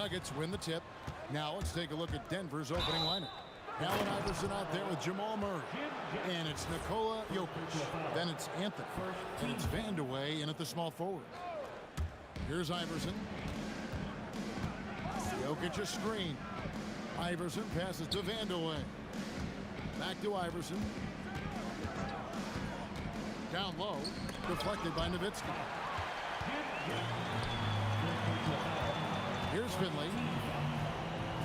Nuggets win the tip. Now let's take a look at Denver's opening lineup. Allen Iverson out there with Jamal Murray. And it's Nikola Jokic. Then it's Anthony. And it's Vandeweghe in at the small forward. Here's Iverson. Jokic a screen. Iverson passes to Vandeweghe. Back to Iverson. Down low. Deflected by Nowitzki. Here's Finley.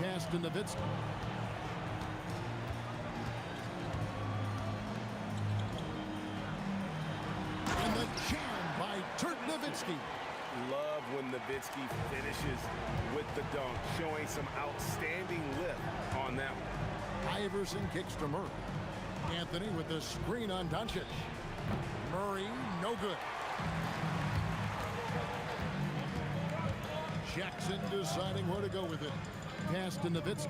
Pass to Nowitzki. And the jam by Dirk Nowitzki. Love when Nowitzki finishes with the dunk, showing some outstanding lift on that one. Iverson kicks to Murray. Anthony with the screen on Doncic. Murray, no good. Jackson deciding where to go with it. Pass to Nowitzki.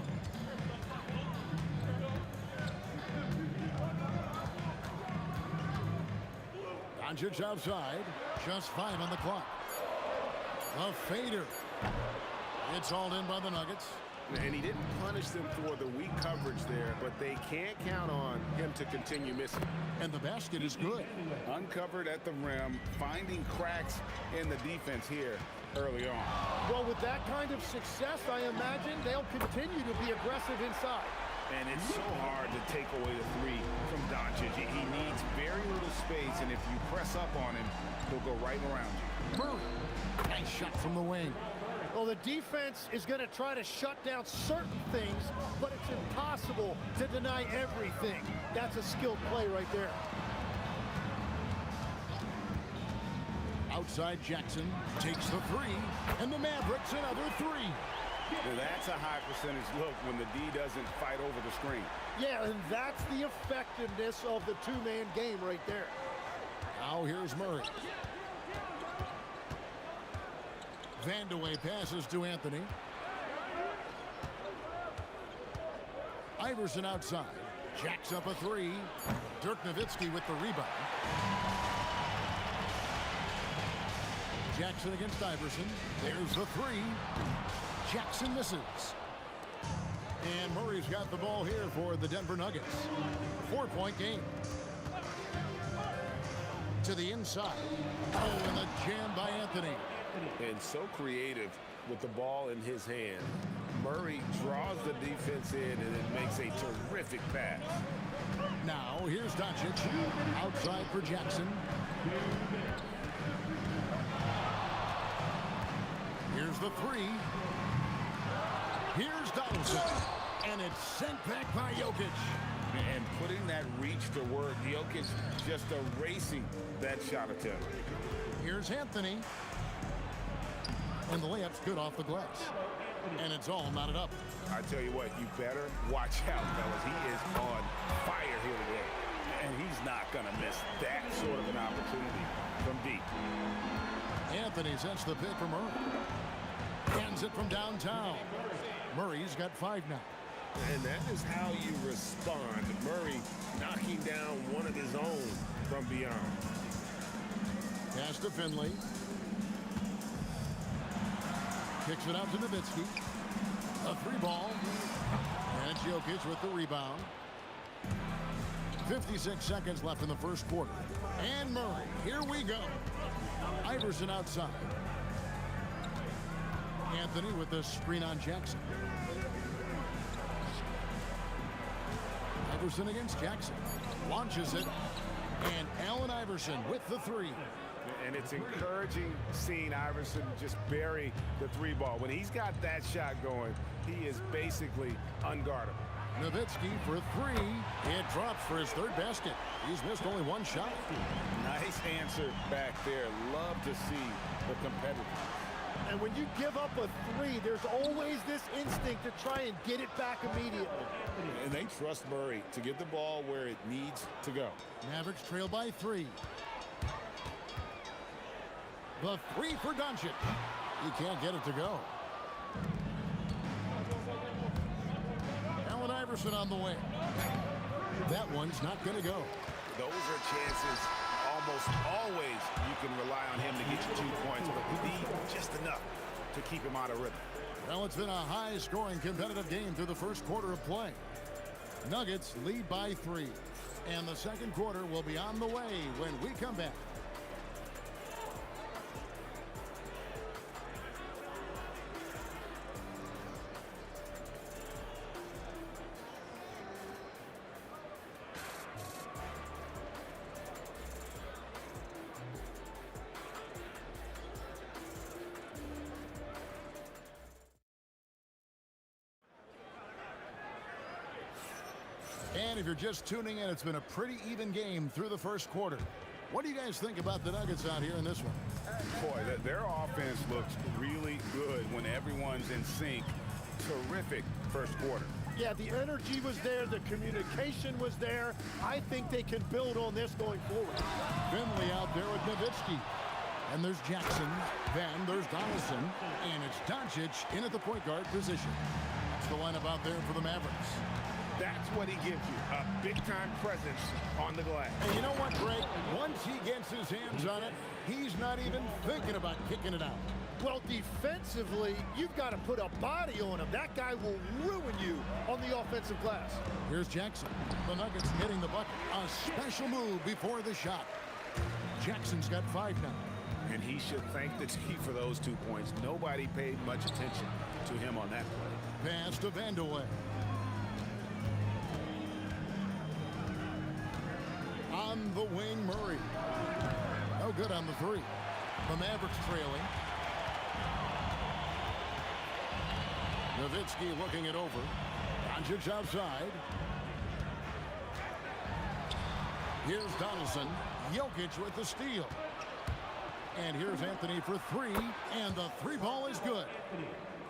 Doncic outside. Just 5 on the clock. A fader. It's hauled in by the Nuggets. And he didn't punish them for the weak coverage there, but they can't count on him to continue missing. And the basket is good. Uncovered at the rim, finding cracks in the defense here early on. Well, with that kind of success, I imagine they'll continue to be aggressive inside. And it's so hard to take away the three from Doncic. He needs very little space, and if you press up on him, he'll go right around you. Murray. Nice shot from the wing. Well, the defense is going to try to shut down certain things, but it's impossible to deny everything. That's a skilled play right there. Outside Jackson takes the three, and the Mavericks another three. Now that's a high percentage look when the D doesn't fight over the screen. Yeah, and that's the effectiveness of the two-man game right there. Now here's Murray. Vandeweghe passes to Anthony. Iverson outside. Jacks up a three. Dirk Nowitzki with the rebound. Jackson against Iverson. There's the three. Jackson misses. And Murray's got the ball here for the Denver Nuggets. 4-point game. To the inside. Oh, and the jam by Anthony. And so creative with the ball in his hand. Murray draws the defense in and then makes a terrific pass. Now here's Doncic. Outside for Jackson. Here's the three. Here's Donaldson. And it's sent back by Jokic. And putting that reach to work, Jokic just erasing that shot attempt. Here's Anthony. And the layup's good off the glass. And it's all knotted up. I tell you what, you better watch out, fellas. He is on fire here today. And he's not going to miss that sort of an opportunity from deep. Anthony sets the pick for Murray. Hands it from downtown. Murray's got 5 now. And that is how you respond. Murray knocking down one of his own from beyond. Pass to Finley. Kicks it out to Nowitzki. A 3-ball. And it's Jokic with the rebound. 56 seconds left in the first quarter. And Murray, here we go. Iverson outside. Anthony with the screen on Jackson. Iverson against Jackson. Launches it. And Allen Iverson with the three. And it's encouraging seeing Iverson just bury the 3-ball. When he's got that shot going, he is basically unguardable. Nowitzki for 3. It drops for his 3rd basket. He's missed only 1 shot. Nice answer back there. Love to see the competitiveness. And when you give up a 3, there's always this instinct to try and get it back immediately. And they trust Murray to get the ball where it needs to go. Mavericks trail by 3. The 3 for Doncic. He can't get it to go. Allen Iverson on the way. That one's not going to go. Those are chances almost always you can rely on him to get you 2 points, but we need just enough to keep him out of rhythm. Well, it's been a high-scoring competitive game through the first quarter of play. Nuggets lead by 3. And the second quarter will be on the way when we come back. And if you're just tuning in, it's been a pretty even game through the first quarter. What do you guys think about the Nuggets out here in this one? Boy, their offense looks really good when everyone's in sync. Terrific first quarter. Yeah, the energy was there. The communication was there. I think they can build on this going forward. Finley out there with Nowitzki. And there's Jackson. Then there's Donaldson. And it's Doncic in at the point guard position. That's the lineup out there for the Mavericks. That's what he gives you, a big-time presence on the glass. And you know what, Greg? Once he gets his hands on it, he's not even thinking about kicking it out. Well, defensively, you've got to put a body on him. That guy will ruin you on the offensive glass. Here's Jackson. The Nuggets hitting the bucket. A special move before the shot. Jackson's got 5 now. And he should thank the team for those 2 points. Nobody paid much attention to him on that play. Pass to Vandeweghe. On the wing, Murray. No good on the 3. The Mavericks trailing. Nowitzki looking it over. Doncic outside. Here's Donaldson. Jokic with the steal. And here's Anthony for 3. And the 3 ball is good.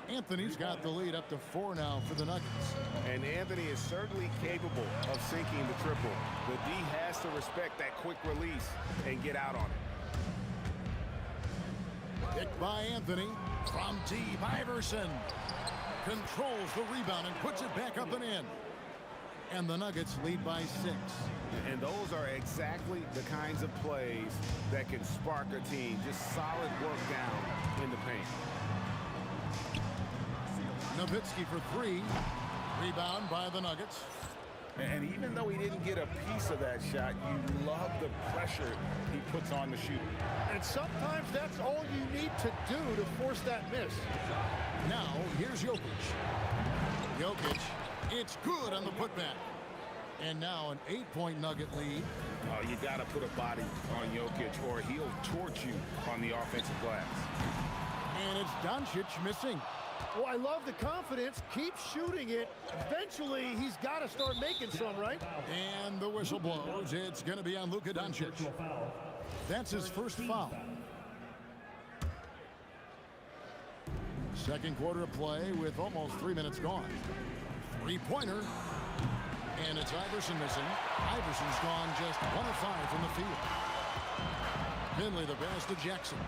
Anthony's got the lead up to 4 now for the Nuggets. And Anthony is certainly capable of sinking the triple. The D has to respect that quick release and get out on it. Picked by Anthony. From deep, Iverson controls the rebound and puts it back up and in. And the Nuggets lead by 6. And those are exactly the kinds of plays that can spark a team. Just solid work down in the paint. Nowitzki for 3. Rebound by the Nuggets. And even though he didn't get a piece of that shot, you love the pressure he puts on the shooter. And sometimes that's all you need to do to force that miss. Now, here's Jokic. Jokic, it's good on the putback. And now an 8-point Nugget lead. Oh, you got to put a body on Jokic or he'll torch you on the offensive glass. And it's Doncic missing. Well, I love the confidence. Keep shooting it. Eventually, he's got to start making some, right? And the whistle blows. It's going to be on Luka Doncic. That's his first foul. Second quarter of play with almost 3 minutes gone. 3-pointer. And it's Iverson missing. Iverson's gone just 1 of 5 from the field. Finley the pass to Jackson.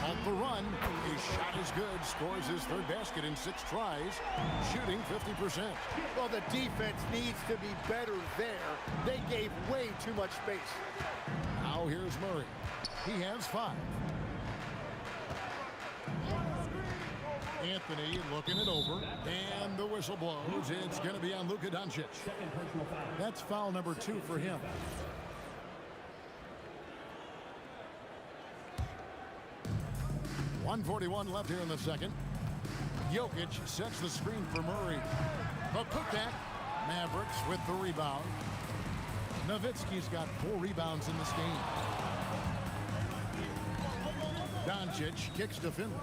On the run, his shot is good, scores his 3rd basket in 6 tries, shooting 50%. Well, the defense needs to be better there. They gave way too much space. Now here's Murray. He has 5. Anthony looking it over, and the whistle blows. It's going to be on Luka Doncic. That's foul number 2 for him. .141 left here in the second. Jokic sets the screen for Murray. The putback. Mavericks with the rebound. Nowitzki's got 4 rebounds in this game. Doncic kicks to Finley.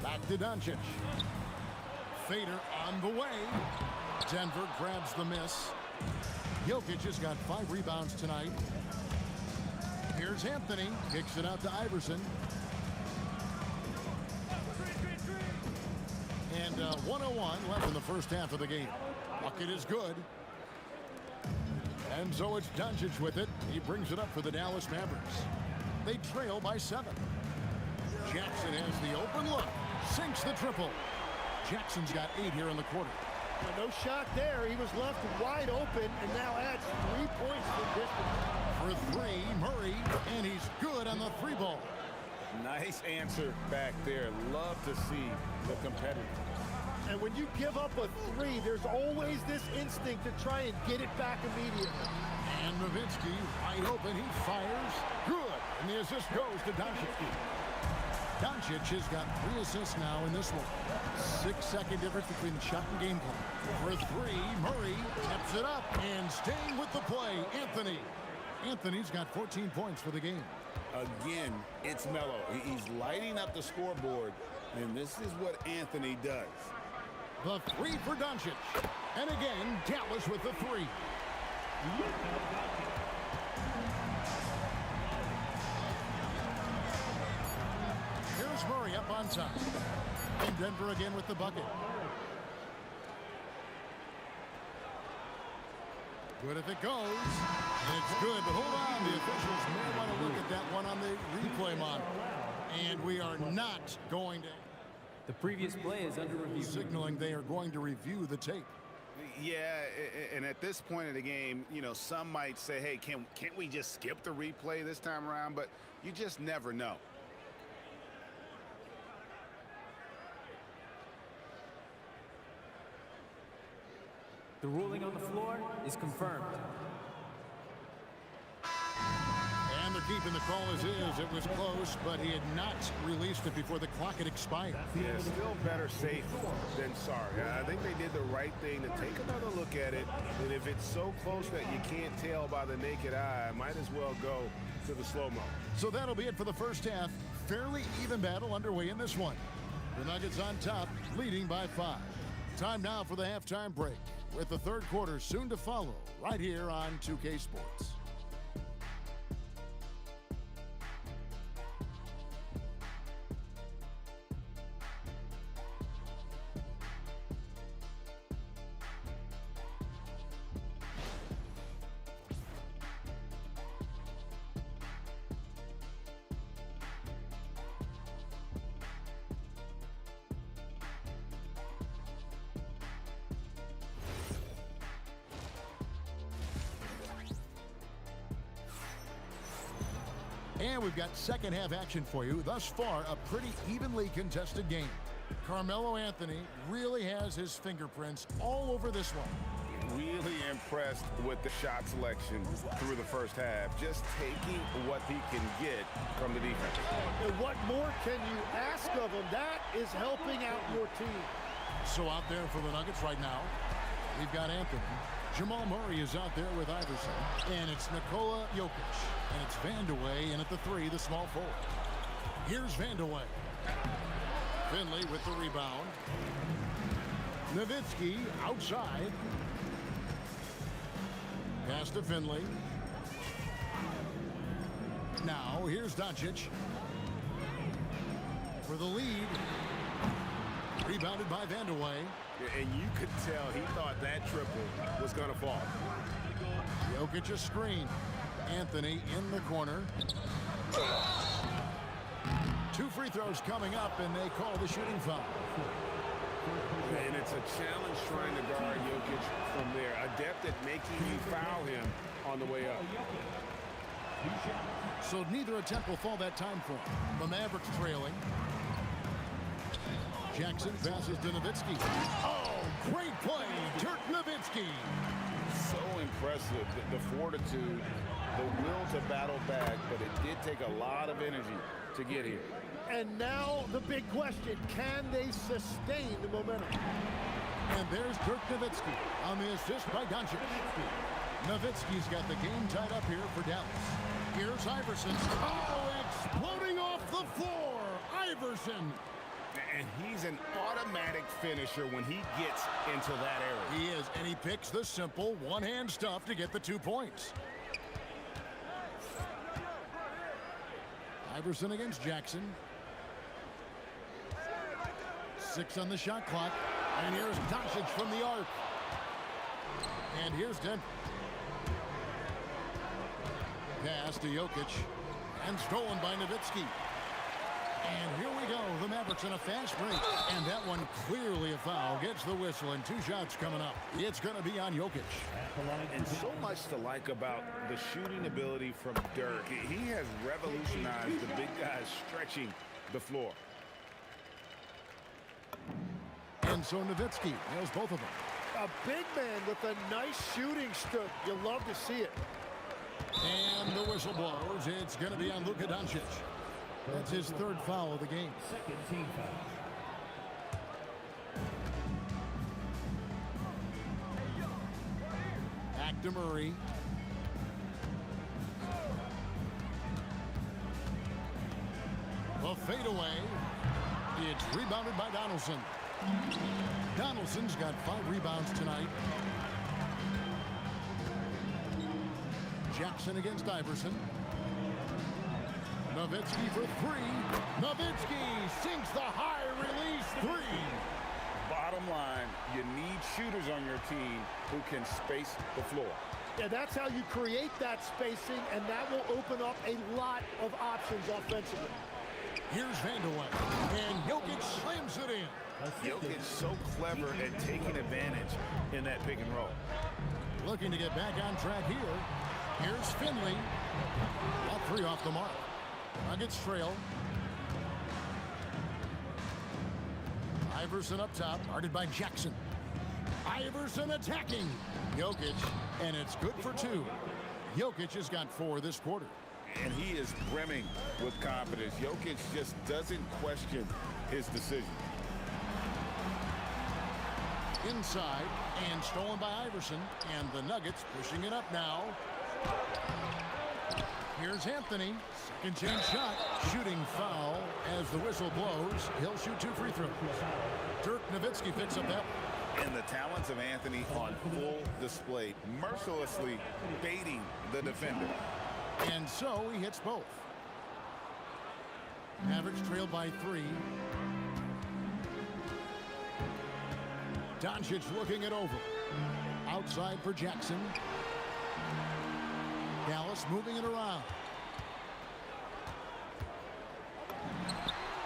Back to Doncic. Fader on the way. Denver grabs the miss. Jokic has got 5 rebounds tonight. Here's Anthony. Kicks it out to Iverson. And 1:01 left in the first half of the game. Bucket is good. And so it's Doncic with it. He brings it up for the Dallas Mavericks. They trail by 7. Jackson has the open look. Sinks the triple. Jackson's got 8 here in the quarter. No shot there. He was left wide open and now adds 3 points from distance. For three, Murray, and he's good on the three ball. Nice answer back there. Love to see the competitor. And when you give up a three, there's always this instinct to try and get it back immediately. And Nowitzki wide open. He fires. Good. And the assist goes to Doncic. Doncic has got 3 assists now in this one. 6-second difference between the shot and game clock. For three, Murray taps it up and staying with the play, Anthony. Anthony's got 14 points for the game. Again, it's Melo. He's lighting up the scoreboard, and this is what Anthony does. The three for Doncic. And again, Dallas with the three. Here's Murray up on top. And Denver again with the bucket. Good if it goes. And it's good, but hold on. The officials may want to look at that one on the replay monitor. And we are not going to. The previous play is under review. Signaling they are going to review the tape. Yeah, and at this point of the game, you know, some might say, hey, can't we just skip the replay this time around? But you just never know. The ruling on the floor is confirmed. And they're keeping the call as is. It was close, but he had not released it before the clock had expired. Yeah, still better safe than sorry. I think they did the right thing to take another look at it. And if it's so close that you can't tell by the naked eye, might as well go to the slow-mo. So that'll be it for the first half. Fairly even battle underway in this one. The Nuggets on top, leading by 5. Time now for the halftime break, with the third quarter soon to follow, right here on 2K Sports. And we've got second half action for you. Thus far, a pretty evenly contested game. Carmelo Anthony really has his fingerprints all over this one. Really impressed with the shot selection through the first half. Just taking what he can get from the defense. And what more can you ask of him? That is helping out your team. So out there for the Nuggets right now, we've got Anthony. Jamal Murray is out there with Iverson. And it's Nikola Jokic. And it's Vandeweghe in at the 3, the small forward. Here's Vandeweghe. Finley with the rebound. Nowitzki outside. Pass to Finley. Now here's Doncic. For the lead. Rebounded by Vandeweghe. And you could tell he thought that triple was going to fall. Jokic a screen. Anthony in the corner. 2 free throws coming up, and they call the shooting foul. And it's a challenge trying to guard Jokic from there. Adept at making you foul him on the way up. So neither attempt will fall that time for him. The Mavericks trailing. Jackson passes to Nowitzki. Oh, great play, Dirk Nowitzki. So impressive, the fortitude, the will to battle back, but it did take a lot of energy to get here. And now the big question, can they sustain the momentum? And there's Dirk Nowitzki on the assist by Doncic. Nowitzki's got the game tied up here for Dallas. Here's Iverson. Oh, exploding off the floor. Iverson. And he's an automatic finisher when he gets into that area. He is, and he picks the simple one-hand stuff to get the 2 points. Iverson against Jackson. 6 on the shot clock. And here's Doncic from the arc. And here's Denver. Pass to Jokic. And stolen by Nowitzki. And here we go. The Mavericks in a fast break. And that one clearly a foul. Gets the whistle and 2 shots coming up. It's going to be on Jokic. And so much to like about the shooting ability from Dirk. He has revolutionized the big guys stretching the floor. And so Nowitzki nails both of them. A big man with a nice shooting stroke. You love to see it. And the whistle blows. It's going to be on Luka Doncic. That's his 3rd foul of the game. Second team foul. Back to Murray. The fadeaway. It's rebounded by Donaldson. Donaldson's got 5 rebounds tonight. Jackson against Iverson. Nowitzki for 3. Nowitzki sinks the high release 3. Bottom line, you need shooters on your team who can space the floor. Yeah, that's how you create that spacing, and that will open up a lot of options offensively. Here's Vanderwey, and Jokic slams it in. Jokic so clever at taking advantage in that pick and roll. Looking to get back on track here. Here's Finley. All 3 off the mark. Nuggets trail. Iverson up top, guarded by Jackson. Iverson attacking. Jokic, and it's good for 2. Jokic has got 4 this quarter. And he is brimming with confidence. Jokic just doesn't question his decision. Inside, and stolen by Iverson. And the Nuggets pushing it up now. Here's Anthony. Second chance shot. Shooting foul as the whistle blows. He'll shoot 2 free throws. Dirk Nowitzki picks up that one. And the talents of Anthony on full display, mercilessly baiting the defender. And so he hits both. Mavericks trailed by 3. Doncic looking it over. Outside for Jackson. Dallas moving it around.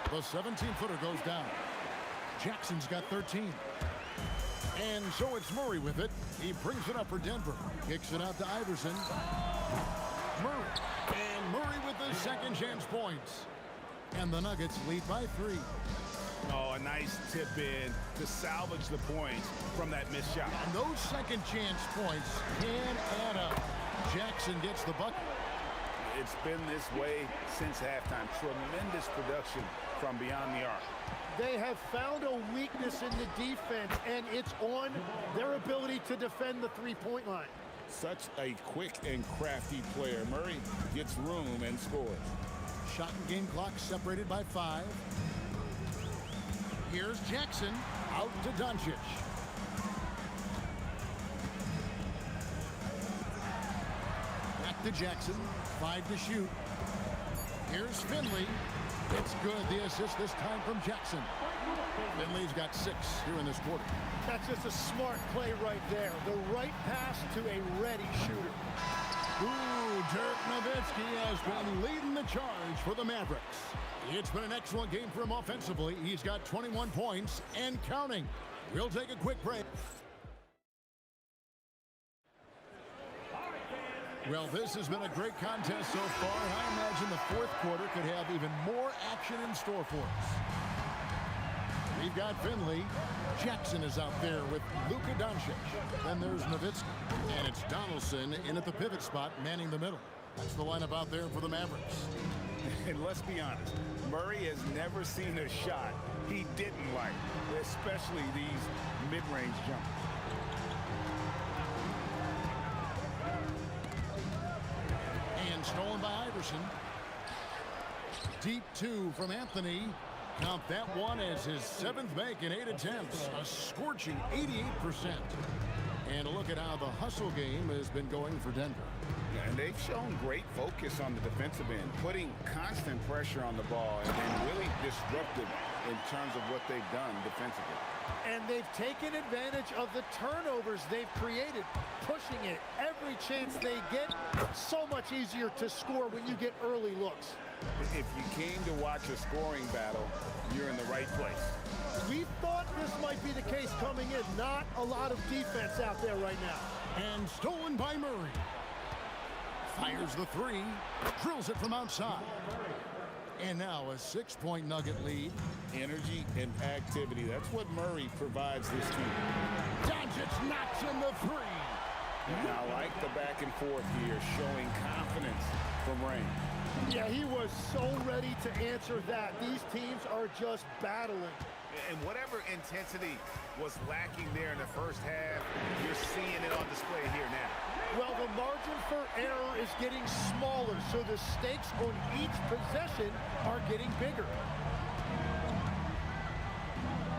The 17-footer goes down. Jackson's got 13. And so it's Murray with it. He brings it up for Denver. Kicks it out to Iverson. Murray. And Murray with the second chance points. And the Nuggets lead by 3. Oh, a nice tip in to salvage the points from that missed shot. And those second chance points can add up. Jackson gets the bucket. It's been this way since halftime. Tremendous production from beyond the arc. They have found a weakness in the defense, and it's on their ability to defend the 3-point line. Such a quick and crafty player. Murray gets room and scores. Shot and game clock separated by 5. Here's Jackson out to Doncic. Back to Jackson. 5 to shoot. Here's Finley. It's good. The assist this time from Jackson. Finley's got 6 here in this quarter. That's just a smart play right there. The right pass to a ready shooter. Ooh, Dirk Nowitzki has been leading the charge for the Mavericks. It's been an excellent game for him offensively. He's got 21 points and counting. We'll take a quick break. Well, this has been a great contest so far. I imagine the 4th quarter could have even more action in store for us. We've got Finley. Jackson is out there with Luka Doncic. Then there's Nowitzki. And it's Donaldson in at the pivot spot, manning the middle. That's the lineup out there for the Mavericks. And let's be honest, Murray has never seen a shot he didn't like, especially these mid-range jumpers. And stolen by Iverson. Deep 2 from Anthony. Count that one as his 7th make in 8 attempts. A scorching 88%. And a look at how the hustle game has been going for Denver. And they've shown great focus on the defensive end, putting constant pressure on the ball and really disruptive in terms of what they've done defensively. And they've taken advantage of the turnovers they've created, pushing it every chance they get. So much easier to score when you get early looks. If you came to watch a scoring battle, you're in the right place. We thought this might be the case coming in. Not a lot of defense out there right now. And stolen by Murray. Fires the three, drills it from outside. And now a 6-point Nugget lead. Energy and activity, that's what Murray provides this team. Doncic knocks in the three. And I like the back and forth here, showing confidence from Rain. Yeah, he was so ready to answer that. These teams are just battling. And whatever intensity was lacking there in the first half, you're seeing it on display here now. Well, the margin for error is getting smaller, so the stakes on each possession are getting bigger.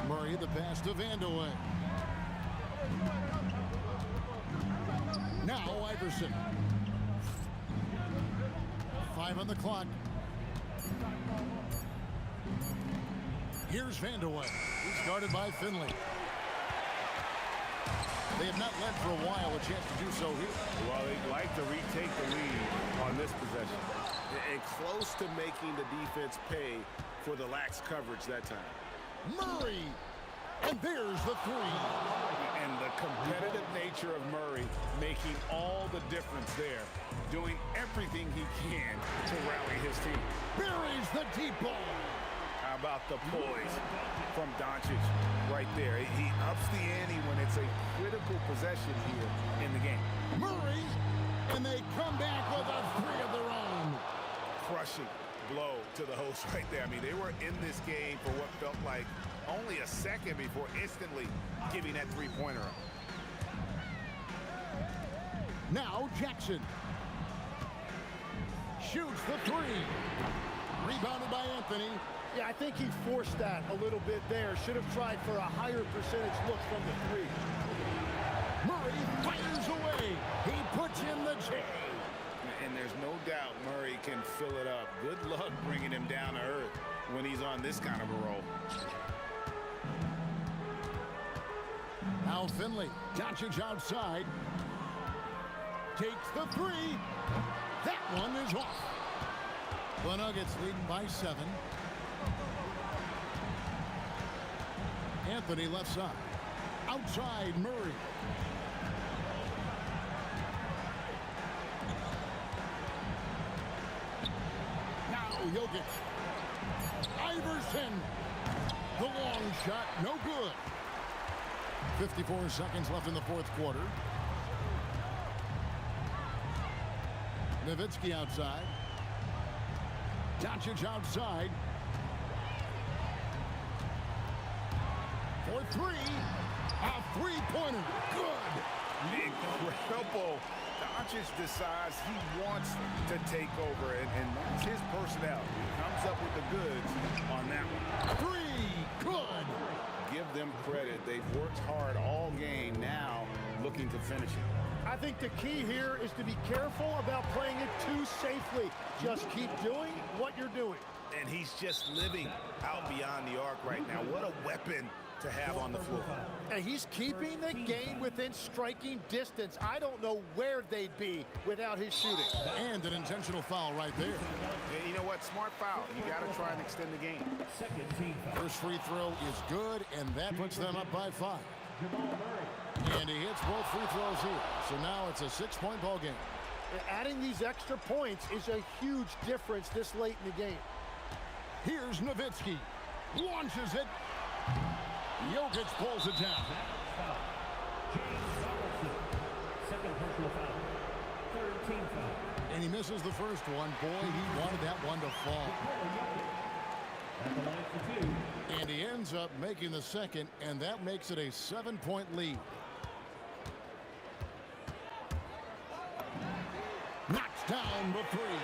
Murray, the pass to Vandeweghe. Now Iverson. 5 on the clock. Here's Vandeweghe. He's guarded by Finley. They have not led for a while. A chance to do so here. Well, they'd like to retake the lead on this possession. And close to making the defense pay for the lax coverage that time. Murray. And there's the three. And the competitive nature of Murray making all the difference there. Doing everything he can to rally his team. Buries the deep ball. How about the poise from Doncic right there? He ups the ante when it's a critical possession here in the game. Murray, and they come back with a three of their own. Crushing blow to the host right there. I mean, they were in this game for what felt like only a second before instantly giving that three-pointer up. Now Jackson shoots the three. Rebounded by Anthony. Yeah, I think he forced that a little bit there. Should have tried for a higher percentage look from the three. Murray fires away. He puts in the J. And there's no doubt Murray can fill it up. Good luck bringing him down to earth when he's on this kind of a roll. Now Finley. Doncic outside. Takes the three. That one is off. The Nuggets leading by 7. Anthony left side. Outside Murray. Now Jokic. Iverson. The long shot, no good. 54 seconds left in the fourth quarter. Nowitzki outside. Doncic outside. For three. A three-pointer. Good. Incredible. Doncic decides he wants to take over, and that's his personality. He comes up with the goods on that one. Three. Good. Give them credit. They've worked hard all game, now looking to finish it. I think the key here is to be careful about playing it too safely. Just keep doing what you're doing. And he's just living out beyond the arc right now. What a weapon to have on the floor. And he's keeping the game within striking distance. I don't know where they'd be without his shooting. And an intentional foul right there. Yeah, you know what? Smart foul. You got to try and extend the game. First free throw is good, and that puts them up by 5. And he hits both free throws here. So now it's a 6-point ball game. And adding these extra points is a huge difference this late in the game. Here's Nowitzki. Launches it. Jokic pulls it down. Second personal foul. Third team foul. And he misses the first one. Boy, he wanted that one to fall. At the line for 2. And he ends up making the second, and that makes it a 7-point lead. Knocks down the three.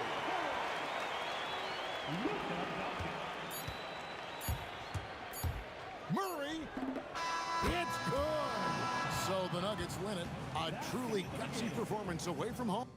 Murray, it's good. So the Nuggets win it. A truly gutsy performance away from home.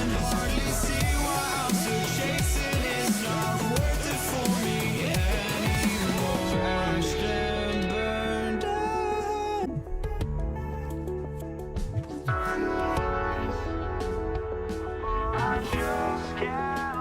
can hardly see why I'm still chasing. It's not worth it for me anymore. Crashed and burned out. I just can't